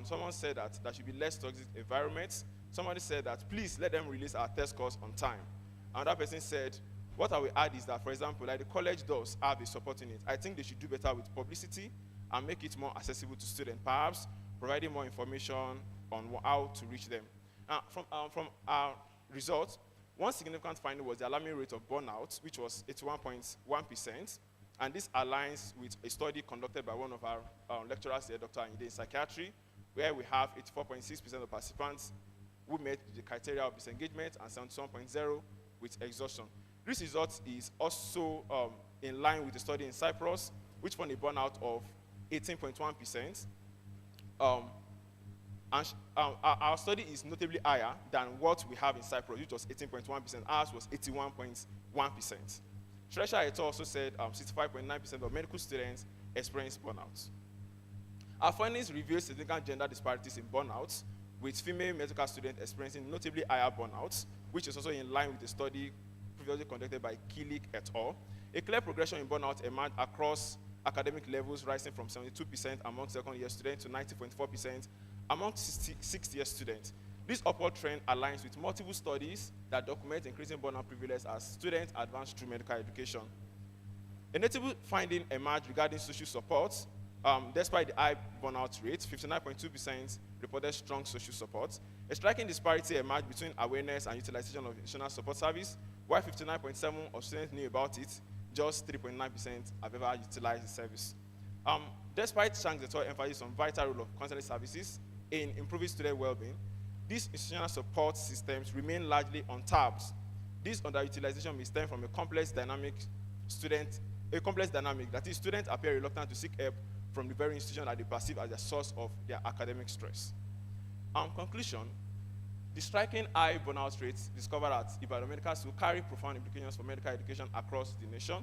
[SPEAKER 13] Someone said that there should be less toxic environments. Somebody said that please let them release our test scores on time. Another person said, what I will add is that, for example, like the college does have a support in it. I think they should do better with publicity and make it more accessible to students, perhaps providing more information on how to reach them. From our results, one significant finding was the alarming rate of burnout, which was 81.1%, and this aligns with a study conducted by one of our lecturers here, Dr. Anyide, in psychiatry, where we have 84.6% of participants who met the criteria of disengagement and 71.0% with exhaustion. This result is also in line with the study in Cyprus, which found a burnout of 18.1%. Our study is notably higher than what we have in Cyprus, which was 18.1%. Ours was 81.1%. Schleicher et al. Also said 65.9% of medical students experience burnout. Our findings reveal significant gender disparities in burnout, with female medical students experiencing notably higher burnouts, which is also in line with the study previously conducted by Kilik et al. A clear progression in burnout emerged across academic levels, rising from 72% among second-year students to 90.4% among 60-year students. This upward trend aligns with multiple studies that document increasing burnout prevalence as students advance through medical education. A notable finding emerged regarding social support. Despite the high burnout rate, 59.2% reported strong social support. A striking disparity emerged between awareness and utilization of additional support service. While 59.7% of students knew about it, just 3.9% have ever utilized the service. Despite Chang's et al. Emphasis on vital role of counseling services in improving student well-being, these institutional support systems remain largely untapped. This underutilization may stem from a complex dynamic that is, students appear reluctant to seek help from the very institution that they perceive as the source of their academic stress. Conclusion, the striking high burnout rates discovered at Ibadan Medical School carry profound implications for medical education across the nation.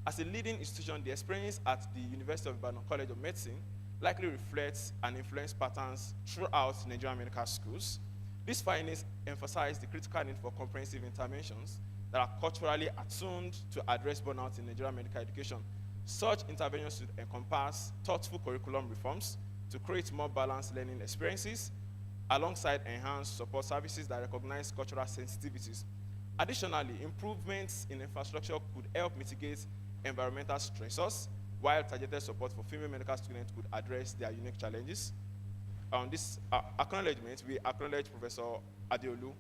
[SPEAKER 13] As a leading institution, the experience at the University of Ibadan College of Medicine likely reflects and influence patterns throughout Nigerian medical schools. These findings emphasize the critical need for comprehensive interventions that are culturally attuned to address burnout in Nigerian medical education. Such interventions should encompass thoughtful curriculum reforms to create more balanced learning experiences, alongside enhanced support services that recognize cultural sensitivities. Additionally, improvements in infrastructure could help mitigate environmental stressors, while targeted support for female medical students could address their unique challenges. On this acknowledgement, we acknowledge Professor Adeolu.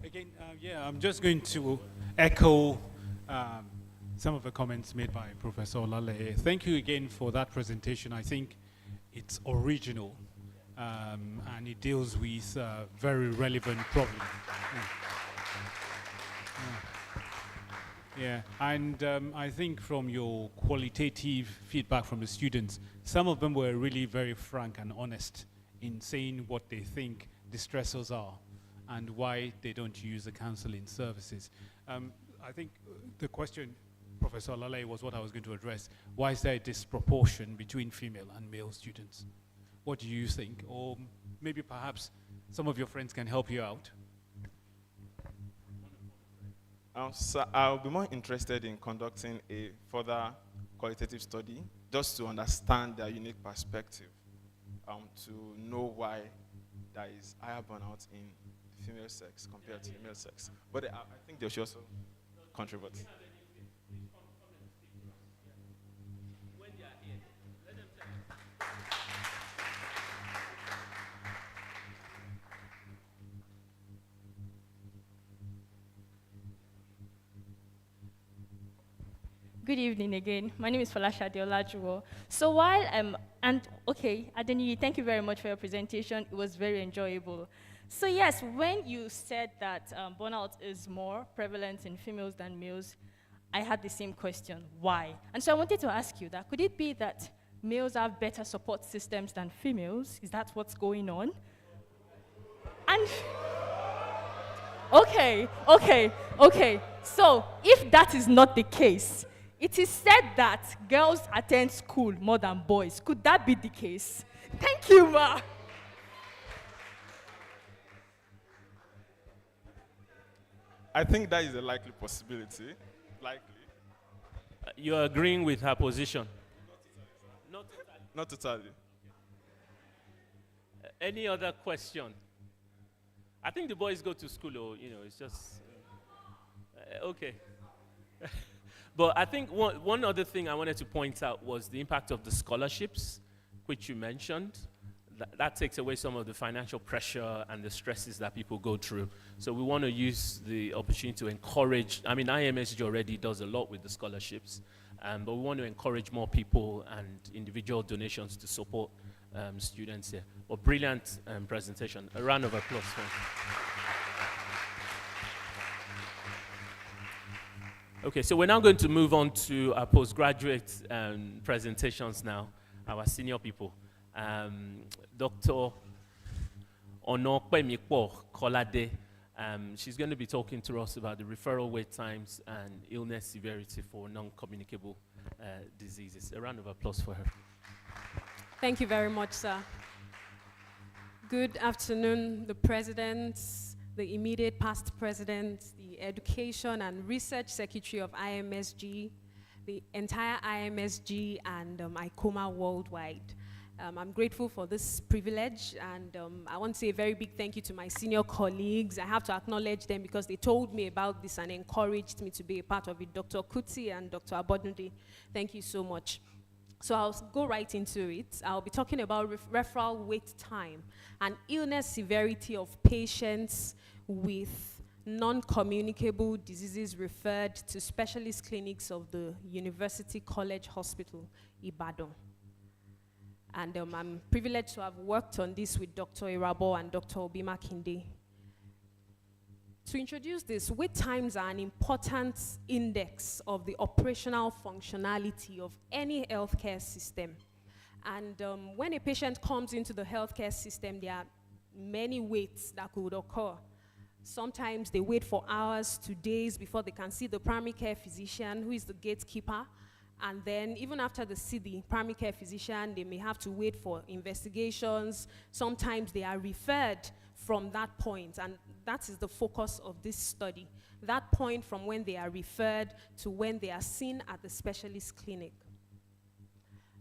[SPEAKER 1] Again, I'm just going to echo some of the comments made by Professor Olale. Thank you again for that presentation. I think it's original and it deals with very relevant problems. Yeah, and I think from your qualitative feedback from the students, some of them were really very frank and honest in saying what they think the stressors are and why they don't use the counseling services. I think the question, Professor Lale, was what I was going to address. Why is there a disproportion between female and male students? What do you think? Or maybe perhaps some of your friends can help you out.
[SPEAKER 13] So I'll be more interested in conducting a further qualitative study just to understand their unique perspective, to know why there is higher burnout in female sex compared to the male sex. But I think they should also contribute.
[SPEAKER 4] Good evening again. My name is Falasha Deolajuwo. So while Adeniyi, thank you very much for your presentation. It was very enjoyable. So yes, when you said that burnout is more prevalent in females than males, I had the same question, why? And so I wanted to ask you that, could it be that males have better support systems than females? Is that what's going on? And okay. So if that is not the case, it is said that girls attend school more than boys. Could that be the case? Thank you, ma.
[SPEAKER 13] I think that is a likely possibility. Likely.
[SPEAKER 3] You're agreeing with her position?
[SPEAKER 13] Not totally.
[SPEAKER 3] Any other question? I think the boys go to school, or it's just okay. But I think one other thing I wanted to point out was the impact of the scholarships, which you mentioned. That takes away some of the financial pressure and the stresses that people go through. So we want to use the opportunity to encourage. I mean, IMSG already does a lot with the scholarships, but we want to encourage more people and individual donations to support students here. Well, brilliant presentation. A round of applause for him. Okay, so we're now going to move on to our postgraduate presentations now, our senior people. Dr. Onokpemipo Kolade, she's going to be talking to us about the referral wait times and illness severity for non-communicable diseases. A round of applause for her.
[SPEAKER 14] Thank you very much, sir. Good afternoon, the presidents, the immediate past presidents, the Education and Research Secretary of IMSG, the entire IMSG, and ICOMA worldwide. I'm grateful for this privilege, and I want to say a very big thank you to my senior colleagues. I have to acknowledge them because they told me about this and encouraged me to be a part of it. Dr. Kuti and Dr. Abodunde, thank you so much. So I'll go right into it. I'll be talking about referral wait time and illness severity of patients with non-communicable diseases referred to specialist clinics of the University College Hospital, Ibadan. And I'm privileged to have worked on this with Dr. Irabo and Dr. Obima Kinde. To introduce this, wait times are an important index of the operational functionality of any healthcare system. And when a patient comes into the healthcare system, there are many waits that could occur. Sometimes they wait for hours to days before they can see the primary care physician, who is the gatekeeper. And then even after they see the primary care physician, they may have to wait for investigations. Sometimes they are referred from that point, and that is the focus of this study. That point from when they are referred to when they are seen at the specialist clinic.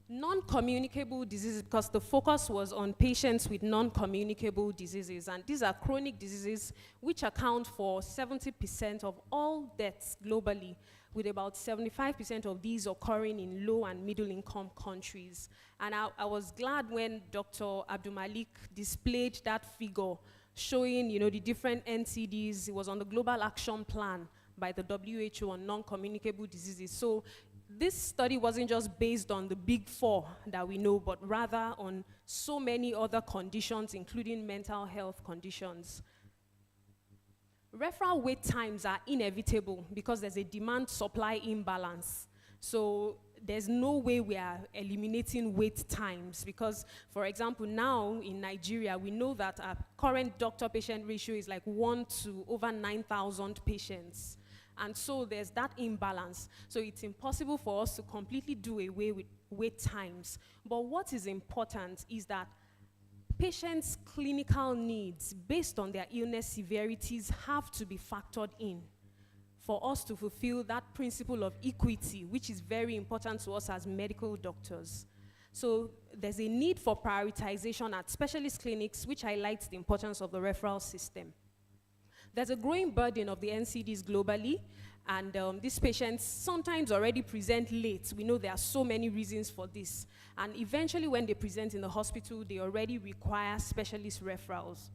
[SPEAKER 14] Non-communicable diseases, because the focus was on patients with non-communicable diseases, and these are chronic diseases which account for 70% of all deaths globally, with about 75% of these occurring in low and middle income countries. And I was glad when Dr. Abdulmalik displayed that figure showing, the different NCDs. It was on the Global Action Plan by the WHO on non-communicable diseases. So this study wasn't just based on the big four that we know, but rather on so many other conditions, including mental health conditions. Referral wait times are inevitable because there's a demand-supply imbalance. So there's no way we are eliminating wait times because, for example, now in Nigeria, we know that our current doctor-patient ratio is like 1 to over 9,000 patients. And so there's that imbalance. So it's impossible for us to completely do away with wait times. But what is important is that patients' clinical needs based on their illness severities have to be factored in for us to fulfill that principle of equity, which is very important to us as medical doctors. So there's a need for prioritization at specialist clinics, which highlights the importance of the referral system. There's a growing burden of the NCDs globally, and these patients sometimes already present late. We know there are so many reasons for this. And eventually when they present in the hospital, they already require specialist referrals.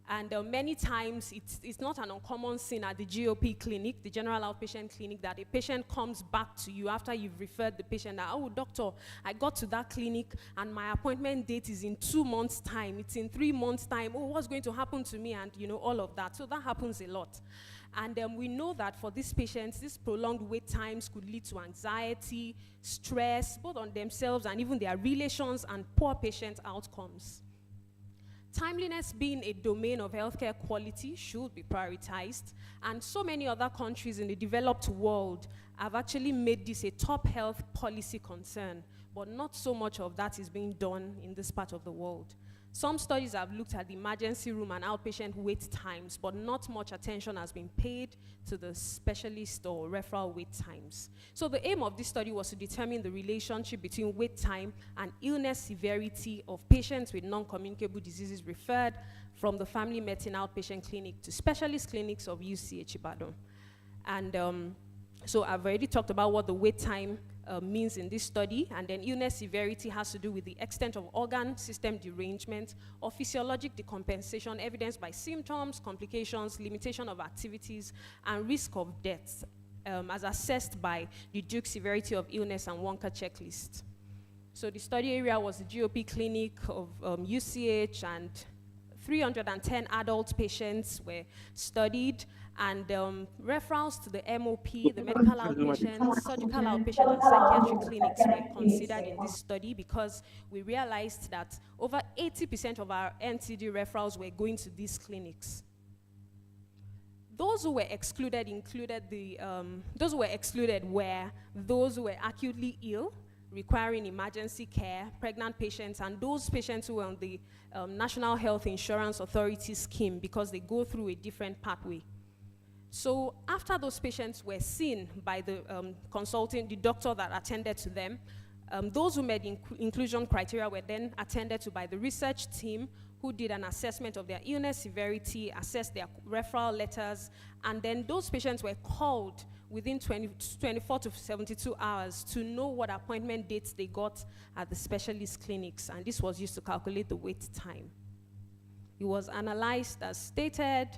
[SPEAKER 14] And many times, it's not an uncommon thing at the GOP clinic, the general outpatient clinic, that a patient comes back to you after you've referred the patient that, oh, doctor, I got to that clinic and my appointment date is in 2 months' time, it's in 3 months' time, oh, what's going to happen to me, and all of that. So that happens a lot. And we know that for these patients, these prolonged wait times could lead to anxiety, stress, both on themselves and even their relations, and poor patient outcomes. Timeliness being a domain of healthcare quality should be prioritized, and so many other countries in the developed world have actually made this a top health policy concern, but not so much of that is being done in this part of the world. Some studies have looked at the emergency room and outpatient wait times, but not much attention has been paid to the specialist or referral wait times. So the aim of this study was to determine the relationship between wait time and illness severity of patients with non-communicable diseases referred from the family medicine outpatient clinic to specialist clinics of UCH Ibadan. And so I've already talked about what the wait time means in this study, and then illness severity has to do with the extent of organ system derangement or physiologic decompensation evidenced by symptoms, complications, limitation of activities, and risk of death as assessed by the Duke Severity of Illness and Wonka checklist. So the study area was the GOP clinic of UCH, and 310 adult patients were studied, and referrals to the MOP, the medical outpatient, surgical outpatient, and psychiatric clinics were considered in this study because we realized that over 80% of our NCD referrals were going to these clinics. Those who were excluded were those who were acutely ill, requiring emergency care, pregnant patients, and those patients who were on the National Health Insurance Authority scheme because they go through a different pathway. So after those patients were seen by the the doctor that attended to them, those who met inclusion criteria were then attended to by the research team who did an assessment of their illness severity, assessed their referral letters, and then those patients were called within 24 to 72 hours to know what appointment dates they got at the specialist clinics, and this was used to calculate the wait time. It was analyzed as stated,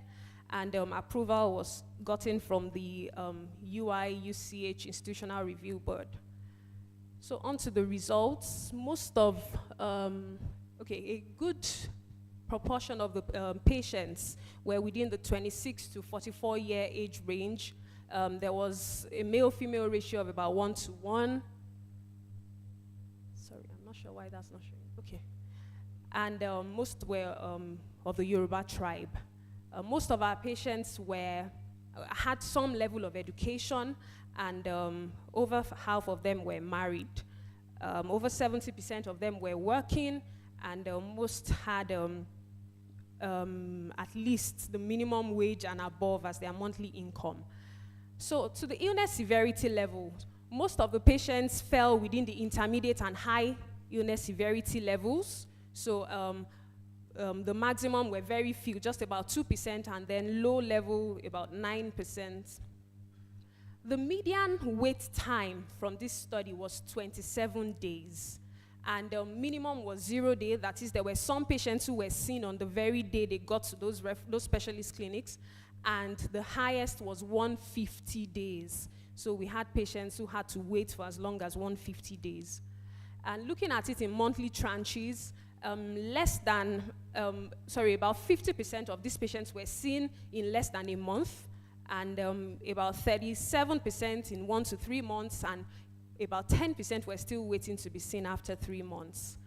[SPEAKER 14] and approval was gotten from the UI-UCH Institutional Review Board. So on to the results. Most of, a good proportion of the patients were within the 26 to 44 year age range. There was a male-female ratio of about 1 to 1. Sorry, I'm not sure why that's not showing. Okay. And most were of the Yoruba tribe. Most of our patients had some level of education, and over half of them were married. Over 70% of them were working, and most had at least the minimum wage and above as their monthly income. So to the illness severity level, most of the patients fell within the intermediate and high illness severity levels. So the maximum were very few, just about 2%, and then low level about 9%. The median wait time from this study was 27 days. And the minimum was 0 days. That is, there were some patients who were seen on the very day they got to those specialist clinics, and the highest was 150 days. So we had patients who had to wait for as long as 150 days. And looking at it in monthly tranches, about 50% of these patients were seen in less than a month, and about 37% in 1 to 3 months, and about 10% were still waiting to be seen after 3 months.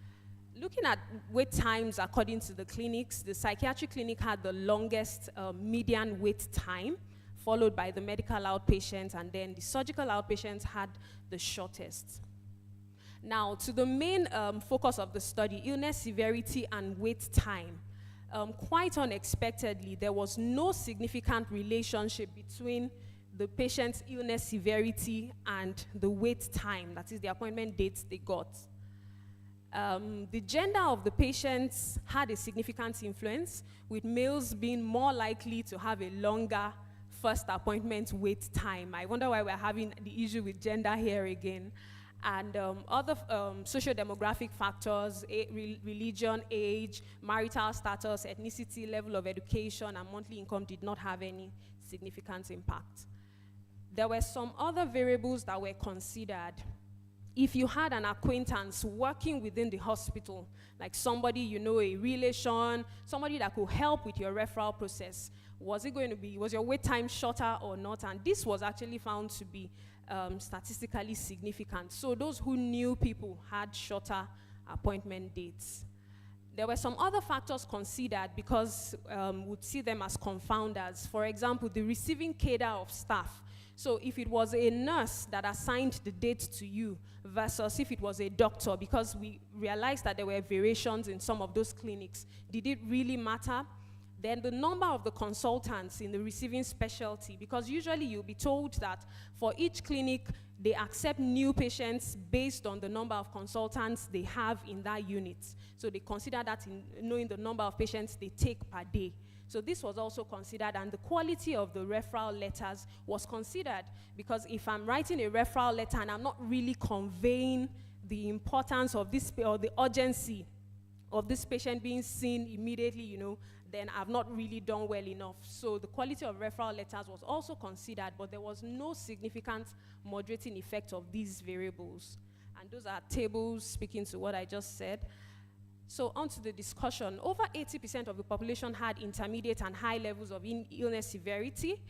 [SPEAKER 14] Looking at wait times according to the clinics, the psychiatric clinic had the longest median wait time, followed by the medical outpatients, and then the surgical outpatients had the shortest. Now, to the main focus of the study, illness severity and wait time. Quite unexpectedly, there was no significant relationship between the patient's illness severity and the wait time, that is the appointment dates they got. The gender of the patients had a significant influence, with males being more likely to have a longer first appointment wait time. I wonder why we're having the issue with gender here again. And other socio-demographic factors, religion, age, marital status, ethnicity, level of education, and monthly income did not have any significant impact. There were some other variables that were considered. If you had an acquaintance working within the hospital, like somebody you know, a relation, somebody that could help with your referral process, was your wait time shorter or not? And this was actually found to be statistically significant. So those who knew people had shorter appointment dates. There were some other factors considered because we'd see them as confounders. For example, the receiving cadre of staff. So if it was a nurse that assigned the date to you versus if it was a doctor, because we realized that there were variations in some of those clinics, did it really matter? Then the number of the consultants in the receiving specialty, because usually you'll be told that for each clinic, they accept new patients based on the number of consultants they have in that unit. So they consider that in knowing the number of patients they take per day. So this was also considered, and the quality of the referral letters was considered, because if I'm writing a referral letter and I'm not really conveying the importance of this or the urgency of this patient being seen immediately, you know, then I've not really done well enough. So the quality of referral letters was also considered, but there was no significant moderating effect of these variables. And those are tables speaking to what I just said. So on to the discussion. Over 80% of the population had intermediate and high levels of illness severity.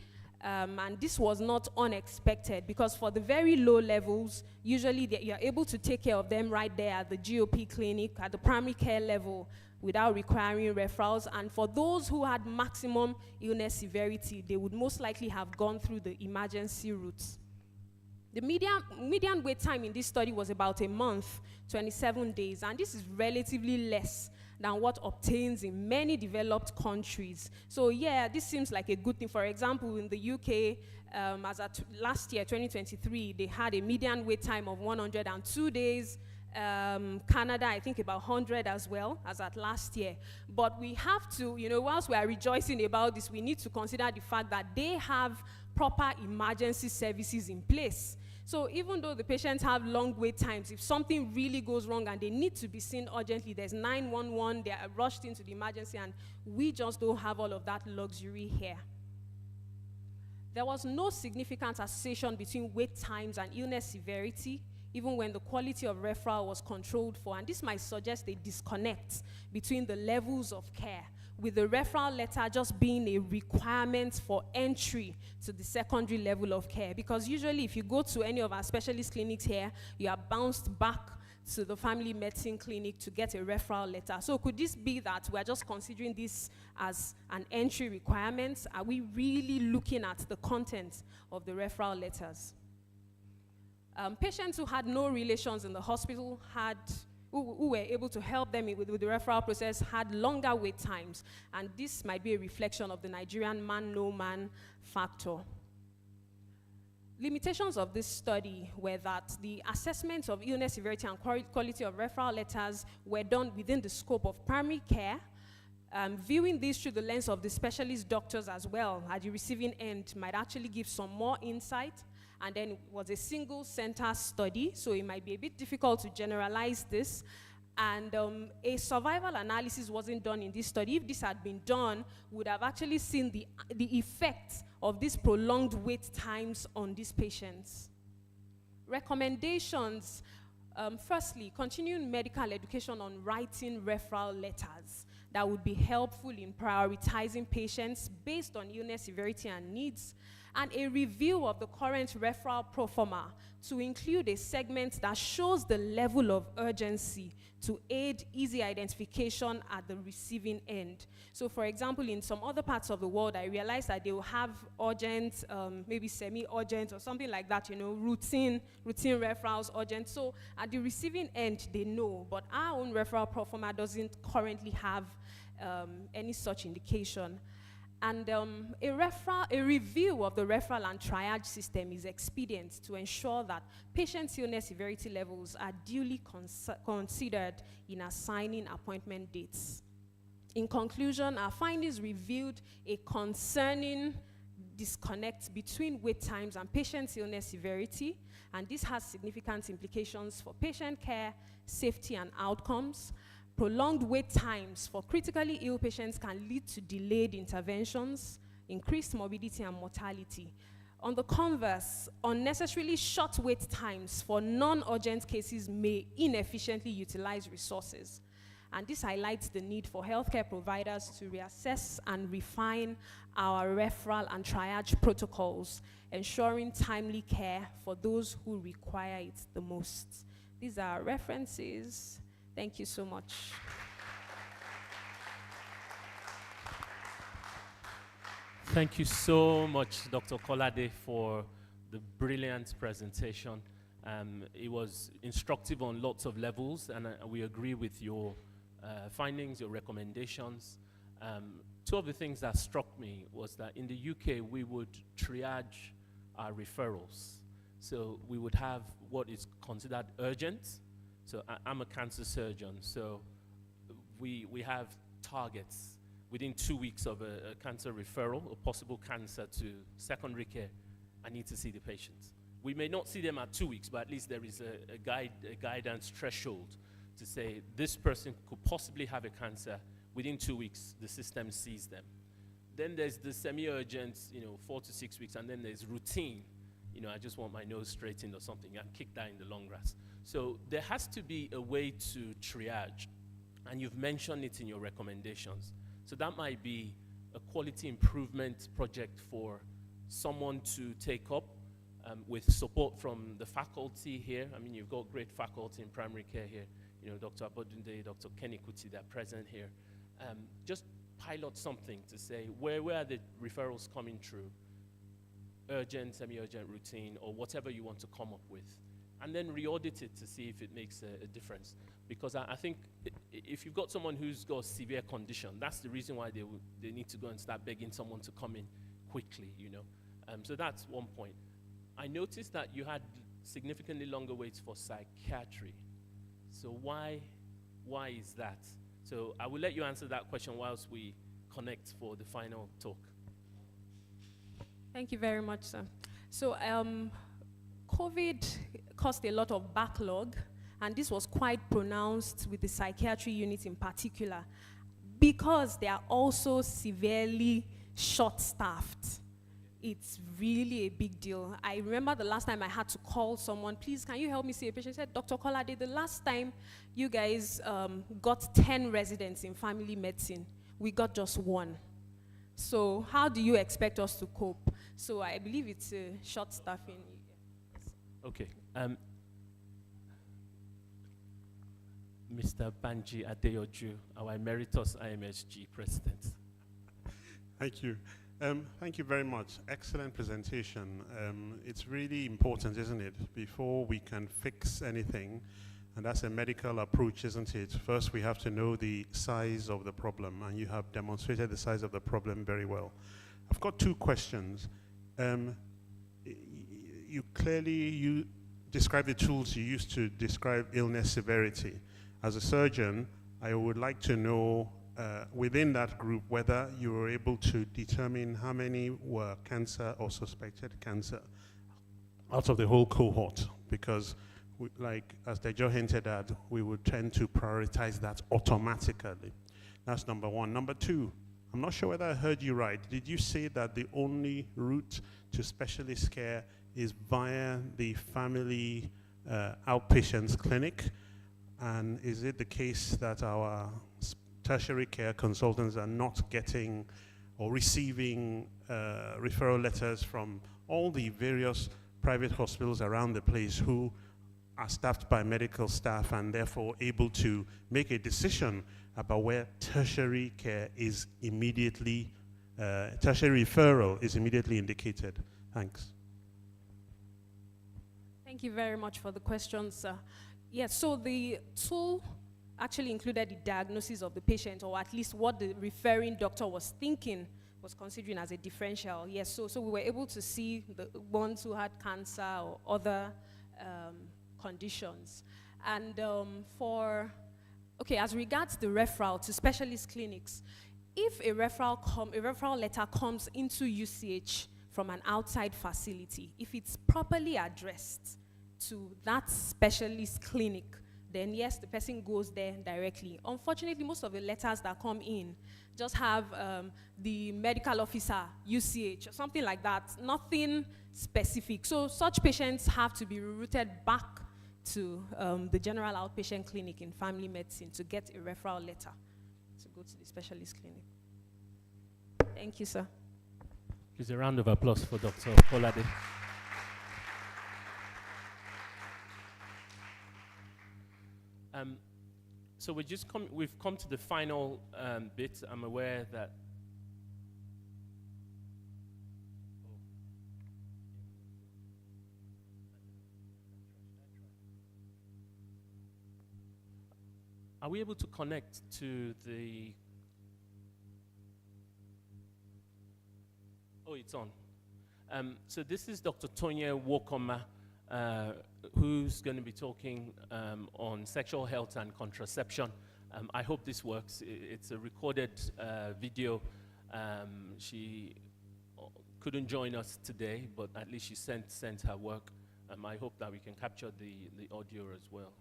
[SPEAKER 14] And this was not unexpected, because for the very low levels, usually you're able to take care of them right there at the GOP clinic, at the primary care level, without requiring referrals. And for those who had maximum illness severity, they would most likely have gone through the emergency routes. The median wait time in this study was about a month, 27 days, and this is relatively less than what obtains in many developed countries. So yeah, this seems like a good thing. For example, in the UK, as at last year, 2023, they had a median wait time of 102 days. Canada, I think about 100 as well, as at last year. But we have to, you know, whilst we are rejoicing about this, we need to consider the fact that they have proper emergency services in place. So even though the patients have long wait times, if something really goes wrong and they need to be seen urgently, there's 911, they are rushed into the emergency, and we just don't have all of that luxury here. There was no significant association between wait times and illness severity, even when the quality of referral was controlled for. And this might suggest a disconnect between the levels of care, with the referral letter just being a requirement for entry to the secondary level of care. Because usually if you go to any of our specialist clinics here, you are bounced back to the family medicine clinic to get a referral letter. So could this be that we're just considering this as an entry requirement? Are we really looking at the content of the referral letters? Patients who had no relations in the hospital who were able to help them with the referral process had longer wait times, and this might be a reflection of the Nigerian man-no-man factor. Limitations of this study were that the assessments of illness severity and quality of referral letters were done within the scope of primary care. Viewing this through the lens of the specialist doctors as well at the receiving end might actually give some more insight. And then it was a single center study, so it might be a bit difficult to generalize this. And a survival analysis wasn't done in this study. If this had been done, we would have actually seen the effect of these prolonged wait times on these patients. Recommendations. Firstly, continuing medical education on writing referral letters that would be helpful in prioritizing patients based on illness severity and needs. and a review of the current referral pro forma to include a segment that shows the level of urgency to aid easy identification at the receiving end. So for example, in some other parts of the world, I realized that they will have urgent, maybe semi-urgent or something like that, routine referrals, urgent. So at the receiving end, they know, but our own referral pro forma doesn't currently have any such indication. And a review of the referral and triage system is expedient to ensure that patients' illness severity levels are duly considered in assigning appointment dates. In conclusion, our findings revealed a concerning disconnect between wait times and patients' illness severity, and this has significant implications for patient care, safety, and outcomes. Prolonged wait times for critically ill patients can lead to delayed interventions, increased morbidity and mortality. On the converse, unnecessarily short wait times for non-urgent cases may inefficiently utilize resources. And this highlights the need for healthcare providers to reassess and refine our referral and triage protocols, ensuring timely care for those who require it the most. These are references. Thank you so much.
[SPEAKER 3] Thank you so much, Dr. Kolade, for the brilliant presentation. It was instructive on lots of levels, and we agree with your findings, your recommendations. Two of the things that struck me was that in the UK, we would triage our referrals. So we would have what is considered urgent. So I'm a cancer surgeon, so we have targets. Within 2 weeks of a cancer referral, a possible cancer to secondary care, I need to see the patient. We may not see them at 2 weeks, but at least there is a guidance threshold to say this person could possibly have a cancer. Within 2 weeks, the system sees them. Then there's the semi-urgent, 4 to 6 weeks, and then there's routine. I just want my nose straightened or something, and kick that in the long grass. So there has to be a way to triage, and you've mentioned it in your recommendations. So that might be a quality improvement project for someone to take up with support from the faculty here. I mean, you've got great faculty in primary care here. Dr. Abodunde, Dr. Kenny Kuti, they're present here. Just pilot something to say, where are the referrals coming through? Urgent, semi-urgent, routine, or whatever you want to come up with. And then re-audit it to see if it makes a difference. Because I think if you've got someone who's got a severe condition, that's the reason why they need to go and start begging someone to come in quickly, So that's one point. I noticed that you had significantly longer waits for psychiatry. So why is that? So I will let you answer that question whilst we connect for the final talk.
[SPEAKER 14] Thank you very much, sir. So COVID caused a lot of backlog, and this was quite pronounced with the psychiatry unit in particular, because they are also severely short-staffed. It's really a big deal. I remember the last time I had to call someone, please, can you help me see a patient? I said, Dr. Kolade, the last time you guys got 10 residents in family medicine, we got just 1. So how do you expect us to cope? So I believe it's short staffing.
[SPEAKER 3] Okay. Mr. Banji Adeoju, our emeritus IMSG president.
[SPEAKER 17] Thank you. Thank you very much. Excellent presentation. It's really important, isn't it? Before we can fix anything, and that's a medical approach, isn't it? First, we have to know the size of the problem, and you have demonstrated the size of the problem very well. I've got 2 questions. You clearly describe the tools you use to describe illness severity. As a surgeon, I would like to know within that group whether you were able to determine how many were cancer or suspected cancer out of the whole cohort, because like as Dejo hinted at, we would tend to prioritize that automatically. That's number 1. Number 2, I'm not sure whether I heard you right. Did you say that the only route to specialist care is via the family outpatients clinic? And is it the case that our tertiary care consultants are not getting or receiving referral letters from all the various private hospitals around the place who are staffed by medical staff and therefore able to make a decision about where tertiary care is immediately, tertiary referral is immediately indicated. Thanks.
[SPEAKER 14] Thank you very much for the question, sir. Yes, so the tool actually included the diagnosis of the patient, or at least what the referring doctor was thinking, was considering as a differential. Yes, so we were able to see the ones who had cancer or other conditions. And as regards the referral to specialist clinics, if a referral letter comes into UCH from an outside facility, if it's properly addressed to that specialist clinic, then yes, the person goes there directly. Unfortunately, most of the letters that come in just have the medical officer, UCH, or something like that, nothing specific. So such patients have to be rerouted back to the general outpatient clinic in family medicine to get a referral letter to go to the specialist clinic. Thank you, sir.
[SPEAKER 3] Please a round of applause for Dr. Kolade. So we've come to the final bit. I'm aware that are we able to connect to the... Oh, it's on. So this is Dr. Tonya Wokoma, who's going to be talking on sexual health and contraception. I hope this works. It's a recorded video. She couldn't join us today, but at least she sent her work. I hope that we can capture the audio as well.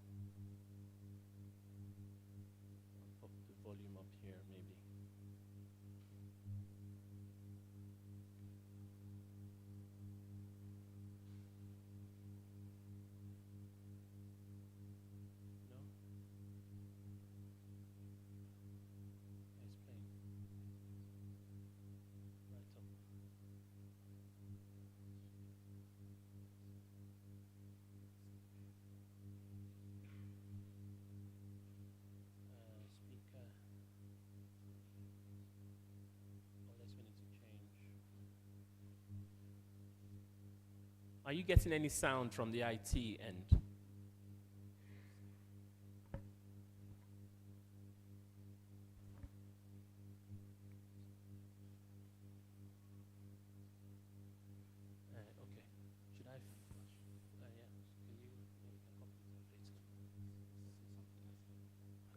[SPEAKER 3] Put the volume up here, maybe. Are you getting any sound from the IT end? Okay. Should I?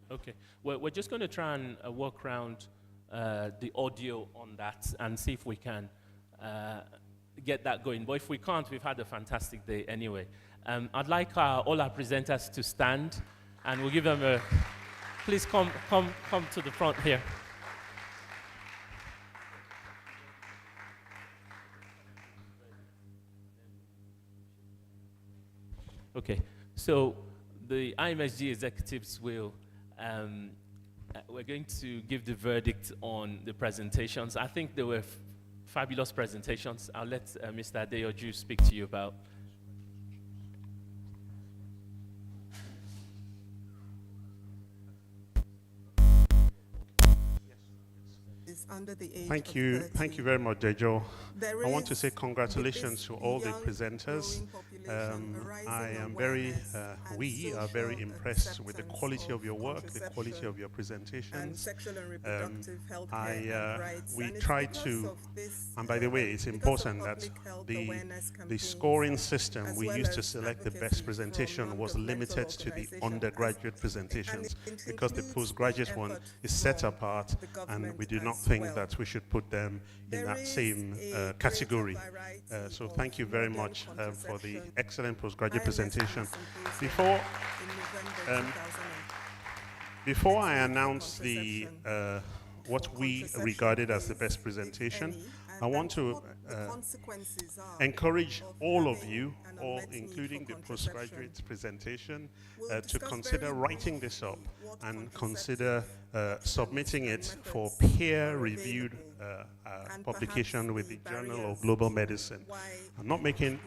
[SPEAKER 3] Yeah. Okay. Well, we're just going to try and work around the audio on that and see if we can get that going. But if we can't, we've had a fantastic day anyway. I'd like all our presenters to stand, and we'll give them a... Please come to the front here. Okay, so the IMSG executives will... we're going to give the verdict on the presentations. I think there were fabulous presentations. I'll let Mr. Adeoju speak to you about.
[SPEAKER 15] Under the age
[SPEAKER 17] Thank
[SPEAKER 15] of
[SPEAKER 17] you.
[SPEAKER 15] 30.
[SPEAKER 17] Thank you very much, Dejo.
[SPEAKER 15] There
[SPEAKER 17] I want to
[SPEAKER 15] is,
[SPEAKER 17] say congratulations to all the
[SPEAKER 15] young,
[SPEAKER 17] presenters.
[SPEAKER 15] growing
[SPEAKER 17] I am very, we are very impressed with the quality of your work, the quality of your presentations.
[SPEAKER 15] Sexual and reproductive health
[SPEAKER 17] We try to, and by the way, it's important that the scoring system we used to select the best presentation was limited to the undergraduate presentations, because the postgraduate one is set apart, and we do not think that we should put them in that same category. So thank you very much for the excellent postgraduate presentation. Before I announce the what we regarded as the best presentation, I want to encourage all of you, all including the postgraduate presentation, to consider writing this up and consider submitting it for peer-reviewed publication with the Journal of Global Medicine. I'm not making,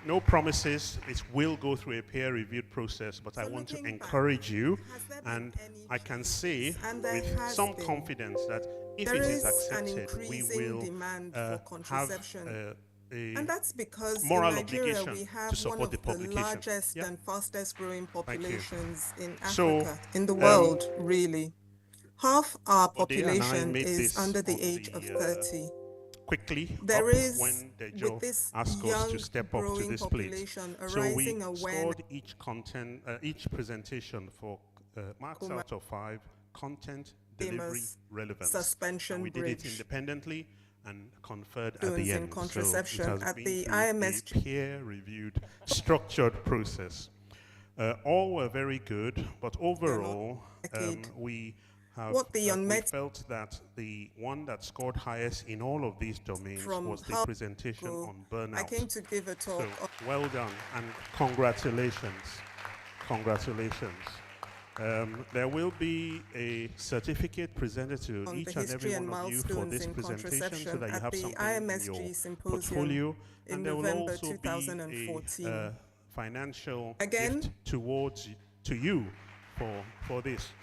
[SPEAKER 17] no promises. It will go through a peer-reviewed process, but I want to encourage you, and I can say with some confidence that if it is accepted, we will have
[SPEAKER 15] and that's because
[SPEAKER 17] moral
[SPEAKER 15] in Nigeria
[SPEAKER 17] obligation
[SPEAKER 15] we have
[SPEAKER 17] to support
[SPEAKER 15] one of
[SPEAKER 17] the publication.
[SPEAKER 15] largest and fastest growing populations in
[SPEAKER 17] So,
[SPEAKER 15] Africa, in the world, really. Half our
[SPEAKER 17] Ode and I
[SPEAKER 15] population
[SPEAKER 17] made
[SPEAKER 15] is
[SPEAKER 17] this
[SPEAKER 15] under the
[SPEAKER 17] on
[SPEAKER 15] age of 30.
[SPEAKER 17] quickly
[SPEAKER 15] There
[SPEAKER 17] up
[SPEAKER 15] is,
[SPEAKER 17] when
[SPEAKER 15] with
[SPEAKER 17] Dejo
[SPEAKER 15] this
[SPEAKER 17] asked us to
[SPEAKER 15] young,
[SPEAKER 17] step up to
[SPEAKER 15] growing
[SPEAKER 17] this plate.
[SPEAKER 15] population, a
[SPEAKER 17] So we
[SPEAKER 15] rising awareness.
[SPEAKER 17] scored each presentation for marks out of 5, content, delivery, relevance.
[SPEAKER 15] Suspension
[SPEAKER 17] and we did it
[SPEAKER 15] bridge.
[SPEAKER 17] independently and conferred at
[SPEAKER 15] Influence
[SPEAKER 17] the
[SPEAKER 15] in
[SPEAKER 17] end.
[SPEAKER 15] contraception
[SPEAKER 17] So it has
[SPEAKER 15] at
[SPEAKER 17] been
[SPEAKER 15] the
[SPEAKER 17] through
[SPEAKER 15] IMSG.
[SPEAKER 17] a peer-reviewed, structured process. All were very good, but overall, we have
[SPEAKER 15] What the
[SPEAKER 17] we
[SPEAKER 15] unmet
[SPEAKER 17] felt that the one that scored highest in all of these domains
[SPEAKER 15] From
[SPEAKER 17] was the
[SPEAKER 15] how
[SPEAKER 17] presentation on burnout.
[SPEAKER 15] I came to give a talk
[SPEAKER 17] So, well done and congratulations. Congratulations. There will be a certificate presented to
[SPEAKER 15] on
[SPEAKER 17] each
[SPEAKER 15] the
[SPEAKER 17] and every
[SPEAKER 15] history and
[SPEAKER 17] one of you for
[SPEAKER 15] milestones
[SPEAKER 17] this
[SPEAKER 15] in
[SPEAKER 17] presentation so
[SPEAKER 15] contraception
[SPEAKER 17] that you
[SPEAKER 15] at
[SPEAKER 17] have
[SPEAKER 15] the
[SPEAKER 17] something in
[SPEAKER 15] IMSG
[SPEAKER 17] your
[SPEAKER 15] symposium
[SPEAKER 17] portfolio.
[SPEAKER 15] in
[SPEAKER 17] And there will
[SPEAKER 15] November
[SPEAKER 17] also be
[SPEAKER 15] 2014.
[SPEAKER 17] a financial
[SPEAKER 15] Again?
[SPEAKER 17] gift to you for this.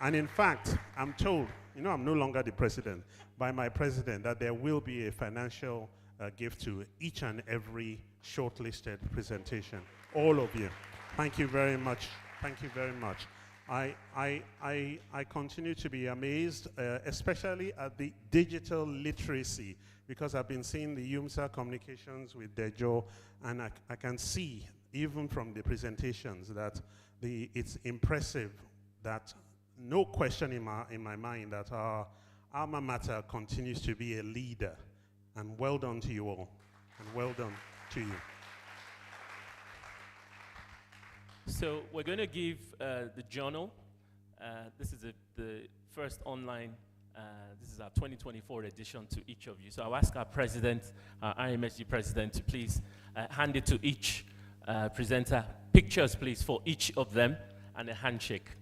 [SPEAKER 17] And in fact, I'm told, I'm no longer the president, by my president, that there will be a financial gift to each and every shortlisted presentation. All of you. Thank you very much. Thank you very much. I continue to be amazed, especially at the digital literacy, because I've been seeing the UMSA communications with Dejo, and I can see, even from the presentations, that it's impressive that no question in my mind that our alma mater continues to be a leader. And well done to you all. And well done to you.
[SPEAKER 3] So we're going to give the journal. This is the first online, this is our 2024 edition to each of you. So I'll ask our president, our IMSG president, to please hand it to each presenter. Pictures, please, for each of them, and a handshake.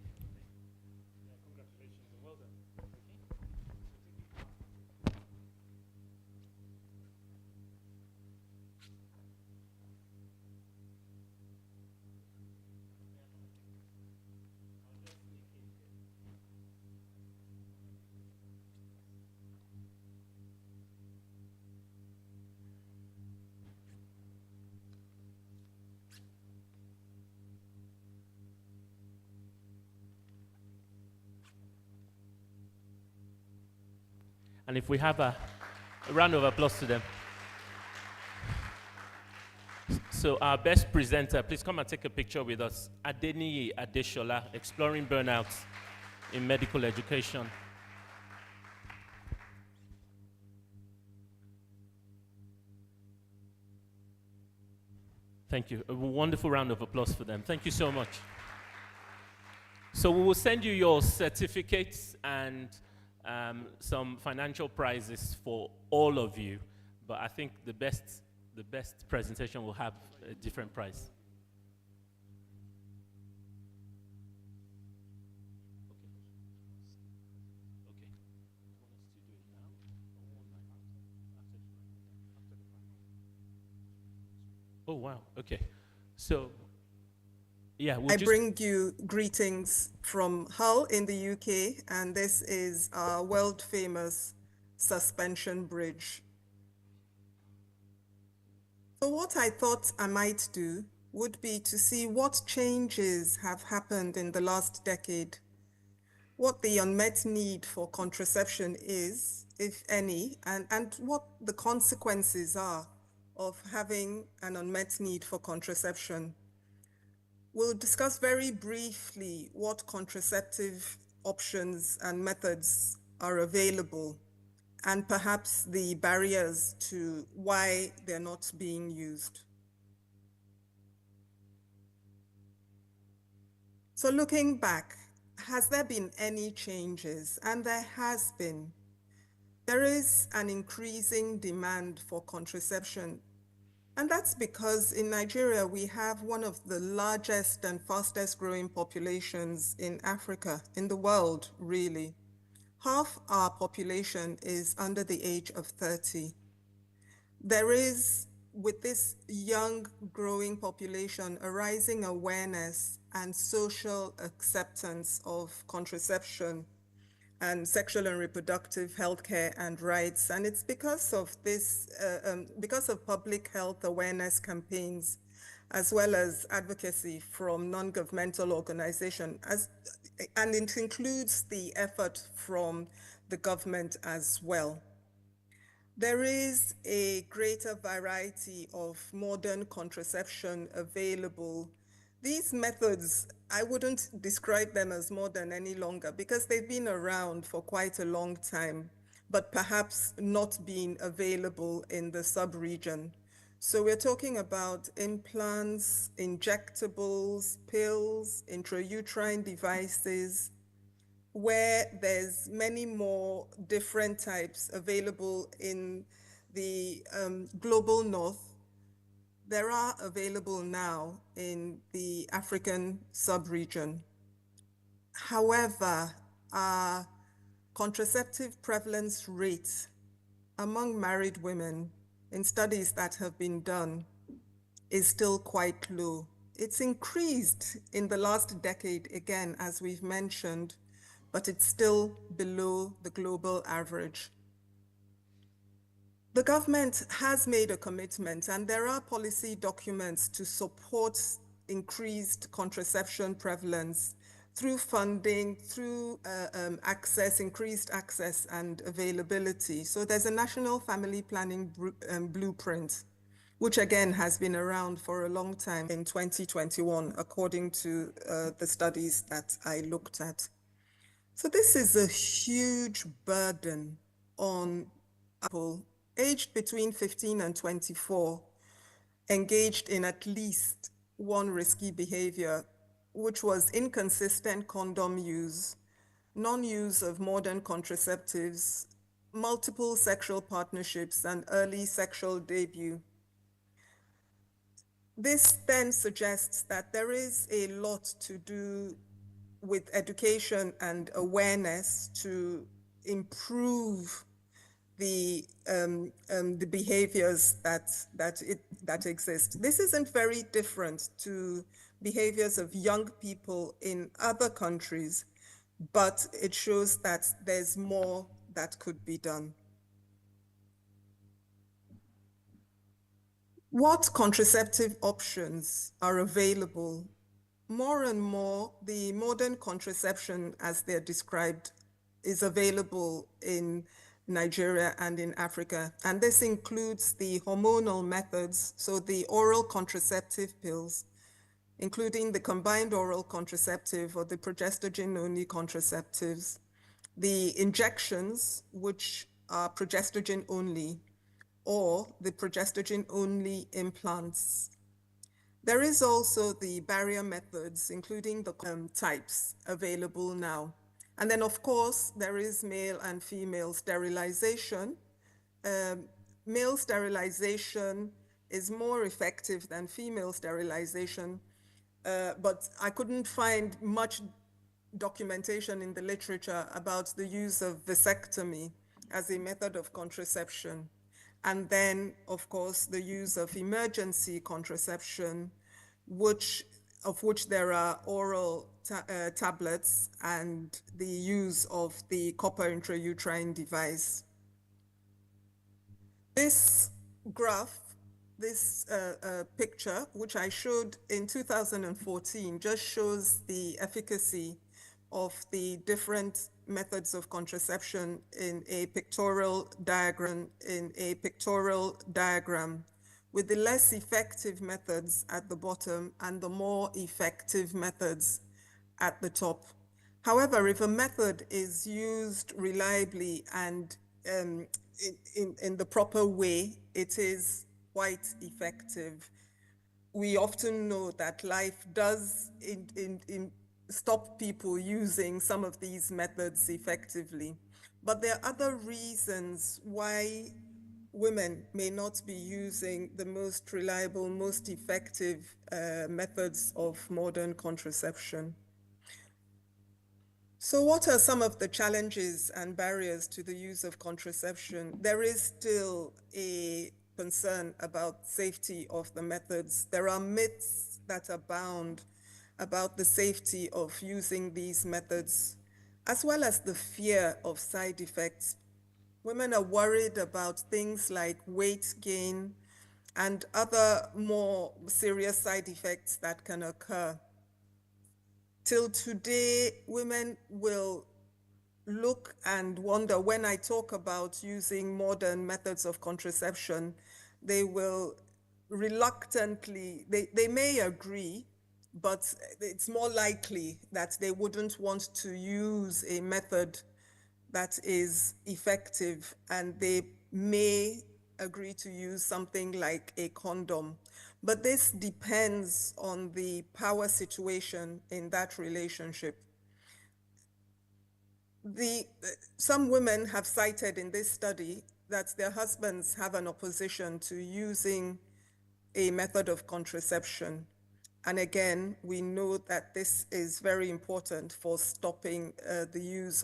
[SPEAKER 3] And if we have a round of applause to them. So our best presenter, please come and take a picture with us. Adeniyi Adeshola, Exploring Burnout in Medical Education. Thank you. A wonderful round of applause for them. Thank you so much. So we will send you your certificates and some financial prizes for all of you, but I think the best presentation will have a different prize. Oh wow, okay. So yeah,
[SPEAKER 15] I bring you greetings from Hull in the UK, and this is our world famous suspension bridge. So what I thought I might do would be to see what changes have happened in the last decade, what the unmet need for contraception is, if any, and what the consequences are of having an unmet need for contraception. We'll discuss very briefly what contraceptive options and methods are available, and perhaps the barriers to why they're not being used. So looking back, has there been any changes? And there has been. There is an increasing demand for contraception, and that's because in Nigeria we have one of the largest and fastest growing populations in Africa, in the world really. Half our population is under the age of 30. There is, with this young growing population, a rising awareness and social acceptance of contraception and sexual and reproductive health care and rights. And it's because of this, because of public health awareness campaigns, as well as advocacy from non-governmental organizations, and it includes the effort from the government as well. There is a greater variety of modern contraception available. These methods, I wouldn't describe them as modern any longer because they've been around for quite a long time, but perhaps not being available in the sub-region. So we're talking about implants, injectables, pills, intrauterine devices, where there's many more different types available in the global north. There are available now in the African sub-region. However, our contraceptive prevalence rate among married women in studies that have been done is still quite low. It's increased in the last decade, again, as we've mentioned, but it's still below the global average. The government has made a commitment, and there are policy documents to support increased contraception prevalence through funding, through access, increased access and availability. So there's a national family planning blueprint, which again has been around for a long time in 2021, according to the studies that I looked at. So this is a huge burden on people aged between 15 and 24, engaged in at least one risky behavior, which was inconsistent condom use, non-use of modern contraceptives, multiple sexual partnerships, and early sexual debut. This then suggests that there is a lot to do with education and awareness to improve the behaviors that exist. This isn't very different to behaviors of young people in other countries, but it shows that there's more that could be done. What contraceptive options are available? More and more, the modern contraception, as they're described, is available in Nigeria and in Africa. And this includes the hormonal methods, so the oral contraceptive pills, including the combined oral contraceptive or the progestogen-only contraceptives, the injections, which are progestogen-only, or the progestogen-only implants. There is also the barrier methods, including the types available now. And then, of course, there is male and female sterilization. Male sterilization is more effective than female sterilization, but I couldn't find much documentation in the literature about the use of vasectomy as a method of contraception. And then, of course, the use of emergency contraception, of which there are oral tablets and the use of the copper intrauterine device. This graph, this picture, which I showed in 2014, just shows the efficacy of the different methods of contraception in a pictorial diagram, with the less effective methods at the bottom and the more effective methods at the top. However, if a method is used reliably and in the proper way, it is quite effective. We often know that life does stop people using some of these methods effectively. But there are other reasons why women may not be using the most reliable, most effective methods of modern contraception. So what are some of the challenges and barriers to the use of contraception? There is still a concern about safety of the methods. There are myths that abound about the safety of using these methods, as well as the fear of side effects. Women are worried about things like weight gain and other more serious side effects that can occur. Till today, women will look and wonder when I talk about using modern methods of contraception, they will reluctantly, they may agree, but it's more likely that they wouldn't want to use a method that is effective, and they may agree to use something like a condom. But this depends on the power situation in that relationship. Some women have cited in this study that their husbands have an opposition to using a method of contraception. And again, we know that this is very important for stopping the use